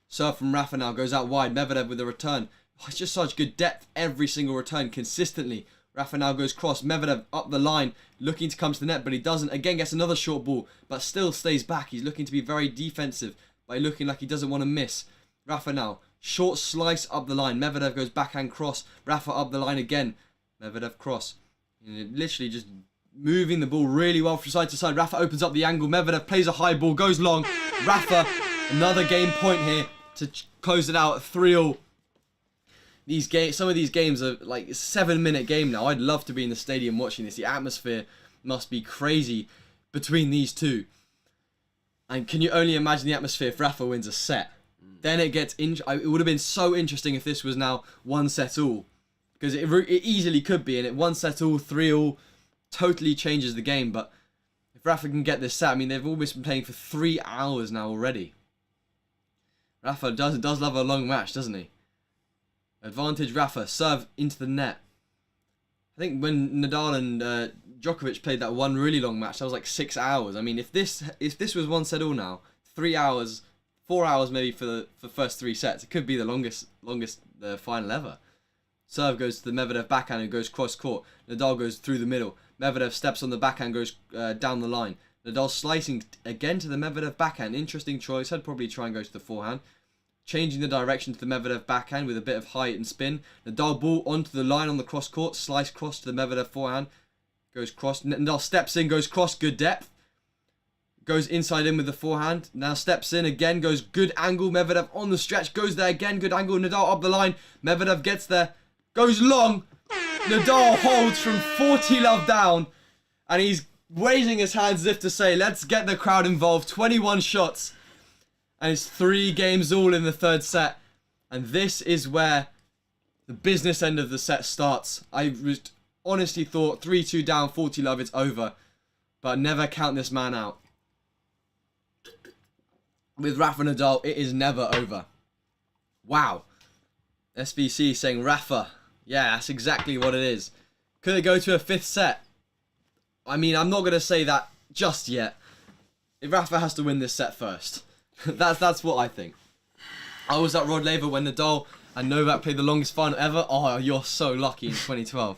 Serve from Rafa now goes out wide. Medvedev with a return. Oh, it's just such good depth every single return consistently. Rafa now goes cross. Medvedev up the line, looking to come to the net, but he doesn't. Again, gets another short ball, but still stays back. He's looking to be very defensive by looking like he doesn't want to miss. Rafa now, short slice up the line. Medvedev goes backhand cross. Rafa up the line again. Medvedev cross. Literally just moving the ball really well from side to side. Rafa opens up the angle. Medvedev plays a high ball, goes long. Rafa, another game point here to close it out at 3-all. Some of these games are like a 7-minute game now. I'd love to be in the stadium watching this. The atmosphere must be crazy between these two. And can you only imagine the atmosphere if Rafa wins a set? Then it gets it would have been so interesting if this was now 1-set-all, because it easily could be, and it 1-set-all, 3-all, totally changes the game. But if Rafa can get this set, I mean, they've almost been playing for 3 hours now already. Rafa does love a long match, doesn't he? Advantage Rafa, serve into the net. I think when Nadal and Djokovic played that one really long match, that was like 6 hours. I mean, if this was 1-set-all now, 3 hours, 4 hours maybe for the first 3 sets, it could be the longest final ever. Serve goes to the Medvedev backhand and goes cross court. Nadal goes through the middle. Medvedev steps on the backhand, goes down the line. Nadal slicing again to the Medvedev backhand. Interesting choice. I'd probably try and go to the forehand. Changing the direction to the Medvedev backhand with a bit of height and spin. Nadal ball onto the line on the cross court. Slice cross to the Medvedev forehand. Goes cross. Nadal steps in, goes cross. Good depth. Goes inside in with the forehand. Now steps in again. Goes good angle. Medvedev on the stretch. Goes there again. Good angle. Nadal up the line. Medvedev gets there. Goes long. Nadal holds from 40 love down. And he's raising his hands as if to say, let's get the crowd involved. 21 shots. And it's 3 games all in the third set. And this is where the business end of the set starts. I honestly thought 3-2 down, 40 love, it's over. But never count this man out. With Rafa Nadal, it is never over. Wow. SBC saying Rafa. Yeah, that's exactly what it is. Could it go to a 5th set? I mean, I'm not going to say that just yet. If Rafa has to win this set first. That's what I think. I was at Rod Laver when Nadal and Novak played the longest final ever. Oh, you're so lucky in 2012.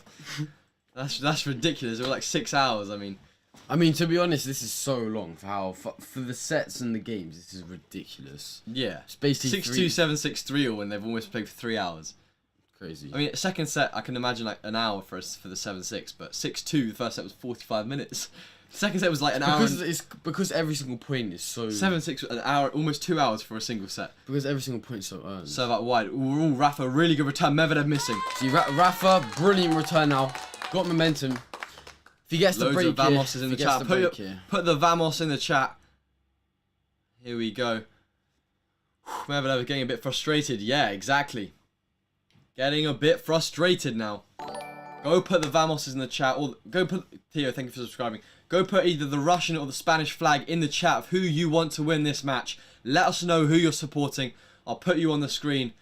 That's ridiculous. It was like 6 hours. I mean, to be honest, this is so long for the sets and the games. This is ridiculous. Yeah, it's basically 6-2, 7-6, 3-all when they've almost played for 3 hours. Crazy. I mean, second set I can imagine like an hour for the 7-6, but 6-2 the first set was 45 minutes. Second set was like an hour. Because every single point is so 7-6, an hour, almost 2 hours for a single set. Because every single point is so earned. So that wide. Ooh, Rafa, really good return. Medvedev missing. See, Rafa, brilliant return now. Got momentum. If he gets the Loads break of Vamoses in the chat. Put the Vamos in the chat. Here we go. Medvedev getting a bit frustrated. Yeah, exactly. Getting a bit frustrated now. Go put the Vamoses in the chat. Or go put... Theo, thank you for subscribing. Go put either the Russian or the Spanish flag in the chat of who you want to win this match. Let us know who you're supporting. I'll put you on the screen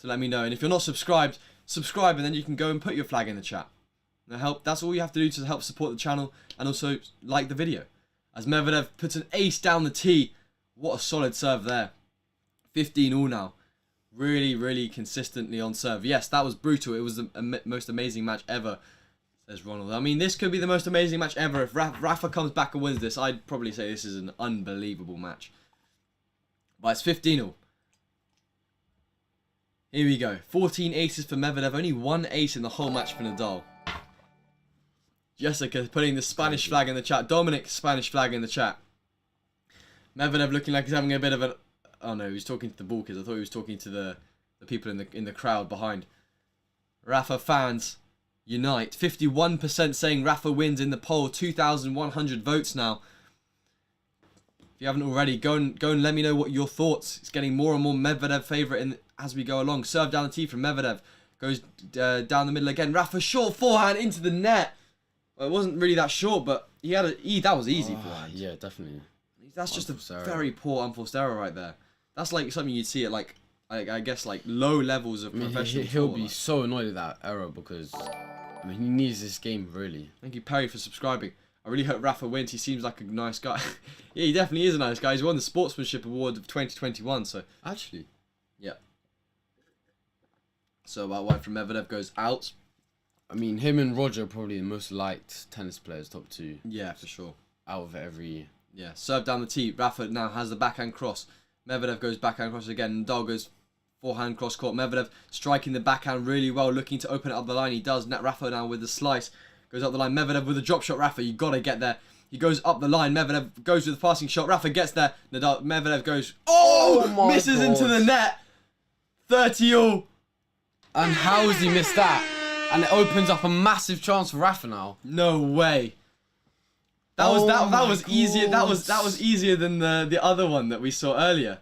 to let me know. And if you're not subscribed, subscribe and then you can go and put your flag in the chat. That's all you have to do to help support the channel and also like the video. As Medvedev puts an ace down the tee. What a solid serve there. 15 all now. Really, really consistently on serve. Yes, that was brutal. It was the most amazing match ever, says Ronald. I mean, this could be the most amazing match ever. If Rafa comes back and wins this, I'd probably say this is an unbelievable match. But it's 15 all. Here we go. 14 aces for Medvedev. Only one ace in the whole match for Nadal. Jessica putting the Spanish flag in the chat. Dominic, Spanish flag in the chat. Medvedev looking like he's having a bit of an... Oh no, he was talking to the ballkers. I thought he was talking to the people in the crowd behind. Rafa fans, unite. 51% saying Rafa wins in the poll. 2,100 votes now. If you haven't already, go and let me know what your thoughts. It's getting more and more Medvedev favourite as we go along. Serve down the tee from Medvedev. Goes down the middle again. Rafa short forehand into the net. Well, it wasn't really that short, but that was easy forehand. Yeah, definitely. That's just a very poor unforced error right there. That's like something you'd see at like, I guess like low levels of professional. He'll be so annoyed at that error because, I mean, he needs this game really. Thank you, Perry, for subscribing. I really hope Rafa wins. He seems like a nice guy. Yeah, he definitely is a nice guy. He's won the Sportsmanship Award of 2021. So actually, yeah. So about why from Medvedev goes out. I mean, him and Roger are probably the most liked tennis players, top two. Yeah, for sure. Out of every. Yeah, serve down the tee. Rafa now has the backhand cross. Medvedev goes backhand cross again. Nadal goes forehand cross court. Medvedev striking the backhand really well, looking to open it up the line. He does. Rafa now with the slice. Goes up the line. Medvedev with a drop shot. Rafa, you got to get there. He goes up the line. Medvedev goes with the passing shot. Rafa gets there. Medvedev goes... Oh misses God. Into the net. 30 all. And how has he missed that? And it opens up a massive chance for Rafa now. No way. That was easier. That was easier than the other one that we saw earlier.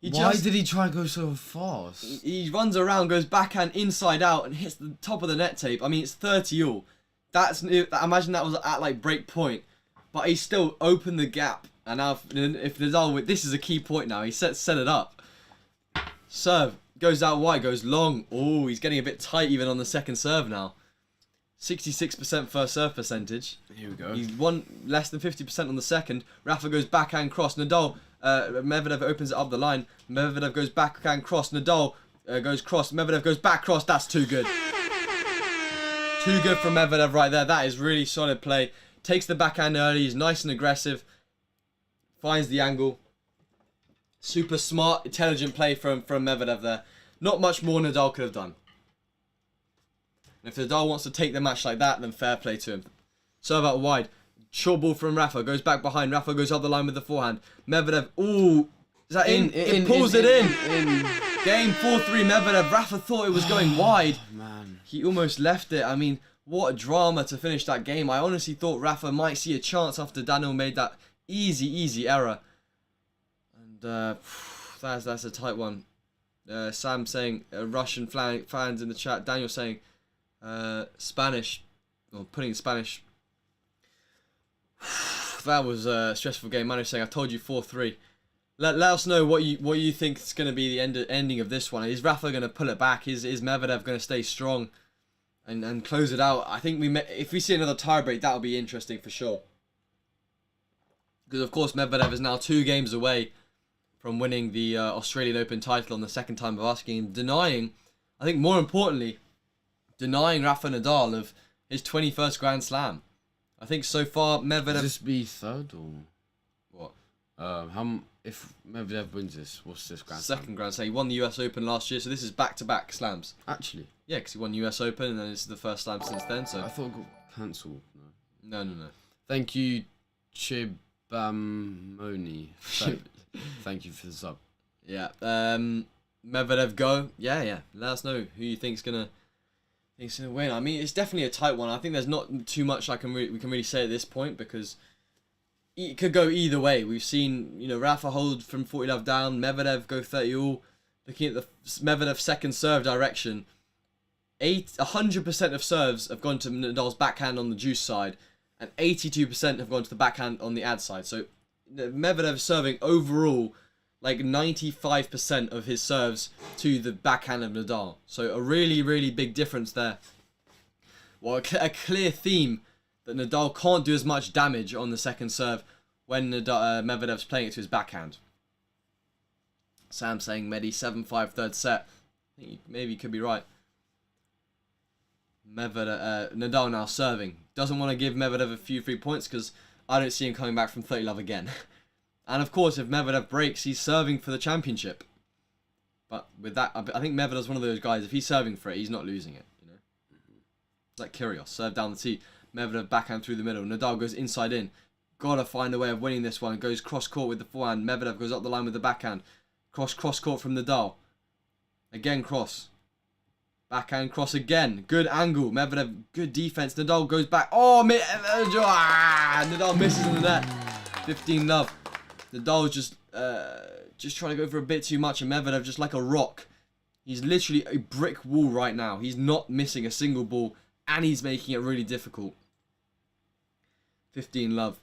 Why did he try and go so fast? He runs around, goes backhand inside out, and hits the top of the net tape. I mean, it's 30 all. Imagine that was at like break point, but he still opened the gap. And now, if Nadal, this is a key point now. He set it up. Serve goes out wide, goes long. Oh, he's getting a bit tight even on the second serve now. 66% first serve percentage. Here we go. He's won less than 50% on the second. Rafa goes backhand cross. Nadal, Medvedev opens it up the line. Medvedev goes backhand cross. Nadal goes cross. Medvedev goes back cross. That's too good. Too good from Medvedev right there. That is really solid play. Takes the backhand early. He's nice and aggressive. Finds the angle. Super smart, intelligent play from Medvedev there. Not much more Nadal could have done. If Nadal wants to take the match like that, then fair play to him. Serve out wide. Short ball from Rafa. Goes back behind. Rafa goes up the line with the forehand. Medvedev. Ooh. Is that in? It pulls it in. Game 4-3 Medvedev. Rafa thought it was going wide. Man. He almost left it. I mean, what a drama to finish that game. I honestly thought Rafa might see a chance after Daniel made that easy error. And that's a tight one. Sam saying Russian fans in the chat. Daniel saying Spanish, or putting in Spanish. That was a stressful game. Manu saying, I told you 4-3. Let us know what you think is going to be the ending of this one. Is Rafa going to pull it back? Is Medvedev going to stay strong and close it out? I think if we see another tiebreak, that'll be interesting for sure. Because of course Medvedev is now 2 games away from winning the Australian Open title on the second time of asking him, denying, I think more importantly, denying Rafa Nadal of his 21st Grand Slam. I think so far Medvedev... Will this be third or... What? If Medvedev wins this, what's this Grand Slam? Second Grand Slam. He won the US Open last year, so this is back-to-back slams. Actually? Yeah, because he won the US Open and then it's the first slam since then, so... I thought it got cancelled. No. Thank you, Chibamoni. Thank you for the sub. Yeah. Medvedev go. Yeah. Let us know who you think's gonna think it's gonna win. I mean, it's definitely a tight one. I think there's not too much we can really say at this point because it could go either way. We've seen, Rafa hold from 40 love down, Medvedev go 30 all. Looking at the Medvedev second serve direction, 100% of serves have gone to Nadal's backhand on the juice side, and 82% have gone to the backhand on the ad side. So Medvedev serving overall like 95% of his serves to the backhand of Nadal. So a really, really big difference there. Well, a clear theme that Nadal can't do as much damage on the second serve when Medvedev's playing it to his backhand. Sam saying Medi 7-5 third set. I think maybe you could be right. Nadal now serving. Doesn't want to give Medvedev a few free points because I don't see him coming back from 30 love again. And of course, if Medvedev breaks, he's serving for the championship. But with that, I think Medvedev's one of those guys, if he's serving for it, he's not losing it. It's like Kyrgios, serve down the tee. Medvedev backhand through the middle. Nadal goes inside in. Gotta find a way of winning this one. Goes cross court with the forehand. Medvedev goes up the line with the backhand. Cross court from Nadal. Again cross. Backhand cross again. Good angle. Medvedev, good defense. Nadal goes back. Oh, Nadal misses in the net. 15 love. Nadal just trying to go for a bit too much, and Medvedev just like a rock. He's literally a brick wall right now. He's not missing a single ball, and he's making it really difficult. 15 love.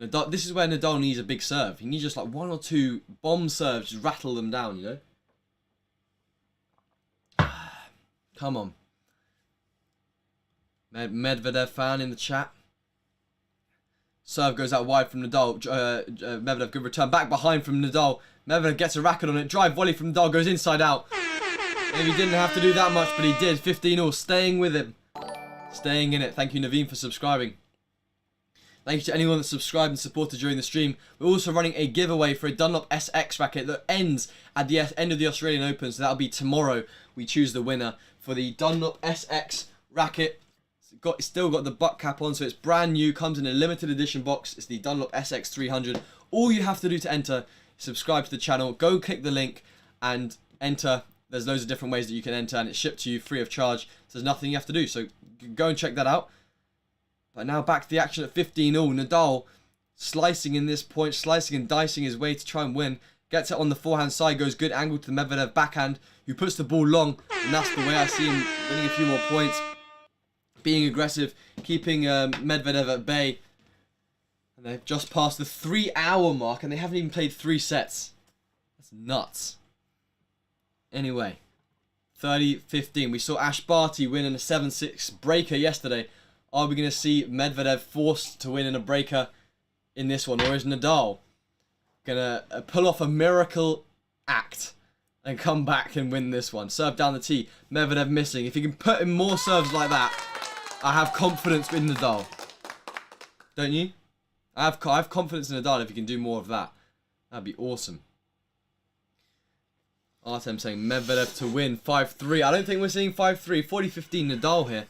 Nadal, this is where Nadal needs a big serve. He needs just like one or two bomb serves, just rattle them down, Come on. Medvedev fan in the chat. Serve goes out wide from Nadal. Medvedev, good return. Back behind from Nadal. Medvedev gets a racket on it. Drive volley from Nadal. Goes inside out. Maybe didn't have to do that much, but he did. 15 all. Staying with him. Staying in it. Thank you, Naveen, for subscribing. Thank you to anyone that subscribed and supported during the stream. We're also running a giveaway for a Dunlop SX racket that ends at the end of the Australian Open. So that'll be tomorrow. We choose the winner for the Dunlop SX racket. It's still got the butt cap on, so it's brand new. Comes in a limited edition box. It's the Dunlop SX 300. All you have to do to enter is subscribe to the channel. Go click the link and enter. There's loads of different ways that you can enter, and it's shipped to you free of charge. So there's nothing you have to do. So go and check that out. But now back to the action at 15 all. Nadal slicing in this point, slicing and dicing his way to try and win. Gets it on the forehand side, goes good angle to the Medvedev backhand, who puts the ball long, and that's the way I see him winning a few more points. Being aggressive, keeping Medvedev at bay. And they've just passed the 3-hour mark, and they haven't even played 3 sets. That's nuts. Anyway, 30-15. We saw Ash Barty win in a 7-6 breaker yesterday. Are we going to see Medvedev forced to win in a breaker in this one? Or is Nadal going to pull off a miracle act and come back and win this one? Serve down the tee. Medvedev missing. If he can put in more serves like that, I have confidence in Nadal. Don't you? I have confidence in Nadal if he can do more of that. That'd be awesome. Artem saying Medvedev to win 5-3. I don't think we're seeing 5-3. 40-15 Nadal here.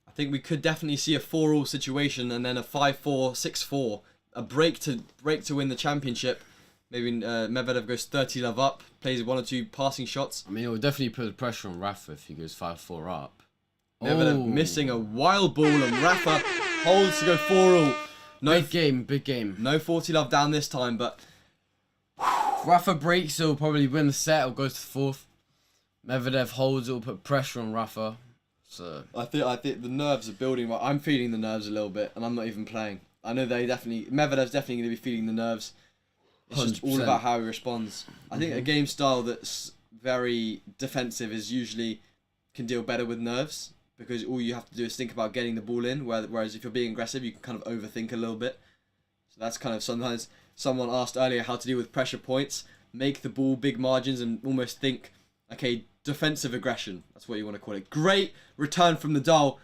I think we could definitely see a 4-all situation and then a 5-4, 6-4. A break to win the championship. Maybe Medvedev goes 30 love up, plays 1 or 2 passing shots. I mean, it will definitely put pressure on Rafa if he goes 5-4 up. Medvedev missing a wild ball, and Rafa holds to go 4-all. No, big game. No 40 love down this time, but Rafa breaks, he'll probably win the set or goes to 4th. Medvedev holds, it'll put pressure on Rafa. So I think the nerves are building. I'm feeling the nerves a little bit, and I'm not even playing. I know Medvedev's definitely going to be feeling the nerves. It's 100%. Just all about how he responds. I think a game style that's very defensive is usually can deal better with nerves, because all you have to do is think about getting the ball in, whereas if you're being aggressive, you can kind of overthink a little bit. So that's kind of sometimes someone asked earlier how to deal with pressure points. Make the ball big margins and almost think, okay, defensive aggression. That's what you want to call it. Great return from Nadal.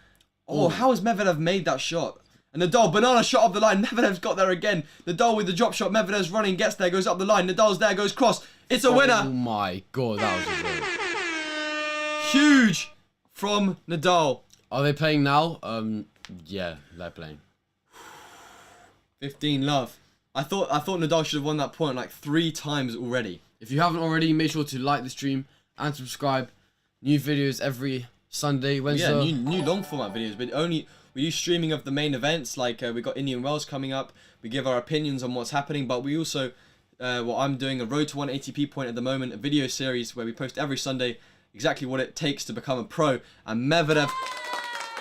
Oh, how has Medvedev made that shot? And Nadal, banana shot up the line. Medvedev's got there again. Nadal with the drop shot. Medvedev's running, gets there, goes up the line. Nadal's there, goes cross. It's a winner. Oh my god, that was a win. Huge from Nadal. Are they playing now? Yeah, they're playing. 15 love. I thought Nadal should have won that point like 3 times already. If you haven't already, make sure to like the stream and subscribe. New videos every Sunday, Wednesday. Yeah, new long format videos, but we do streaming of the main events. Like we got Indian Wells coming up. We give our opinions on what's happening, but we also, I'm doing a Road to 1 ATP point at the moment, a video series where we post every Sunday exactly what it takes to become a pro. And Medvedev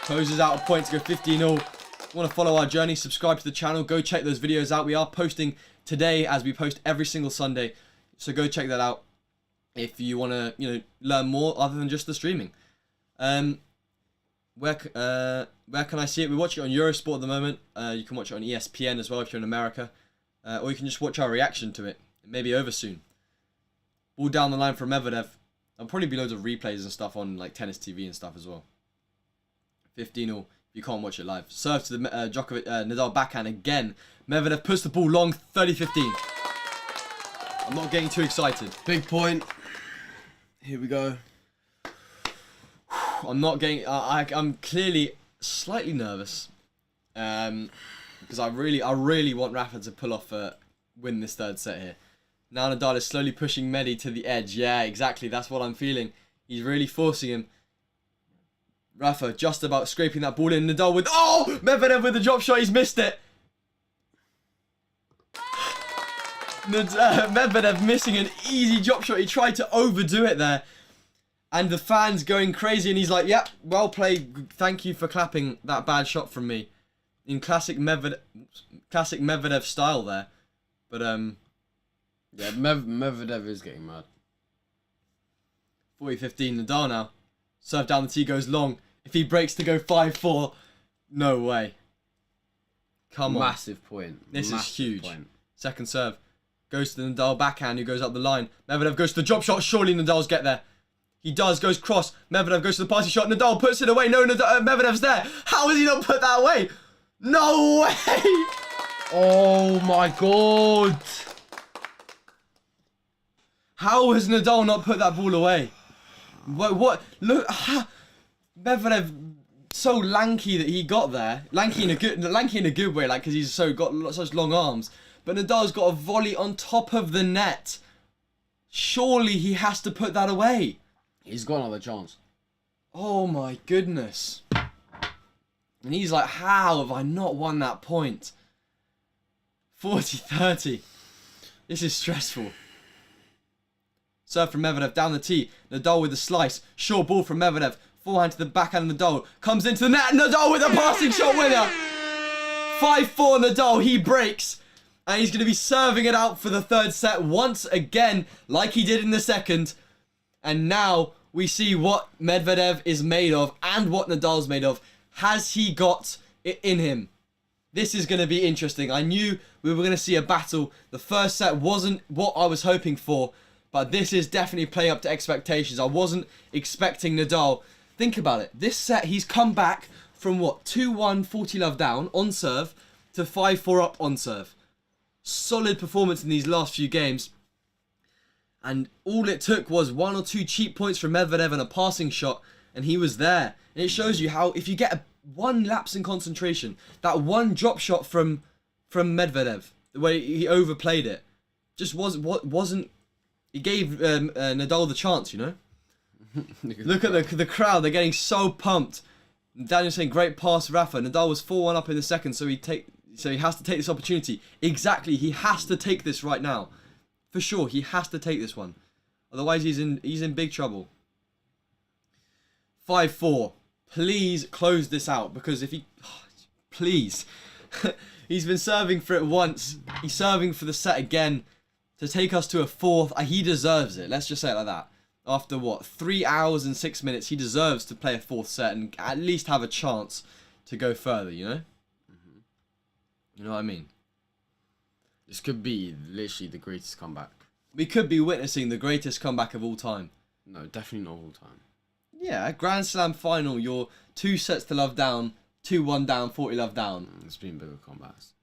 closes out a point to go 15-0. If you want to follow our journey, subscribe to the channel, go check those videos out. We are posting today as we post every single Sunday, so go check that out if you want to, learn more other than just the streaming. Where can I see it? We watch it on Eurosport at the moment. You can watch it on ESPN as well if you're in America, or you can just watch our reaction to it. It may be over soon. All down the line from Medvedev. There'll probably be loads of replays and stuff on like Tennis TV and stuff as well. 15-0. You can't watch it live. Serve to the Djokovic, Nadal backhand again. Medvedev puts the ball long, 30-15. I'm not getting too excited. Big point. Here we go. I'm not getting. I'm clearly slightly nervous, because I really want Rafa to pull off win this third set here. Now Nadal is slowly pushing Medi to the edge. Yeah, exactly. That's what I'm feeling. He's really forcing him. Rafa just about scraping that ball in. Nadal with Medvedev with the drop shot. He's missed it. Medvedev missing an easy drop shot. He tried to overdo it there. And the fans going crazy, and he's like, "Yep, well played. Thank you for clapping that bad shot from me," in classic Medvedev style there. But yeah, Medvedev is getting mad. 40-15 Nadal now. Serve down the tee goes long. If he breaks to go 5-4, no way. Come on. Massive point. This is huge. Second serve goes to the Nadal backhand, who goes up the line. Medvedev goes to the drop shot. Surely Nadal's get there. He does, goes cross. Medvedev goes to the passing shot. Nadal puts it away. No, Medvedev's there. How has he not put that away? No way! Oh my god! How has Nadal not put that ball away? What? Look, Medvedev so lanky that he got there. Lanky in a good way, like because he's got such long arms. But Nadal's got a volley on top of the net. Surely he has to put that away. He's got another chance. Oh my goodness. And he's like, how have I not won that point? 40-30. This is stressful. Serve from Medvedev down the tee. Nadal with the slice. Short ball from Medvedev. Forehand to the backhand of Nadal. Comes into the net. Nadal with a passing shot winner. 5-4 Nadal. He breaks. And he's going to be serving it out for the third set once again, like he did in the second. And now we see what Medvedev is made of and what Nadal's made of. Has he got it in him? This is going to be interesting. I knew we were going to see a battle. The first set wasn't what I was hoping for, but this is definitely playing up to expectations. I wasn't expecting Nadal. Think about it. This set, he's come back from what? 2-1, 40 love down on serve to 5-4 up on serve. Solid performance in these last few games. And all it took was 1 or 2 cheap points from Medvedev and a passing shot, and he was there. And it shows you how, if you get one lapse in concentration, that one drop shot from Medvedev, the way he overplayed it, just wasn't. He gave Nadal the chance, you know. Look at the crowd; they're getting so pumped. Daniel's saying, "Great pass, Rafa." Nadal was 4-1 up in the second, so he has to take this opportunity. Exactly, he has to take this right now. For sure, he has to take this one. Otherwise, he's in big trouble. 5-4. Please close this out, because if he... please. He's been serving for it once. He's serving for the set again. To take us to a fourth, he deserves it. Let's just say it like that. After, 3 hours and 6 minutes, he deserves to play a fourth set and at least have a chance to go further, you know? Mm-hmm. You know what I mean? This could be literally the greatest comeback. We could be witnessing the greatest comeback of all time. No, definitely not all time. Yeah, Grand Slam final, you're 2 sets to love down, 2-1 down, 40 love down. It's been bigger comebacks.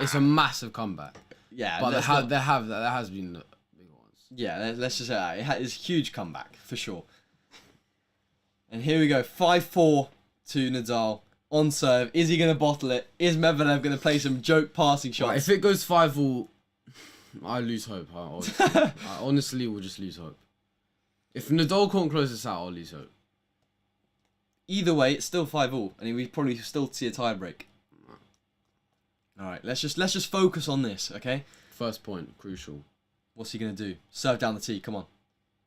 It's a massive comeback. Yeah, but there has been bigger ones. Yeah, let's just say that. It's a huge comeback, for sure. And here we go, 5-4 to Nadal. On serve, is he going to bottle it? Is Medvedev going to play some joke passing shots? Right, if it goes 5-all, I lose hope. I honestly will just lose hope. If Nadal can't close this out, I'll lose hope. Either way, it's still 5-all, and we probably still see a tie break. All right, let's just focus on this, okay? First point, crucial. What's he gonna do? Serve down the tee. Come on.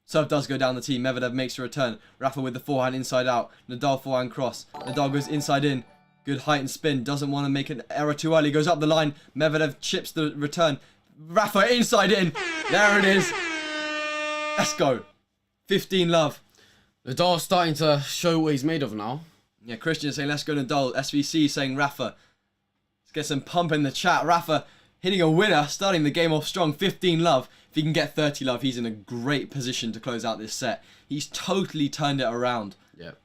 Serve does go down the tee. Medvedev makes a return. Rafa with the forehand inside out. Nadal forehand cross. Nadal goes inside in. Good height and spin. Doesn't want to make an error too early. Goes up the line. Medvedev chips the return. Rafa inside in. There it is. Let's go. 15-love. Nadal's starting to show what he's made of now. Yeah, Christian saying, let's go Nadal. SVC saying, Rafa. Let's get some pump in the chat. Rafa hitting a winner, starting the game off strong. 15-love. If he can get 30-love, he's in a great position to close out this set. He's totally turned it around. Yep.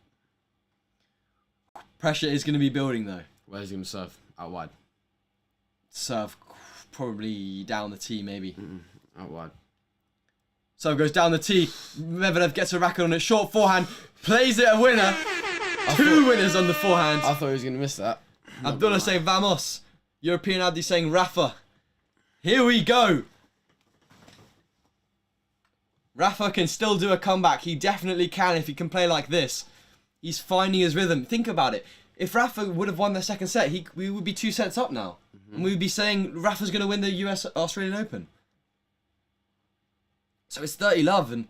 Pressure is going to be building, though. Where's he going to serve? Out wide. Serve probably down the tee, maybe. Out wide. Serve goes down the tee. Medvedev gets a racket on it. Short forehand. Plays it a winner. Two winners on the forehand. I thought he was going to miss that. Abdullah saying Vamos. European Abdi saying Rafa. Here we go. Rafa can still do a comeback. He definitely can if he can play like this. He's finding his rhythm. Think about it. If Rafa would have won the second set, we would be 2 sets up now. And we would be saying Rafa's going to win the US Australian Open. So it's 30-love, and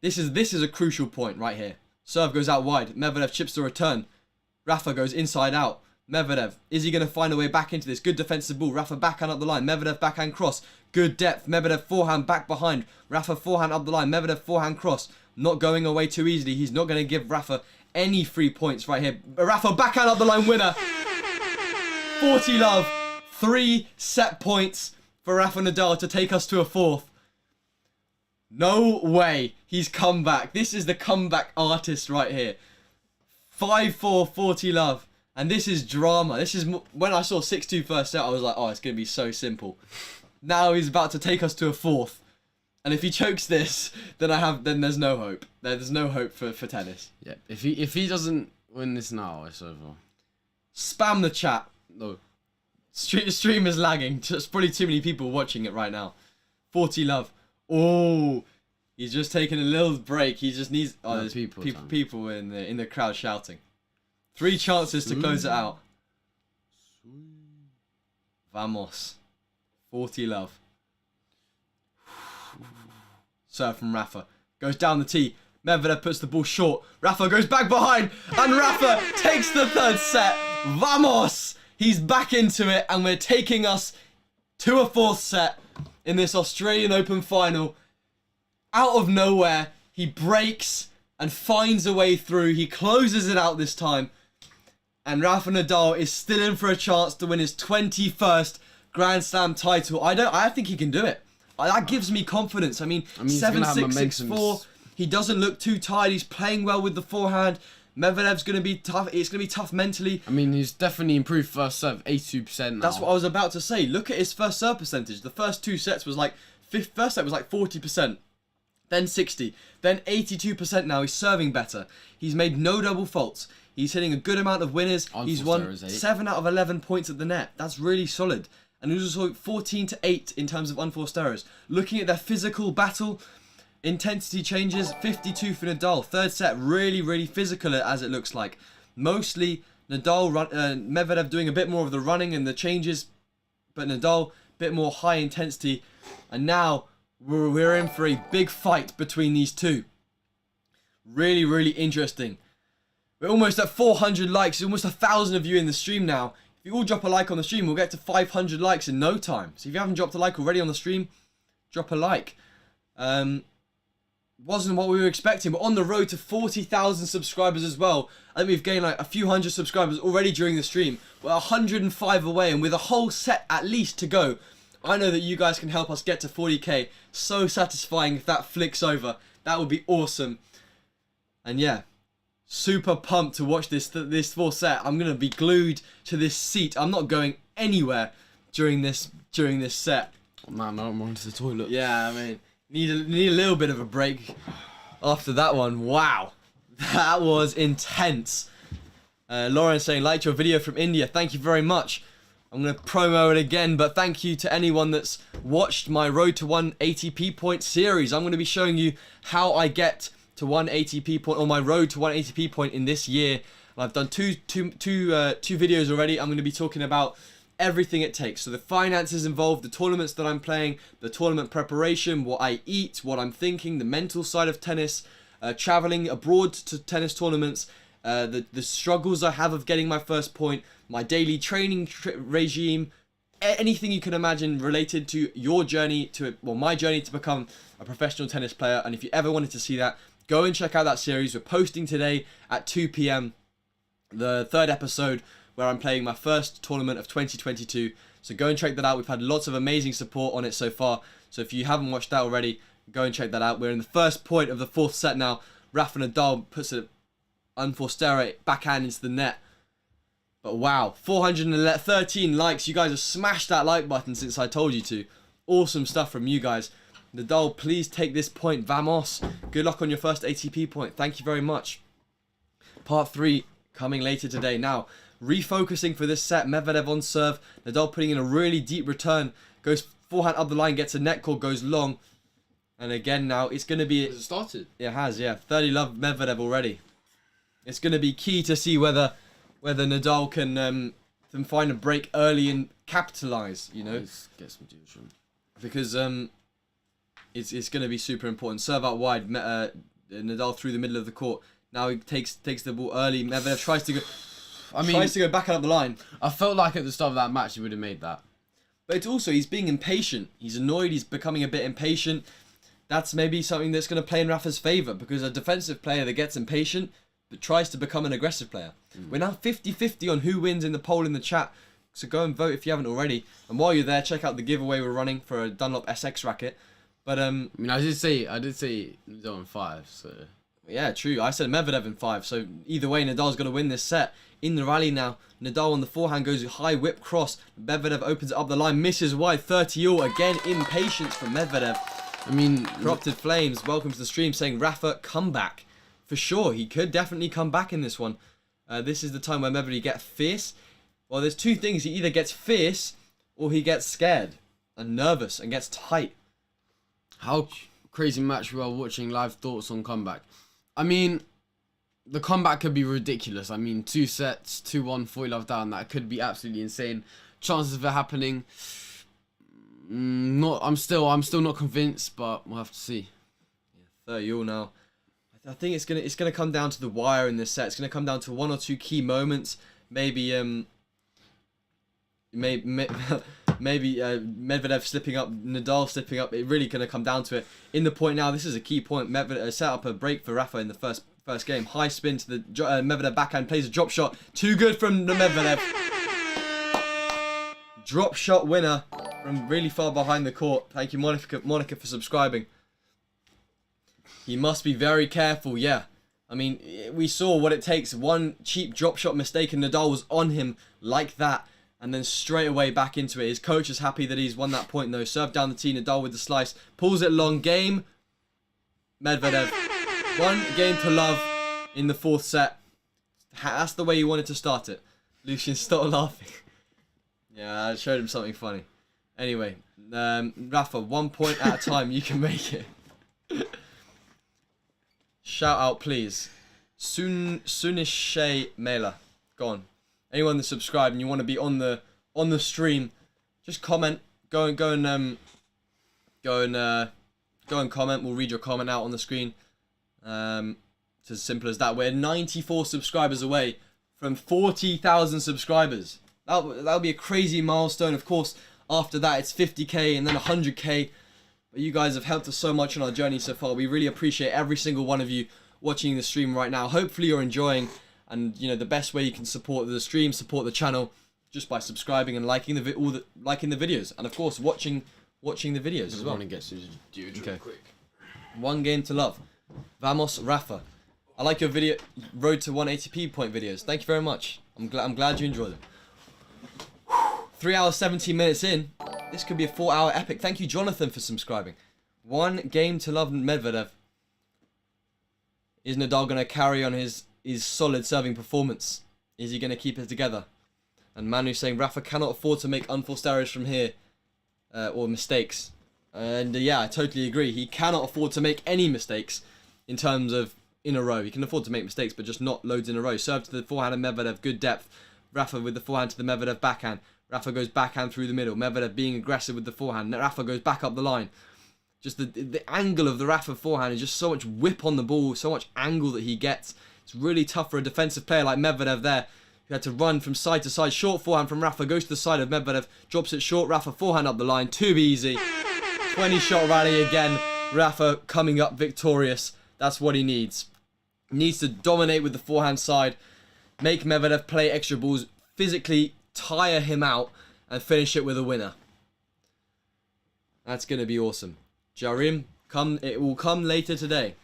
this is a crucial point right here. Serve goes out wide. Medvedev chips the return. Rafa goes inside out. Medvedev, is he going to find a way back into this? Good defensive ball. Rafa backhand up the line. Medvedev backhand cross. Good depth. Medvedev forehand back behind. Rafa forehand up the line. Medvedev forehand cross. Not going away too easily. He's not going to give Rafa any free points right here. Rafa backhand up the line winner. 40-love. 3 set points for Rafa Nadal to take us to a 4th. No way. He's come back. This is the comeback artist right here. 5-4, 40-love. And this is drama. This is when I saw 6-2 first set, I was like, oh, it's going to be so simple. Now he's about to take us to a 4th. And if he chokes this, then there's no hope. There's no hope for tennis. Yeah. If he doesn't win this now, it's over. Spam the chat. No. Stream is lagging. There's probably too many people watching it right now. 40-love. Oh, he's just taking a little break. He just needs. Oh, there's people in the crowd shouting. 3 chances to close it out. Vamos. 40-love. Serve from Rafa. Goes down the tee. Medvedev puts the ball short. Rafa goes back behind. And Rafa takes the 3rd set. Vamos! He's back into it. And we're taking us to a 4th set in this Australian Open final. Out of nowhere, he breaks and finds a way through. He closes it out this time. And Rafa Nadal is still in for a chance to win his 21st Grand Slam title. I think he can do it. That gives me confidence. I mean 7-6, 6-4. He doesn't look too tired. He's playing well with the forehand. Medvedev's going to be tough. It's going to be tough mentally. I mean, he's definitely improved first serve, 82% now. That's what I was about to say. Look at his first serve percentage. The first 2 sets was like, first set was like 40%, then 60, then 82% now. He's serving better. He's made no double faults. He's hitting a good amount of winners. He's won 7 out of 11 points at the net. That's really solid. And he was also 14-8 in terms of unforced errors. Looking at their physical battle, intensity changes, 52 for Nadal. 3rd set, really, really physical as it looks like. Mostly Nadal, Medvedev doing a bit more of the running and the changes, but Nadal, a bit more high intensity. And now we're in for a big fight between these two. Really, really interesting. We're almost at 400 likes, almost 1,000 of you in the stream now. If you all drop a like on the stream, we'll get to 500 likes in no time. So if you haven't dropped a like already on the stream, drop a like. Wasn't what we were expecting, but on the road to 40,000 subscribers as well. I think we've gained like a few hundred subscribers already during the stream. We're 105 away, and with a whole set at least to go, I know that you guys can help us get to 40k. So satisfying if that flicks over. That would be awesome. And yeah, super pumped to watch this 4th set. I'm gonna be glued to this seat. I'm not going anywhere during this set. Oh, man, I'm going to the toilet. Yeah, I mean, need a little bit of a break after that one. Wow, that was intense. Lauren saying, liked your video from India. Thank you very much. I'm going to promo it again, but thank you to anyone that's watched my Road to 1 ATP Point series. I'm going to be showing you how I get to 1 ATP point, or my road to 1 ATP point in this year. And I've done two videos already. I'm going to be talking about everything it takes. So the finances involved, the tournaments that I'm playing, the tournament preparation, what I eat, what I'm thinking, the mental side of tennis, traveling abroad to tennis tournaments, the struggles I have of getting my first point, my daily training regime, anything you can imagine related to your journey my journey to become a professional tennis player. And if you ever wanted to see that, go and check out that series. We're posting today at 2 p.m. the third episode where I'm playing my first tournament of 2022. So go and check that out. We've had lots of amazing support on it so far. So if you haven't watched that already, go and check that out. We're in the first point of the fourth set now. Rafa Nadal puts an unforced error backhand into the net. But wow, 413 likes. You guys have smashed that like button since I told you to. Awesome stuff from you guys. Nadal, please take this point. Vamos. Good luck on your first ATP point. Thank you very much. Part 3 coming later today. Now, refocusing for this set. Medvedev on serve. Nadal putting in a really deep return. Goes forehand up the line, gets a net call, goes long. And again now, it's going to be... Has it started? It has, yeah. 30 love Medvedev already. It's going to be key to see whether Nadal can find a break early and capitalise, you know. Get some deals from. Because it's going to be super important. Serve out wide, Nadal through the middle of the court. Now he takes the ball early. Medvedev tries to go back up the line. I felt like at the start of that match he would have made that. But it's also, he's being impatient. He's annoyed. He's becoming a bit impatient. That's maybe something that's going to play in Rafa's favour, because a defensive player that gets impatient but tries to become an aggressive player. We're now 50-50 on who wins in the poll in the chat. So go and vote if you haven't already. And while you're there, check out the giveaway we're running for a Dunlop SX racket. But I mean, I did say Nadal in 5, so... Yeah, true. I said Medvedev in 5, so either way, Nadal's going to win this set. In the rally now, Nadal on the forehand goes high whip cross. Medvedev opens it up the line, misses wide, 30-all. Again, impatience from Medvedev. I mean... Corrupted Flames, welcome to the stream, saying Rafa, come back. For sure, he could definitely come back in this one. This is the time where Medvedev gets fierce. Well, there's two things. He either gets fierce or he gets scared and nervous and gets tight. How crazy match we are watching. Live thoughts on comeback. I mean, the comeback could be ridiculous. I mean, 2 sets, 2-1, 4-love down. That could be absolutely insane. Chances of it happening, I'm still not convinced, but we'll have to see. 30-all now. I think it's gonna come down to the wire in this set. It's gonna come down to 1 or 2 key moments. Maybe Medvedev slipping up, Nadal slipping up. It really gonna come down to it. In the point now, this is a key point. Medvedev set up a break for Rafa in the first game. High spin to the Medvedev backhand, plays a drop shot. Too good from the Medvedev. Drop shot winner from really far behind the court. Thank you, Monica, for subscribing. He must be very careful, yeah. I mean, we saw what it takes. One cheap drop shot mistake and Nadal was on him like that. And then straight away back into it. His coach is happy that he's won that point though. Serve down the tee, Nadal with the slice. Pulls it long. Game. Medvedev. 1 game to love in the 4th set. That's the way you wanted to start it. Lucian, stop laughing. Yeah, I showed him something funny. Anyway, Rafa, 1 point at a time. You can make it. Shout out, please. Sunishay Mela. Go on. Anyone that's subscribed and you want to be on the stream, just comment. Go and comment. We'll read your comment out on the screen. It's as simple as that. We're 94 subscribers away from 40,000 subscribers. That'll be a crazy milestone. Of course, after that it's 50k and then 100k. But you guys have helped us so much on our journey so far. We really appreciate every single one of you watching the stream right now. Hopefully you're enjoying. And you know, the best way you can support the stream, support the channel, just by subscribing and liking the videos, and of course watching the videos as well. Okay. Quick. 1 game to love. Vamos, Rafa. I like your video, road to 1 ATP point videos. Thank you very much. I'm glad you enjoyed them. 3 hours 17 minutes in. This could be a 4-hour epic. Thank you, Jonathan, for subscribing. 1 game to love Medvedev. Is Nadal gonna carry on his solid serving performance? Is he going to keep it together? And Manu saying Rafa cannot afford to make unforced errors from here, or mistakes. And yeah, I totally agree. He cannot afford to make any mistakes. in terms of in a row. He can afford to make mistakes, but just not loads in a row. Serve to the forehand of Medvedev, good depth. Rafa with the forehand to the Medvedev backhand. Rafa goes backhand through the middle. Medvedev being aggressive with the forehand. Rafa goes back up the line. Just the angle of the Rafa forehand is just so much whip on the ball, so much angle that he gets. It's really tough for a defensive player like Medvedev there, who had to run from side to side. Short forehand from Rafa, goes to the side of Medvedev, drops it short. Rafa forehand up the line, too easy. 20-shot rally again. Rafa coming up victorious. That's what he needs. He needs to dominate with the forehand side, make Medvedev play extra balls, physically tire him out, and finish it with a winner. That's going to be awesome. Jarim, it will come later today.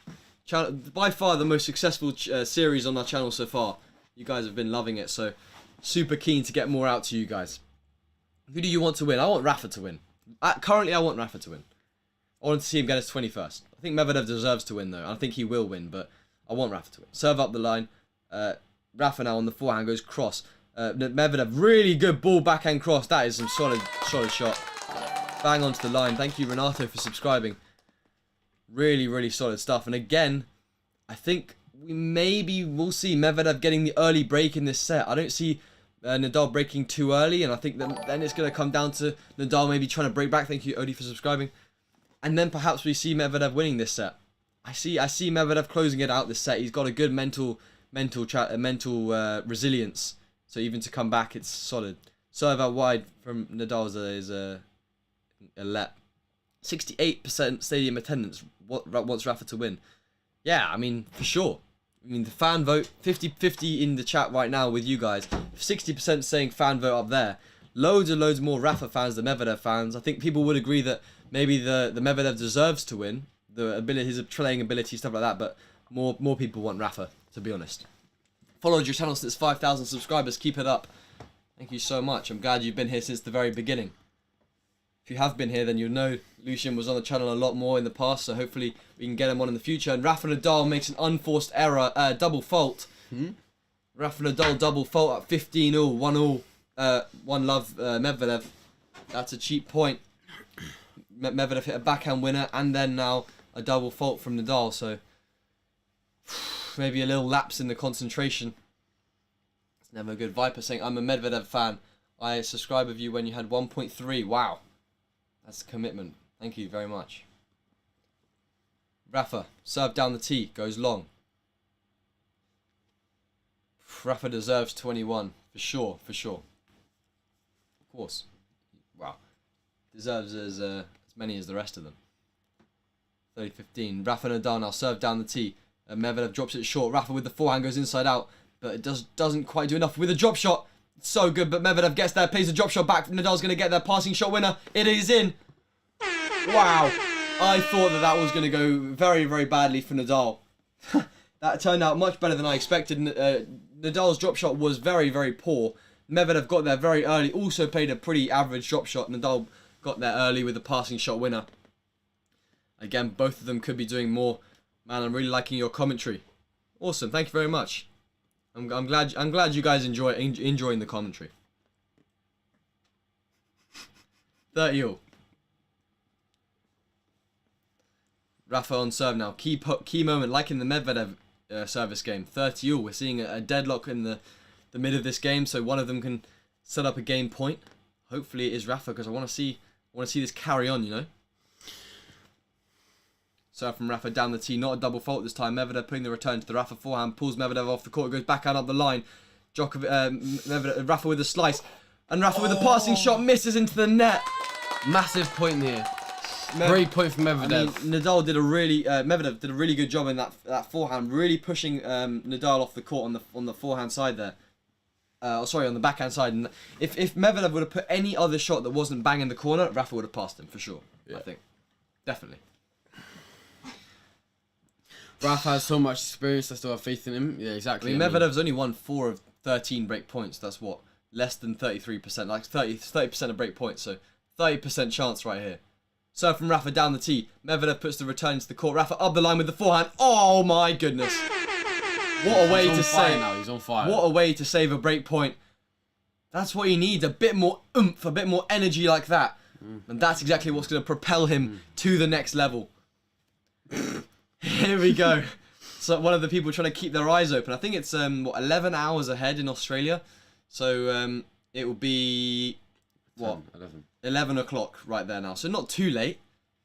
By far the most successful series on our channel so far. You guys have been loving it, so super keen to get more out to you guys. Who do you want to win? I want Rafa to win. Currently, I want Rafa to win. I want to see him get his 21st. I think Medvedev deserves to win, though. I think he will win, but I want Rafa to win. Serve up the line. Rafa now on the forehand goes cross. Medvedev, really good ball backhand cross. That is some solid shot. Bang onto the line. Thank you, Renato, for subscribing. Really, really solid stuff. And again, I think we'll see Medvedev getting the early break in this set. I don't see Nadal breaking too early, and I think that then it's going to come down to Nadal maybe trying to break back. Thank you, Odie, for subscribing. And then perhaps we see Medvedev winning this set. I see Medvedev closing it out this set. He's got a good mental resilience. So even to come back, it's solid. Serve out wide from Nadal is a let. 68% stadium attendance wants Rafa to win. Yeah, I mean, for sure. I mean, the fan vote, 50-50 in the chat right now with you guys. 60% saying fan vote up there. Loads and loads more Rafa fans than Medvedev fans. I think people would agree that maybe the Medvedev deserves to win. His playing ability, stuff like that. But more people want Rafa, to be honest. Followed your channel since 5,000 subscribers. Keep it up. Thank you so much. I'm glad you've been here since the very beginning. If you have been here, then you'll know Lucian was on the channel a lot more in the past, so hopefully we can get him on in the future. And Rafa Nadal makes an unforced error, double fault. Rafa Nadal double fault at 15-all, 1-all, 1-love Medvedev. That's a cheap point. Medvedev hit a backhand winner, and then now a double fault from Nadal, so maybe a little lapse in the concentration. It's never good. Viper saying, I'm a Medvedev fan. I subscribed with you when you had 1.3. Wow. That's a commitment. Thank you very much. Rafa, serve down the tee, goes long. Rafa deserves 21, for sure. Of course. Wow. Deserves as many as the rest of them. 30-15. Rafa Nadal now serve down the tee. Medvedev drops it short. Rafa with the forehand goes inside out, but it doesn't quite do enough with a drop shot. It's so good, but Medvedev gets there, plays a drop shot back. Nadal's going to get their passing shot winner. It is in. Wow. I thought that was going to go very, very badly for Nadal. That turned out much better than I expected. Nadal's drop shot was very, very poor. Medvedev got there very early. Also played a pretty average drop shot. Nadal got there early with the passing shot winner. Again, both of them could be doing more. Man, I'm really liking your commentary. Awesome, thank you very much. I'm glad you guys enjoying the commentary. 30-all. Rafa on serve now. Key moment, like in the Medvedev service game. 30-all. We're seeing a deadlock in the mid of this game, so one of them can set up a game point. Hopefully it is Rafa, because I want to see this carry on, you know. Serve from Rafa down the tee, not a double fault this time. Medvedev putting the return to the Rafa forehand, pulls Medvedev off the court, goes back out up the line. Rafa with a slice, and Rafa with a passing shot misses into the net. Massive point there. Great point from Medvedev. I mean, Nadal did Medvedev did a really good job in that forehand, really pushing Nadal off the court on the forehand side there. On the backhand side. And if Medvedev would have put any other shot that wasn't banging the corner, Rafa would have passed him for sure. Yeah. I think, definitely. Rafa has so much experience. I still have faith in him. Yeah, exactly. I mean, Medvedev's only won 4 of 13 break points. That's what, less than 33%, like 30% of break points. So 30% chance right here. Serve from Rafa down the tee. Medvedev puts the return into the court. Rafa up the line with the forehand. Oh my goodness! What a way to save! Now he's on fire. What a way to save a break point. That's what he needs. A bit more oomph, a bit more energy like that, and that's exactly what's going to propel him to the next level. Here we go. So one of the people trying to keep their eyes open. I think it's 11 hours ahead in Australia. So it will be 11 o'clock right there now. So not too late.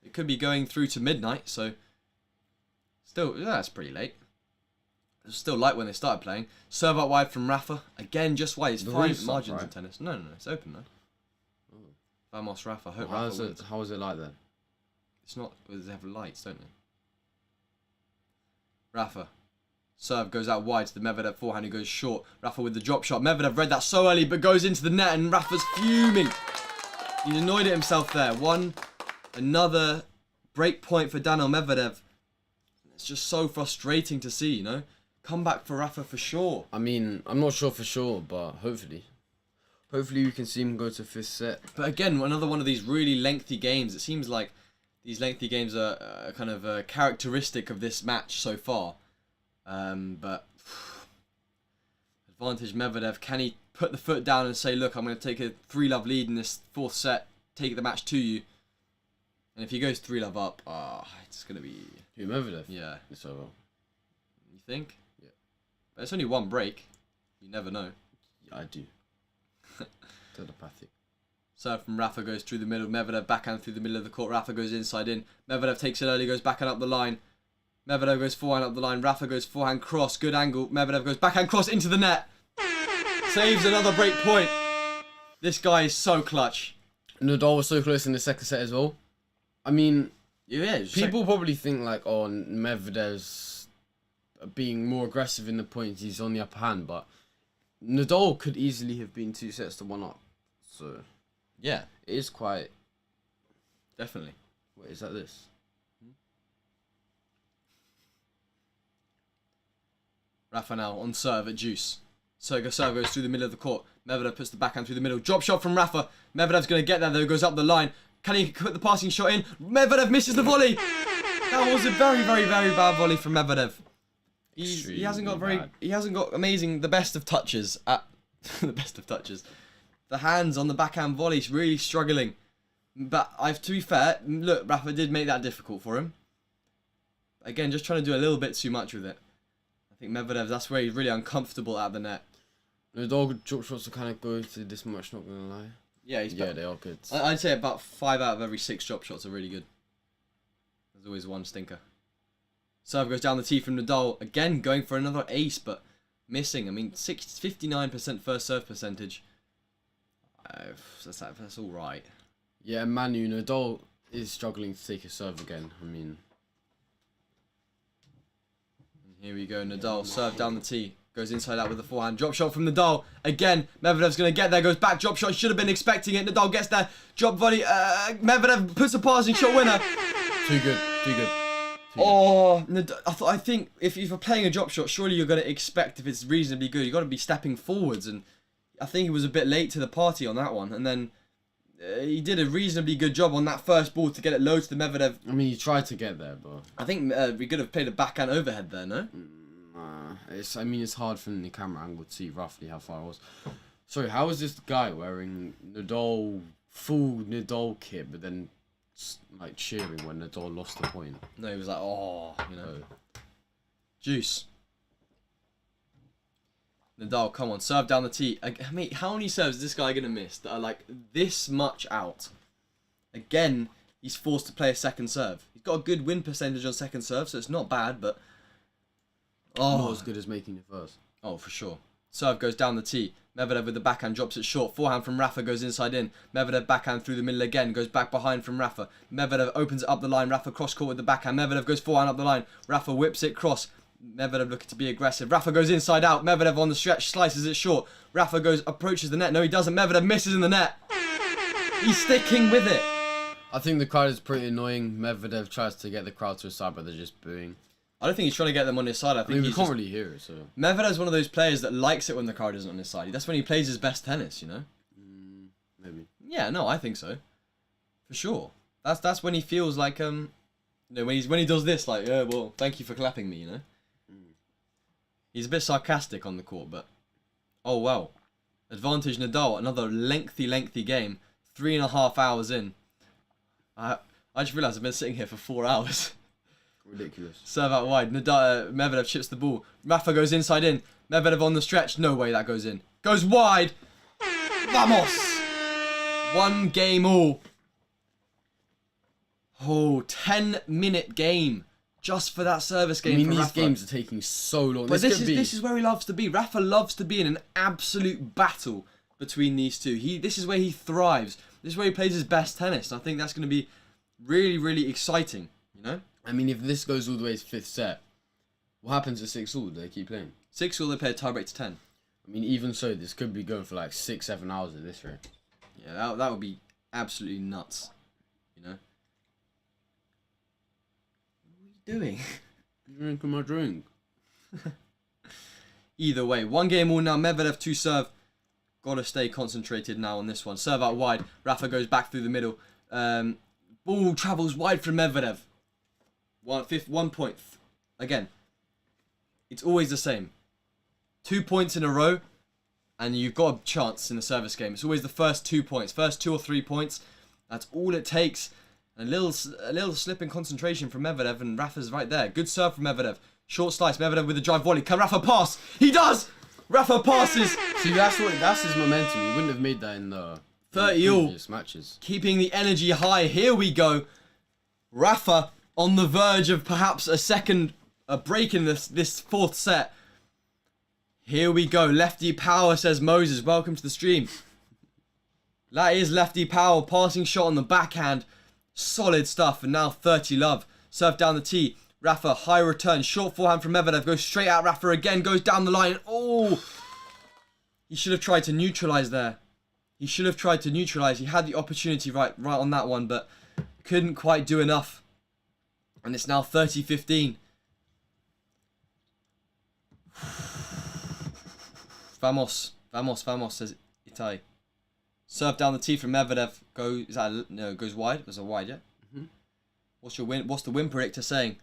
It could be going through to midnight. So still, yeah, that's pretty late. It was still light when they started playing. Serve up wide from Rafa. Again, just wide. It's fine margins in tennis. No, it's open though. Oh. Vamos, Rafa. Hope how Rafa wins. How is it like then? It's not. They have lights, don't they? Rafa. Serve goes out wide to the Medvedev forehand who goes short. Rafa with the drop shot. Medvedev read that so early but goes into the net and Rafa's fuming. He's annoyed at himself there. Another break point for Daniil Medvedev. It's just so frustrating to see, you know. Come back for Rafa for sure. I mean, I'm not sure for sure, but hopefully we can see him go to fifth set. But again, another one of these really lengthy games. It seems like these lengthy games are kind of a characteristic of this match so far. But advantage Medvedev. Can he put the foot down and say, look, I'm going to take a 3-love lead in this fourth set, take the match to you. And if he goes 3-love up, it's going to be... Who, Medvedev? Yeah. It's over. You think? Yeah. But it's only one break. You never know. Yeah, I do. Telepathic. Serve from Rafa goes through the middle. Medvedev backhand through the middle of the court. Rafa goes inside in. Medvedev takes it early, goes backhand up the line. Medvedev goes forehand up the line. Rafa goes forehand cross. Good angle. Medvedev goes backhand cross into the net. Saves another break point. This guy is so clutch. Nadal was so close in the second set as well. I mean, yeah, people probably think like, oh, Medvedev's being more aggressive in the points. He's on the upper hand, but Nadal could easily have been 2 sets to 1 up. So, yeah, it is quite... Definitely. Wait, is that this? Rafa now on serve at deuce. So serve goes through the middle of the court. Medvedev puts the backhand through the middle. Drop shot from Rafa. Medvedev's going to get there though. Goes up the line. Can he put the passing shot in? Medvedev misses the volley. That was a very, very, very bad volley from Medvedev. He hasn't got the best of touches at the best of touches. The hands on the backhand volley is really struggling. But to be fair, look, Rafa did make that difficult for him. Again, just trying to do a little bit too much with it. I think Medvedev, that's where he's really uncomfortable at the net. Nadal drop shots are kind of go to this much, not going to lie. Yeah, they are good. I'd say about 5 out of every 6 drop shots are really good. There's always one stinker. Serve goes down the tee from Nadal. Again, going for another ace, but missing. I mean, 59% first serve percentage. That's all right. Yeah, Manu, Nadal is struggling to take a serve again. I mean... Here we go, Nadal, serve down the tee. Goes inside out with the forehand. Drop shot from Nadal. Again, Medvedev's going to get there. Goes back, drop shot. Should have been expecting it. Nadal gets there. Drop volley. Medvedev puts a passing shot winner. Too good. I think if you're playing a drop shot, surely you're going to expect if it's reasonably good. You've got to be stepping forwards. And I think he was a bit late to the party on that one. And then he did a reasonably good job on that first ball to get it low to the Medvedev. I mean, he tried to get there, but... I think we could have played a backhand overhead there, no? It's hard from the camera angle to see roughly how far it was. Sorry, how is this guy wearing full Nadal kit, but then like cheering when Nadal lost the point? No, he was like, you know. Juice. Nadal, come on, serve down the tee. Mate, how many serves is this guy going to miss that are like this much out? Again, he's forced to play a second serve. He's got a good win percentage on second serve, so it's not bad, but... Not as good as making it first. Oh, for sure. Serve goes down the tee. Medvedev with the backhand drops it short. Forehand from Rafa goes inside in. Medvedev backhand through the middle again. Goes back behind from Rafa. Medvedev opens it up the line. Rafa cross court with the backhand. Medvedev goes forehand up the line. Rafa whips it cross. Medvedev looking to be aggressive. Rafa goes inside out. Medvedev on the stretch slices it short. Rafa approaches the net. No, he doesn't. Medvedev misses in the net. He's sticking with it. I think the crowd is pretty annoying. Medvedev tries to get the crowd to his side, but they're just booing. I don't think he's trying to get them on his side. I think we can't really hear it. So Medvedev's one of those players that likes it when the crowd isn't on his side. That's when he plays his best tennis, you know. Maybe. Yeah, no, I think so. For sure. That's when he feels like you know, when he does this, like, yeah, well, thank you for clapping me, you know. He's a bit sarcastic on the court, but oh well. Advantage Nadal. Another lengthy game. 3.5 hours in. I just realised I've been sitting here for 4 hours. Ridiculous. Serve out wide. Medvedev chips the ball. Rafa goes inside in. Medvedev on the stretch. No way that goes in. Goes wide. Vamos! 1 game all. Oh, 10-minute game. Just for that service game. I mean, for these Rafa. games are taking so long. But this is where he loves to be. Rafa loves to be in an absolute battle between these two. This is where he thrives. This is where he plays his best tennis. And I think that's going to be really, really exciting. You know? I mean, if this goes all the way to 5th set, what happens at 6-all? Do they keep playing? 6-all, they play a tiebreak to 10. I mean, even so, this could be going for like 6-7 hours at this rate. Yeah, that would be absolutely nuts. You know? What are you doing? Drinking my drink. Either way, 1 game all now. Medvedev to serve. Gotta stay concentrated now on this one. Serve out wide. Rafa goes back through the middle. Ball travels wide from Medvedev. 1 point. Again, it's always the same. 2 points in a row, and you've got a chance in the service game. It's always the first 2 points. First 2 or 3 points. That's all it takes. A little slip in concentration from Medvedev, and Rafa's right there. Good serve from Medvedev. Short slice. Medvedev with a drive volley. Can Rafa pass? He does! Rafa passes. See, that's his momentum. He wouldn't have made that in the 30 all. previous matches. Keeping the energy high. Here we go. Rafa on the verge of perhaps a break in this 4th set. Here we go. Lefty power, says Moses. Welcome to the stream. That is lefty power. Passing shot on the backhand. Solid stuff. And now 30 love. Serve down the tee. Rafa, high return. Short forehand from Medvedev. Goes straight at Rafa again. Goes down the line. Oh! He should have tried to neutralise there. He should have tried to neutralise. He had the opportunity right on that one, but couldn't quite do enough. And it's now 30-15. Vamos, vamos, vamos, says Itai. Serve down the tee from Medvedev. Goes wide. There's a wide, yeah? Mm-hmm. What's the win predictor saying?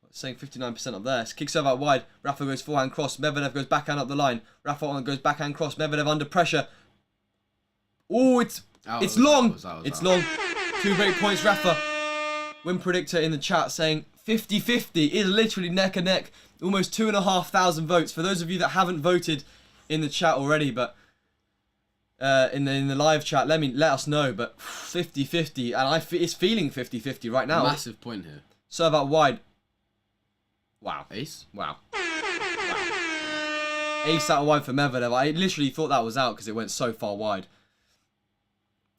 It's saying 59% up there. Kick serve out wide. Rafa goes forehand cross. Medvedev goes backhand up the line. Rafa goes backhand cross. Medvedev under pressure. Oh, it's long. It's long. 2 great points, Rafa. Win predictor in the chat saying 50-50 is literally neck and neck. Almost 2,500 votes. For those of you that haven't voted in the chat already, but in the live chat, let us know. But 50-50, and it's feeling 50-50 right now. Massive point here. Serve out wide. Wow. Ace? Wow. Ace out wide for Medvedev. I literally thought that was out because it went so far wide.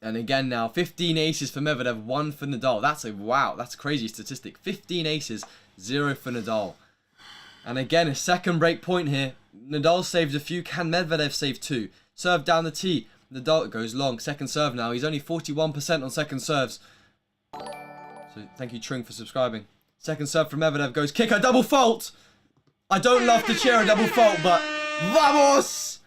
And again now, 15 aces for Medvedev, 1 for Nadal. That's a crazy statistic. 15 aces, 0 for Nadal. And again, a second break point here. Nadal saved a few. Can Medvedev save 2? Serve down the tee. Nadal goes long. Second serve now. He's only 41% on second serves. So thank you, Tring, for subscribing. Second serve from Medvedev goes kick, a double fault. I don't love to cheer a double fault, but vamos!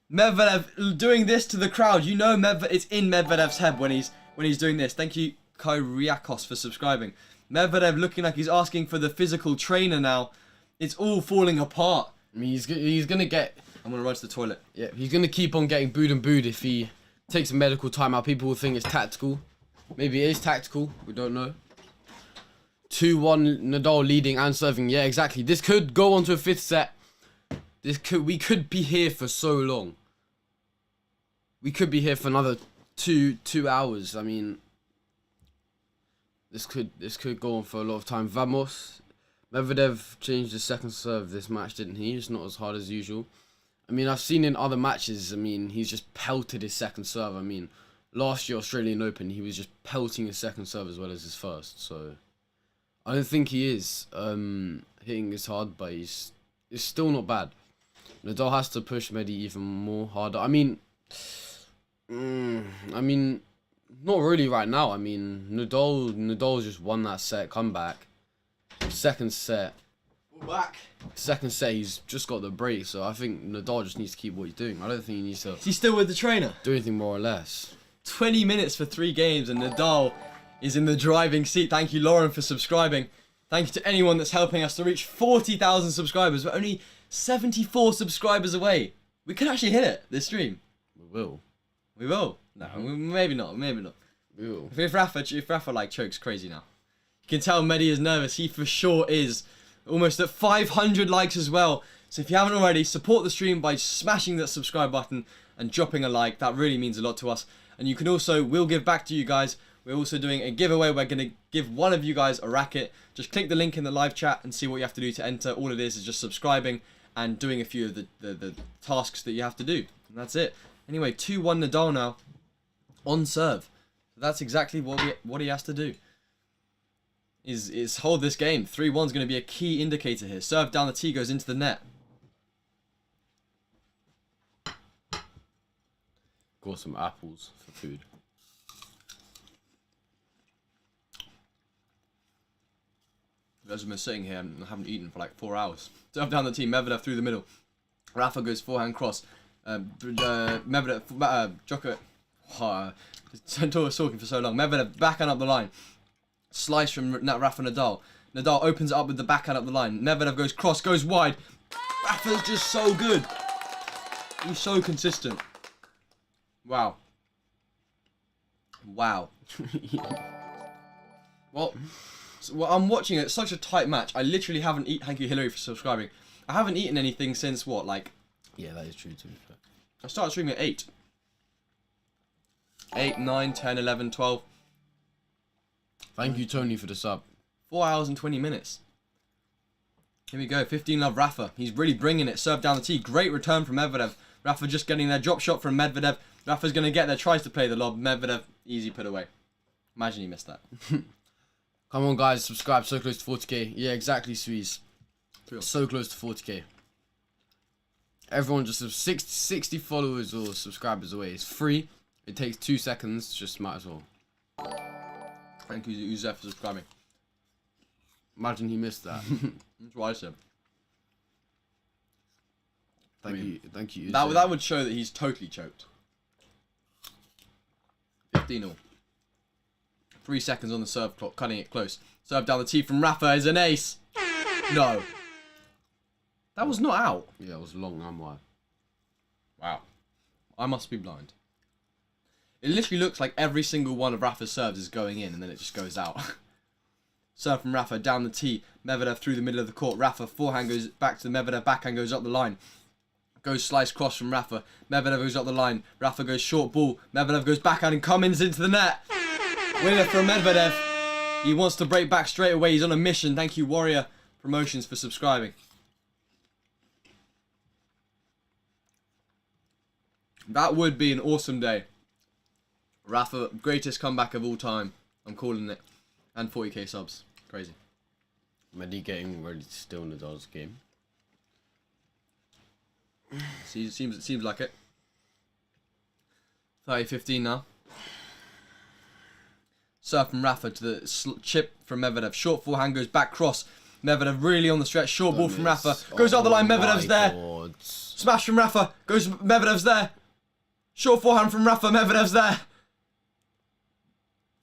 Medvedev doing this to the crowd. You know it's in Medvedev's head when he's doing this. Thank you, Kyriakos, for subscribing. Medvedev looking like he's asking for the physical trainer now. It's all falling apart. I mean, he's gonna get. I'm gonna run to the toilet. Yeah, he's gonna keep on getting booed and booed if he takes a medical timeout. People will think it's tactical. Maybe it is tactical. We don't know. 2-1 Nadal leading and serving. Yeah, exactly. This could go on to a 5th set. We could be here for so long. We could be here for another two hours. I mean, this could go on for a lot of time. Vamos. Medvedev changed his second serve this match, didn't he? It's not as hard as usual. I mean, I've seen in other matches, I mean, he's just pelted his second serve. I mean, last year Australian Open, he was just pelting his second serve as well as his first. So I don't think he is hitting as hard, but it's still not bad. Nadal has to push Medi even more harder. I mean, not really right now. I mean, Nadal just won that set, comeback. Second set, he's just got the break, so I think Nadal just needs to keep what he's doing. I don't think he needs to. Is he still with the trainer? Do anything more or less. 20 minutes for 3 games, and Nadal is in the driving seat. Thank you, Lauren, for subscribing. Thank you to anyone that's helping us to reach 40,000 subscribers. We're only 74 subscribers away. We could actually hit it this stream. We will. We will. No, maybe not. Maybe not. We will. If Rafa like chokes crazy now. can tell Medi is nervous. He for sure is. Almost at 500 likes as well. So if you haven't already, support the stream by smashing that subscribe button and dropping a like. That really means a lot to us. And you can also, we'll give back to you guys. We're also doing a giveaway. We're going to give one of you guys a racket. Just click the link in the live chat and see what you have to do to enter. All it is just subscribing and doing a few of the tasks that you have to do. And that's it. Anyway, 2-1 Nadal now on serve. So that's exactly what he has to do. Is hold this game. 3-1 is going to be a key indicator here. Serve down the tee, goes into the net. Got some apples for food. Guys have been sitting here and haven't eaten for like 4 hours. Serve down the tee, Medvedev through the middle. Rafa goes forehand cross. Medvedev, Djokovic. Centaur was talking for so long. Medvedev backhand up the line. Slice from Rafa Nadal. Nadal opens it up with the backhand up the line. Medvedev goes cross, goes wide. Rafa's just so good. He's so consistent. Wow. Wow. Well, I'm watching it. It's such a tight match. I literally haven't eaten. Thank you, Hillary, for subscribing. I haven't eaten anything since what, like? Yeah, that is true to be fair. I started streaming at 8. 8, 9, 10, 11, 12. Thank you, Tony, for the sub. 4 hours and 20 minutes. Here we go. 15 love Rafa. He's really bringing it. Serve down the tee. Great return from Medvedev. Rafa just getting their drop shot from Medvedev. Rafa's going to get there. Tries to play the lob. Medvedev, easy put away. Imagine he missed that. Come on, guys. Subscribe. So close to 40k. Yeah, exactly, Sweez. So close to 40k. Everyone just 60 followers or subscribers away. It's free. It takes 2 seconds. Just might as well. Thank you, Uzef, for subscribing. Imagine he missed that. That's what I said. Thank you. That would show that he's totally choked. 15-0. 3 seconds on the serve clock, cutting it close. Serve down the tee from Rafa is an ace. No. That was not out. Yeah, it was long and wide. Wow. I must be blind. It literally looks like every single one of Rafa's serves is going in and then it just goes out. Serve from Rafa down the tee. Medvedev through the middle of the court. Rafa forehand goes back to the Medvedev. Backhand goes up the line. Goes slice cross from Rafa. Medvedev goes up the line. Rafa goes short ball. Medvedev goes backhand and Cummins into the net. Winner from Medvedev. He wants to break back straight away. He's on a mission. Thank you, Warrior Promotions, for subscribing. That would be an awesome day. Rafa, greatest comeback of all time. I'm calling it. And 40k subs. Crazy. Medi getting ready to steal Nadal's game. Seems like it. 30-15 now. Serve from Rafa to the chip from Medvedev. Short forehand goes back cross. Medvedev really on the stretch. Short ball from Rafa. Goes up the line. Medvedev's there. Smash from Rafa. Goes Medvedev's there. Short forehand from Rafa. Medvedev's there.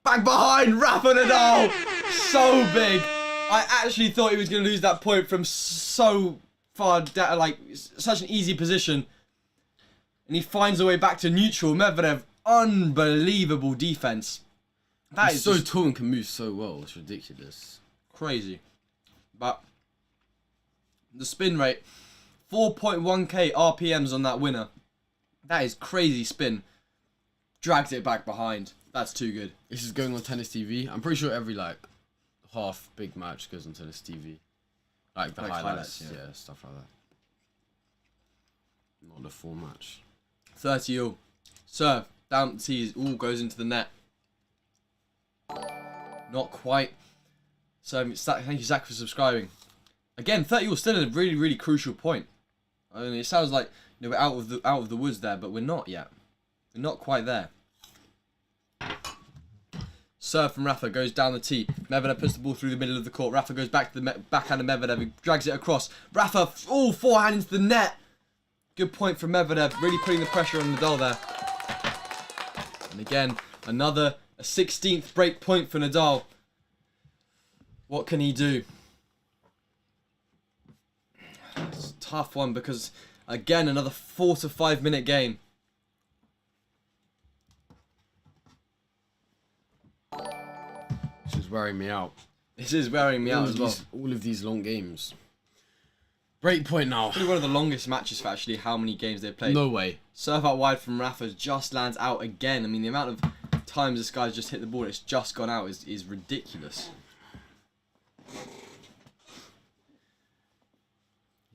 Back behind. Rafa Nadal. So big. I actually thought he was going to lose that point from so far down, like such an easy position. And he finds a way back to neutral. Medvedev, unbelievable defense. That is so tall and can move so well. It's ridiculous. Crazy. But the spin rate, 4.1k RPMs on that winner. That is crazy spin. Drags it back behind. That's too good. This is going on tennis TV. I'm pretty sure every like half big match goes on tennis TV. Like the highlights, yeah, stuff like that. Not the full match. 30-all. Serve. Down the tees. All goes into the net. Not quite. So thank you, Zach, for subscribing. Again, 30-all still in a really, really crucial point. I mean, it sounds like we're out of the woods there, but we're not yet. We're not quite there. Serve from Rafa goes down the tee. Medvedev puts the ball through the middle of the court. Rafa goes back to the backhand of Medvedev. He drags it across. Rafa, forehand into the net. Good point from Medvedev. Really putting the pressure on Nadal there. And again, a 16th break point for Nadal. What can he do? It's a tough one because, again, another 4 to 5 minute game. This is wearing me out. This is wearing me out as well. All of these long games. Break point now. Probably one of the longest matches for actually how many games they've played. No way. Serve out wide from Rafa just lands out again. I mean, the amount of times this guy's just hit the ball and it's just gone out is ridiculous.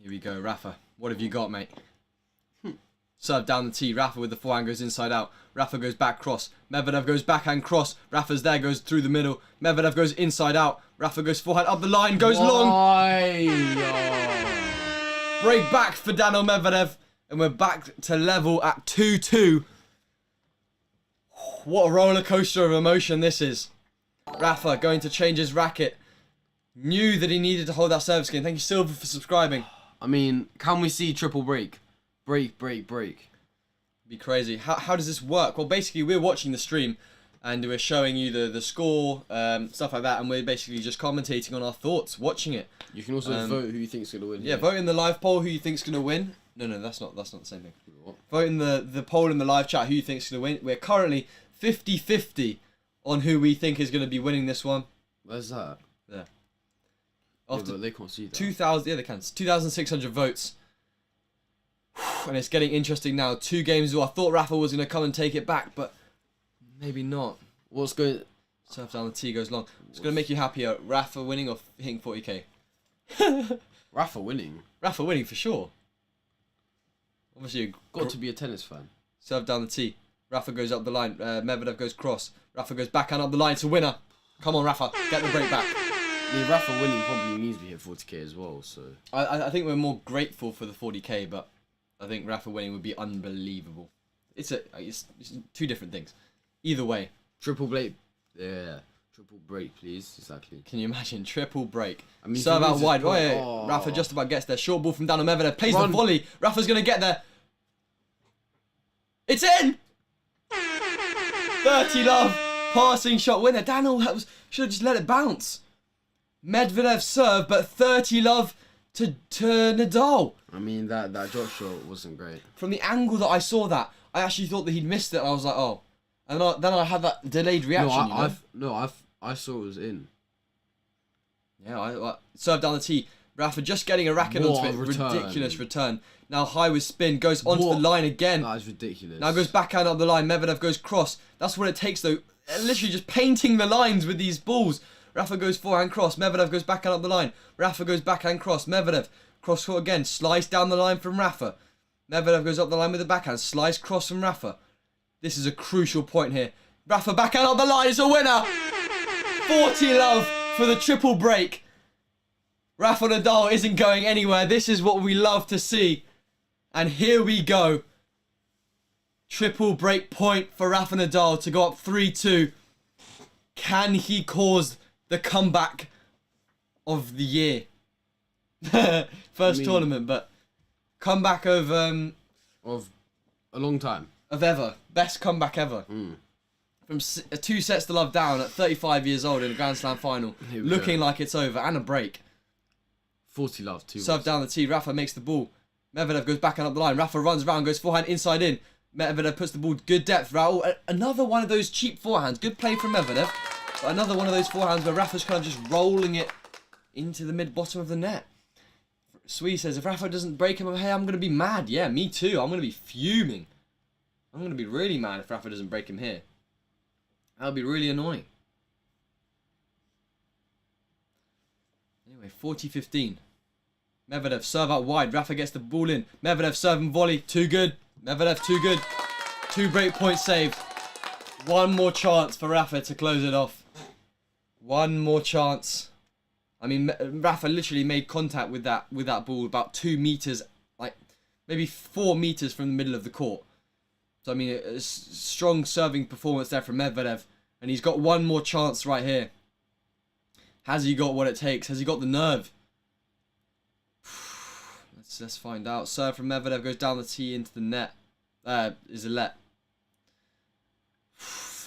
Here we go, Rafa. What have you got, mate? Serve down the tee. Rafa with the forehand goes inside out. Rafa goes back cross. Medvedev goes backhand cross. Rafa's there, goes through the middle. Medvedev goes inside out. Rafa goes forehand up the line, goes long. Break back for Daniil Medvedev. And we're back to level at 2-2. What a roller coaster of emotion this is. Rafa going to change his racket. Knew that he needed to hold that service game. Thank you, Silver, for subscribing. I mean, can we see triple break? Break. Be crazy. How does this work? Well, basically, we're watching the stream and we're showing you the score, stuff like that, and we're basically just commentating on our thoughts, watching it. You can also vote who you think's gonna win. Yeah, vote in the live poll who you think's gonna win. No, that's not the same thing. What? Vote in the poll in the live chat who you think's gonna win. We're currently 50-50 on who we think is gonna be winning this one. Where's that? There. After yeah, but they can't see that. 2,000, yeah, they can. 2,600 votes. And it's getting interesting now. 2 games. I thought Rafa was going to come and take it back, but maybe not. What's going... Serve down the tee goes long. It's going to make you happier. Rafa winning or hitting 40k? Rafa winning? Rafa winning for sure. Obviously, got to be a tennis fan. Serve down the tee. Rafa goes up the line. Medvedev goes cross. Rafa goes backhand up the line. It's a winner. Come on, Rafa. Get the break back. I mean, Rafa winning probably means we hit 40k as well, so... I think we're more grateful for the 40k, but I think Rafa winning would be unbelievable. It's 2 different things. Either way. Triple break. Yeah. Triple break, please. Exactly. Can you imagine? Triple break. I mean, serve out wide. Oh. Rafa just about gets there. Short ball from Daniil Medvedev. Plays the volley. Rafa's going to get there. It's in! 30 love. Passing shot winner. Daniil should have just let it bounce. Medvedev serve, but 30 love to Nadal. I mean, that drop shot wasn't great. From the angle that I saw that, I actually thought that he'd missed it. And I was like, oh. And then I had that delayed reaction. I saw it was in. Yeah, I served down the tee. Rafa just getting a racket onto it. Return. Ridiculous return. Now high with spin. Goes onto the line again. That is ridiculous. Now goes backhand up the line. Medvedev goes cross. That's what it takes though. Literally just painting the lines with these balls. Rafa goes forehand cross. Medvedev goes backhand up the line. Rafa goes backhand cross. Medvedev cross court again. Slice down the line from Rafa. Medvedev goes up the line with the backhand. Slice cross from Rafa. This is a crucial point here. Rafa backhand up the line. It's a winner. 40 love for the triple break. Rafa Nadal isn't going anywhere. This is what we love to see. And here we go. Triple break point for Rafa Nadal to go up 3-2. Can he cause the comeback of the year? First tournament, but comeback of a long time. Of ever. Best comeback ever. From 2 sets to love down at 35 years old in a Grand Slam final. Looking like it's over. And a break. 40 love too. Serve down the tee. Rafa makes the ball. Medvedev goes back and up the line. Rafa runs around, goes forehand inside in. Medvedev puts the ball. Good depth. Raul. Another one of those cheap forehands. Good play from Medvedev. But another one of those forehands where Rafa's kind of just rolling it into the mid-bottom of the net. Sui says, if Rafa doesn't break him, hey, I'm going to be mad. Yeah, me too. I'm going to be fuming. I'm going to be really mad if Rafa doesn't break him here. That'll be really annoying. Anyway, 40-15. Medvedev serve out wide. Rafa gets the ball in. Medvedev serve and volley. Too good. Medvedev too good. 2 break points saved. One more chance for Rafa to close it off. One more chance. I mean, Rafa literally made contact with that ball about 2 meters, like maybe 4 meters from the middle of the court. So I mean, a strong serving performance there from Medvedev, and he's got one more chance right here. Has he got what it takes? Has he got the nerve? Let's find out. Serve from Medvedev goes down the tee into the net. Is a let.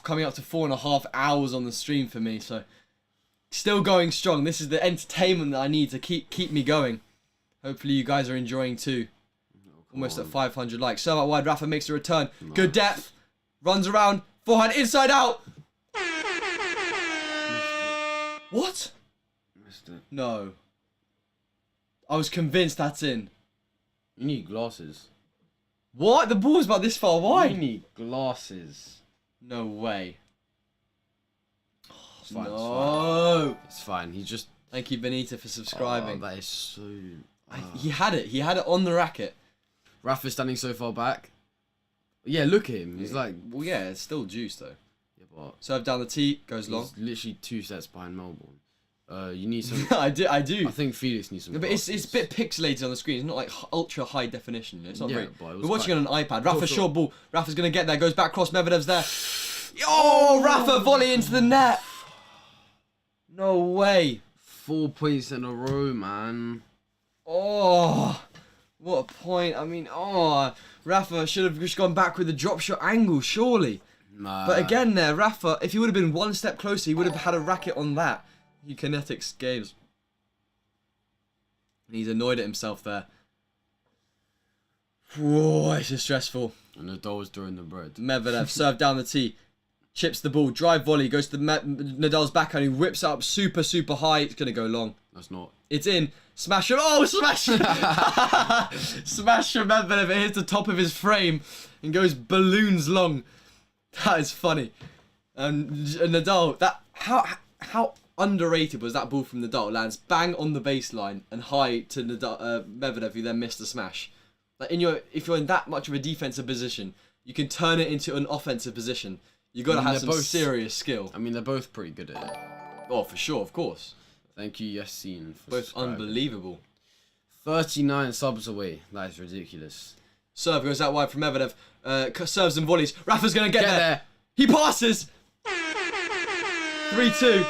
Coming up to 4.5 hours on the stream for me, so still going strong. This is the entertainment that I need to keep me going. Hopefully you guys are enjoying too. Almost at 500 likes. Serve out wide. Rafa makes a return. Nice. Good depth. Runs around. Forehand inside out. What? missed it. No. I was convinced that's in. You need glasses. What? The ball's about this far You wide. need glasses. No way. It's fine, No. It's fine. He just... Thank you, Benita, for subscribing. Oh, that is so... He had it. He had it on the racket. Rafa's standing so far back. Yeah, look at him. He's like... Well, yeah, it's still juice, though. Yeah, but... Serve down the tee, goes long. He's literally 2 sets behind Melbourne. You need some... I do. I think Felix needs some Yeah, but it's glasses. a bit pixelated on the screen. It's not like ultra high definition. You know? It's not Yeah, very... but it was We're watching quite- on an iPad. Rafa Sure. short ball. Rafa's going to get there. Goes back cross. Medvedev's there. Oh, Rafa volley into the net. No way. 4 points in a row, man. Oh, what a point. I mean, Rafa should have just gone back with the drop shot angle, surely. Nah. But again there, Rafa, if he would have been one step closer, he would have had a racket on that. He kinetics games. And he's annoyed at himself there. Whoa, this is stressful. And Nadal was doing the bread. Medvedev serve down the tee. Chips the ball, drive volley, goes to Nadal's backhand, he whips up super, super high. It's going to go long. That's not... It's in. Smash it. Oh, smash it. Smash from Medvedev. It hits the top of his frame and goes balloons long. That is funny. And Nadal, that how underrated was that ball from Nadal? Lands bang on the baseline and high to Medvedev, who then missed the smash. Like if you're in that much of a defensive position, you can turn it into an offensive position. You got to have some serious skill. I mean, they're both pretty good at it. Oh, for sure, of course. Thank you, Yassine, for Both subscribing. unbelievable. 39 subs away. That is ridiculous. Serve goes out wide from Medvedev. Serves and volleys. Rafa's going to get there. He passes. 3-2.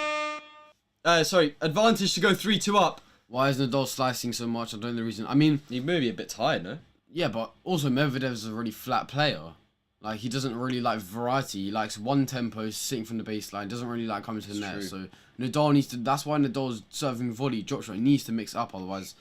Sorry, advantage to go 3-2 up. Why is Nadal slicing so much? I don't know the reason. I mean... He may be a bit tired, no? Yeah, but also Medvedev's a really flat player. Like, he doesn't really like variety. He likes one tempo, sitting from the baseline. Doesn't really like coming to the net. True. So Nadal needs to... That's why Nadal's serving volley, drop shot. He needs to mix up, otherwise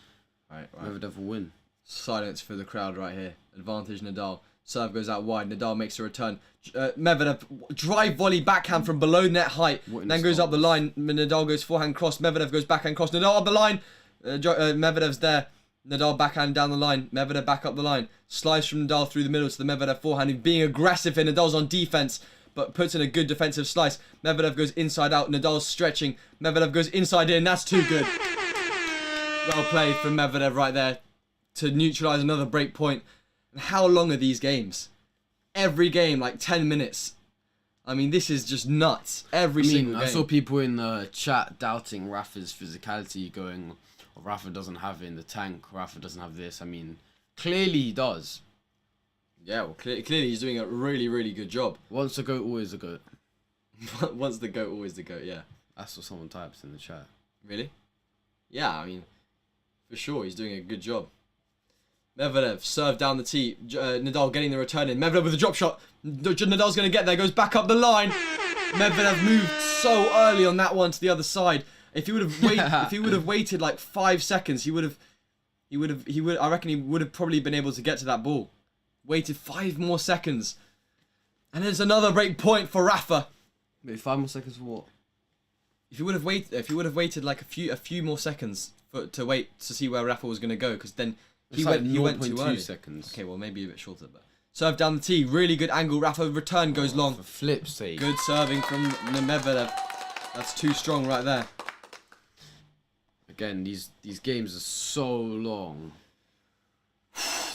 Right. Medvedev will win. Silence for the crowd right here. Advantage Nadal. Serve goes out wide. Nadal makes a return. Medvedev drive volley backhand from below net height. Then goes up the line. Nadal goes forehand cross. Medvedev goes backhand cross. Nadal up the line. Medvedev's there. Nadal backhand down the line. Medvedev back up the line. Slice from Nadal through the middle to the Medvedev forehand. Being aggressive here. Nadal's on defense, but puts in a good defensive slice. Medvedev goes inside out. Nadal's stretching. Medvedev goes inside in. That's too good. Well played from Medvedev right there to neutralise another break point. And how long are these games? Every game, like 10 minutes. I mean, this is just nuts. Every single game. I saw people in the chat doubting Rafa's physicality, going, oh, Rafa doesn't have it in the tank, Rafa doesn't have this. I mean, clearly he does. Yeah, well, clearly he's doing a really, really good job. Once a goat, always a goat. Once the goat, always the goat, yeah. That's what someone types in the chat. Really? Yeah, I mean, for sure, he's doing a good job. Medvedev, serve down the tee. Nadal getting the return in. Medvedev with a drop shot. Nadal's going to get there. Goes back up the line. Medvedev moved so early on that one to the other side. If he would have waited, if he would have waited like 5 seconds, I reckon he would have probably been able to get to that ball. Waited 5 more seconds, and there's another break point for Rafa. Wait, 5 more seconds for what? If he would have waited like a few more seconds to wait to see where Rafa was going to go, because then he went too early. Seconds. Okay, well maybe a bit shorter, but serve down the tee, really good angle. Rafa return goes long. For flip's sake. Good serving from Medvedev. That's too strong right there. Again, these games are so long.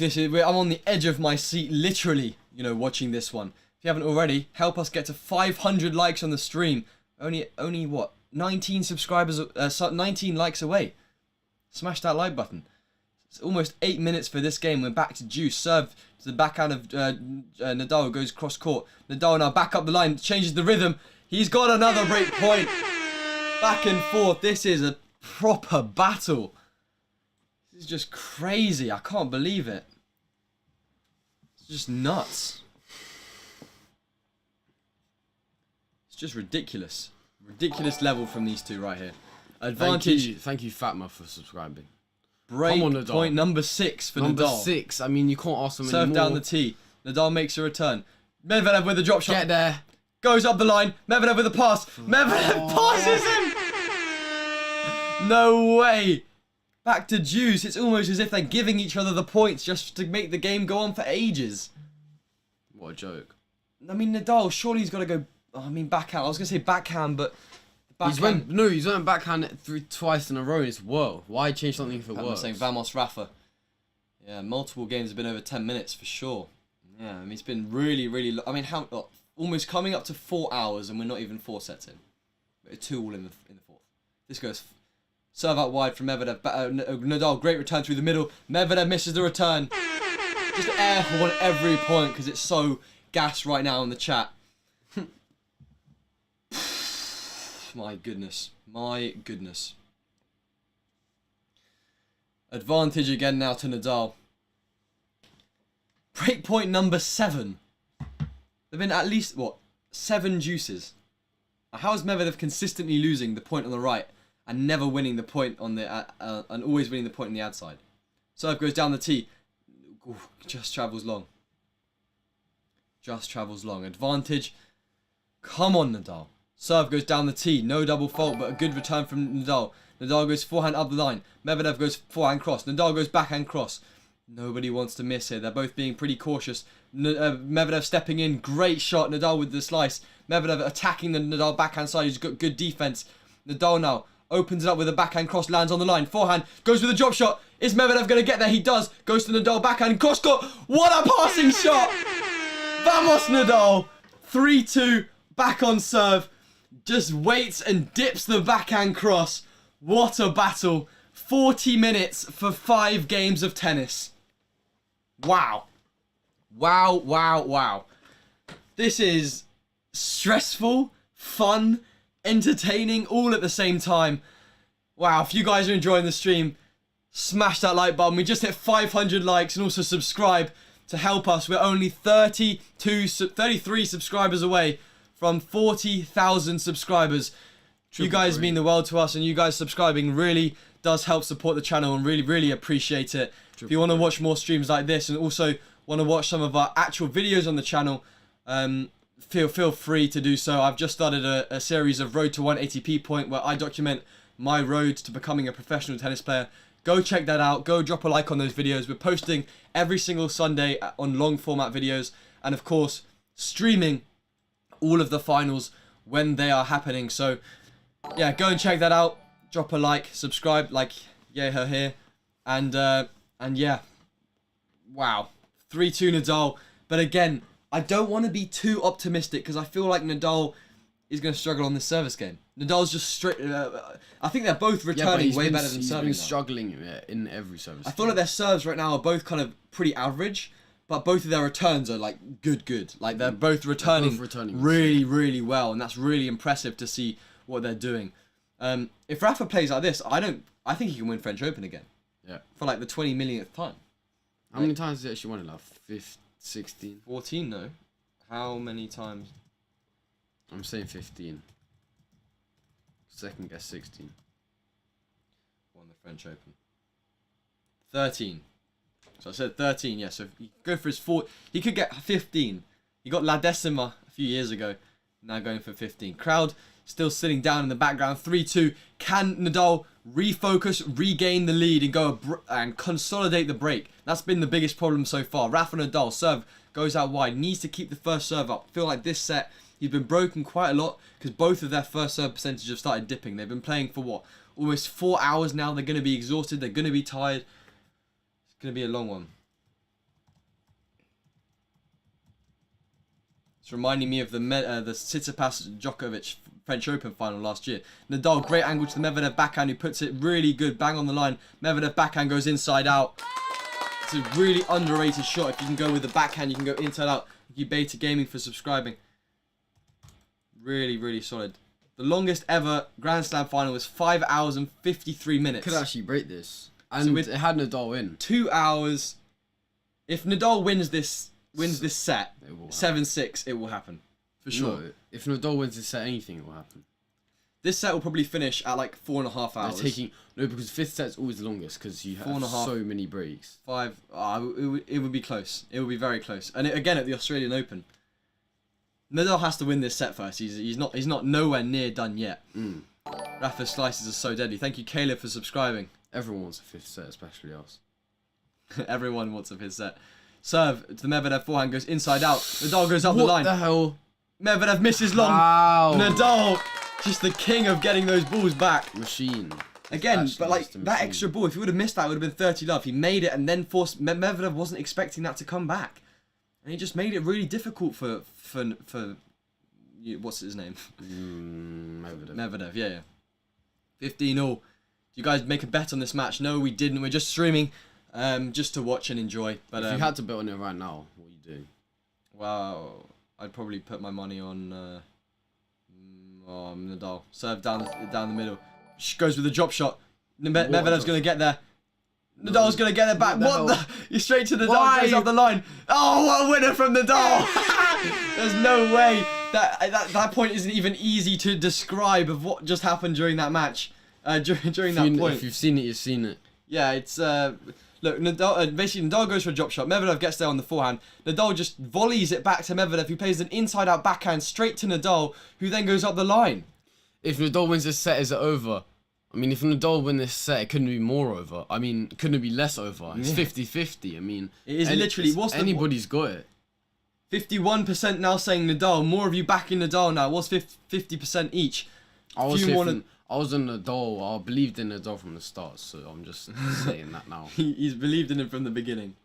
I'm on the edge of my seat, literally, watching this one. If you haven't already, help us get to 500 likes on the stream. Only what? 19 subscribers, 19 likes away. Smash that like button. It's almost 8 minutes for this game. We're back to juice. Serve to the backhand of Nadal, goes cross court. Nadal now back up the line, changes the rhythm. He's got another break point. Back and forth. This is a proper battle. This is just crazy. I can't believe it. It's just nuts. It's just ridiculous. Ridiculous level from these two right here. Advantage. Thank you, Fatma, for subscribing. Break Come on, Nadal. point number 6 for Number Nadal. 6. I mean, you can't ask them Serve anymore. down the tee. Nadal makes a return. Medvedev with a drop shot. Get there. Goes up the line. Medvedev with a pass. Medvedev passes him. No way. Back to deuce. It's almost as if they're giving each other the points just to make the game go on for ages. What a joke. I mean, Nadal, surely he's got to go... Oh, I mean, backhand. I was going to say backhand, but... Backhand... He's went backhand twice in a row and it's worked. Why change something if it works? I'm saying Vamos Rafa. Yeah, multiple games have been over 10 minutes for sure. Yeah, I mean, it's been really, really... I mean, almost coming up to 4 hours and we're not even 4 sets in. 2 all in the fourth. This goes... Serve out wide from Medvedev. Nadal, great return through the middle. Medvedev misses the return. Just air horn every point because it's so gas right now in the chat. My goodness. My goodness. Advantage again now to Nadal. Break point number 7. There've been at least, 7 deuces. How is Medvedev consistently losing the point on the right and never winning the point on the and always winning the point on the ad side? Serve goes down the tee. Ooh, just travels long. Just travels long. Advantage. Come on, Nadal. Serve goes down the tee. No double fault, but a good return from Nadal. Nadal goes forehand up the line. Medvedev goes forehand cross. Nadal goes backhand cross. Nobody wants to miss here. They're both being pretty cautious. Medvedev stepping in. Great shot. Nadal with the slice. Medvedev attacking the Nadal backhand side. He's got good defense. Nadal now opens it up with a backhand cross. Lands on the line. Forehand. Goes with a drop shot. Is Medvedev going to get there? He does. Goes to Nadal backhand. Cross court. What a passing shot. Vamos Nadal. 3-2. Back on serve. Just waits and dips the backhand cross. What a battle. 40 minutes for 5 games of tennis. Wow. Wow, wow, wow. This is stressful, fun, entertaining, all at the same time. Wow, if you guys are enjoying the stream, smash that like button. We just hit 500 likes and also subscribe to help us. We're only 33 subscribers away from 40,000 subscribers. You guys mean the world to us, and you guys subscribing really does help support the channel and really, really appreciate it. If you want to watch more streams like this and also want to watch some of our actual videos on the channel, feel free to do so. I've just started a series of Road to 1 ATP Point where I document my road to becoming a professional tennis player. Go check that out. Go drop a like on those videos. We're posting every single Sunday on long format videos, and of course streaming all of the finals when they are happening. So yeah, go and check that out. Drop a like, subscribe, like yay her here, and yeah, wow, 3-2 Nadal. But again, I don't want to be too optimistic because I feel like Nadal is going to struggle on this service game. Nadal's just straight. I think they're both returning way better than serving. He's been struggling in every service. I feel like their serves right now are both kind of pretty average, but both of their returns are like good. Like they're both returning really, really well, and that's really impressive to see what they're doing. If Rafa plays like this, I think he can win French Open again. Yeah. For like the 20 millionth time. How many times has he actually won it? Like 15, 16? 14, no. How many times? I'm saying 15. Second guess 16. Won the French Open. 13. So I said 13, yeah. So if you go for his 4, he could get 15. He got La Decima a few years ago. Now going for 15. Crowd still sitting down in the background. 3-2. Can Nadal refocus, regain the lead, and go and consolidate the break? That's been the biggest problem so far. Rafa Nadal serve goes out wide. Needs to keep the first serve up. I feel like this set he's been broken quite a lot because both of their first serve percentages have started dipping. They've been playing for what? Almost 4 hours now. They're going to be exhausted. They're going to be tired. It's going to be a long one. It's reminding me of the Tsitsipas Djokovic French Open final last year. Nadal, great angle to the Medvedev backhand, who puts it really good, bang on the line. Medvedev backhand goes inside out. It's a really underrated shot. If you can go with the backhand, you can go inside out. Thank you, Beta Gaming, for subscribing. Really, really solid. The longest ever Grand Slam final was 5 hours and 53 minutes. Could actually break this. And so it had Nadal win. 2 hours. If Nadal wins this set, 7-6, it will happen. For sure. No, if Nadal wins this set, anything will happen. This set will probably finish at like 4.5 hours. No, because fifth set's always the longest because you have so many breaks. 5. It would be close. It would be very close. And again at the Australian Open, Nadal has to win this set first. He's not nowhere near done yet. Rafa's slices are so deadly. Thank you, Caleb, for subscribing. Everyone wants a fifth set, especially us. Everyone wants a fifth set. Serve to the Medvedev forehand, goes inside out. Nadal goes up the line. What the hell? Medvedev misses long. Wow. Nadal, just the king of getting those balls back. Machine. Again, Actually but like just a that machine. extra ball, if he would have missed that, it would have been 30-love. He made it and then forced. Medvedev wasn't expecting that to come back, and he just made it really difficult for what's his name? Medvedev. Yeah. 15-all. Do you guys make a bet on this match? No, we didn't. We're just streaming, just to watch and enjoy. But if you had to bet on it right now, what are you doing? Well, I'd probably put my money on Nadal. Serve down the middle. Goes with a drop shot. Medvedev's going to get there. Nadal's going to get it back. What the? You're straight to Nadal. Goes up the line. Oh, what a winner from Nadal. There's no way. That point isn't even easy to describe of what just happened during that match. During that point. If you've seen it, you've seen it. Yeah, it's... Look, Nadal, basically Nadal goes for a drop shot. Medvedev gets there on the forehand. Nadal just volleys it back to Medvedev, who plays an inside-out backhand straight to Nadal, who then goes up the line. If Nadal wins this set, is it over? I mean, if Nadal wins this set, it couldn't be more over. I mean, couldn't it be less over? It's 50-50. I mean, it is literally... anybody's got it. 51% now saying Nadal. More of you backing Nadal now. What's 50% each? I was on Nadal. I believed in Nadal from the start, so I'm just saying that now. He's believed in him from the beginning.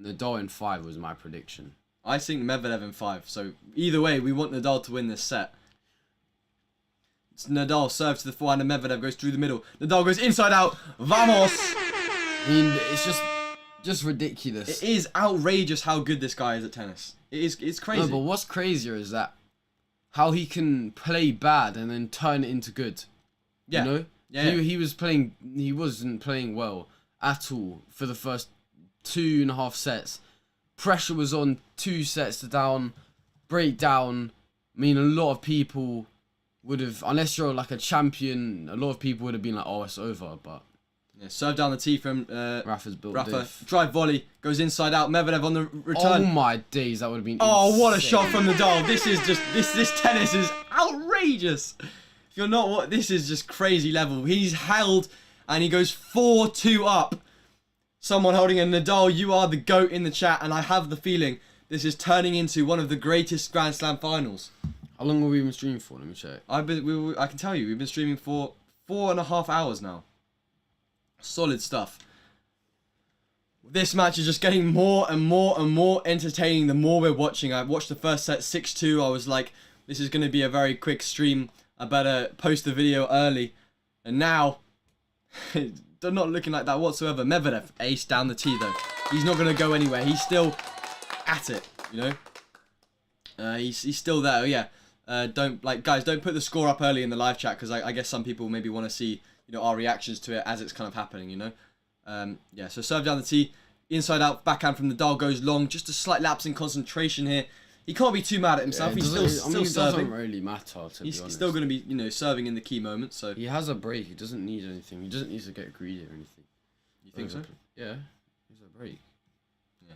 Nadal in 5 was my prediction. I think Medvedev in 5. So either way, we want Nadal to win this set. It's Nadal serves to the forehand and Medvedev goes through the middle. Nadal goes inside out. Vamos! I mean, it's just ridiculous. It is outrageous how good this guy is at tennis. It's crazy. No, but what's crazier is that how he can play bad and then turn it into good. Yeah. You know? Yeah. He wasn't playing well at all for the first 2.5 sets. Pressure was on 2 sets to down, breakdown. I mean, a lot of people would have, unless you're like a champion, a lot of people would have been like, oh, it's over, but... Yeah, serve down the tee from Rafa's built Rafa. Drive volley, goes inside out, Medvedev on the return. Oh my days, that would have been Oh, what a insane. shot from Nadal. This is just, this tennis is outrageous. If you're not, this is just crazy level. He's held and he goes 4-2 up. Someone holding a Nadal, you are the GOAT in the chat, and I have the feeling this is turning into one of the greatest Grand Slam finals. How long have we been streaming for? Let me check. I can tell you, we've been streaming for 4.5 hours now. Solid stuff. This match is just getting more and more and more entertaining the more we're watching. I watched the first set 6-2. I was like, this is going to be a very quick stream. I better post the video early. And now, they're not looking like that whatsoever. Medvedev, ace down the tee though. He's not going to go anywhere. He's still at it, you know. He's still there. Oh, yeah. Guys, don't put the score up early in the live chat because I guess some people maybe want to see, you know, our reactions to it as it's kind of happening, you know. Yeah, so serve down the tee, inside out, backhand from Nadal goes long. Just a slight lapse in concentration here. He can't be too mad at himself. Yeah, He's still serving. It doesn't really matter, to be honest. He's still going to be, you know, serving in the key moments. So he has a break. He doesn't need anything. He doesn't need to get greedy or anything. You think so? Yeah, he's a break. Yeah.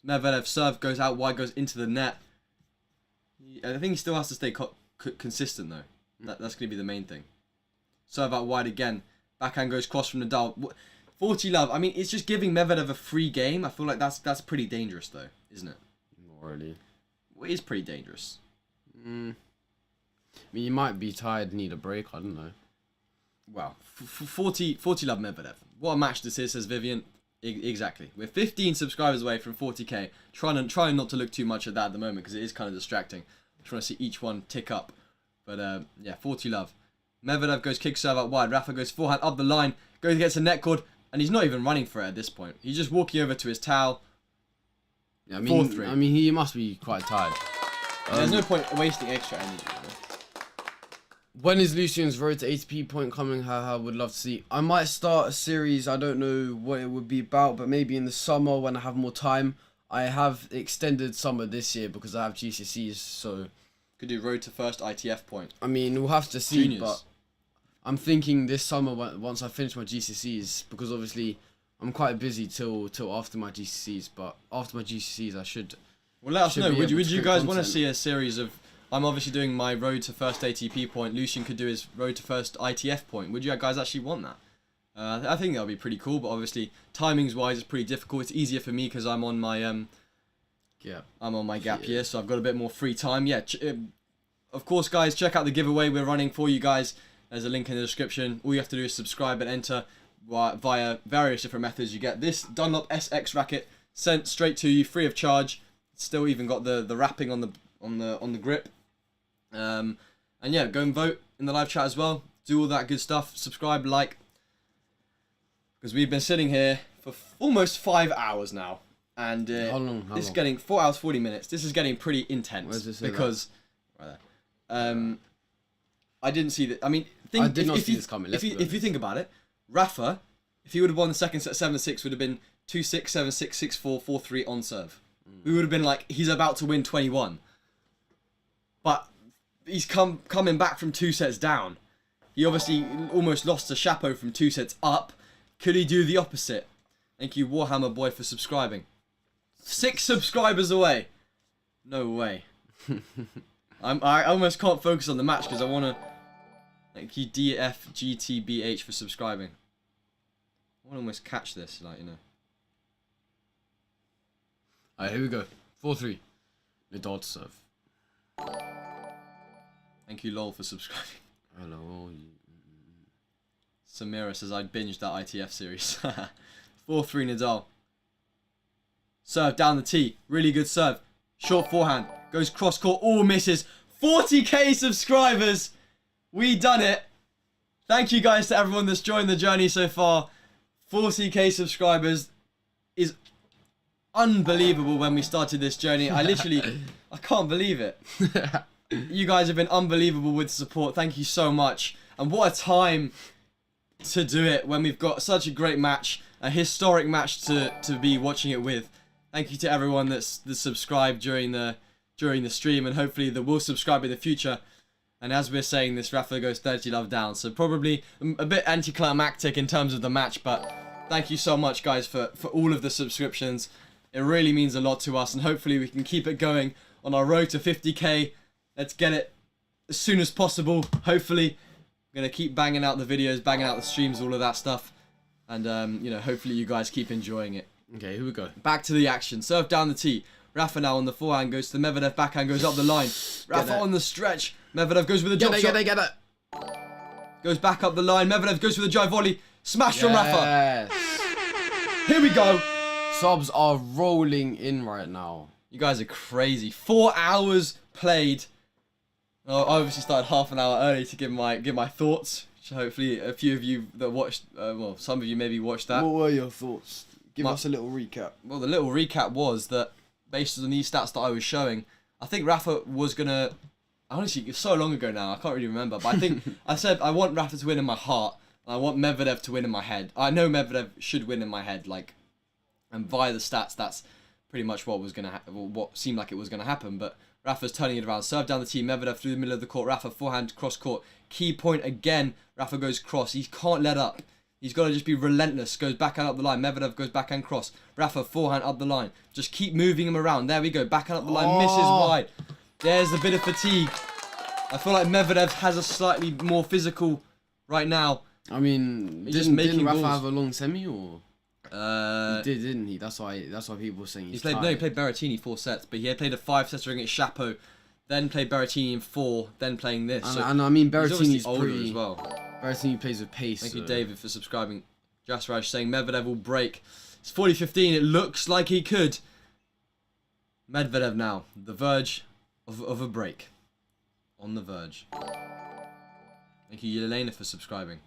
Medvedev serve goes out wide, goes into the net. I think he still has to stay consistent though. That's going to be the main thing. Serve out wide again. Backhand goes cross from Nadal. 40-love. I mean, it's just giving Medvedev a free game. I feel like that's pretty dangerous though, isn't it? Not really. Well, it is pretty dangerous. I mean, you might be tired, need a break. I don't know. Wow, 40-love Medvedev. What a match this is, says Vivian. Exactly. We're 15 subscribers away from 40k. Trying not to look too much at that at the moment because it is kind of distracting. I just want to see each one tick up. But yeah, 40-love. Medvedev goes kick serve out wide. Rafa goes forehand up the line. Goes against a net cord. And he's not even running for it at this point. He's just walking over to his towel. Yeah, I mean, he must be quite tired. There's no point wasting extra energy. You know? When is Lucian's road to ATP point coming? I would love to see. I might start a series. I don't know what it would be about, but maybe in the summer when I have more time. I have extended summer this year because I have GCSEs, so... Could do road to first ITF point. I mean, we'll have to see, Juniors. but I'm thinking this summer once I finish my GCSEs, because obviously I'm quite busy till after my GCSEs, but after my GCSEs I should... Well, let us know. Would you guys want to see a series of I'm obviously doing my road to first ATP point. Lucian could do his road to first ITF point. Would you guys actually want that? I think that would be pretty cool, but obviously timings-wise, it's pretty difficult. It's easier for me because I'm on my I'm on my gap year, so I've got a bit more free time. Yeah, of course, guys, check out the giveaway we're running for you guys. There's a link in the description. All you have to do is subscribe and enter via various different methods. You get this Dunlop SX racket sent straight to you free of charge. It's still even got the wrapping on the grip. And yeah, go and vote in the live chat as well. Do all that good stuff. Subscribe, like. Because we've been sitting here for almost 5 hours now. And How long? this is getting 4 hours, 40 minutes. This is getting pretty intense. Where's this because right there. I didn't see that. I mean, I did not see this coming. If you think about it, Rafa, if he would have won the second set 7-6, would have been 2-6, 7-6, 6-4, 4-3 on serve. We would have been like, he's about to win 21. But he's coming back from 2 sets down. He obviously almost lost to Chapo from 2 sets up. Could he do the opposite? Thank you, Warhammer Boy, for subscribing. 6 subscribers away. No way. I almost can't focus on the match because I want to... Thank you, DFGTBH, for subscribing. I want to almost catch this, like, you know. Alright, here we go. 4-3. Nadal to serve. Thank you, LOL, for subscribing. Hello. Samira says I binged that ITF series. 4-3 Nadal. Serve down the tee. Really good serve. Short forehand. Goes cross court. All misses. 40k subscribers. We done it. Thank you guys to everyone that's joined the journey so far. 40k subscribers is unbelievable when we started this journey. I can't believe it. You guys have been unbelievable with support. Thank you so much. And what a time to do it when we've got such a great match, a historic match to be watching it with. Thank you to everyone that's subscribed during the stream, and hopefully that will subscribe in the future. And as we're saying this, Rafa goes 30 love down, so probably a bit anticlimactic in terms of the match, but thank you so much, guys, for all of the subscriptions. It really means a lot to us, and hopefully we can keep it going on our road to 50k. Let's get it as soon as possible, hopefully. I'm going to keep banging out the videos, banging out the streams, all of that stuff. And, you know, hopefully you guys keep enjoying it. Okay, here we go. Back to the action. Serve down the tee. Rafa now on the forehand, goes to the Medvedev backhand, goes up the line. Rafa on the stretch. Medvedev goes with a drop shot. Get it. Goes back up the line. Medvedev goes with a drive volley. Smash from Rafa. Here we go. Subs are rolling in right now. You guys are crazy. 4 hours played. I obviously started half an hour early to give my thoughts. So hopefully a few of you that watched, well, some of you maybe watched that. What were your thoughts? Give us a little recap. Well, the little recap was that based on these stats that I was showing, I think Rafa was gonna. Honestly, it's so long ago now, I can't really remember. But I think I said I want Rafa to win in my heart, and I want Medvedev to win in my head. I know Medvedev should win in my head, like, and via the stats, that's pretty much what was gonna what seemed like it was gonna happen. But Rafa's turning it around. Serve down the tee. Medvedev through the middle of the court. Rafa forehand cross court. Key point again. Rafa goes cross. He can't let up. He's got to just be relentless. Goes backhand up the line. Medvedev goes backhand cross. Rafa forehand up the line. Just keep moving him around. There we go. Backhand up the line. Misses wide. There's the bit of fatigue. I feel like Medvedev has a slightly more physical right now. I mean, didn't Rafa have a long semi or? He did, didn't he? That's why people were saying he played Berrettini 4 sets, but he had played a 5-setter against Chapo, then played Berrettini in 4, then playing this. And I mean, Berrettini's older pretty as well. Berrettini plays with pace. Thank you, David, for subscribing. Jasraj saying Medvedev will break. It's 40-15. It looks like he could. Medvedev now, the verge of a break. On the verge. Thank you, Yelena, for subscribing.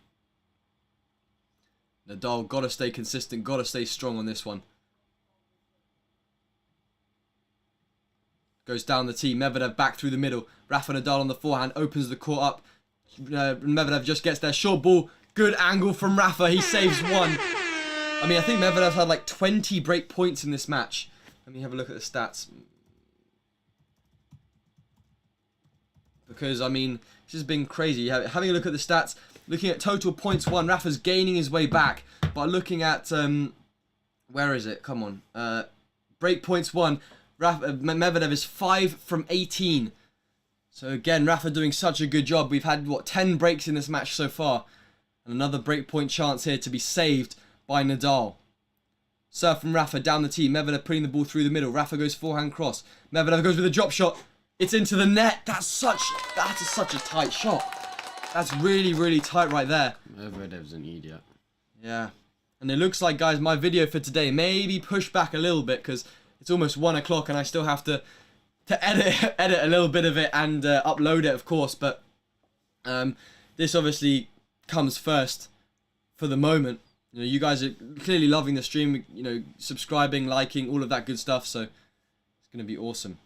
Nadal, gotta stay consistent, gotta stay strong on this one. Goes down the tee, Medvedev back through the middle. Rafa Nadal on the forehand, opens the court up. Medvedev just gets there, short ball. Good angle from Rafa, he saves one. I mean, I think Medvedev had like 20 break points in this match. Let me have a look at the stats. Because, I mean, this has been crazy. Having a look at the stats, looking at total points won, Rafa's gaining his way back. But looking at, where is it? Come on. Break points won. Medvedev is 5 from 18. So again, Rafa doing such a good job. We've had, what, 10 breaks in this match so far. And another breakpoint chance here to be saved by Nadal. Serve from Rafa down the tee. Medvedev putting the ball through the middle. Rafa goes forehand cross. Medvedev goes with a drop shot. It's into the net. That's such a tight shot. That's really, really tight right there. Medvedev's an idiot. Yeah. And it looks like, guys, my video for today may be pushed back a little bit because it's almost 1 o'clock and I still have to edit a little bit of it and upload it, of course. But this obviously comes first for the moment. You know, you guys are clearly loving the stream, you know, subscribing, liking, all of that good stuff. So it's going to be awesome.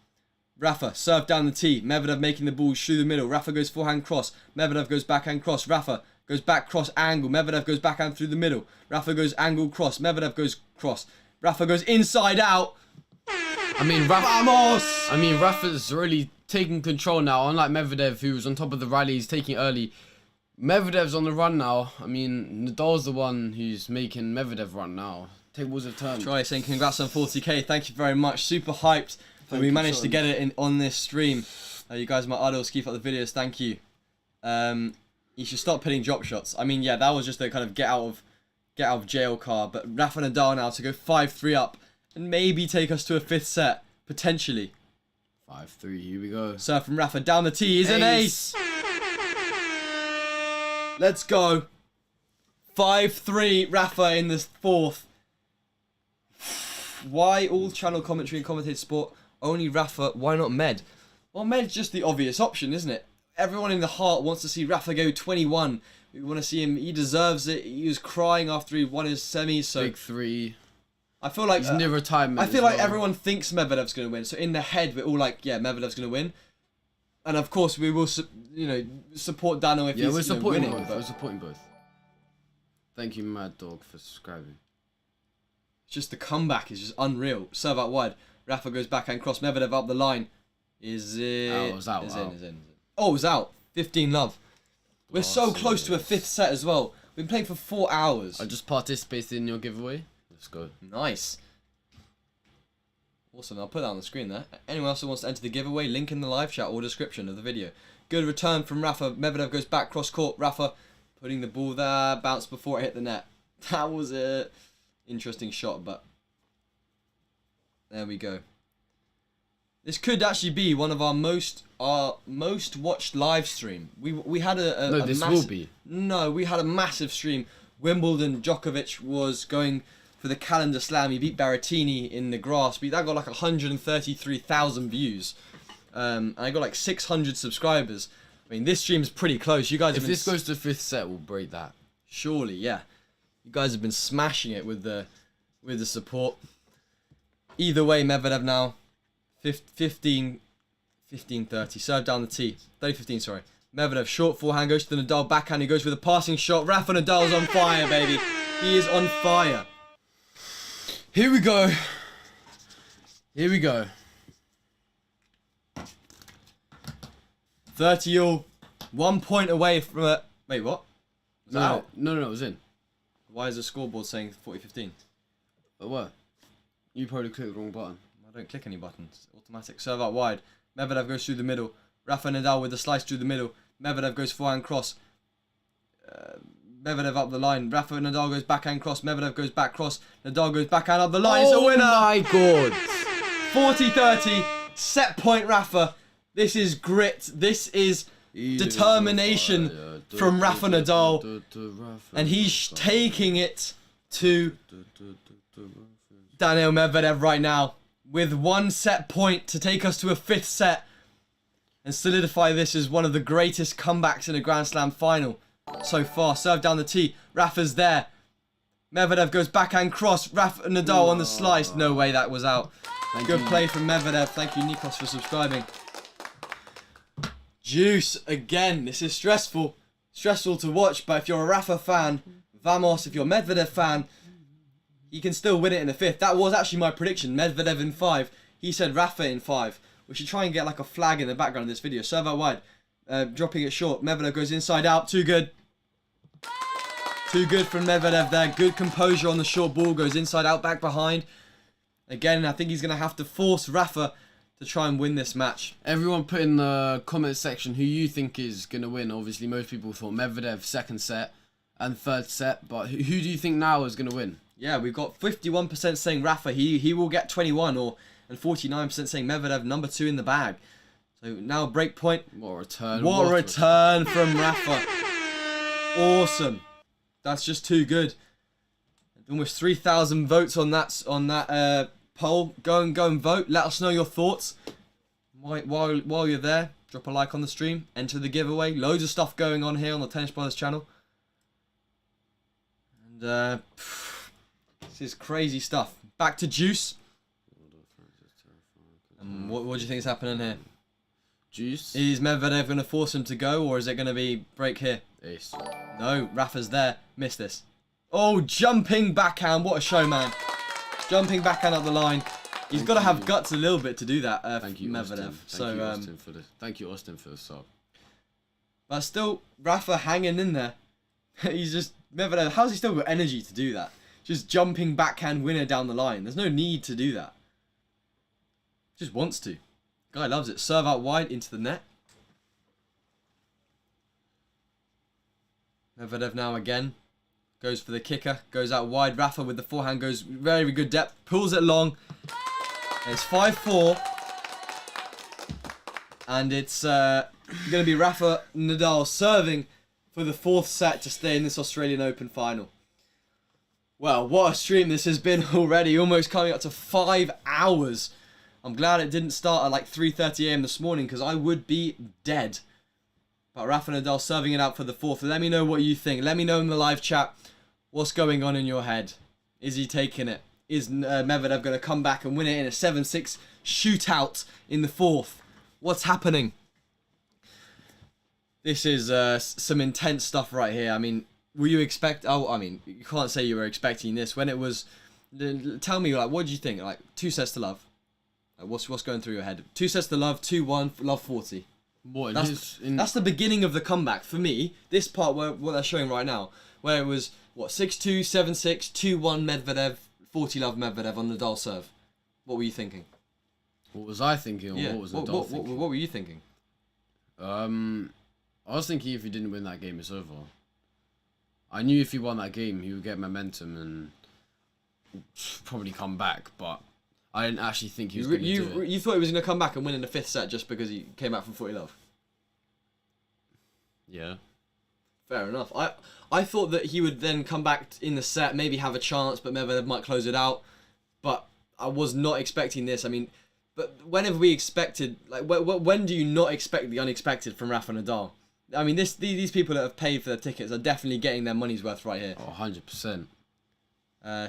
Rafa, serve down the tee. Medvedev making the ball through the middle. Rafa goes forehand cross. Medvedev goes backhand cross. Rafa goes back cross angle. Medvedev goes backhand through the middle. Rafa goes angle cross. Medvedev goes cross. Rafa goes inside out. I mean, Rafa's really taking control now. Unlike Medvedev, who was on top of the rally, he's taking it early. Medvedev's on the run now. I mean, Nadal's the one who's making Medvedev run now. Tables have turned. Troy saying congrats on 40k. Thank you very much. Super hyped that we managed to get it on this stream. You guys are my idols. Keep up the videos. Thank you. You should stop pitting drop shots. I mean, yeah, that was just a kind of get out of jail card. But Rafa Nadal now to go 5-3 up and maybe take us to a 5th set potentially. 5-3. Here we go. Serve from Rafa down the tee is an ace. Let's go. 5-3 Rafa in the 4th. Why all channel commentary and commentated sport? Only Rafa. Why not Med? Well, Med's just the obvious option, isn't it? Everyone in the heart wants to see Rafa go 21. We want to see him. He deserves it. He was crying after he won his semis. So Big 3. I feel like he's near retirement. I feel like everyone thinks Medvedev's going to win. So in the head, we're all like, yeah, Medvedev's going to win. And of course, we will, you know, support Dano if he's we're supporting winning. both. We're supporting both. Thank you, Mad Dog, for subscribing. Just the comeback is just unreal. Serve out wide. Rafa goes backhand cross. Medvedev up the line. Is it? Oh, it was out. Is in. Oh, it was out. 15-love. We're so close to a 5th set as well. We've been playing for 4 hours. I just participated in your giveaway. Let's go. Nice. Awesome. I'll put that on the screen there. Anyone else who wants to enter the giveaway, link in the live chat or description of the video. Good return from Rafa. Medvedev goes back cross court. Rafa putting the ball there. Bounced before it hit the net. That was a interesting shot, but there we go. This could actually be one of our most watched live stream. We had we had a massive stream. Wimbledon, Djokovic was going for the calendar slam. He beat Berrettini in the grass. But that got like 133,000 views. And I got like 600 subscribers. I mean, this stream's pretty close. You guys if this goes to 5th set, we'll break that. Surely, yeah. You guys have been smashing it with the support. Either way, Medvedev now 15-30. Serve down the tee. 30-15, sorry. Medvedev short forehand goes to the Nadal backhand. He goes with a passing shot. Rafa Nadal's on fire, baby. He is on fire. Here we go. Here we go. 30 all. 1 point away from a... Wait, what? No, it was in. Why is the scoreboard saying 40-15? But what? You probably clicked the wrong button. I don't click any buttons. It's automatic. Serve out wide. Medvedev goes through the middle. Rafa Nadal with the slice through the middle. Medvedev goes forehand cross. Medvedev up the line. Rafa Nadal goes backhand cross. Medvedev goes back cross. Nadal goes backhand up the line. It's a winner! Oh my god! 40-30. Set point Rafa. This is grit. This is determination from Rafa Nadal. And he's taking it to Daniil Medvedev right now. With 1 set point to take us to a 5th set. And solidify this as one of the greatest comebacks in a Grand Slam final so far. Serve down the tee. Rafa's there. Medvedev goes backhand cross. Rafa Nadal on the slice. No way, that was out. Good play from Medvedev. Thank you, Nikos, for subscribing. Juice again. This is stressful. Stressful to watch, but if you're a Rafa fan, vamos. If you're a Medvedev fan, you can still win it in the 5th. That was actually my prediction. Medvedev in 5. He said Rafa in 5. We should try and get like a flag in the background of this video. Serve out wide. Dropping it short. Medvedev goes inside out. Too good. Too good from Medvedev there. Good composure on the short ball. Goes inside out, back behind. Again, I think he's going to have to force Rafa to try and win this match. Everyone put in the comment section who you think is going to win. Obviously, most people thought Medvedev second set and third set, but who do you think now is going to win? Yeah, we've got 51% saying Rafa, he will get 21, and 49% saying Medvedev, number 2 in the bag. So now break point. What a return. What a return from Rafa. Awesome. That's just too good. Almost 3,000 votes on that poll. Go and vote. Let us know your thoughts. While you're there, drop a like on the stream. Enter the giveaway. Loads of stuff going on here on the Tennis Brothers channel. And this is crazy stuff. Back to Juice. What do you think is happening here? Juice. Is Medvedev going to force him to go, or is it going to be break here? Ace. No, Rafa's there. Missed this. Oh, jumping backhand. What a show, man. Jumping backhand up the line. He's got to have guts a little bit to do that, Thank you, Medvedev. Thank you, Austin, for the sub. But still, Rafa hanging in there. He's just... Medvedev, how's he still got energy to do that? Just jumping backhand winner down the line. There's no need to do that. Just wants to. Guy loves it. Serve out wide into the net. Medvedev now again. Goes for the kicker. Goes out wide. Rafa with the forehand goes very good depth. Pulls it long. And it's 5-4. And it's going to be Rafa Nadal serving for the 4th set to stay in this Australian Open final. Well, what a stream this has been already. Almost coming up to 5 hours. I'm glad it didn't start at like 3:30 AM this morning because I would be dead. But Rafa Nadal serving it out for the 4th. Let me know what you think. Let me know in the live chat what's going on in your head. Is he taking it? Is Medvedev going to come back and win it in a 7-6 shootout in the 4th? What's happening? This is some intense stuff right here. I mean, were you expect? Oh, I mean, you can't say you were expecting this when it was. Tell me, like, what did you think? Like 2 sets to love. Like, what's going through your head? 2 sets to love, 2-1, love 40. That's the beginning of the comeback for me. This part where what they're showing right now, where it was what 6-2, 7-6, 2-1 Medvedev, 40 love Medvedev on Nadal serve. What were you thinking? What was I thinking? Or Yeah. What was Nadal thinking? What were you thinking? I was thinking if he didn't win that game, it's over. I knew if he won that game, he would get momentum and probably come back, but I didn't actually think he was going to do it. You thought he was going to come back and win in the 5th set just because he came back from 40 love? Yeah. Fair enough. I thought that he would then come back in the set, maybe have a chance, but Medvedev might close it out. But I was not expecting this. I mean, but when have we expected, like, when do you not expect the unexpected from Rafa Nadal? I mean, these people that have paid for their tickets are definitely getting their money's worth right here. Oh, 100%.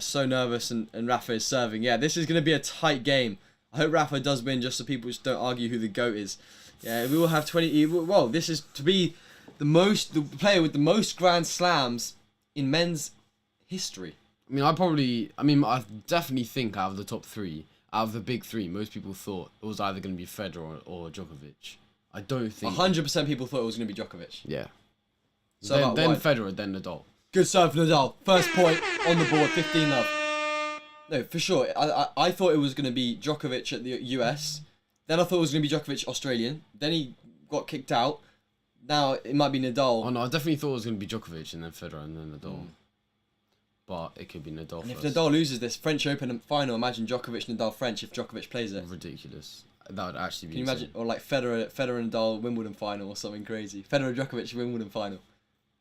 So nervous, and Rafa is serving. Yeah, this is going to be a tight game. I hope Rafa does win just so people just don't argue who the GOAT is. Yeah, we will have 20... Well, this is to be the player with the most Grand Slams in men's history. I definitely think out of the top 3, out of the big 3, most people thought it was either going to be Federer or Djokovic. I don't think... 100% people thought it was going to be Djokovic. Yeah. So then Federer, then Nadal. Good serve, Nadal. First point on the board, 15 love. No, for sure. I thought it was going to be Djokovic at the US. Then I thought it was going to be Djokovic Australian. Then he got kicked out. Now it might be Nadal. Oh no, I definitely thought it was going to be Djokovic and then Federer and then Nadal. But it could be Nadal and first. if Nadal loses this French Open final, imagine Djokovic, Nadal, French if Djokovic plays it. Ridiculous. That would actually be Can you imagine? Or like Federer, Nadal, Wimbledon final or something crazy. Federer, Djokovic, Wimbledon final.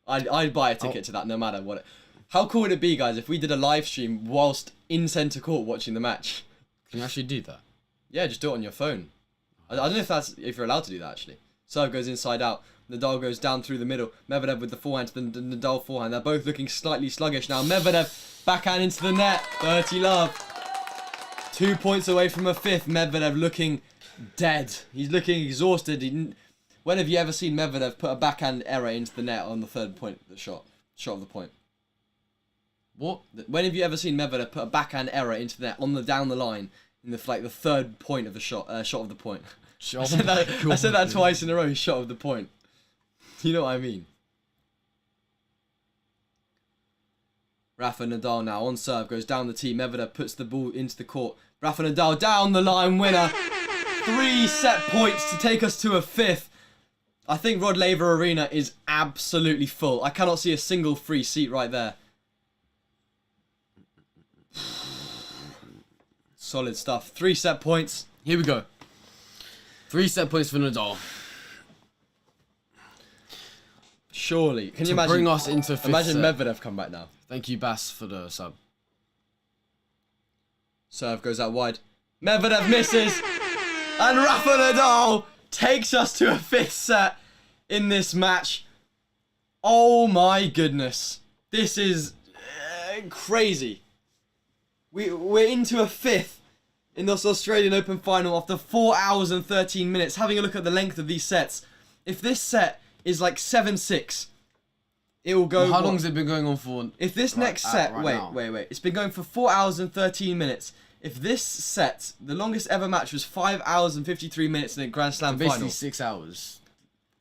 I'd buy a ticket to that no matter what. How cool would it be, guys, if we did a live stream whilst in centre court watching the match? Can you actually do that? Yeah, just do it on your phone. I don't know if you're allowed to do that, actually. Serve goes inside out. Nadal goes down through the middle. Medvedev with the forehand to the Nadal forehand. They're both looking slightly sluggish now. Medvedev backhand into the net. 30 love. 2 points away from a 5th. Medvedev looking dead. He's looking exhausted. When have you ever seen Medvedev put a backhand error into the net on the 3rd point, the shot of the point? What? When have you ever seen Medvedev put a backhand error into the net on the down the line in the 3rd point of the shot of the point? I said that twice in a row. Shot of the point. You know what I mean? Rafa Nadal now on serve, goes down the tee. Medvedev puts the ball into the court. Rafa Nadal down the line, winner. 3 set points to take us to a 5th. I think Rod Laver Arena is absolutely full. I cannot see a single free seat right there. Solid stuff. 3 set points. Here we go. 3 set points for Nadal. Surely. Can you To imagine? bring us into 5th Imagine set. Medvedev come back now. Thank you, Bass, for the sub. Serve goes out wide. Medvedev misses. And Rafa Nadal takes us to a 5th set in this match. Oh my goodness. This is crazy. We're into a 5th in this Australian Open final after 4 hours and 13 minutes. Having a look at the length of these sets. If this set is like 7-6, it will go... Well, how long has it been going on for? If this next set... Wait. It's been going for 4 hours and 13 minutes. If this set, the longest ever match was 5 hours and 53 minutes in a Grand Slam Basically final. 6 hours.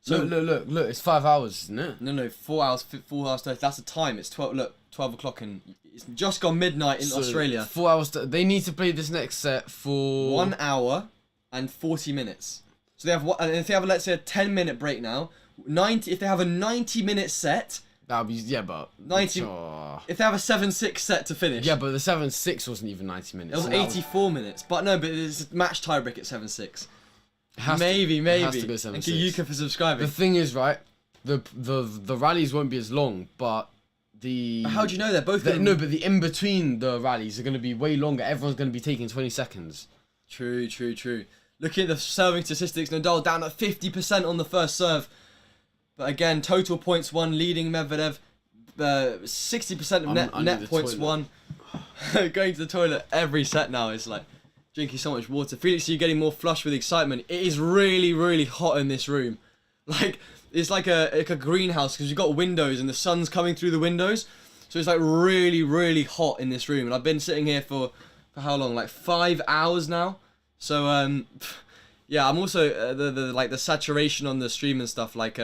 So Look, it's 5 hours, isn't it? No, 4 hours, 30. That's the time. It's 12. Look, 12 o'clock, and it's just gone midnight in Australia. 4 hours. They need to play this next set for 1 hour and 40 minutes. So they have what? And if they have, let's say, a 10-minute break now, 90. If they have a 90-minute set, that would be but 90. If they have a 7-6 set to finish, yeah, but the 7-6 wasn't even 90 minutes. It was 84 minutes. But no, but it's a match tiebreak at 7-6. Maybe. It has to to go go 7-6. And Yuka for subscribing. The thing is, right, the rallies won't be as long, but how do you know they're both? No, but the in between the rallies are going to be way longer. Everyone's going to be taking 20 seconds. True. Looking at the serving statistics, Nadal down at 50% on the first serve. But again, total points won, leading Medvedev. 60% of net points won. Going to the toilet every set now is like drinking so much water. Felix, you're getting more flushed with excitement. It is really, really hot in this room. Like, it's like a greenhouse because you've got windows and the sun's coming through the windows. So it's like really, really hot in this room. And I've been sitting here for how long? Like 5 hours now. So yeah, I'm also the saturation on the stream and stuff, like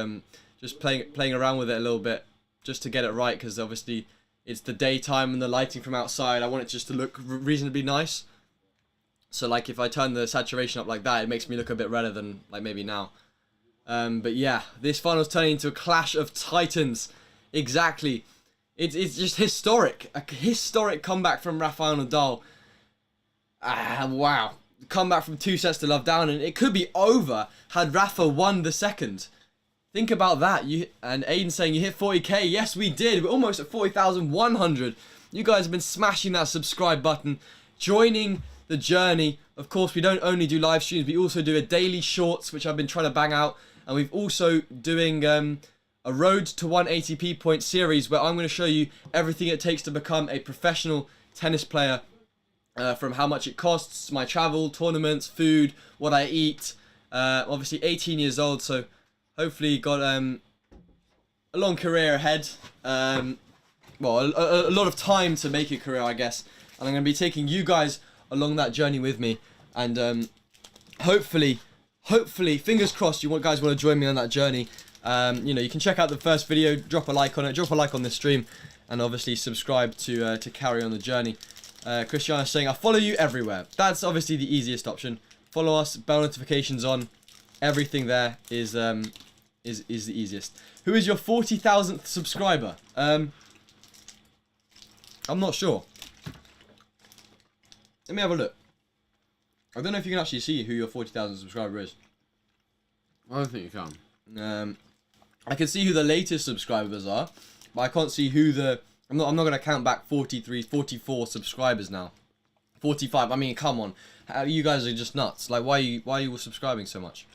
just playing around with it a little bit just to get it right, because obviously it's the daytime and the lighting from outside. I want it just to look reasonably nice. So like if I turn the saturation up like that, it makes me look a bit redder than like maybe now. But yeah, this final's turning into a clash of titans. Exactly. It's just historic. A historic comeback from Rafael Nadal. Wow. Comeback from 2 sets to love down, and it could be over had Rafa won the second. Think about that. And Aiden saying you hit 40k. Yes, we did. We're almost at 40,100. You guys have been smashing that subscribe button, joining the journey. Of course, we don't only do live streams, we also do a daily shorts, which I've been trying to bang out, and we've also doing a Road to 1 ATP point series where I'm going to show you everything it takes to become a professional tennis player. From how much it costs, my travel, tournaments, food, what I eat. Obviously 18 years old, so hopefully got a long career ahead. Well, a lot of time to make a career, I guess. And I'm going to be taking you guys along that journey with me. And hopefully, fingers crossed, you guys want to join me on that journey. You can check out the first video, drop a like on it, drop a like on this stream, and obviously subscribe to carry on the journey. Christiana saying, I follow you everywhere. That's obviously the easiest option. Follow us, bell notifications on. Everything there is the easiest. Who is your 40,000th subscriber? I'm not sure. Let me have a look. I don't know if you can actually see who your 40,000th subscriber is. I don't think you can. I can see who the latest subscribers are, but I can't see who the... I'm not going to count back 43, 44 subscribers now. 45. I mean, come on. You guys are just nuts. Like, why are you subscribing so much?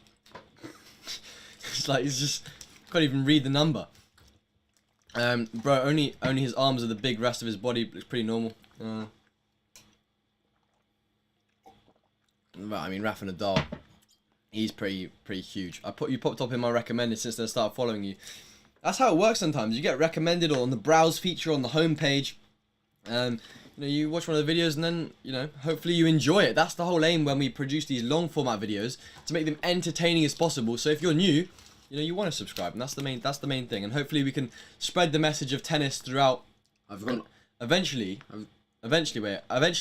It's just can't even read the number. Bro, only his arms are the big. Rest of his body looks pretty normal. But I mean, Rafa Nadal, he's pretty huge. You popped up in my recommended since I started following you. That's how it works sometimes. You get recommended or on the browse feature on the home page. You watch one of the videos and then, hopefully you enjoy it. That's the whole aim when we produce these long format videos, to make them entertaining as possible. So if you're new, you want to subscribe, and that's the main thing. And hopefully we can spread the message of tennis throughout. Eventually, Eventually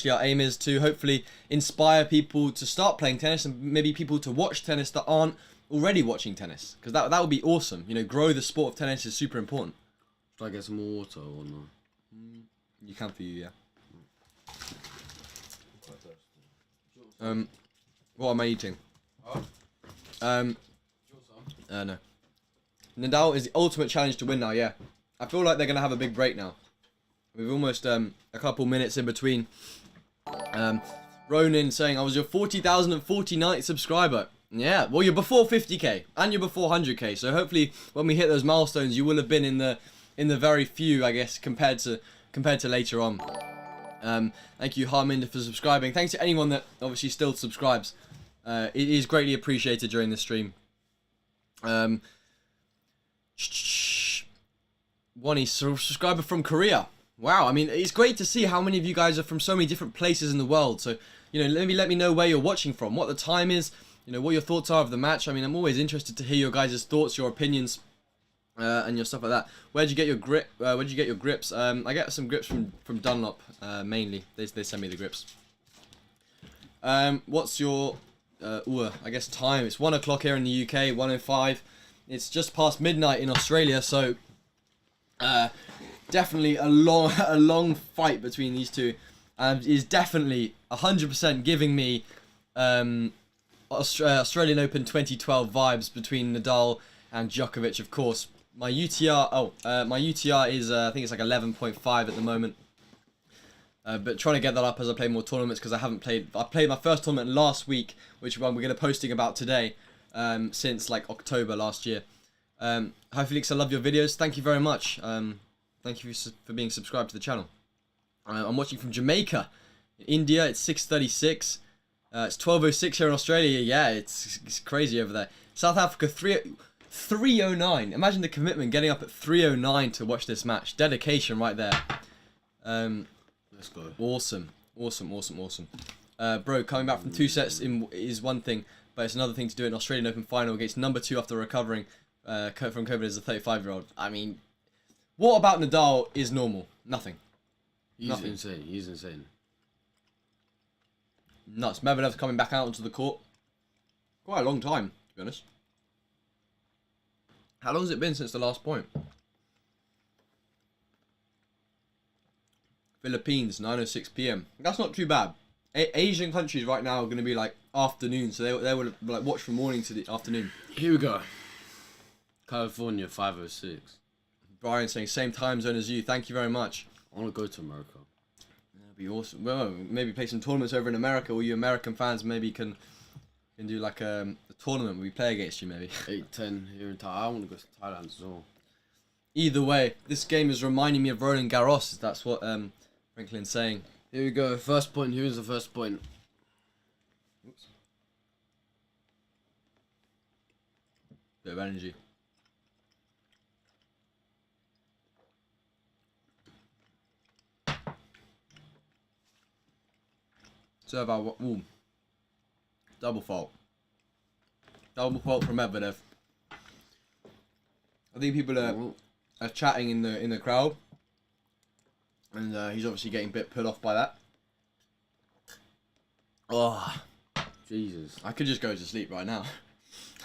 our aim is to hopefully inspire people to start playing tennis and maybe people to watch tennis that aren't already watching tennis, because that would be awesome. You know, grow the sport of tennis is super important. Should I get some more water or not? You can for you, yeah. What am I eating? No. Nadal is the ultimate challenge to win now, yeah. I feel like they're going to have a big break now. We've almost a couple minutes in between. Ronan saying, I was your 40,049th subscriber. Yeah, well, you're before 50k and you're before 100k. So hopefully when we hit those milestones, you will have been in the very few, I guess, compared to later on. Thank you, Harminder, for subscribing. Thanks to anyone that obviously still subscribes. It is greatly appreciated during the stream. One is subscriber from Korea. Wow, I mean, it's great to see how many of you guys are from so many different places in the world. So, you know, maybe let me know where you're watching from, what the time is, you know, what your thoughts are of the match. I mean, I'm always interested to hear your guys' thoughts, your opinions, and your stuff like that. Where'd you get your grip? Where'd you get your grips? I get some grips from Dunlop, mainly. They send me the grips. What's your, I guess time? It's 1 o'clock here in the UK, 1:05. It's just past midnight in Australia, so definitely a long fight between these two, and is definitely 100% giving me Australian Open 2012 vibes between Nadal and Djokovic, of course. My UTR, my UTR is I think it's like 11.5 at the moment. But trying to get that up as I play more tournaments, because I haven't played. I played my first tournament last week, which one we're going to posting about today, since like October last year. Hi Felix, I love your videos. Thank you very much. Thank you for being subscribed to the channel. I'm watching from Jamaica. In India, it's 6:36. It's 12:06 here in Australia. Yeah, it's crazy over there. South Africa, 3:09. Imagine the commitment, getting up at 3:09 to watch this match. Dedication right there. Let's go. Awesome. Bro, coming back from 2 sets is one thing, but it's another thing to do an Australian Open final against number 2 after recovering from COVID as a 35-year-old. I mean, what about Nadal is normal? Nothing. He's insane. Nuts. Medvedev's coming back out onto the court. Quite a long time, to be honest. How long has it been since the last point? Philippines, 9:06 p.m. That's not too bad. Asian countries right now are going to be like afternoon, so they will like watch from morning to the afternoon. Here we go. California, 5:06. Brian saying same time zone as you. Thank you very much. I want to go to America. That'd be awesome. Well, maybe play some tournaments over in America. All you American fans maybe can do like a tournament where we play against you maybe. 8-10 here in Thailand. I want to go to Thailand as well. Either way, this game is reminding me of Roland Garros. That's what Franklin's saying. Here we go. First point. Who is the first point? Oops. Bit of energy. Serve out. Ooh. Double fault. Double fault from Medvedev. I think people are chatting in the crowd, and he's obviously getting a bit put off by that. Oh, Jesus! I could just go to sleep right now.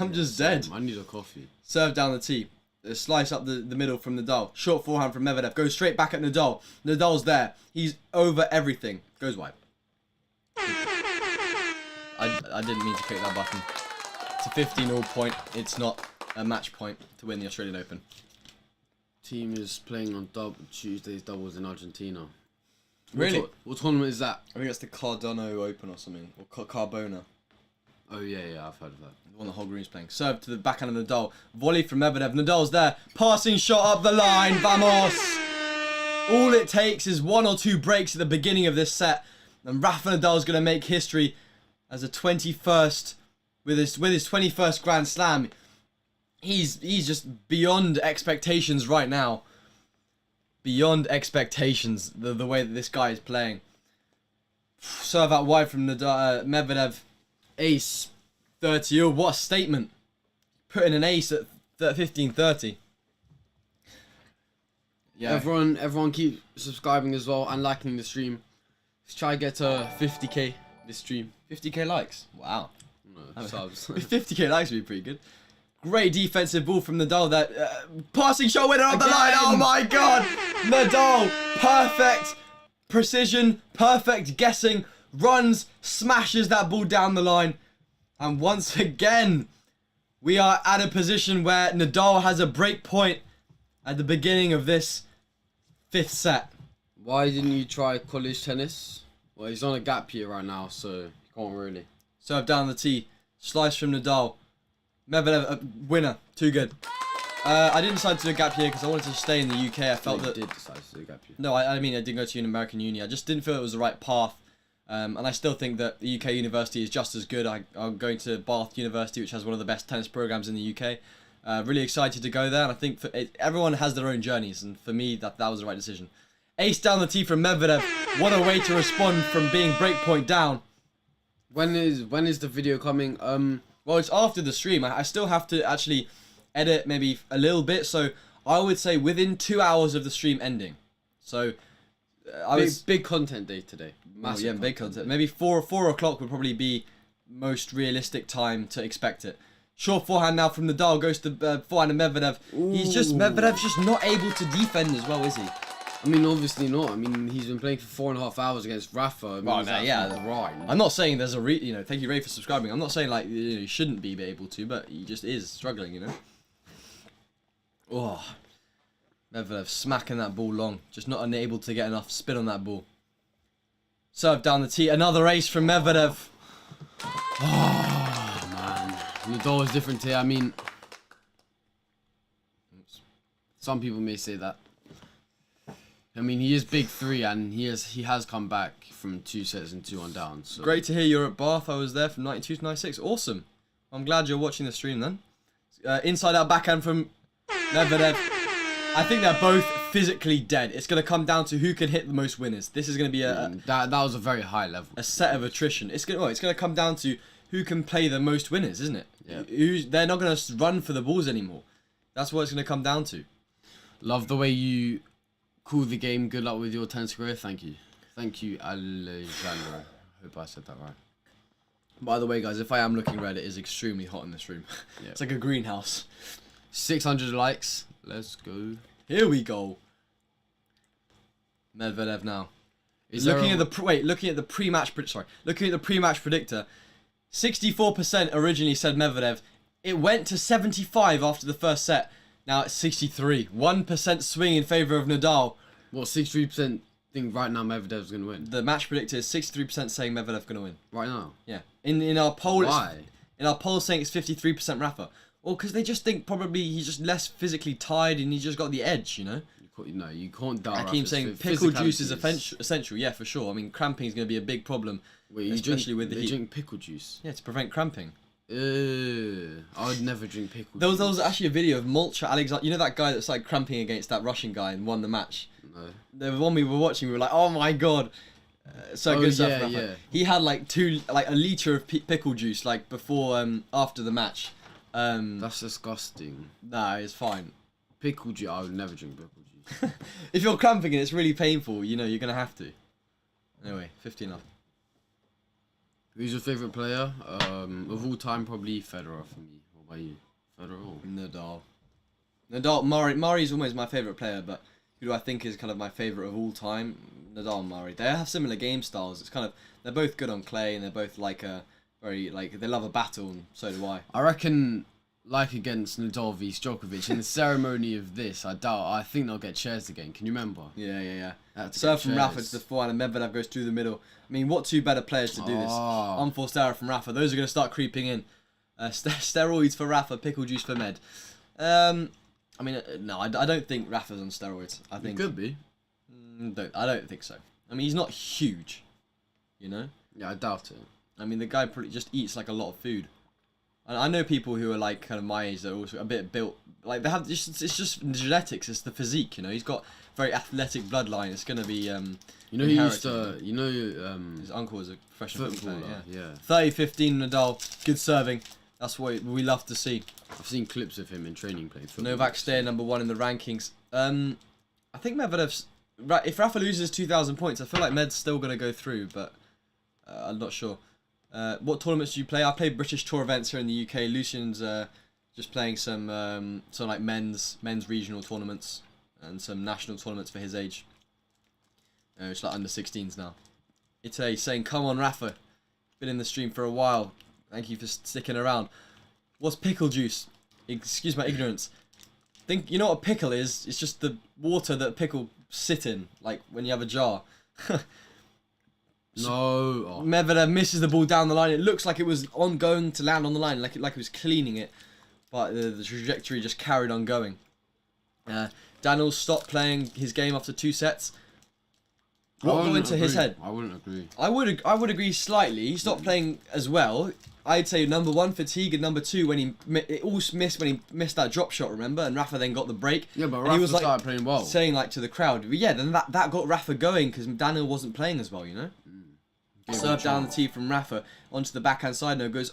I'm just dead. I need a coffee. Serve down the tee. Slice up the middle from Nadal. Short forehand from Medvedev. Goes straight back at Nadal. Nadal's there. He's over everything. Goes wide. I didn't mean to click that button. It's a 15-all point. It's not a match point to win the Australian Open. Team is playing on Tuesday's doubles in Argentina. Really? What tournament is that? I think that's the Cardano Open or something. Or Carbona. Oh, yeah, I've heard of that. The one the whole room's playing. Serve to the backhand of Nadal. Volley from Medvedev. Nadal's there. Passing shot up the line. Vamos! All it takes is 1 or 2 breaks at the beginning of this set, and Rafa Nadal's going to make history as a 21st, with his 21st Grand Slam. He's just beyond expectations right now. Beyond expectations, the way that this guy is playing. Serve out wide from Medvedev. Ace. 30. Oh, what a statement. Putting an ace at 15-30. Yeah. Everyone keep subscribing as well and liking the stream. Let's try to get to 50k this stream. 50k likes. Wow. No, subs. 50k likes would be pretty good. Great defensive ball from Nadal. That passing shot winner on the line. Oh my god. Nadal. Perfect precision. Perfect guessing. Runs. Smashes that ball down the line. And once again, we are at a position where Nadal has a break point at the beginning of this 5th set. Why didn't you try college tennis? Well, he's on a gap year right now, so you can't really. Serve down the tee. Slice from Nadal. Medvedev, winner. Too good. I didn't decide to do a gap year because I wanted to stay in the UK. I felt that... You did decide to do a gap year. No, I mean, I didn't go to an American uni. I just didn't feel it was the right path. And I still think that the UK university is just as good. I'm going to Bath University, which has one of the best tennis programs in the UK. Really excited to go there. And I think everyone has their own journeys. And for me, that was the right decision. Ace down the tee from Medvedev. What a way to respond from being breakpoint down. When is the video coming? Well, it's after the stream. I still have to actually edit maybe a little bit. So I would say within 2 hours of the stream ending. So big content day today. Massive content. Big content. Maybe 4 o'clock would probably be most realistic time to expect it. Short forehand now from Nadal, goes to forehand of Medvedev. Medvedev's just not able to defend as well, is he? I mean, obviously not. I mean, he's been playing for 4.5 hours against Rafa. I mean, right. I'm not saying there's a thank you, Ray, for subscribing. I'm not saying like he shouldn't be able to, but he just is struggling, Oh, Medvedev smacking that ball long, just not unable to get enough spin on that ball. Serve down the tee, another ace from Medvedev. Oh man, Nadal is different here. I mean, some people may say that. I mean, he is big 3, and he has come back from 2 sets and 2-1 down. So. Great to hear you're at Bath. I was there from 92 to 96. Awesome. I'm glad you're watching the stream then. Inside out backhand from Medvedev. I think they're both physically dead. It's going to come down to who can hit the most winners. This is going to be that was a very high level. A set of attrition. It's going to come down to who can play the most winners, isn't it? Yeah. They're not going to run for the balls anymore. That's what it's going to come down to. Love the way you call the game. Good luck with your tennis career. Thank you. Thank you, Alexander. Hope I said that right. By the way, guys, if I am looking red, it is extremely hot in this room. Yep. It's like a greenhouse. 600 likes. Let's go. Here we go. Medvedev now. Looking at the pre-match predictor, 64% originally said Medvedev. It went to 75 after the first set. Now it's 63. 1% swing in favour of Nadal. What, 63% think right now Medvedev's going to win? The match predictor is 63% saying Medvedev's going to win. Right now? Yeah. In our poll, why? In our poll saying it's 53% Rafa. Well, because they just think probably he's just less physically tired and he's just got the edge, You can't doubt Hakeem saying pickle juice is essential. Yeah, for sure. I mean, cramping is going to be a big problem, especially with the heat. Drink pickle juice? Yeah, to prevent cramping. I would never drink pickle juice. There was actually a video of Mulcha Alexander. You know that guy that started cramping against that Russian guy and won the match? No. The one we were watching, we were like, oh my god. Good stuff, Rafa. Yeah. He had like a litre of pickle juice after the match. That's disgusting. Nah, it's fine. Pickle juice, I would never drink pickle juice. If you're cramping and it's really painful, you're going to have to. Anyway, 15 up. Who's your favourite player? Of all time, probably Federer for me. What about you? Federer or? Nadal. Murray's always my favourite player, but who do I think is kind of my favourite of all time? Nadal and Murray. They have similar game styles. It's kind of, they're both good on clay and they're both they love a battle, and so do I. I reckon, like against Nadal v Djokovic, in the ceremony of this, I think they'll get chairs again. Can you remember? Yeah. Serve from Rafa to the forehand and Medvedev goes through the middle. I mean, what two better players to do this? Unforced error from Rafa. Those are going to start creeping in. Steroids for Rafa, pickle juice for Med. I mean, no, I don't think Rafa's on steroids. I think he could be. I don't think so. I mean, he's not huge, Yeah, I doubt it. I mean, the guy just eats like a lot of food. I know people who are like kind of my age that are also a bit built. Like it's just genetics. It's the physique. He's got very athletic bloodline. It's gonna be he used to. His uncle was a professional footballer. Yeah. 30-15 Nadal. Good serving. That's what we love to see. I've seen clips of him in training playing football. Novak staying number 1 in the rankings. I think Medvedev's if Rafa loses 2,000 points, I feel like Med's still going to go through, but I'm not sure. What tournaments do you play? I play British Tour events here in the UK. Lucian's just playing some like men's regional tournaments and some national tournaments for his age. It's like under 16s now. Itf saying, come on Rafa, been in the stream for a while. Thank you for sticking around. What's pickle juice? Excuse my ignorance. You know what a pickle is? It's just the water that pickle sit in, like when you have a jar. No. Oh. Medvedev misses the ball down the line. It looks like it was going to land on the line, like it was cleaning it, but the trajectory just carried on going. Daniel stopped playing his game after 2 sets. What went into his head? I wouldn't agree. I would agree slightly. He stopped playing as well. I'd say number 1 fatigue and number 2 when he missed that drop shot. Remember, and Rafa then got the break. Yeah, but and Rafa he was like started playing well, saying like to the crowd. But yeah, then that got Rafa going because Daniel wasn't playing as well. You know. Serve down the tee from Rafa onto the backhand side. No, goes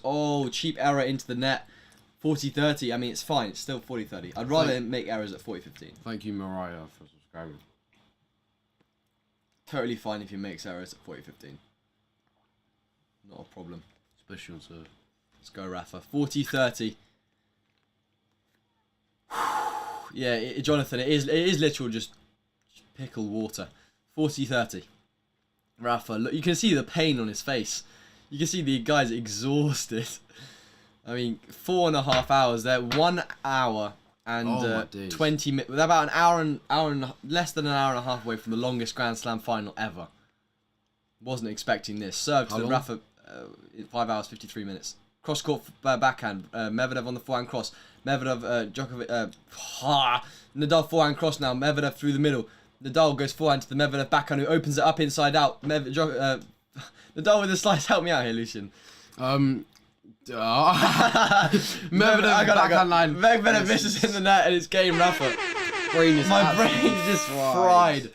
cheap error into the net. 40-30. I mean, it's fine. It's still 40-30. I'd rather him make errors at 40-15. Thank you, Mariah, for subscribing. Totally fine if he makes errors at 40-15. Not a problem. Especially on serve. Let's go, Rafa. 40-30. Yeah, Jonathan, it is literal just pickle water. 40-30. Rafa, look, you can see the pain on his face. You can see the guy's exhausted. I mean, 4.5 hours there. 1 hour and 20 minutes. About an hour, less than an hour and a half away from the longest Grand Slam final ever. Wasn't expecting this. Serve to Rafa, 5 hours, 53 minutes. Cross court backhand. Medvedev on the forehand cross. Medvedev, Djokovic, Nadal forehand cross now. Medvedev through the middle. Nadal goes forehand to the Medvedev backhand who opens it up inside out. Nadal with a slice. Help me out here, Lucian. Medvedev backhand line. Medvedev misses in the net and it's game, Rafa. My brain's just fried.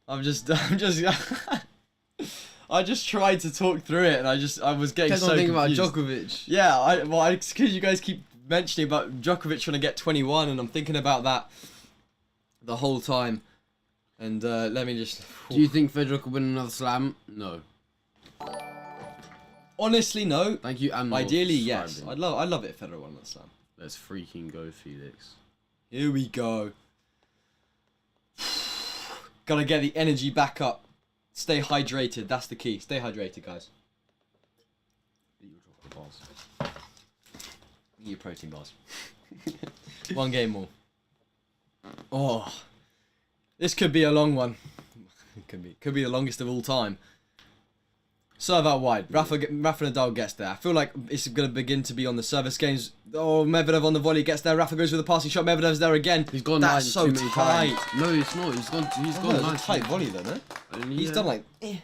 I'm just I just tried to talk through it and I was getting so confused. About Djokovic. Yeah, because you guys keep mentioning about Djokovic trying to get 21 and I'm thinking about that the whole time. And let me just... Do you think Federer could win another slam? No. Honestly, no. Thank you. Ideally, yes. I'd love it if Federer won another slam. Let's freaking go, Felix. Here we go. Gotta get the energy back up. Stay hydrated. That's the key. Stay hydrated, guys. Eat your chocolate bars. Eat your protein bars. 1 game more. Oh. This could be a long one. Could be the longest of all time. Serve out wide. Rafa Nadal gets there. I feel like it's going to begin to be on the service games. Oh, Medvedev on the volley gets there. Rafa goes with a passing shot. Medvedev's there again. He's gone. That's so tight. No, it's not. He's gone. Nice. A tight volley though, no? He's done like. Eh.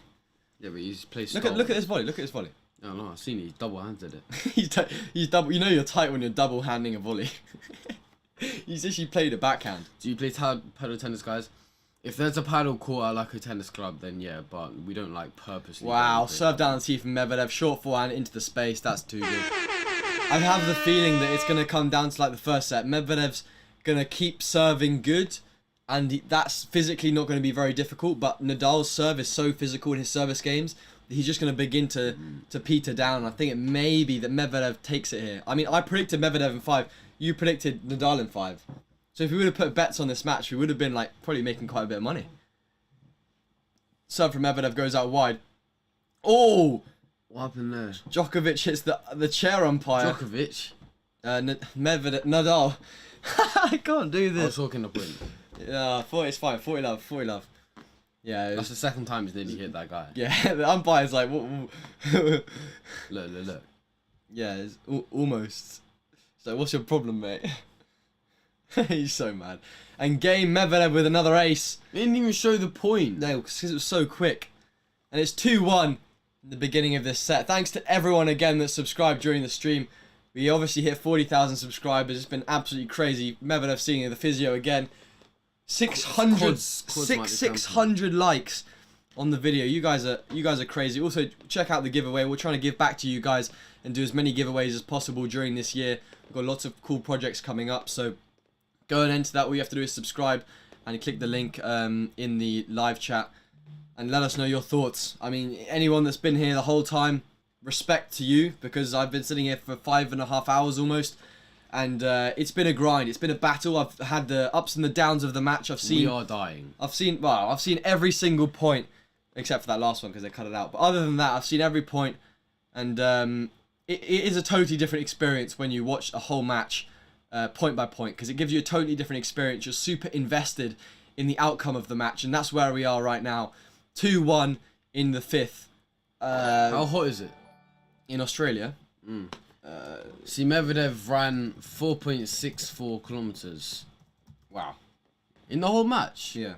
Yeah, but he's played. Look at this volley. Look at this volley. No, I've seen it. He's double-handed it. he's double. You know you're tight when you're double-handing a volley. He's actually played a backhand. Do you play paddle tennis, guys? If there's a paddle court at like a tennis club, then yeah, but we don't like purposely. Wow, serve down the tee from Medvedev, short forehand into the space. That's too good. I have the feeling that it's going to come down to like the first set. Medvedev's going to keep serving good, and that's physically not going to be very difficult. But Nadal's serve is so physical in his service games that he's just going to begin to peter down. I think it may be that Medvedev takes it here. I mean, I predicted Medvedev in 5. You predicted Nadal in 5. So if we would have put bets on this match, we would have been like probably making quite a bit of money. Serve from Medvedev goes out wide. Oh! What happened there? Djokovic hits the chair umpire. Djokovic? Medvedev, Nadal. I can't do this. I was talking the point. Yeah, it's fine. 40 love. Yeah. That's the second time he's nearly hit that guy. Yeah, the umpire's like, what? Look. Yeah, it's almost. So what's your problem, mate? He's so mad. And game Medvedev with another ace. He didn't even show the point. No, because it was so quick. And it's 2-1 in the beginning of this set. Thanks to everyone again that subscribed during the stream. We obviously hit 40,000 subscribers. It's been absolutely crazy. Medvedev seeing the physio again. 600 likes on the video. You guys are crazy. Also, check out the giveaway. We're trying to give back to you guys and do as many giveaways as possible during this year. We've got lots of cool projects coming up, so go and enter that. All you have to do is subscribe and click the link in the live chat and let us know your thoughts. I mean, anyone that's been here the whole time, respect to you, because I've been sitting here for 5.5 hours almost, and it's been a grind. It's been a battle. I've had the ups and the downs of the match. We are dying. I've seen every single point, except for that last one because they cut it out. But other than that, I've seen every point, and it is a totally different experience when you watch a whole match point by point, because it gives you a totally different experience. You're super invested in the outcome of the match, and that's where we are right now. 2-1 in the fifth. How hot is it? In Australia. See, Medvedev ran 4.64 kilometers. Wow. In the whole match? Yeah.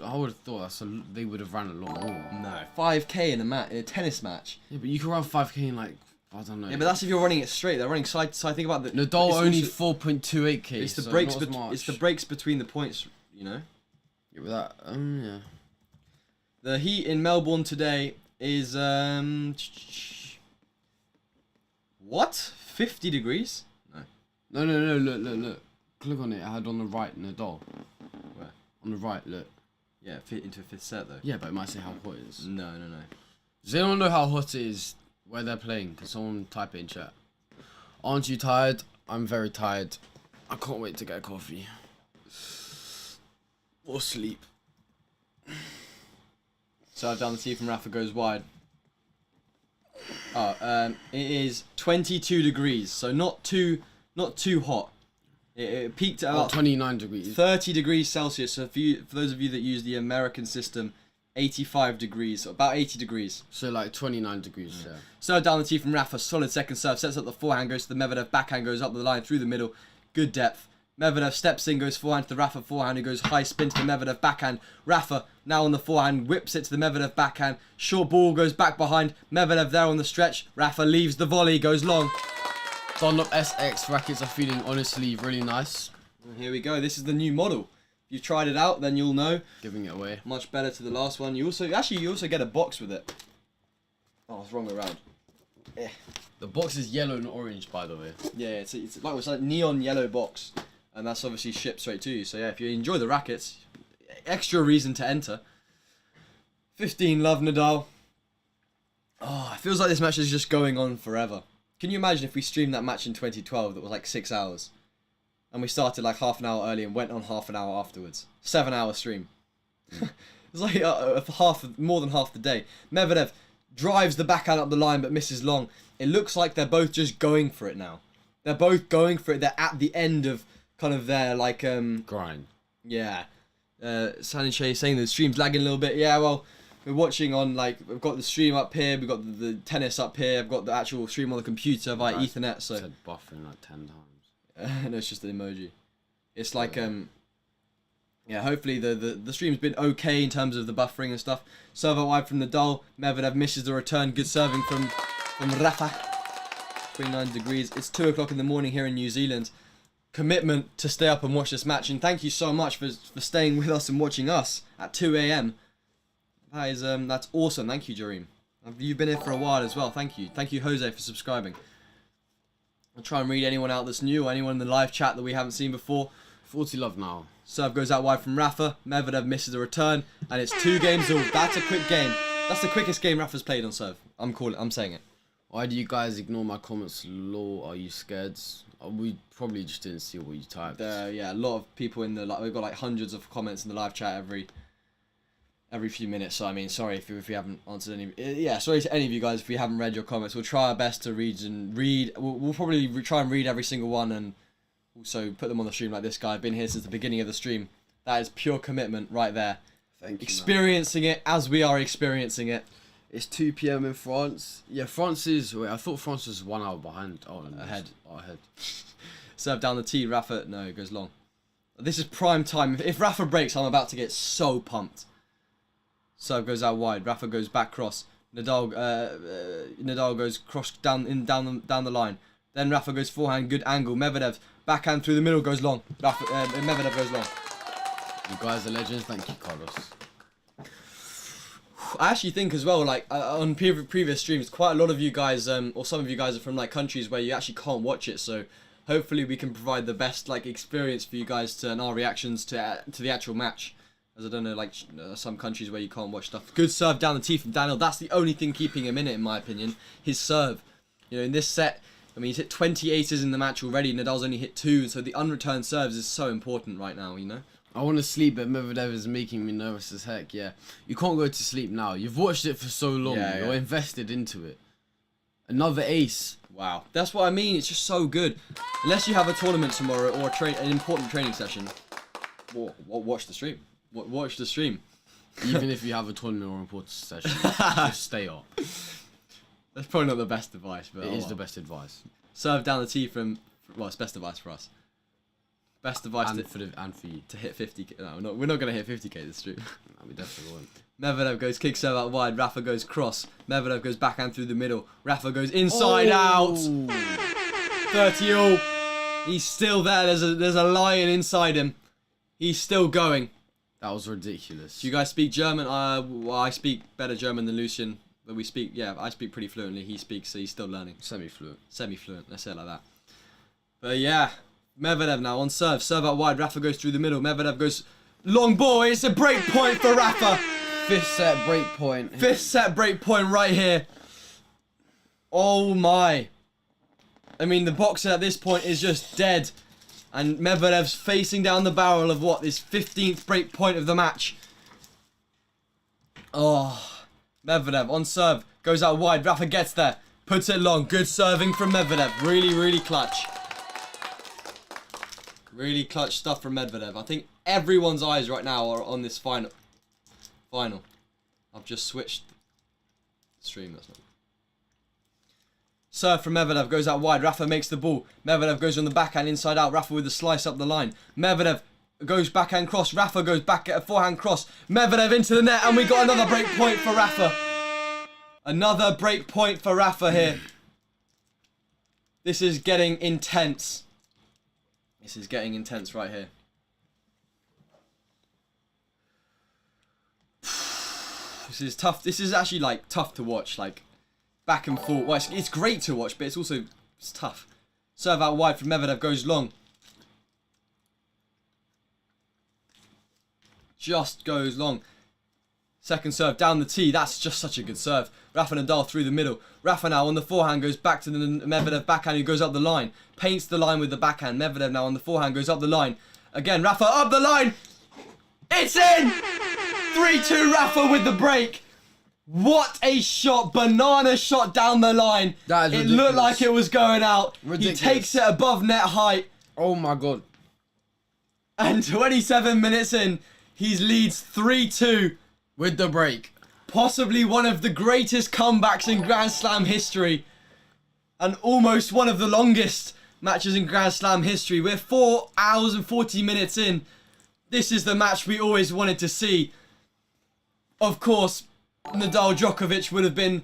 I would have thought they would have ran a lot more. No. 5k in a tennis match. Yeah, but you can run 5k in like, I don't know. Yeah, but that's if you're running it straight. They're running side to side. Think about the Nadal only 4.28k. It's the so breaks. not as much. It's the breaks between the points. You know. Yeah, but that. Yeah. The heat in Melbourne today is what? 50 degrees? No. No. Look. Click on it. I had on the right Nadal. Where? On the right. Look. Yeah, fit into a fifth set though. Yeah, but it might say how hot it is. No. Does anyone know how hot it is where they're playing? Can someone type it in chat? Aren't you tired? I'm very tired. I can't wait to get a coffee. Or sleep. So I've done the tee from Rafa goes wide. It is 22 degrees, so not too hot. It peaked at about 29 degrees. 30 degrees Celsius. So for those of you that use the American system, 85 degrees, so about 80 degrees. So like 29 degrees, yeah. Serve down the tee from Rafa, solid second serve, sets up the forehand, goes to the Medvedev, backhand goes up the line through the middle, good depth. Medvedev steps in, goes forehand to the Rafa forehand, who goes high spin to the Medvedev backhand. Rafa, now on the forehand, whips it to the Medvedev backhand. Short ball goes back behind. Medvedev there on the stretch. Rafa leaves the volley, goes long. Dunlop SX rackets are feeling honestly really nice. And here we go. This is the new model. If you've tried it out, then you'll know. Giving it away. Much better to the last one. You also get a box with it. Oh, it's wrong way around. The box is yellow and orange, by the way. Yeah, it's like neon yellow box. And that's obviously shipped straight to you. So yeah, if you enjoy the rackets, extra reason to enter. 15 love Nadal. Oh, it feels like this match is just going on forever. Can you imagine if we streamed that match in 2012 that was like 6 hours? And we started like half an hour early and went on half an hour afterwards. 7-hour stream. It's like more than half the day. Medvedev drives the backhand up the line but misses long. It looks like they're both just going for it now. They're both going for it. They're at the end of kind of their like grind. Yeah. Sanchez saying the stream's lagging a little bit. Yeah, well, we're watching on like we've got the stream up here, we've got the tennis up here, I've got the actual stream on the computer via Ethernet. So said buffering like 10 times. no, it's just an emoji. It's like yeah. Hopefully the stream's been okay in terms of the buffering and stuff. Serve out wide from Nadal. Medvedev misses the return. Good serving from Rafa. 29 degrees. It's 2 o'clock in the morning here in New Zealand. Commitment to stay up and watch this match, and thank you so much for staying with us and watching us at 2 a.m. That is that's awesome. Thank you, Jareem. You've been here for a while as well. Thank you, Jose, for subscribing. I'll try and read anyone out that's new or anyone in the live chat that we haven't seen before. 40 love now. Serve goes out wide from Rafa. Medvedev misses a return, and it's 2 games all. That's a quick game. That's the quickest game Rafa's played on serve. I'm saying it. Why do you guys ignore my comments? Lol, are you scared? We probably just didn't see what you typed. Yeah, a lot of people in the we've got like hundreds of comments in the live chat every few minutes. So I mean, sorry if we haven't answered any. Yeah, sorry to any of you guys if we haven't read your comments. We'll try our best to read. We'll probably try and read every single one and also put them on the stream like this guy. I've been here since the beginning of the stream. That is pure commitment right there. Thank you. Experiencing it as we are experiencing it. It's 2 p.m. in France. Yeah, France is... Wait, I thought France was 1 hour behind. Oh, no, ahead. Ahead. Serve down the tee. Rafa... No, it goes long. This is prime time. If Rafa breaks, I'm about to get so pumped. Serve goes out wide. Rafa goes back cross. Nadal goes cross down the line. Then Rafa goes forehand. Good angle. Medvedev backhand through the middle goes long. Medvedev goes long. You guys are legends. Thank you, Carlos. I actually think as well, like on previous streams, quite a lot of you guys, or some of you guys are from like countries where you actually can't watch it. So hopefully we can provide the best like experience for you guys and our reactions to the actual match. As I don't know, like some countries where you can't watch stuff. Good serve down the tee from Daniel. That's the only thing keeping him in it, in my opinion. His serve. You know, in this set, I mean, he's hit 20 aces in the match already. Nadal's only hit 2, so the unreturned serves is so important right now, you know? I want to sleep, but Medvedev is making me nervous as heck, yeah. You can't go to sleep now. You've watched it for so long. You're invested into it. Another ace. Wow. That's what I mean. It's just so good. Unless you have a tournament tomorrow or an important training session, watch the stream. Watch the stream. Even if you have a tournament or important session, just stay up. That's probably not the best advice, but it is the best advice. Serve down the tee from, well, it's best advice for us. Best advice and for you to hit 50k. No, we're not going to hit 50k this stream. No, we definitely won't. Medvedev goes kick serve out wide. Rafa goes cross. Medvedev goes backhand through the middle. Rafa goes inside out. 30 all. He's still there. There's a lion inside him. He's still going. That was ridiculous. Do you guys speak German? Well, I speak better German than Lucian, but we speak. Yeah, I speak pretty fluently. He speaks, so he's still learning. Semi-fluent. Semi-fluent. Let's say it like that. But yeah, Medvedev now on serve. Serve out wide. Rafa goes through the middle. Medvedev goes long ball. It's a break point for Rafa. Fifth set break point. Fifth set break point right here. Oh my. I mean, the boxer at this point is just dead. And Medvedev's facing down the barrel of what? This 15th break point of the match. Oh. Medvedev on serve. Goes out wide. Rafa gets there. Puts it long. Good serving from Medvedev. Really, really clutch. Really clutch stuff from Medvedev. I think everyone's eyes right now are on this final. I've just switched the stream. That's not. Serve from Medvedev goes out wide. Rafa makes the ball. Medvedev goes on the backhand inside out. Rafa with the slice up the line. Medvedev goes backhand cross. Rafa goes back at a forehand cross. Medvedev into the net, and we got another break point for Rafa. Another break point for Rafa here. This is getting intense. This is getting intense right here. This is tough. This is actually like tough to watch. Like back and forth. Well, it's great to watch, but it's tough. Serve out wide from Medvedev goes long. Just goes long. Second serve down the tee. That's just such a good serve. Rafa Nadal through the middle. Rafa now on the forehand goes back to the Medvedev backhand who goes up the line. Paints the line with the backhand. Medvedev now on the forehand goes up the line. Again, Rafa up the line. It's in! 3-2 Rafa with the break. What a shot. Banana shot down the line. That is ridiculous. It looked like it was going out. Ridiculous. He takes it above net height. Oh my god. And 27 minutes in, he leads 3-2. With the break. Possibly one of the greatest comebacks in Grand Slam history. And almost one of the longest matches in Grand Slam history. We're 4 hours and 40 minutes in. This is the match we always wanted to see. Of course, Nadal Djokovic would have been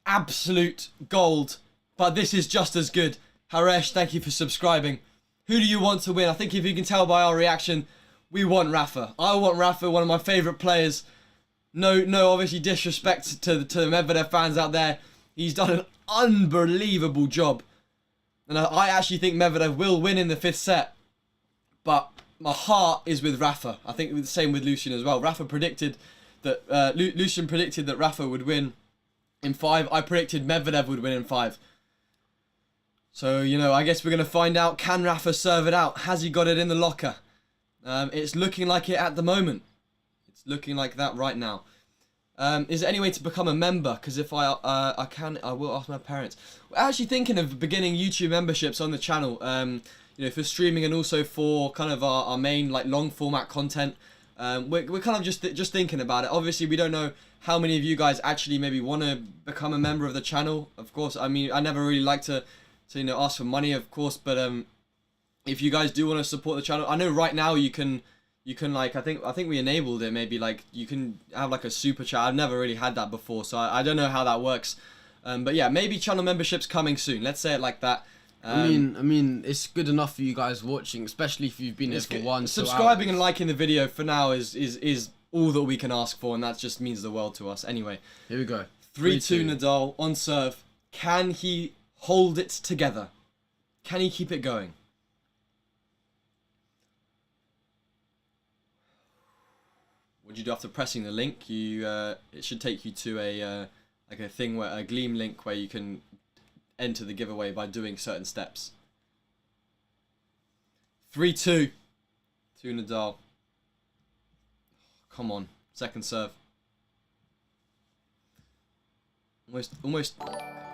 absolute gold. But this is just as good. Haresh, thank you for subscribing. Who do you want to win? I think if you can tell by our reaction, we want Rafa. I want Rafa, one of my favourite players. No, obviously disrespect to the Medvedev fans out there. He's done an unbelievable job. And I actually think Medvedev will win in the 5th set. But my heart is with Rafa. I think the same with Lucian as well. Rafa predicted that Lucian predicted that Rafa would win in 5. I predicted Medvedev would win in 5. So, you know, I guess we're going to find out. Can Rafa serve it out? Has he got it in the locker? It's looking like it at the moment. It's looking like that right now. Is there any way to become a member? Because if I will ask my parents. We're actually thinking of beginning YouTube memberships on the channel. You know, for streaming and also for kind of our main like long format content. We're kind of just thinking about it. Obviously, we don't know how many of you guys actually maybe want to become a member of the channel. Of course, I mean, I never really like to you know, ask for money, of course, but if you guys do want to support the channel, I know right now you can like, I think we enabled it, maybe like you can have like a super chat. I've never really had that before, so I don't know how that works. But yeah, maybe channel memberships coming soon. Let's say it like that. I mean, it's good enough for you guys watching, especially if you've been here for 1 2 Subscribing hours. and liking the video for now is all that we can ask for, and that just means the world to us. Anyway, here we go. 3-2 Nadal on serve. Can he hold it together? Can he keep it going? What do you do after pressing the link? It should take you to a like a thing where a Gleam link where you can enter the giveaway by doing certain steps. 3-2 to Nadal. Come on, second serve. Almost.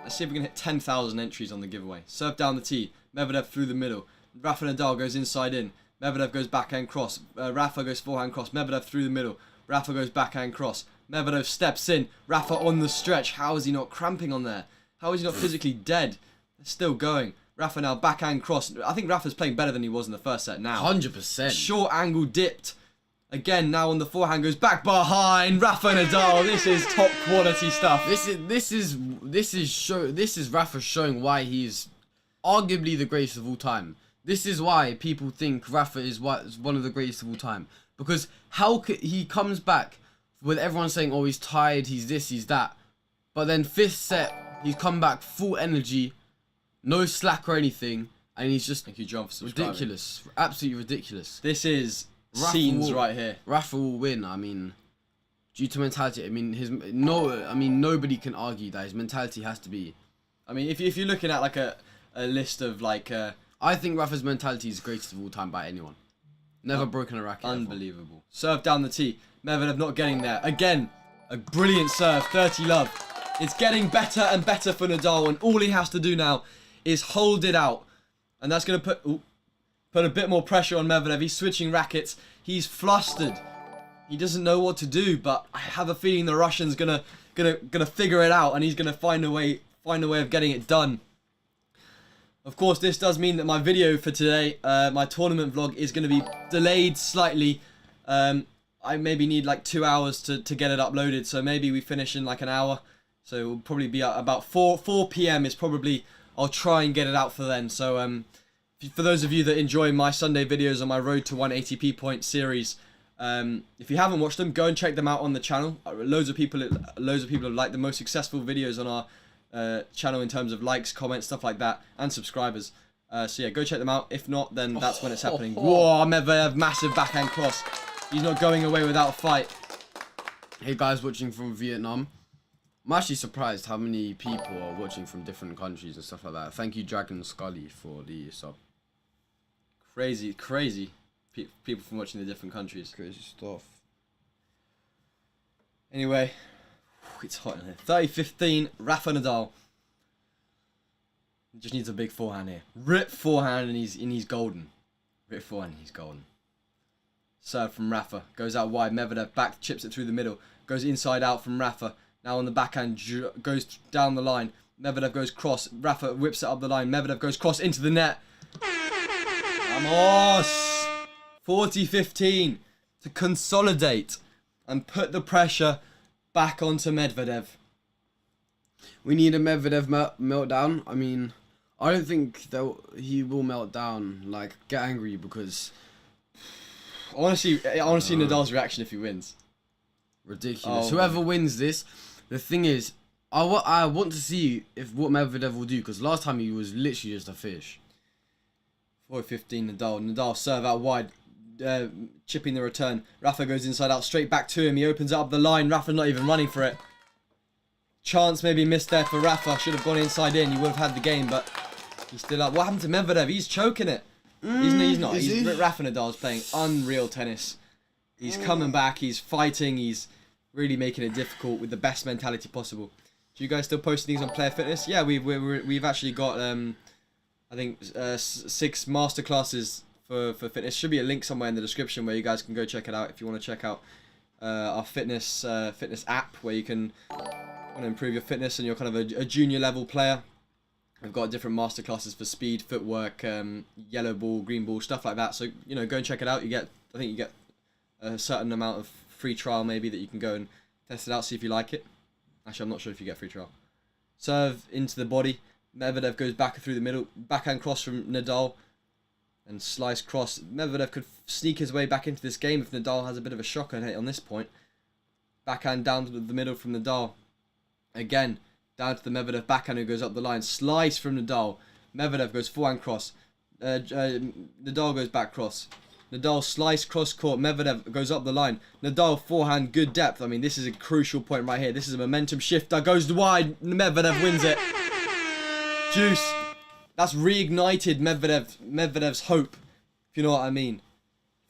Let's see if we can hit 10,000 entries on the giveaway. Serve down the tee. Medvedev through the middle. Rafa Nadal goes inside in. Medvedev goes backhand cross. Rafa goes forehand cross. Medvedev through the middle. Rafa goes backhand cross. Medvedev steps in. Rafa on the stretch. How is he not cramping on there? How is he not physically dead? They're still going. Rafa now backhand cross. I think Rafa's playing better than he was in the first set now. 100%. Short angle dipped. Again, now on the forehand goes back behind. Rafa Nadal. This is top quality stuff. This is Rafa showing why he's arguably the greatest of all time. This is why people think Rafa is one of the greatest of all time. Because how could he comes back with everyone saying, oh, he's tired, he's this, he's that. But then fifth set, he's come back full energy, no slack or anything, and he's just Thank you, John, for subscribing. ridiculous. Absolutely ridiculous. This is Rafa scenes will- right here. Rafa will win. I mean, due to mentality. I mean, nobody can argue that his mentality has to be. I mean, if you're looking at like a list of like I think Rafa's mentality is the greatest of all time by anyone. Never broken a racket. ever. unbelievable. Serve down the tee. Medvedev not getting there. Again, a brilliant serve. 30 love. It's getting better and better for Nadal, and all he has to do now is hold it out. And that's going to put a bit more pressure on Medvedev. He's switching rackets. He's flustered. He doesn't know what to do, but I have a feeling the Russian's gonna figure it out, and he's gonna find a way of getting it done. Of course, this does mean that my video for today, my tournament vlog, is going to be delayed slightly. I maybe need like 2 hours to get it uploaded, so maybe we finish in like an hour. So it will probably be about 4 p.m. is probably, I'll try and get it out for then. So for those of you that enjoy my Sunday videos on my Road to 1 ATP Point series, if you haven't watched them, go and check them out on the channel. Loads of people have liked the most successful videos on our channel in terms of likes, comments, stuff like that, and subscribers. So yeah, go check them out. If not, then that's when it's happening. Whoa, Medvedev, massive backhand cross. He's not going away without a fight. Hey guys, watching from Vietnam. I'm actually surprised how many people are watching from different countries and stuff like that. Thank you, Dragon Scully, for the sub. Crazy people from watching the different countries. Crazy stuff. Anyway, it's hot in here. 30-15, Rafa Nadal. Just needs a big forehand here. Rip forehand and he's golden. Rip forehand and he's golden. Serve from Rafa. Goes out wide. Medvedev back, chips it through the middle. Goes inside out from Rafa. Now on the backhand, goes down the line. Medvedev goes cross. Rafa whips it up the line. Medvedev goes cross into the net. Vamos! 40-15 to consolidate and put the pressure back onto Medvedev. We need a Medvedev meltdown. I mean, I don't think that he will melt down, like, get angry, because... I want to see Nadal's reaction if he wins. Ridiculous. Oh, Whoever wins this, the thing is, I want to see what Medvedev will do, because last time he was literally just a fish. 40-15 Nadal. Nadal serve out wide, chipping the return. Rafa goes inside out, straight back to him. He opens up the line. Rafa's not even running for it. Chance maybe missed there for Rafa. Should have gone inside in. He would have had the game, but he's still up. What happened to Medvedev? He's choking it. He's not. Rafa Nadal's playing unreal tennis. He's coming back. He's fighting. He's really making it difficult with the best mentality possible. Do you guys still post things on Player Fitness? Yeah, we've actually got I think 6 masterclasses for fitness. Should be a link somewhere in the description where you guys can go check it out if you want to check out our fitness app where you can want to improve your fitness and you're kind of a junior level player. I've got different masterclasses for speed, footwork, yellow ball, green ball, stuff like that. So go and check it out. I think you get a certain amount of free trial maybe that you can go and test it out, see if you like it. Actually, I'm not sure if you get free trial. Serve into the body. Medvedev goes back through the middle. Backhand cross from Nadal. And slice cross. Medvedev could sneak his way back into this game if Nadal has a bit of a shocker on this point. Backhand down to the middle from Nadal. Again, down to the Medvedev backhand who goes up the line. Slice from Nadal. Medvedev goes forehand cross. Nadal goes back cross. Nadal slice cross court. Medvedev goes up the line. Nadal forehand, good depth. I mean, this is a crucial point right here. This is a momentum shifter. Goes wide. Medvedev wins it. Juice. That's reignited Medvedev's hope, if you know what I mean.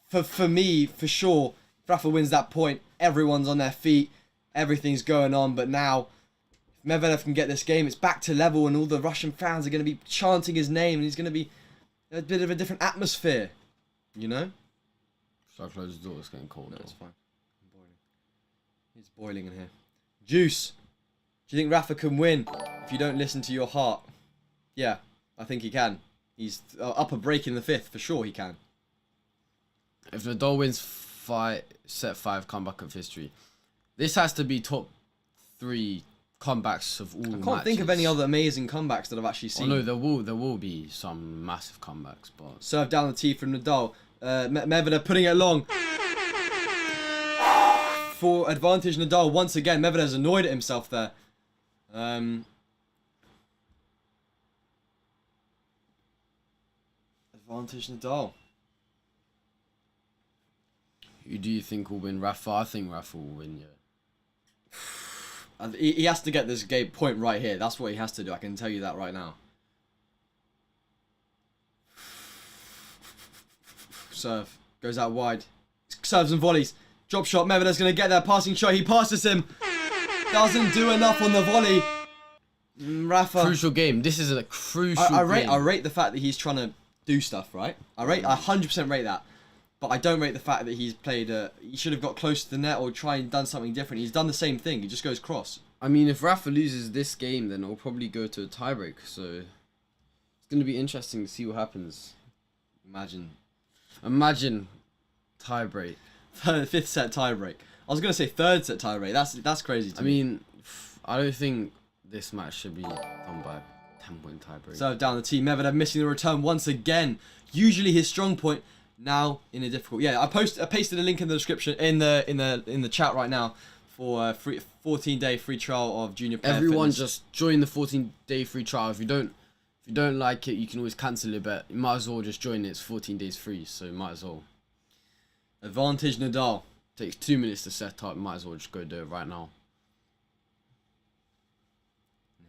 For me, for sure, if Rafa wins that point, everyone's on their feet. Everything's going on. But now, if Medvedev can get this game, it's back to level, and all the Russian fans are going to be chanting his name, and he's going to be a bit of a different atmosphere. You know? Should I close the door? It's getting cold. No, it's fine. I'm boiling. It's boiling in here. Juice. Do you think Rafa can win if you don't listen to your heart? Yeah, I think he can. He's up a break in the 5th. For sure he can. If Nadal wins set 5 comeback of history, this has to be top 3 comebacks of all matches. I can't think of any other amazing comebacks that I've actually seen. Oh no, there will be some massive comebacks, but serve down the tee from Nadal. Medvedev putting it long. For advantage Nadal once again. Medvedev's annoyed at himself there. Advantage Nadal. Who do you think will win? Rafa? I think Rafa will win, yeah. He has to get this game point right here. That's what he has to do. I can tell you that right now. Serve. Goes out wide. Serves and volleys. Drop shot. Medvedev's going to get there. Passing shot. He passes him. Doesn't do enough on the volley. Rafa. Crucial game. This is a crucial game. I rate the fact that he's trying to do stuff, right? I 100% rate that. But I don't rate the fact that he's played... he should have got close to the net or tried and done something different. He's done the same thing. He just goes cross. I mean, if Rafa loses this game, then it'll probably go to a tiebreak. So it's going to be interesting to see what happens. Imagine tiebreak. 5th set tiebreak. I was going to say 3rd set tiebreak. That's crazy to me. I mean, I don't think this match should be done by 10-point tiebreak. Serve down the tee. Medvedev missing the return once again. Usually his strong point. Now in a difficult. Yeah, I pasted a link in the description in the chat right now for a 14-day free trial of Junior Player Everyone Fitness. just join the 14-day free trial. If you don't like it, you can always cancel it, but you might as well just join it. It's 14 days free, so you might as well. Advantage Nadal. Takes 2 minutes to set up. Might as well just go do it right now.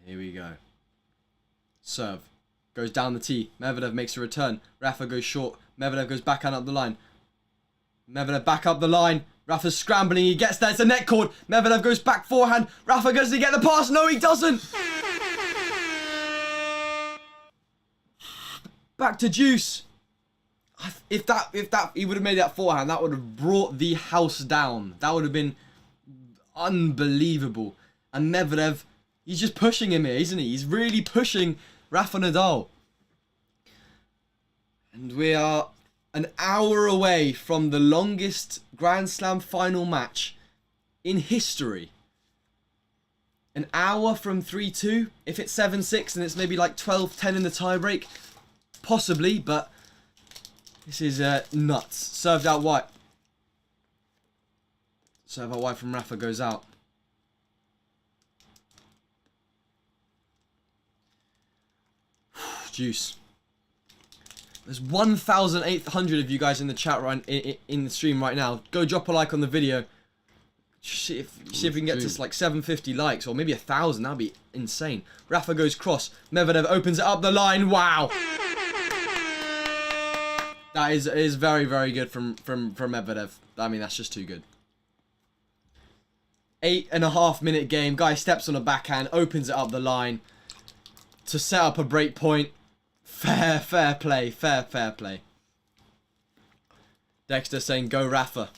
Here we go. Serve. Goes down the tee. Medvedev makes a return. Rafa goes short. Medvedev goes backhand up the line. Medvedev back up the line. Rafa's scrambling. He gets there. It's a net cord. Medvedev goes back forehand. Rafa goes to get the pass. No, he doesn't. Back to Juice. If he would have made that forehand, that would have brought the house down. That would have been unbelievable. And Medvedev, he's just pushing him here, isn't he? He's really pushing Rafa Nadal. And we are an hour away from the longest Grand Slam final match in history. An hour from 3-2. If it's 7-6 and it's maybe like 12-10 in the tiebreak, possibly, but this is nuts. Served out wide. Serve out wide from Rafa goes out. Juice. There's 1,800 of you guys in the chat in the stream right now. Go drop a like on the video. See if we can get to like 750 likes or maybe 1,000. That'd be insane. Rafa goes cross. Medvedev opens it up the line. Wow. That is very, very good from Medvedev. I mean, that's just too good. 8.5 minute game. Guy steps on a backhand, opens it up the line to set up a break point. Fair play. Fair play. Dexter saying, go Rafa.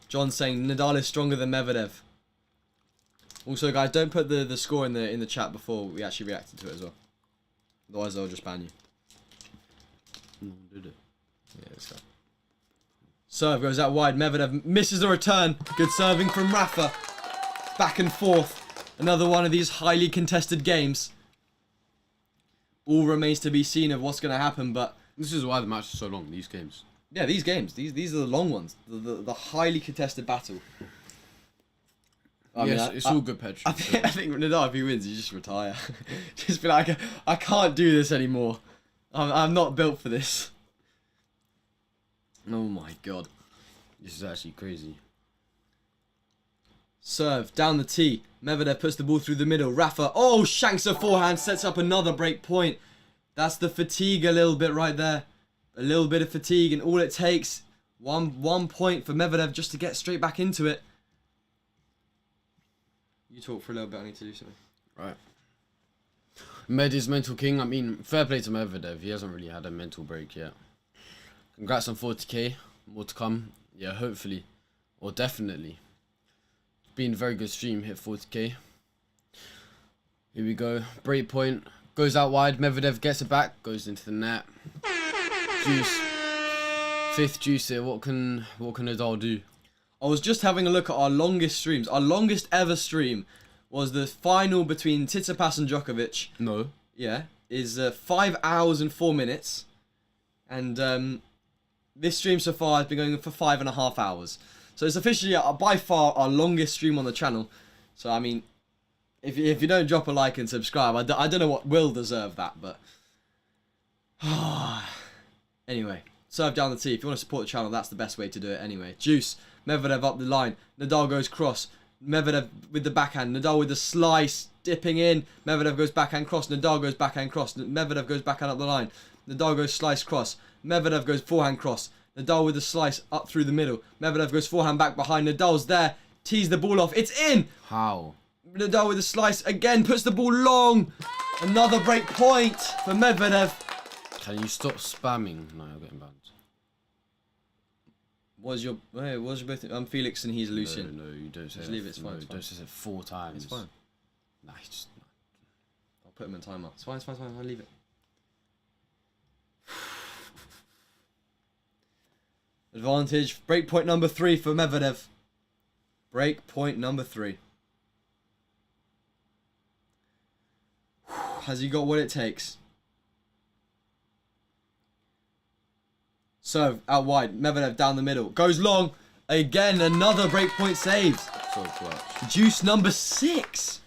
John saying, Nadal is stronger than Medvedev. Also, guys, don't put the score in the chat before we actually reacted to it as well. Otherwise, they'll just ban you. Did it? Yeah, let's go. Serve goes out wide. Medvedev misses the return. Good serving from Rafa. Back and forth. Another one of these highly contested games. All remains to be seen of what's going to happen, but this is why the match is so long, these games. Yeah, these games. These are the long ones. The highly contested battle. It's all good, Petri. I think Nadal, if he wins, you just retire. Just be like, I can't do this anymore. I'm not built for this. Oh my god. This is actually crazy. Serve, down the tee. Medvedev puts the ball through the middle. Rafa, shanks a forehand, sets up another break point. That's the fatigue a little bit right there. A little bit of fatigue, and all it takes, one point for Medvedev just to get straight back into it. You talk for a little bit, I need to do something. Right. Med is mental king. I mean, fair play to Medvedev. He hasn't really had a mental break yet. Congrats on 40k. More to come. Yeah, hopefully. Or definitely. It's been a very good stream. Hit 40k. Here we go. Break point. Goes out wide. Medvedev gets it back. Goes into the net. Juice. Fifth juice here. What can Nadal do? I was just having a look at our longest streams. Our longest ever stream was the final between Tsitsipas and Djokovic. No. Yeah. Is 5 hours and 4 minutes. And this stream so far has been going for 5.5 hours. So it's officially by far our longest stream on the channel. So I mean, if you don't drop a like and subscribe, I don't know what will deserve that, but anyway, serve down the tee. If you want to support the channel, that's the best way to do it anyway. Juice, Medvedev up the line, Nadal goes cross, Medvedev with the backhand, Nadal with the slice, dipping in, Medvedev goes backhand cross, Nadal goes backhand cross, Medvedev goes backhand up the line, Nadal goes slice cross, Medvedev goes forehand cross, Nadal with the slice up through the middle, Medvedev goes forehand back behind, Nadal's there, tees the ball off, it's in! How? Nadal with the slice again, puts the ball long. Another break point for Medvedev. Can you stop spamming? No, you're getting banned. What's your both? I'm Felix and he's Lucian. No, you don't say Just it. leave it, it's fine. No, It's fine. don't say it 4 times. It's fine. Nah, just... I'll put him in timeout. It's fine, it's fine, it's fine. I'll leave it. Advantage. Break point number 3 for Medvedev. Break point number 3. Has he got what it takes? Serve out wide. Medvedev down the middle. Goes long. Again, another breakpoint saved. So clutch. Juice number 6.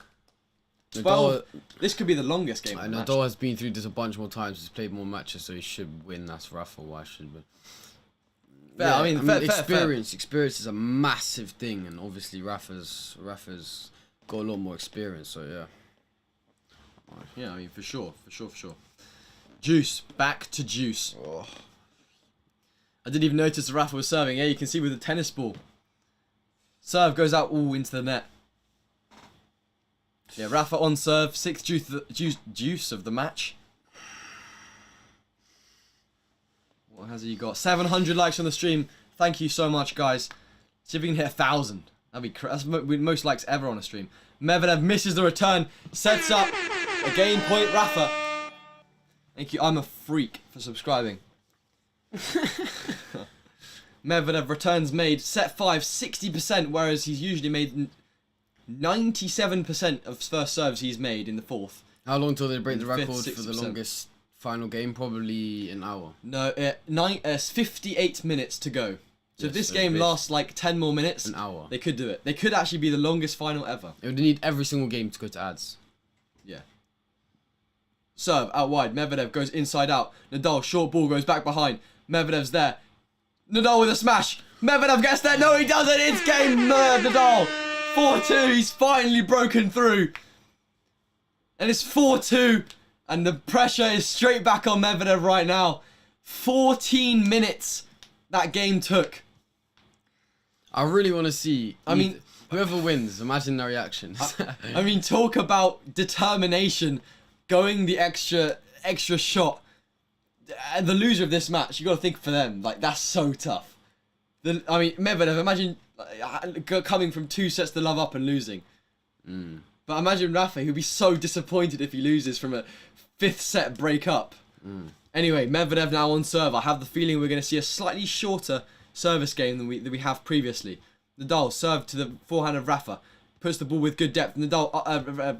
12. This could be the longest game. And Nadal has been through this a bunch more times. He's played more matches, so he should win. That's Rafa. Why should we? Fair, I mean, experience. Experience is a massive thing, and obviously Rafa's got a lot more experience. So yeah. Yeah, I mean, for sure. Juice. Back to Juice. Oh. I didn't even notice Rafa was serving. Yeah, you can see with the tennis ball. Serve goes out into the net. Yeah, Rafa on serve. 6th juice of the match. What has he got? 700 likes on the stream. Thank you so much, guys. See if we can hit 1,000. That'd be that's most likes ever on a stream. Medvedev misses the return. Sets up a game point. Rafa. Thank you. I'm a freak for subscribing. Medvedev returns made. Set 5, 60%, whereas he's usually made 97% of first serves he's made in the 4th. How long till they break the record 5th, for the longest final game? Probably an hour. No, 58 minutes to go. So Yes, if this so game bit- lasts like 10 more minutes, An hour. they could do it. They could actually be the longest final ever. It would need every single game to go to ads. Yeah. Serve out wide. Medvedev goes inside out. Nadal, short ball, goes back behind. Medvedev's there. Nadal with a smash. Medvedev gets there. No, he doesn't. It's game. Nadal. 4-2. He's finally broken through. And it's 4-2. And the pressure is straight back on Medvedev right now. 14 minutes that game took. I really want to see. I mean, whoever wins, imagine their reactions. I mean, talk about determination, going the extra shot. And the loser of this match, you got to think for them. Like, that's so tough. I mean, Medvedev, imagine coming from 2 sets to love up and losing. But imagine Rafa, he'll be so disappointed if he loses from a 5th set break up. Anyway, Medvedev now on serve. I have the feeling we're going to see a slightly shorter service game than we have previously. Nadal serve to the forehand of Rafa. Puts the ball with good depth. Nadal,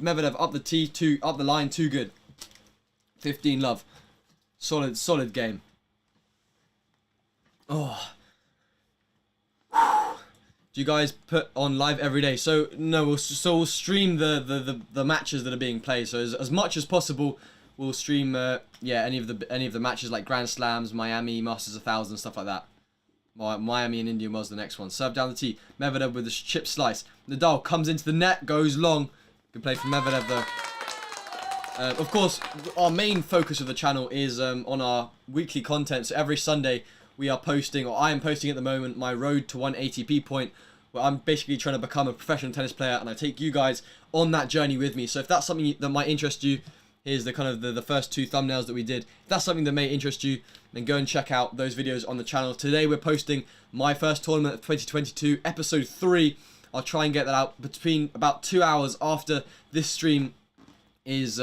Medvedev up the tee, up the line, too good. 15 love. Solid game. Do you guys put on live every day? So no, we'll stream the matches that are being played. So as much as possible, we'll stream any of the matches like Grand Slams, Miami, Masters 1000, stuff like that. Miami and Indian Wells the next one. Serve down the tee. Medvedev with the chip slice. Nadal comes into the net, goes long. Good play from Medvedev though. Of course, our main focus of the channel is on our weekly content. So every Sunday we are posting, or I am posting at the moment, my road to 1 ATP point, where I'm basically trying to become a professional tennis player, and I take you guys on that journey with me. So if that's something that might interest you, here's the kind of the first 2 thumbnails that we did. If that's something that may interest you, then go and check out those videos on the channel. Today we're posting my first tournament of 2022, episode 3. I'll try and get that out between about 2 hours after this stream is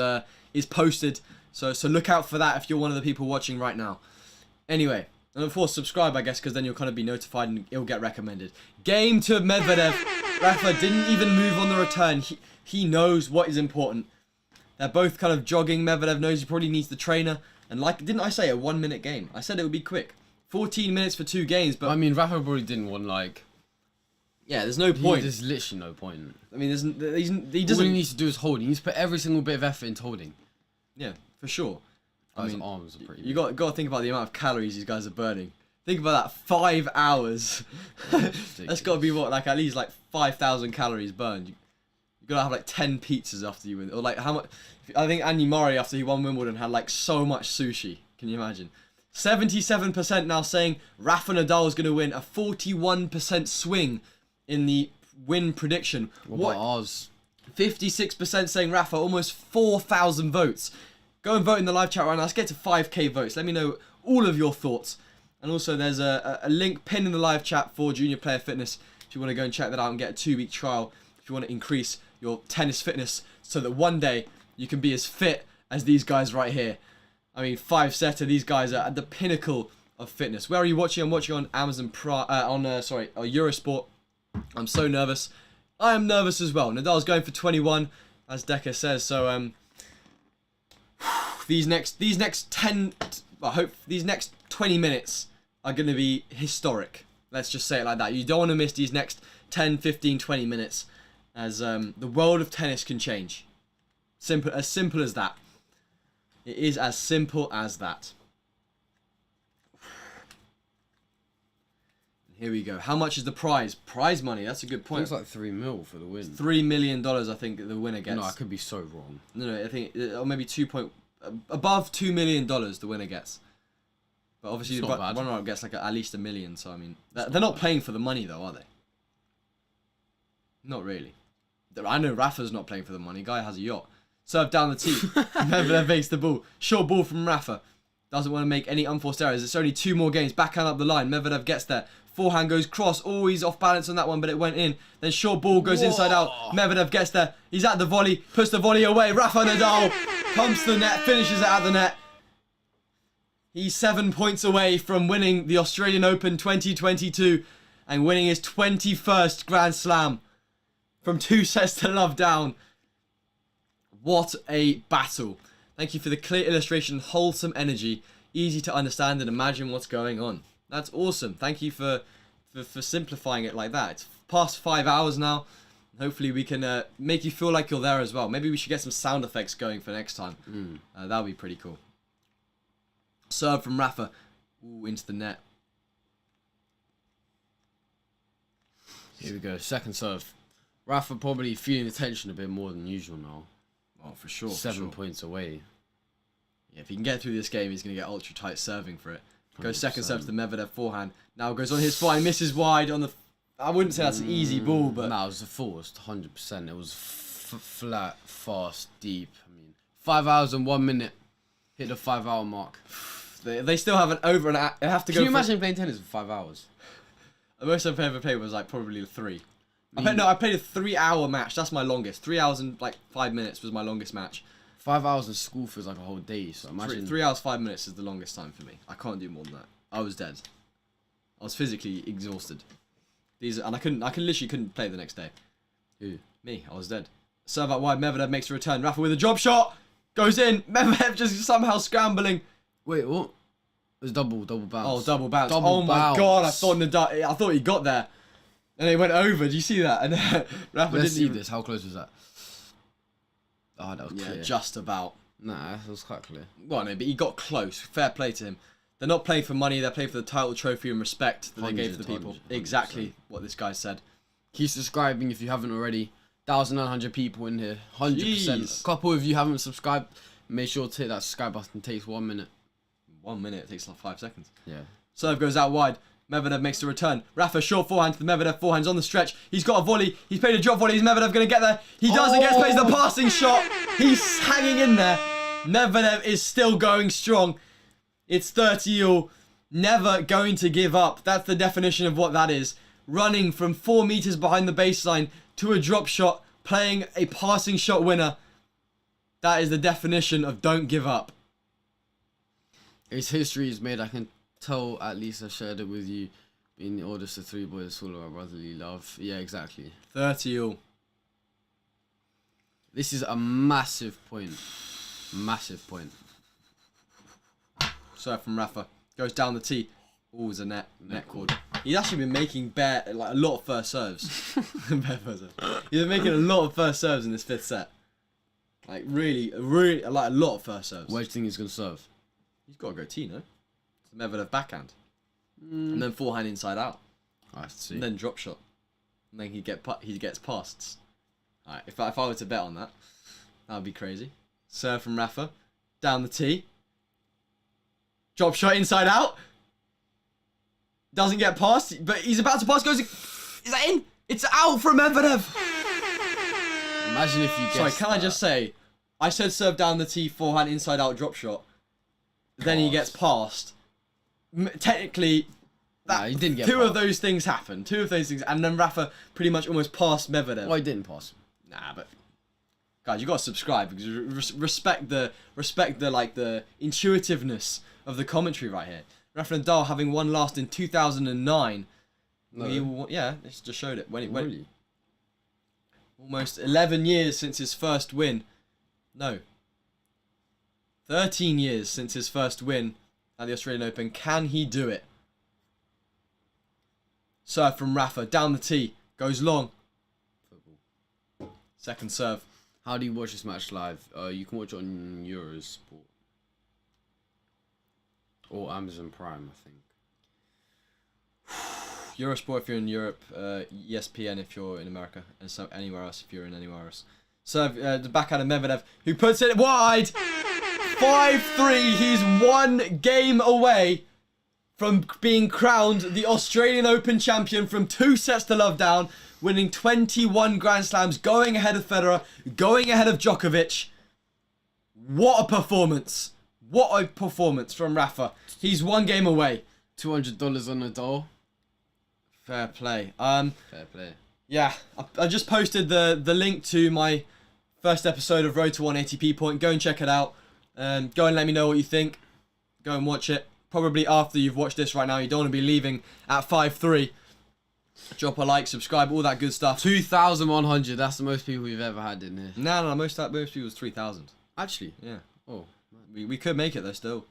posted. So look out for that if you're one of the people watching right now. Anyway, and of course subscribe, I guess, because then you'll kind of be notified and it'll get recommended. Game to Medvedev. Rafa didn't even move on the return. He knows what is important. They're both kind of jogging. Medvedev knows he probably needs the trainer. And didn't I say a 1 minute game? I said it would be quick. 14 minutes for 2 games, but... I mean, Rafa probably didn't want, yeah, there's no point. There's literally no point. I mean, he doesn't... All he needs to do is hold. He needs to put every single bit of effort into holding. Yeah, for sure. His arms are pretty you got to think about the amount of calories these guys are burning. Think about that, 5 hours. That's got to be what, at least 5,000 calories burned. You gotta have 10 pizzas after you win, or how much? I think Andy Murray after he won Wimbledon had so much sushi. Can you imagine? 77% now saying Rafa Nadal is gonna win, a 41% swing in the win prediction. What about ours? 56% saying Rafa, almost 4,000 votes. Go and vote in the live chat right now. Let's get to 5k votes. Let me know all of your thoughts. And also there's a link pinned in the live chat for Junior Player Fitness if you want to go and check that out and get a 2-week trial if you want to increase your tennis fitness so that one day you can be as fit as these guys right here. I mean, 5-setter, these guys are at the pinnacle of fitness. Where are you watching? I'm watching on Amazon Prime, Eurosport. I'm so nervous. I am nervous as well. Nadal's going for 21, as Decker says. So these next 20 minutes are going to be historic. Let's just say it like that. You don't want to miss these next 10, 15, 20 minutes, as the world of tennis can change. As simple as that. It is as simple as that. Here we go. How much is the prize? Prize money. That's a good point. It's like $3 million for the win. $3 million, I think, the winner gets. No, I could be so wrong. No, I think, or maybe above $2 million the winner gets. But obviously, the runner-up gets at least $1 million. So I mean, they're not playing for the money though, are they? Not really. I know Rafa's not playing for the money. Guy has a yacht. Serve down the tee. Medvedev makes the ball. Short ball from Rafa. Doesn't want to make any unforced errors. It's only 2 more games. Backhand up the line. Medvedev gets there. Forehand goes cross. Oh, he's off balance on that one, but it went in. Then short ball goes inside out. Medvedev gets there. He's at the volley. Puts the volley away. Rafa Nadal comes to the net. Finishes it at the net. He's 7 points away from winning the Australian Open 2022 and winning his 21st Grand Slam from 2 sets to love down. What a battle. Thank you for the clear illustration, wholesome energy, easy to understand and imagine what's going on. That's awesome. Thank you for simplifying it like that. It's past 5 hours now. Hopefully we can make you feel like you're there as well. Maybe we should get some sound effects going for next time. That would be pretty cool. Serve from Rafa. Ooh, into the net. Here we go. Second serve. Rafa probably feeling the tension a bit more than usual now. Oh, for sure. 7 points away. Yeah, if he can get through this game, he's going to get ultra tight serving for it. Goes second serve to the Medvedev forehand. Now goes on his fly, misses wide on the... I wouldn't say that's an easy ball, but... No, it was a forced, 100%. It was flat, fast, deep. I mean, 5 hours and 1 minute. Hit the 5 hour mark. They still have an over and they have to go. Can you imagine playing tennis for 5 hours? The most I've ever played was probably 3. I played a 3 hour match. That's my longest. 3 hours and 5 minutes was my longest match. 5 hours in school feels like a whole day. So imagine 3 hours 5 minutes is the longest time for me. I can't do more than that. I was dead. I was physically exhausted. I literally couldn't play the next day. Who? Me. I was dead. Serve out wide. Medvedev makes a return. Rafa with a drop shot. Goes in. Medvedev just somehow scrambling. Wait, what? It was double bounce. Oh, double bounce. Double oh my bounce. god! I thought he got there. And it went over. Do you see that? And Rafa Let's didn't see even... this. How close was that? Oh, that was Yeah, clear. just about. Nah, that was quite clear. Well, no, but he got close. Fair play to him. They're not playing for money. They're playing for the title, trophy, and respect that they gave to the people. 100%. Exactly what this guy said. Keep subscribing if you haven't already. 1,900 people in here. 100%. Jeez. A couple of you haven't subscribed. Make sure to hit that subscribe button. It takes 1 minute. 1 minute. It takes like 5 seconds. Yeah. Serve goes out wide. Medvedev makes the return. Rafa short forehand to the Medvedev. Forehand's on the stretch. He's got a volley. He's played a drop volley. Is Medvedev going to get there? He doesn't get plays the passing shot. He's hanging in there. Medvedev is still going strong. It's 30-all. Never going to give up. That's the definition of what that is. Running from 4 meters behind the baseline to a drop shot. Playing a passing shot winner. That is the definition of don't give up. His history is made. I can tell, at least I shared it with you. Being the oldest of 3 boys, full of our brotherly love. Yeah, exactly. 30-all. This is a massive point. Massive point. Serve from Rafa. Goes down the tee. Oh, it's a net cord. He's actually been making a lot of first serves. He's been making a lot of first serves in this 5th set. Like, really, like a lot of first serves. Where do you think he's going to serve? He's got to go tee, no? It's a Medvedev backhand. And then forehand inside out. I see. And then drop shot. And then he gets passed. Alright, if I were to bet on that, that would be crazy. Serve from Rafa. Down the tee. Drop shot inside out. Doesn't get past, but he's about to pass. Goes. Is that in? It's out from Medvedev. Imagine if you guessed Sorry, can I just say, I said serve down the tee, forehand inside out drop shot. Then he gets past. Technically, Nah, he didn't get two past. of those things happened. Two of those things, and then Rafa pretty much almost passed Medvedev. Well, he didn't pass. Nah, but guys, you gotta subscribe because respect the like the intuitiveness of the commentary right here. Rafa Nadal having won last in 2009. No. Yeah, it's just showed it when it Really? went. Almost 11 years since his first win. No. 13 years since his first win at the Australian Open. Can he do it? Serve from Rafa. Down the tee. Goes long. Football. Second serve. How do you watch this match live? You can watch it on Eurosport. Or Amazon Prime, I think. Eurosport if you're in Europe, ESPN if you're in America, and so anywhere else if you're in anywhere else. Serve the backhand of Medvedev, who puts it wide. 5-3. He's 1 game away from being crowned the Australian Open champion from 2 sets to love down, winning 21 Grand Slams, going ahead of Federer, going ahead of Djokovic. What a performance! What a performance from Rafa. He's 1 game away. $200 on Nadal. Fair play. Fair play. Yeah, I just posted the link to my first episode of Road to 1 ATP Point. Go and check it out. Go and let me know what you think. Go and watch it. Probably after you've watched this right now. You don't want to be leaving at 5-3. Drop a like, subscribe, all that good stuff. 2,100. That's the most people we've ever had in here. No, most people's 3,000. Actually. Yeah. Oh. We could make it though still.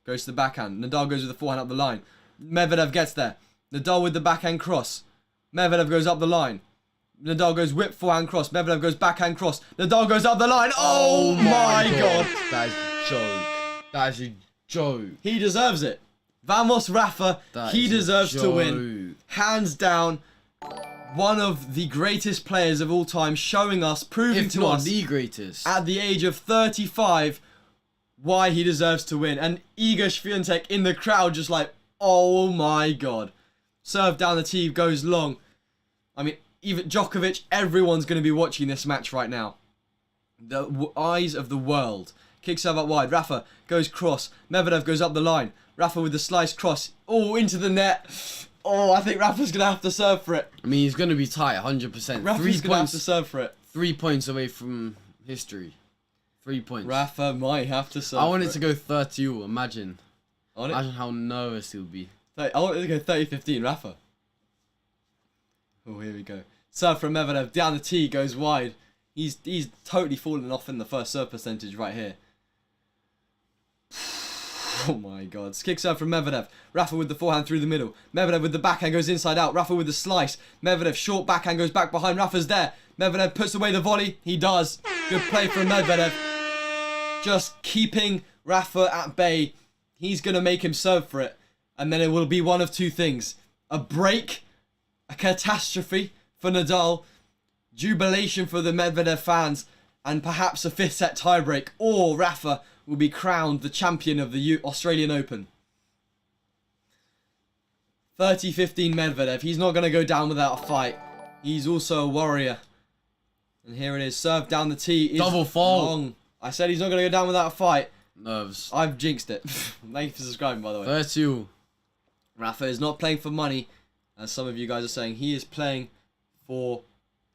Goes to the backhand. Nadal goes with the forehand up the line. Medvedev gets there. Nadal with the backhand cross. Medvedev goes up the line. Nadal goes whip forehand cross. Medvedev goes backhand cross. Nadal goes up the line. Oh my god. That is a joke. That is a joke. He deserves it. Vamos Rafa. That He is a deserves to win. joke. Hands down. One of the greatest players of all time, showing us, proving If to not us the greatest. at the age of 35 why he deserves to win. And Iga Swiatek in the crowd just like, oh my god. Serve down the tee, goes long. I mean, even Djokovic, everyone's going to be watching this match right now. The eyes of the world. Kick serve up wide. Rafa goes cross. Medvedev goes up the line. Rafa with the slice cross. Oh, into the net. Oh, I think Rafa's going to have to serve for it. I mean, he's going to be tight, 100%. Rafa's 3 going to have points. to serve for it. 3 points away from history. 3 points. Rafa might have to serve I want for it to go 30-all. Imagine. I want it- Imagine how nervous he'll be. I want it to go 30-15, Rafa. Oh, here we go. Serve from Medvedev. Down the tee, goes wide. He's totally fallen off in the first serve percentage right here. Oh my god. Kick serve from Medvedev. Rafa with the forehand through the middle. Medvedev with the backhand goes inside out. Rafa with the slice. Medvedev short backhand goes back behind. Rafa's there. Medvedev puts away the volley. He does. Good play from Medvedev. Just keeping Rafa at bay. He's going to make him serve for it. And then it will be one of two things. A break. A catastrophe for Nadal. Jubilation for the Medvedev fans. And perhaps a 5th set tiebreak. Or Rafa will be crowned the champion of the Australian Open. 30-15 Medvedev. He's not going to go down without a fight. He's also a warrior. And here it is. Serve down the tee. Is double fault. Long. I said he's not going to go down without a fight. Nerves. I've jinxed it. Thank you for subscribing, by the way. 30. Rafa is not playing for money, as some of you guys are saying. He is playing for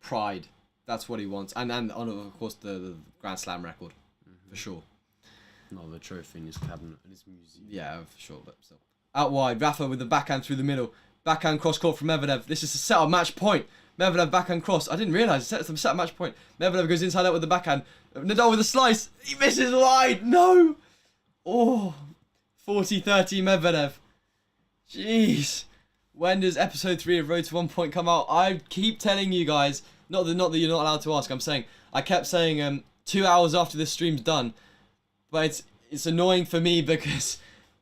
pride. That's what he wants. And of course, the Grand Slam record. For sure. No, the trophy in his cabinet and his museum. Yeah, for sure, but still. Out wide, Rafa with the backhand through the middle. Backhand cross court from Medvedev. This is a set-up match point. Medvedev backhand cross. I didn't realise. It's a set-up match point. Medvedev goes inside out with the backhand. Nadal with a slice. He misses wide. No. Oh. 40-30 Medvedev. Jeez. When does episode 3 of Road to 1 Point come out? I keep telling you guys. Not that you're not allowed to ask. I kept saying 2 hours after this stream's done. But it's annoying for me because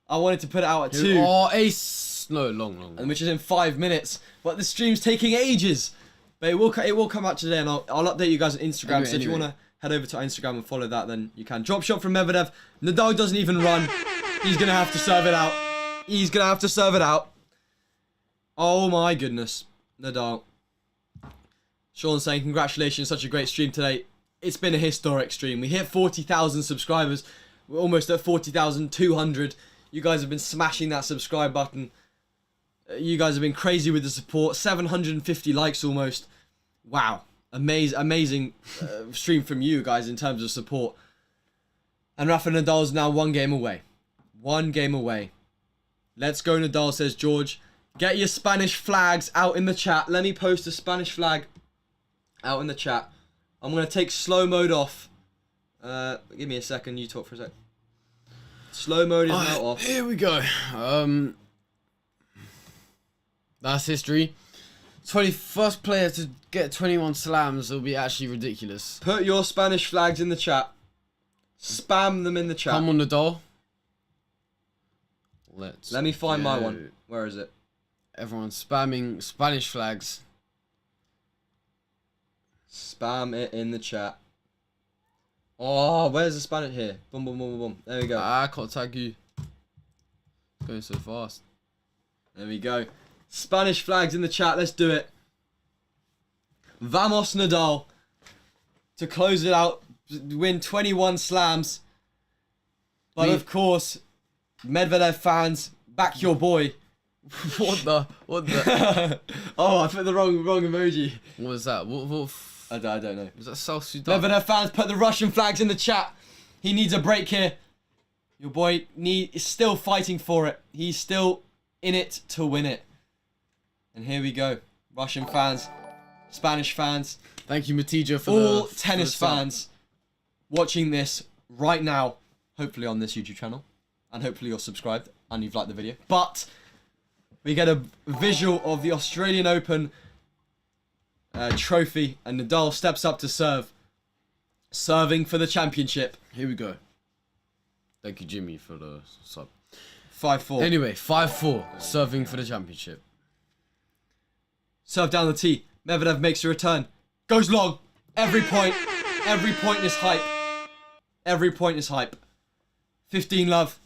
I wanted to put it out at 2. Oh, ace. No, long. And which is in 5 minutes. But the stream's taking ages. But it will come out today, and I'll update you guys on Instagram. So if you want to head over to Instagram and follow that, then you can. Drop shot from Medvedev. Nadal doesn't even run. He's going to have to serve it out. He's going to have to serve it out. Oh my goodness. Nadal. Sean saying, congratulations, such a great stream today. It's been a historic stream. We hit 40,000 subscribers. We're almost at 40,200. You guys have been smashing that subscribe button. You guys have been crazy with the support. 750 likes almost. Wow. Amazing stream from you guys in terms of support. And Rafa Nadal's now 1 game away. 1 game away. Let's go, Nadal, says George. Get your Spanish flags out in the chat. Let me post a Spanish flag out in the chat. I'm going to take slow mode off. Give me a second. You talk for a sec. Slow mode is now off. Here we go. That's history. 21st player to get 21 slams will be actually ridiculous. Put your Spanish flags in the chat. Spam them in the chat. Come on, Nadal. Let me find my one. Where is it? Everyone's spamming Spanish flags. Spam it in the chat. Oh, where's the Spanish here? Boom, boom, boom, boom, boom. There we go. I can't tag you. It's going so fast. There we go. Spanish flags in the chat. Let's do it. Vamos, Nadal. To close it out. Win 21 slams. But of course, Medvedev fans, back your boy. What the? Oh, I put the wrong emoji. What was that? What I don't know. Was that South Sudan? Medvedev fans, put the Russian flags in the chat. He needs a break here. Your boy is still fighting for it. He's still in it to win it. And here we go. Russian fans, Spanish fans. Thank you, Matija, for all tennis fans watching this right now. Hopefully on this YouTube channel. And hopefully you're subscribed and you've liked the video. But we get a visual of the Australian Open trophy, and Nadal steps up to serve, serving for the championship. Here we go. Thank you, Jimmy, for the sub. 5-4. Anyway, 5-4, serving for the championship. Serve down the tee. Medvedev makes a return. Goes long. Every point is hype. Every point is hype. 15 love.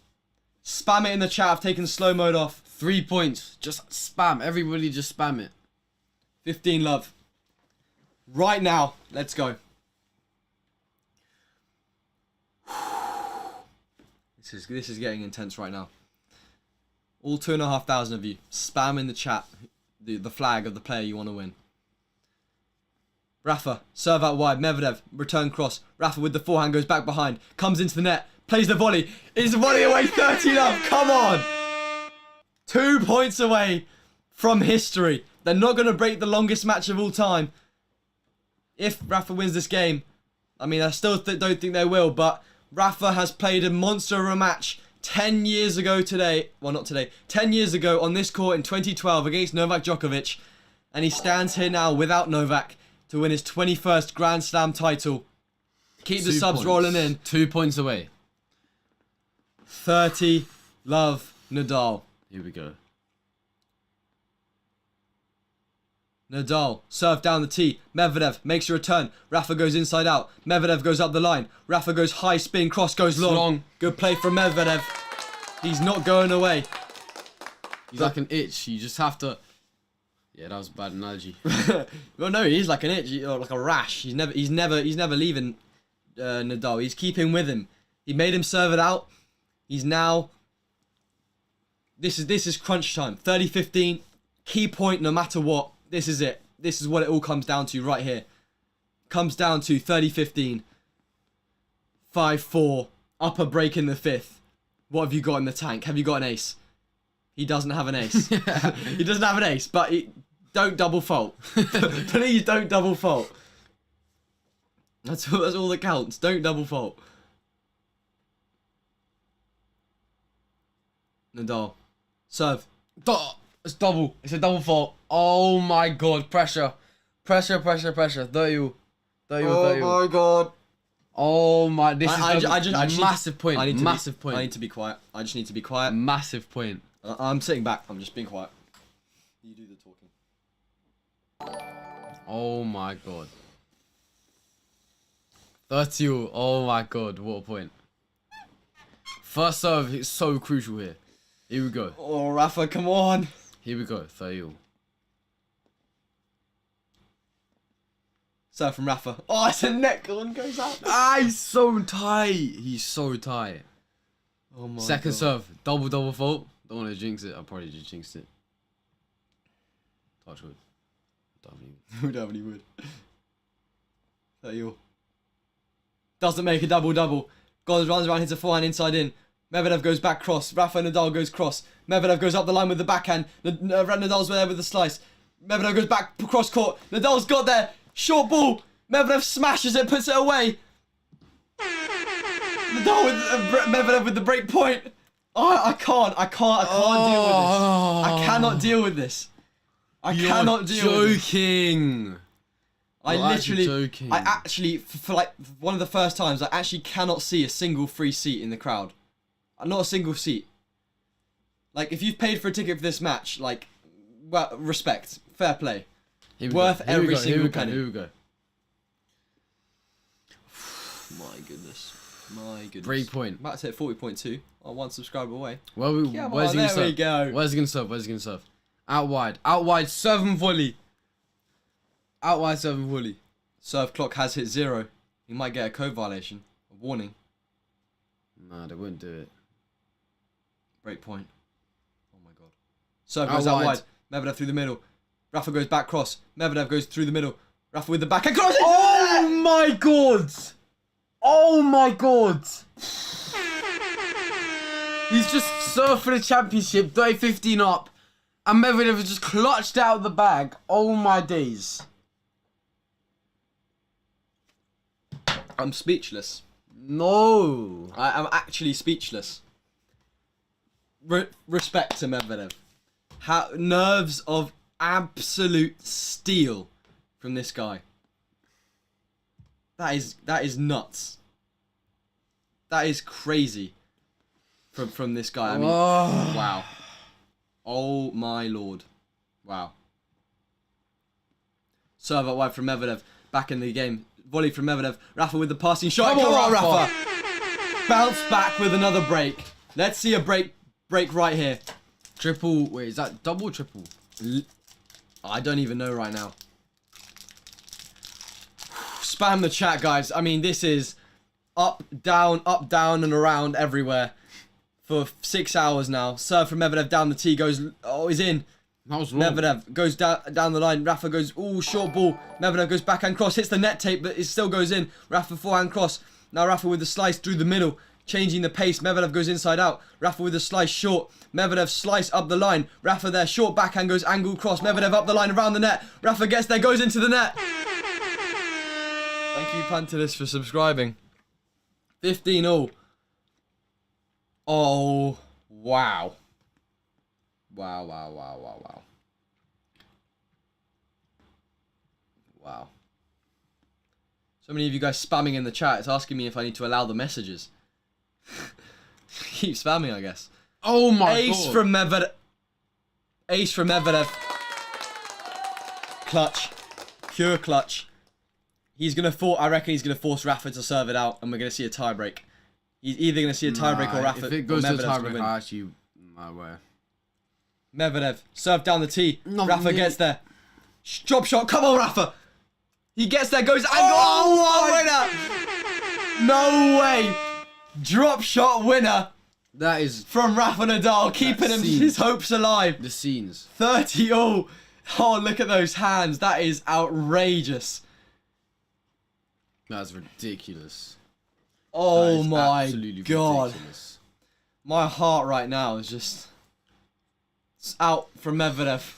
Spam it in the chat. I've taken slow mode off. 3 points. Just spam. Everybody just spam it. 15 love. Right now. Let's go. This is getting intense right now. All 2,500 of you. Spam in the chat the flag of the player you want to win. Rafa. Serve out wide. Medvedev. Return cross. Rafa with the forehand goes back behind. Comes into the net. Plays the volley. It's a volley away. 30 love. Come on. 2 points away from history. They're not going to break the longest match of all time. If Rafa wins this game, I mean, I still don't think they will, but Rafa has played a monster of a match 10 years ago today, well not today, 10 years ago on this court in 2012 against Novak Djokovic, and he stands here now without Novak to win his 21st Grand Slam title. Keep the subs rolling in. 2 points away. 30, love, Nadal. Here we go. Nadal, serve down the tee. Medvedev makes a return. Rafa goes inside out. Medvedev goes up the line. Rafa goes high spin, cross goes long. Good play from Medvedev. He's not going away. He's like an itch. You just have to... Yeah, that was a bad analogy. Well, no, he's like an itch, or like a rash. He's never leaving Nadal. He's keeping with him. He made him serve it out. He's now... This is crunch time. 30-15. Key point no matter what. This is it. This is what it all comes down to right here. Comes down to 30-15. 5-4. Upper break in the 5th. What have you got in the tank? Have you got an ace? He doesn't have an ace. He doesn't have an ace, but don't double fault. Please don't double fault. That's all that counts. Don't double fault. Nadal. Serve. It's double. It's a double fault. Oh my god. Pressure. Pressure, pressure, pressure. There you. Oh my god. Oh my. This I is just massive point. Massive point. I need to be quiet. I just need to be quiet. Massive point. I'm sitting back. I'm just being quiet. You do the talking. Oh my god. 30. Oh my god. What a point. First serve is so crucial here. Here we go. Oh, Rafa, come on. Here we go. 30. Serve from Rafa. Oh, it's a neck. One goes out. Ah, he's so tight. He's so tight. Oh my Second god. serve. Double fault. Don't want to jinx it. I probably just jinxed it. Touch wood. Who definitely would. 30. Doesn't make a double. Runs around, hits a forehand inside in. Medvedev goes back cross. Rafa Nadal goes cross. Medvedev goes up the line with the backhand. Nadal's there with the slice. Medvedev goes back cross court. Nadal's got there. Short ball. Medvedev smashes it, puts it away. Nadal with Medvedev with the break point. Oh, I can't deal with this. I cannot deal with this. I cannot deal with this. Joking. I actually, for like one of the first times, I actually cannot see a single free seat in the crowd. Not a single seat. Like, if you've paid for a ticket for this match, like, well, respect, fair play. Worth every single penny. Here we go. My goodness. Break point. About to hit 40.2. I'm 1 subscriber away. Where's he gonna serve? We go. Where's he gonna serve? Out wide, serve and volley. Out wide, serve and volley. Serve clock has hit 0. He might get a code violation. A warning. Nah, they wouldn't do it. Break point. Oh my god. Serve goes out wide. Medvedev through the middle. Rafa goes back cross. Medvedev goes through the middle. Rafa with the backhand cross. Oh my god! Oh my god! He's just served for the championship, 30-15 up, and Medvedev has just clutched out the bag. Oh my days. I'm speechless. No. I'm actually speechless. Respect to Medvedev. Nerves of absolute steel from this guy. That is nuts. That is crazy from this guy. I mean, wow. Oh my lord. Wow. Serve out wide from Medvedev. Back in the game. Volley from Medvedev. Rafa with the passing shot. Come on, Rafa. Bounce back with another break. Let's see a break right here. Triple. Wait, is that double or triple? I don't even know right now. Spam the chat, guys. I mean, this is up, down, and around everywhere for 6 hours now. Serve from Medvedev down the tee goes. Oh, he's in. That was long. Medvedev goes down the line. Rafa goes, short ball. Medvedev goes backhand cross, hits the net tape, but it still goes in. Rafa forehand cross. Now Rafa with the slice through the middle, changing the pace. Medvedev goes inside out. Rafa with the slice short. Medvedev slice up the line. Rafa there, short backhand goes angle cross. Medvedev up the line around the net. Rafa gets there, goes into the net. Thank you, Pantelis, for subscribing. 15-all. Oh, Wow. Wow, wow, wow, wow, wow. Wow. so many of you guys spamming in the chat. It's asking me if I need to allow the messages. Keep spamming, I guess. Oh my Ace god. from Medvedev. Ace from Medvedev. Clutch. Pure clutch. I reckon he's gonna force Rafa to serve it out, and we're gonna see a tiebreak. He's either gonna see a tiebreak or Rafa. If it goes or to a Medvedev's gonna tiebreak, win. I actually, my way. Medvedev, serve down the tee. Not Rafa me. gets there. Drop shot, come on, Rafa! He gets there, goes, and oh, winner! No way! Drop shot winner That is from Rafa Nadal, keeping his hopes alive. the scenes. 30 all. Oh, look at those hands. That is outrageous. That's ridiculous. Oh That is my absolutely god. ridiculous. My heart right now is just it's out from Medvedev.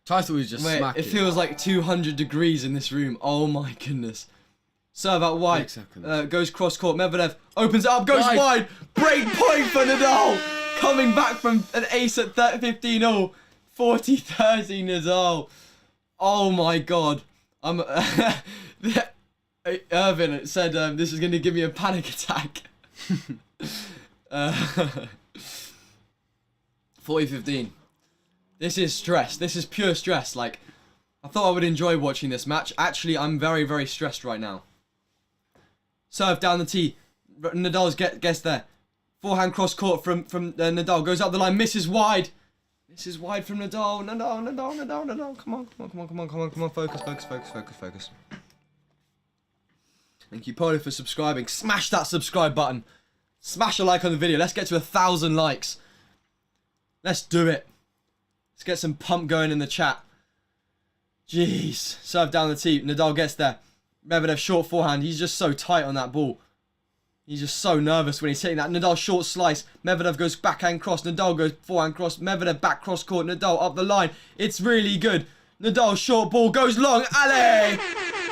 Title is just Wait, smacking. it feels like 200 degrees in this room. Oh my goodness. Serve out wide. 8 seconds. Goes cross court. Medvedev opens it up, goes Wide. wide. Break point for Nadal. Coming back from an ace at 15 all. 40-30 Nadal. Oh my god. I'm Irvin said this is going to give me a panic attack. 40-15. This is stress. This is pure stress. Like, I thought I would enjoy watching this match. Actually, I'm very, very stressed right now. Serve down the tee. Nadal's gets there. Forehand cross court from Nadal. Goes up the line. Misses wide. Misses wide from Nadal. Nadal. Come on. Focus. Thank you, Polo, for subscribing. Smash that subscribe button. Smash a like on the video. Let's get to 1,000 likes. Let's do it. Let's get some pump going in the chat. Jeez. Serve down the tee. Nadal gets there. Medvedev short forehand. He's just so tight on that ball. He's just so nervous when he's hitting that. Nadal short slice. Medvedev goes backhand cross. Nadal goes forehand cross. Medvedev back cross court. Nadal up the line. It's really good. Nadal short ball goes long. Allez!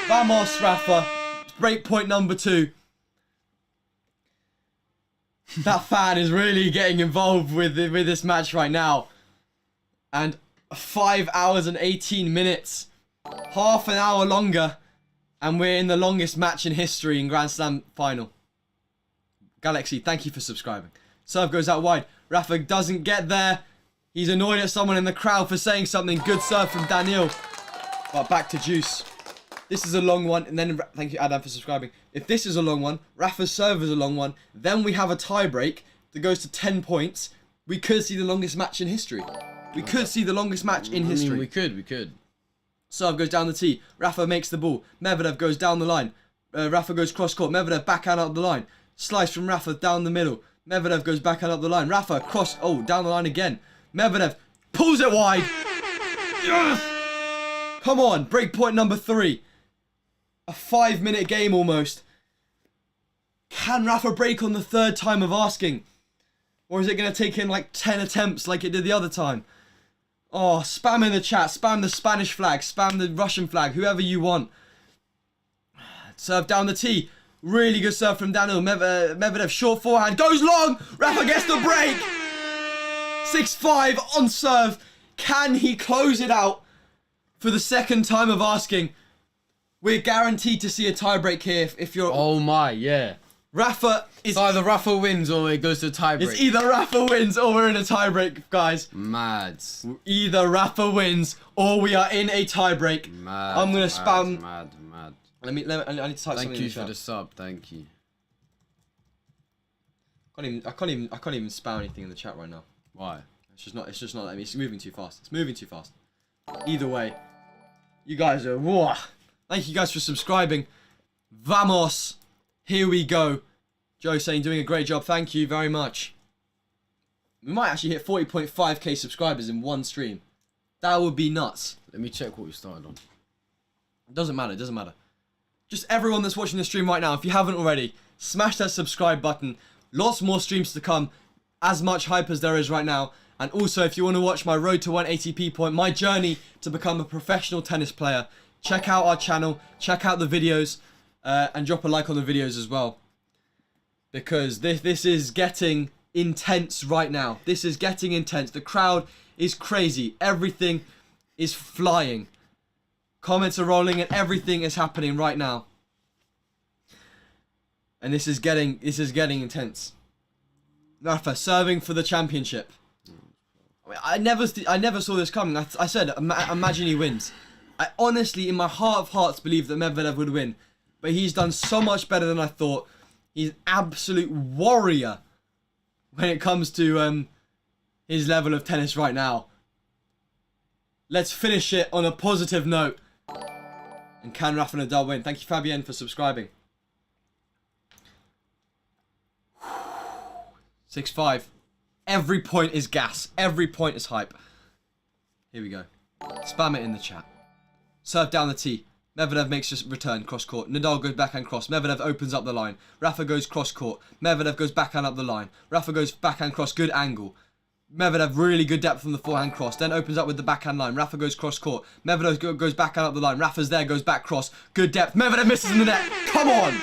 Vamos, Rafa. Break point number 2. That fan is really getting involved with this match right now. And 5 hours and 18 minutes. Half an hour longer. And we're in the longest match in history in Grand Slam final. Galaxy, thank you for subscribing. Serve goes out wide. Rafa doesn't get there. He's annoyed at someone in the crowd for saying something. Good serve from Daniel. But back to Juice. This is a long one. And then, thank you, Adam, for subscribing. If this is a long one, Rafa's serve is a long one. Then we have a tie break that goes to 10 points. We could see the longest match in history. We could see the longest match in history. I mean, we could. Serve goes down the tee. Rafa makes the ball. Medvedev goes down the line. Rafa goes cross court. Medvedev backhand up the line. Slice from Rafa down the middle. Medvedev goes backhand up the line. Rafa cross. Oh, down the line again. Medvedev pulls it wide. Yes! Come on. Break point number 3. A 5-minute game almost. Can Rafa break on the 3rd time of asking? Or is it going to take him like 10 attempts like it did the other time? Oh, spam in the chat. Spam the Spanish flag. Spam the Russian flag. Whoever you want. Serve down the tee. Really good serve from Daniel. Medvedev short forehand. Goes long. Rafa gets the break. 6-5 on serve. Can he close it out for the 2nd time of asking? We're guaranteed to see a tiebreak here if you're... Oh my, yeah. Rafa is... It's either Rafa wins or it goes to tiebreak. It's either Rafa wins or we're in a tiebreak, guys. Mad. Either Rafa wins or we are in a tiebreak. Mad. I'm gonna spam... Mad. I need to type something Thank in you the for chat. the sub. Thank you. I can't even spam anything in the chat right now. Why? It's just not letting me. It's moving too fast. Either way, you guys are... Whoa. Thank you guys for subscribing. Vamos. Here we go. Joe saying doing a great job. Thank you very much. We might actually hit 40.5k subscribers in one stream. That would be nuts. Let me check what we started on. It doesn't matter. Just everyone that's watching the stream right now, if you haven't already, smash that subscribe button. Lots more streams to come. As much hype as there is right now. And also, if you want to watch my road to 1 ATP point, my journey to become a professional tennis player, check out our channel, check out the videos, and drop a like on the videos as well. Because this is getting intense right now. This is getting intense. The crowd is crazy. Everything is flying. Comments are rolling and everything is happening right now. And this is getting intense. Rafa serving for the championship. I never saw this coming. I said, imagine he wins. I honestly, in my heart of hearts, believe that Medvedev would win. But he's done so much better than I thought. He's an absolute warrior when it comes to his level of tennis right now. Let's finish it on a positive note. And can Rafa Nadal win? Thank you, Fabienne, for subscribing. 6-5. Every point is gas. Every point is hype. Here we go. Spam it in the chat. Serve down the tee. Medvedev makes his return cross court. Nadal goes backhand cross. Medvedev opens up the line. Rafa goes cross court. Medvedev goes backhand up the line. Rafa goes backhand cross. Good angle. Medvedev really good depth from the forehand cross. Then opens up with the backhand line. Rafa goes cross court. Medvedev goes backhand up the line. Rafa's there. Goes back cross. Good depth. Medvedev misses in the net. Come on.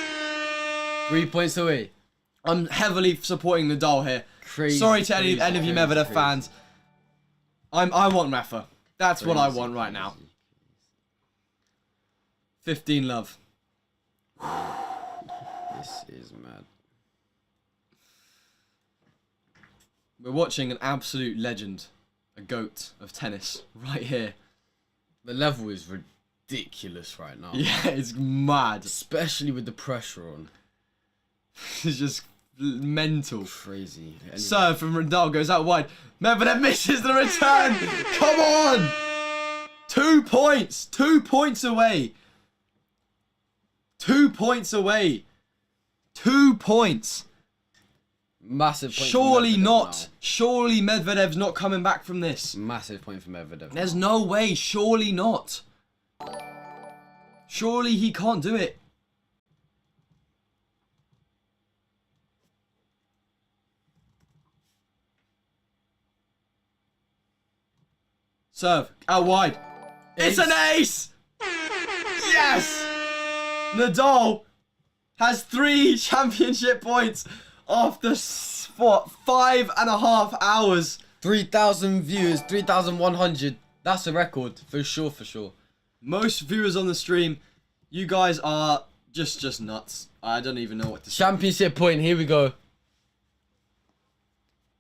3 points away. I'm heavily supporting Nadal here. Crazy, Sorry to any of you Medvedev crazy. fans. I want Rafa. That's what I want right now. 15 love. This is mad. We're watching an absolute legend, a GOAT of tennis right here. The level is ridiculous right now. Yeah, it's mad. Especially with the pressure on. It's just mental. Crazy. Anyway. Serve from Nadal goes out wide. Medvedev misses the return. Come on. 2 points. 2 points away. 2 points away. 2 points. Massive point. Surely for Medvedev not. now. Surely Medvedev's not coming back from this. Massive point for Medvedev. There's no way. Surely not. Surely he can't do it. Serve. Out wide. It's an ace! Yes! Nadal has 3 championship points after, what, 5.5 hours. 3,000 viewers, 3,100. That's a record, for sure, for sure. Most viewers on the stream, you guys are just nuts. I don't even know what to say. Championship point, here we go.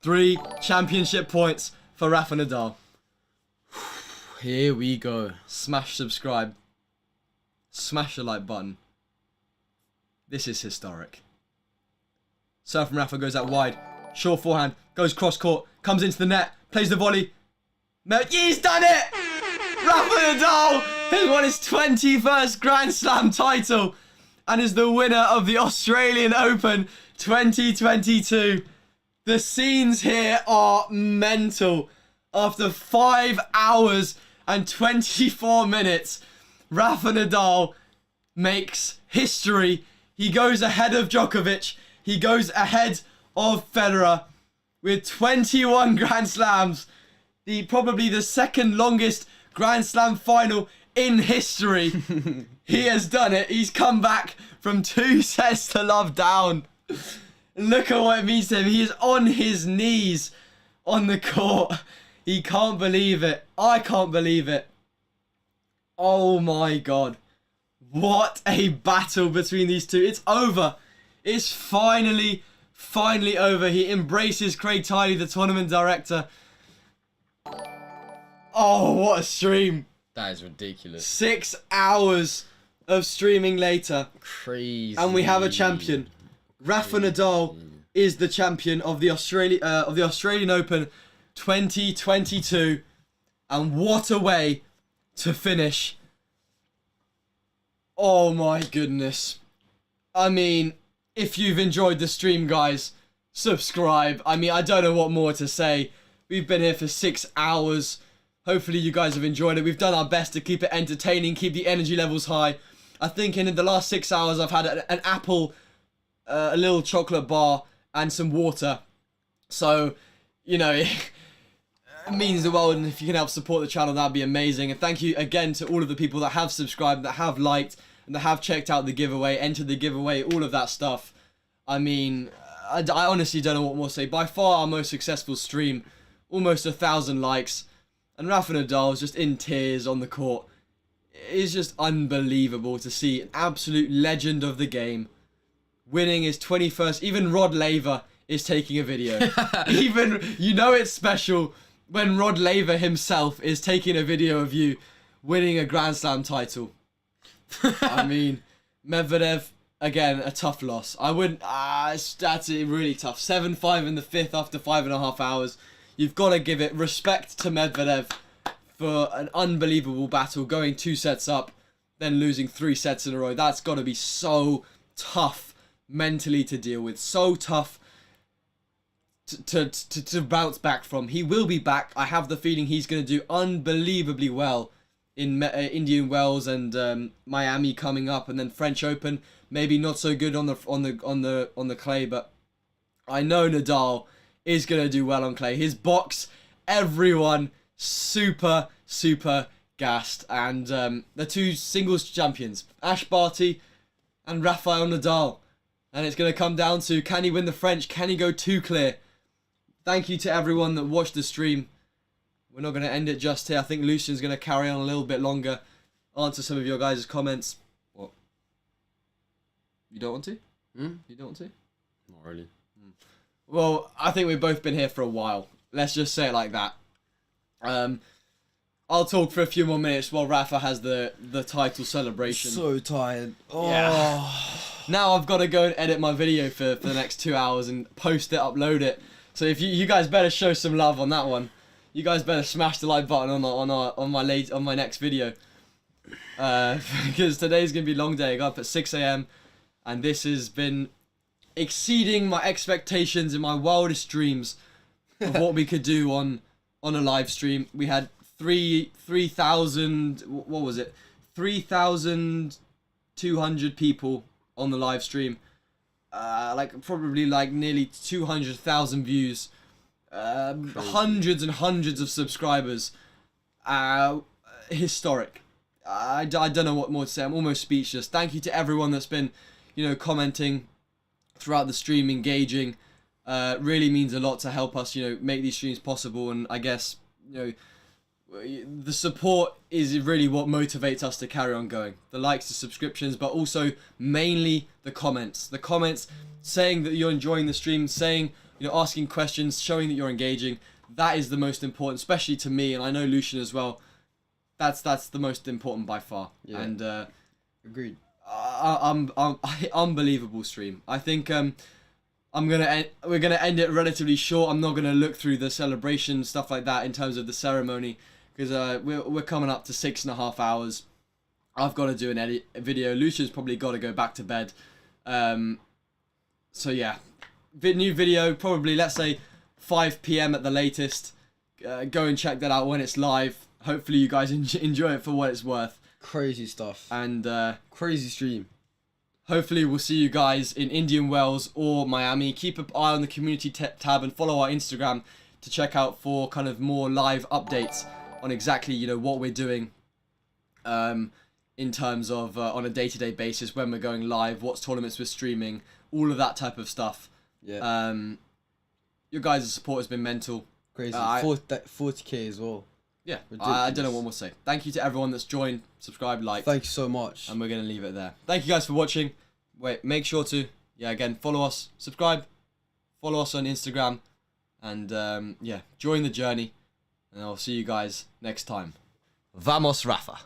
3 championship points for Rafa Nadal. Here we go. Smash subscribe. Smash the like button. This is historic. Serve from Rafa goes out wide. Short forehand. Goes cross court. Comes into the net. Plays the volley. He's done it! Rafa Nadal has won his 21st Grand Slam title and is the winner of the Australian Open 2022. The scenes here are mental. After 5 hours and 24 minutes, Rafa Nadal makes history. He goes ahead of Djokovic. He goes ahead of Federer with 21 Grand Slams. Probably the second longest Grand Slam final in history. He has done it. He's come back from 2 sets to love down. Look at what it means to him. He is on his knees on the court. He can't believe it. I can't believe it. Oh my God. What a battle between these two. It's over. It's finally over. He embraces Craig Tiley, the tournament director. Oh, what a stream. That is ridiculous. 6 hours of streaming later. Crazy. And we have a champion. Rafa Nadal is the champion of the Australian Open 2022. And what a way to finish. Oh my goodness. I mean, if you've enjoyed the stream, guys, subscribe. I mean, I don't know what more to say. We've been here for 6 hours. Hopefully you guys have enjoyed it. We've done our best to keep it entertaining, keep the energy levels high. I think in the last 6 hours I've had an apple, a little chocolate bar, and some water. So, you know, it means the world, and if you can help support the channel, that'd be amazing. And thank you again to all of the people that have subscribed, that have liked, and that have checked out the giveaway, entered the giveaway, all of that stuff. I mean, I honestly don't know what more to say. By far our most successful stream, almost 1,000 likes, and Rafa Nadal is just in tears on the court. It's just unbelievable to see an absolute legend of the game winning his 21st. Even Rod Laver is taking a video. Even, you know it's special when Rod Laver himself is taking a video of you winning a Grand Slam title. I mean, Medvedev, again, a tough loss. I wouldn't, that's really tough. 7-5 in the 5th after 5.5 hours. You've got to give it respect to Medvedev for an unbelievable battle, going 2 sets up, then losing 3 sets in a row. That's got to be so tough mentally to deal with. So tough to bounce back from. He will be back. I have the feeling he's going to do unbelievably well in Indian Wells and Miami coming up, and then French Open. Maybe not so good on the clay, but I know Nadal is going to do well on clay. His box, everyone super gassed, and the 2 singles champions, Ash Barty and Rafael Nadal, and it's going to come down to, can he win the French? Can he go 2 clear? Thank you to everyone that watched the stream. We're not going to end it just here. I think Lucian's going to carry on a little bit longer, answer some of your guys' comments. What? You don't want to? You don't want to? Not really. Well, I think we've both been here for a while. Let's just say it like that. I'll talk for a few more minutes while Rafa has the title celebration. So tired. Oh. Yeah. Now I've got to go and edit my video for the next 2 hours and post it, upload it. So if you guys better show some love on that one. You guys better smash the like button on my next video. Because today's gonna be a long day. I got up at 6 AM and this has been exceeding my expectations in my wildest dreams of what we could do on a live stream. We had 3,000, what was it? 3,200 people on the live stream. Probably nearly 200,000 views. Hundreds and hundreds of subscribers. Historic. I don't know what more to say. I'm almost speechless. Thank you to everyone that's been, commenting throughout the stream, engaging. Really means a lot to help us, make these streams possible. And I guess, the support is really what motivates us to carry on going. The likes, the subscriptions, but also mainly the comments. The comments saying that you're enjoying the stream, saying, asking questions, showing that you're engaging. That is the most important, especially to me, and I know Lucian as well. That's the most important by far. Yeah. And agreed. Unbelievable stream. I think we're gonna end it relatively short. I'm not gonna look through the celebration stuff like that in terms of the ceremony, because we're coming up to 6.5 hours. I've got to do an video. Lucian's probably got to go back to bed. So yeah, new video probably, let's say 5 PM at the latest. Go and check that out when it's live. Hopefully you guys enjoy it for what it's worth. Crazy stuff. And crazy stream. Hopefully we'll see you guys in Indian Wells or Miami. Keep an eye on the community tab and follow our Instagram to check out for kind of more live updates on exactly, what we're doing in terms of on a day-to-day basis, when we're going live, what tournaments we're streaming, all of that type of stuff. Yeah. Your guys' support has been mental. Crazy. 40K as well. Yeah, I don't know what more to say. Thank you to everyone that's joined, subscribed, liked. Thank you so much. And we're going to leave it there. Thank you guys for watching. Make sure to, again, follow us, subscribe, follow us on Instagram, and join the journey. And I'll see you guys next time. Vamos, Rafa.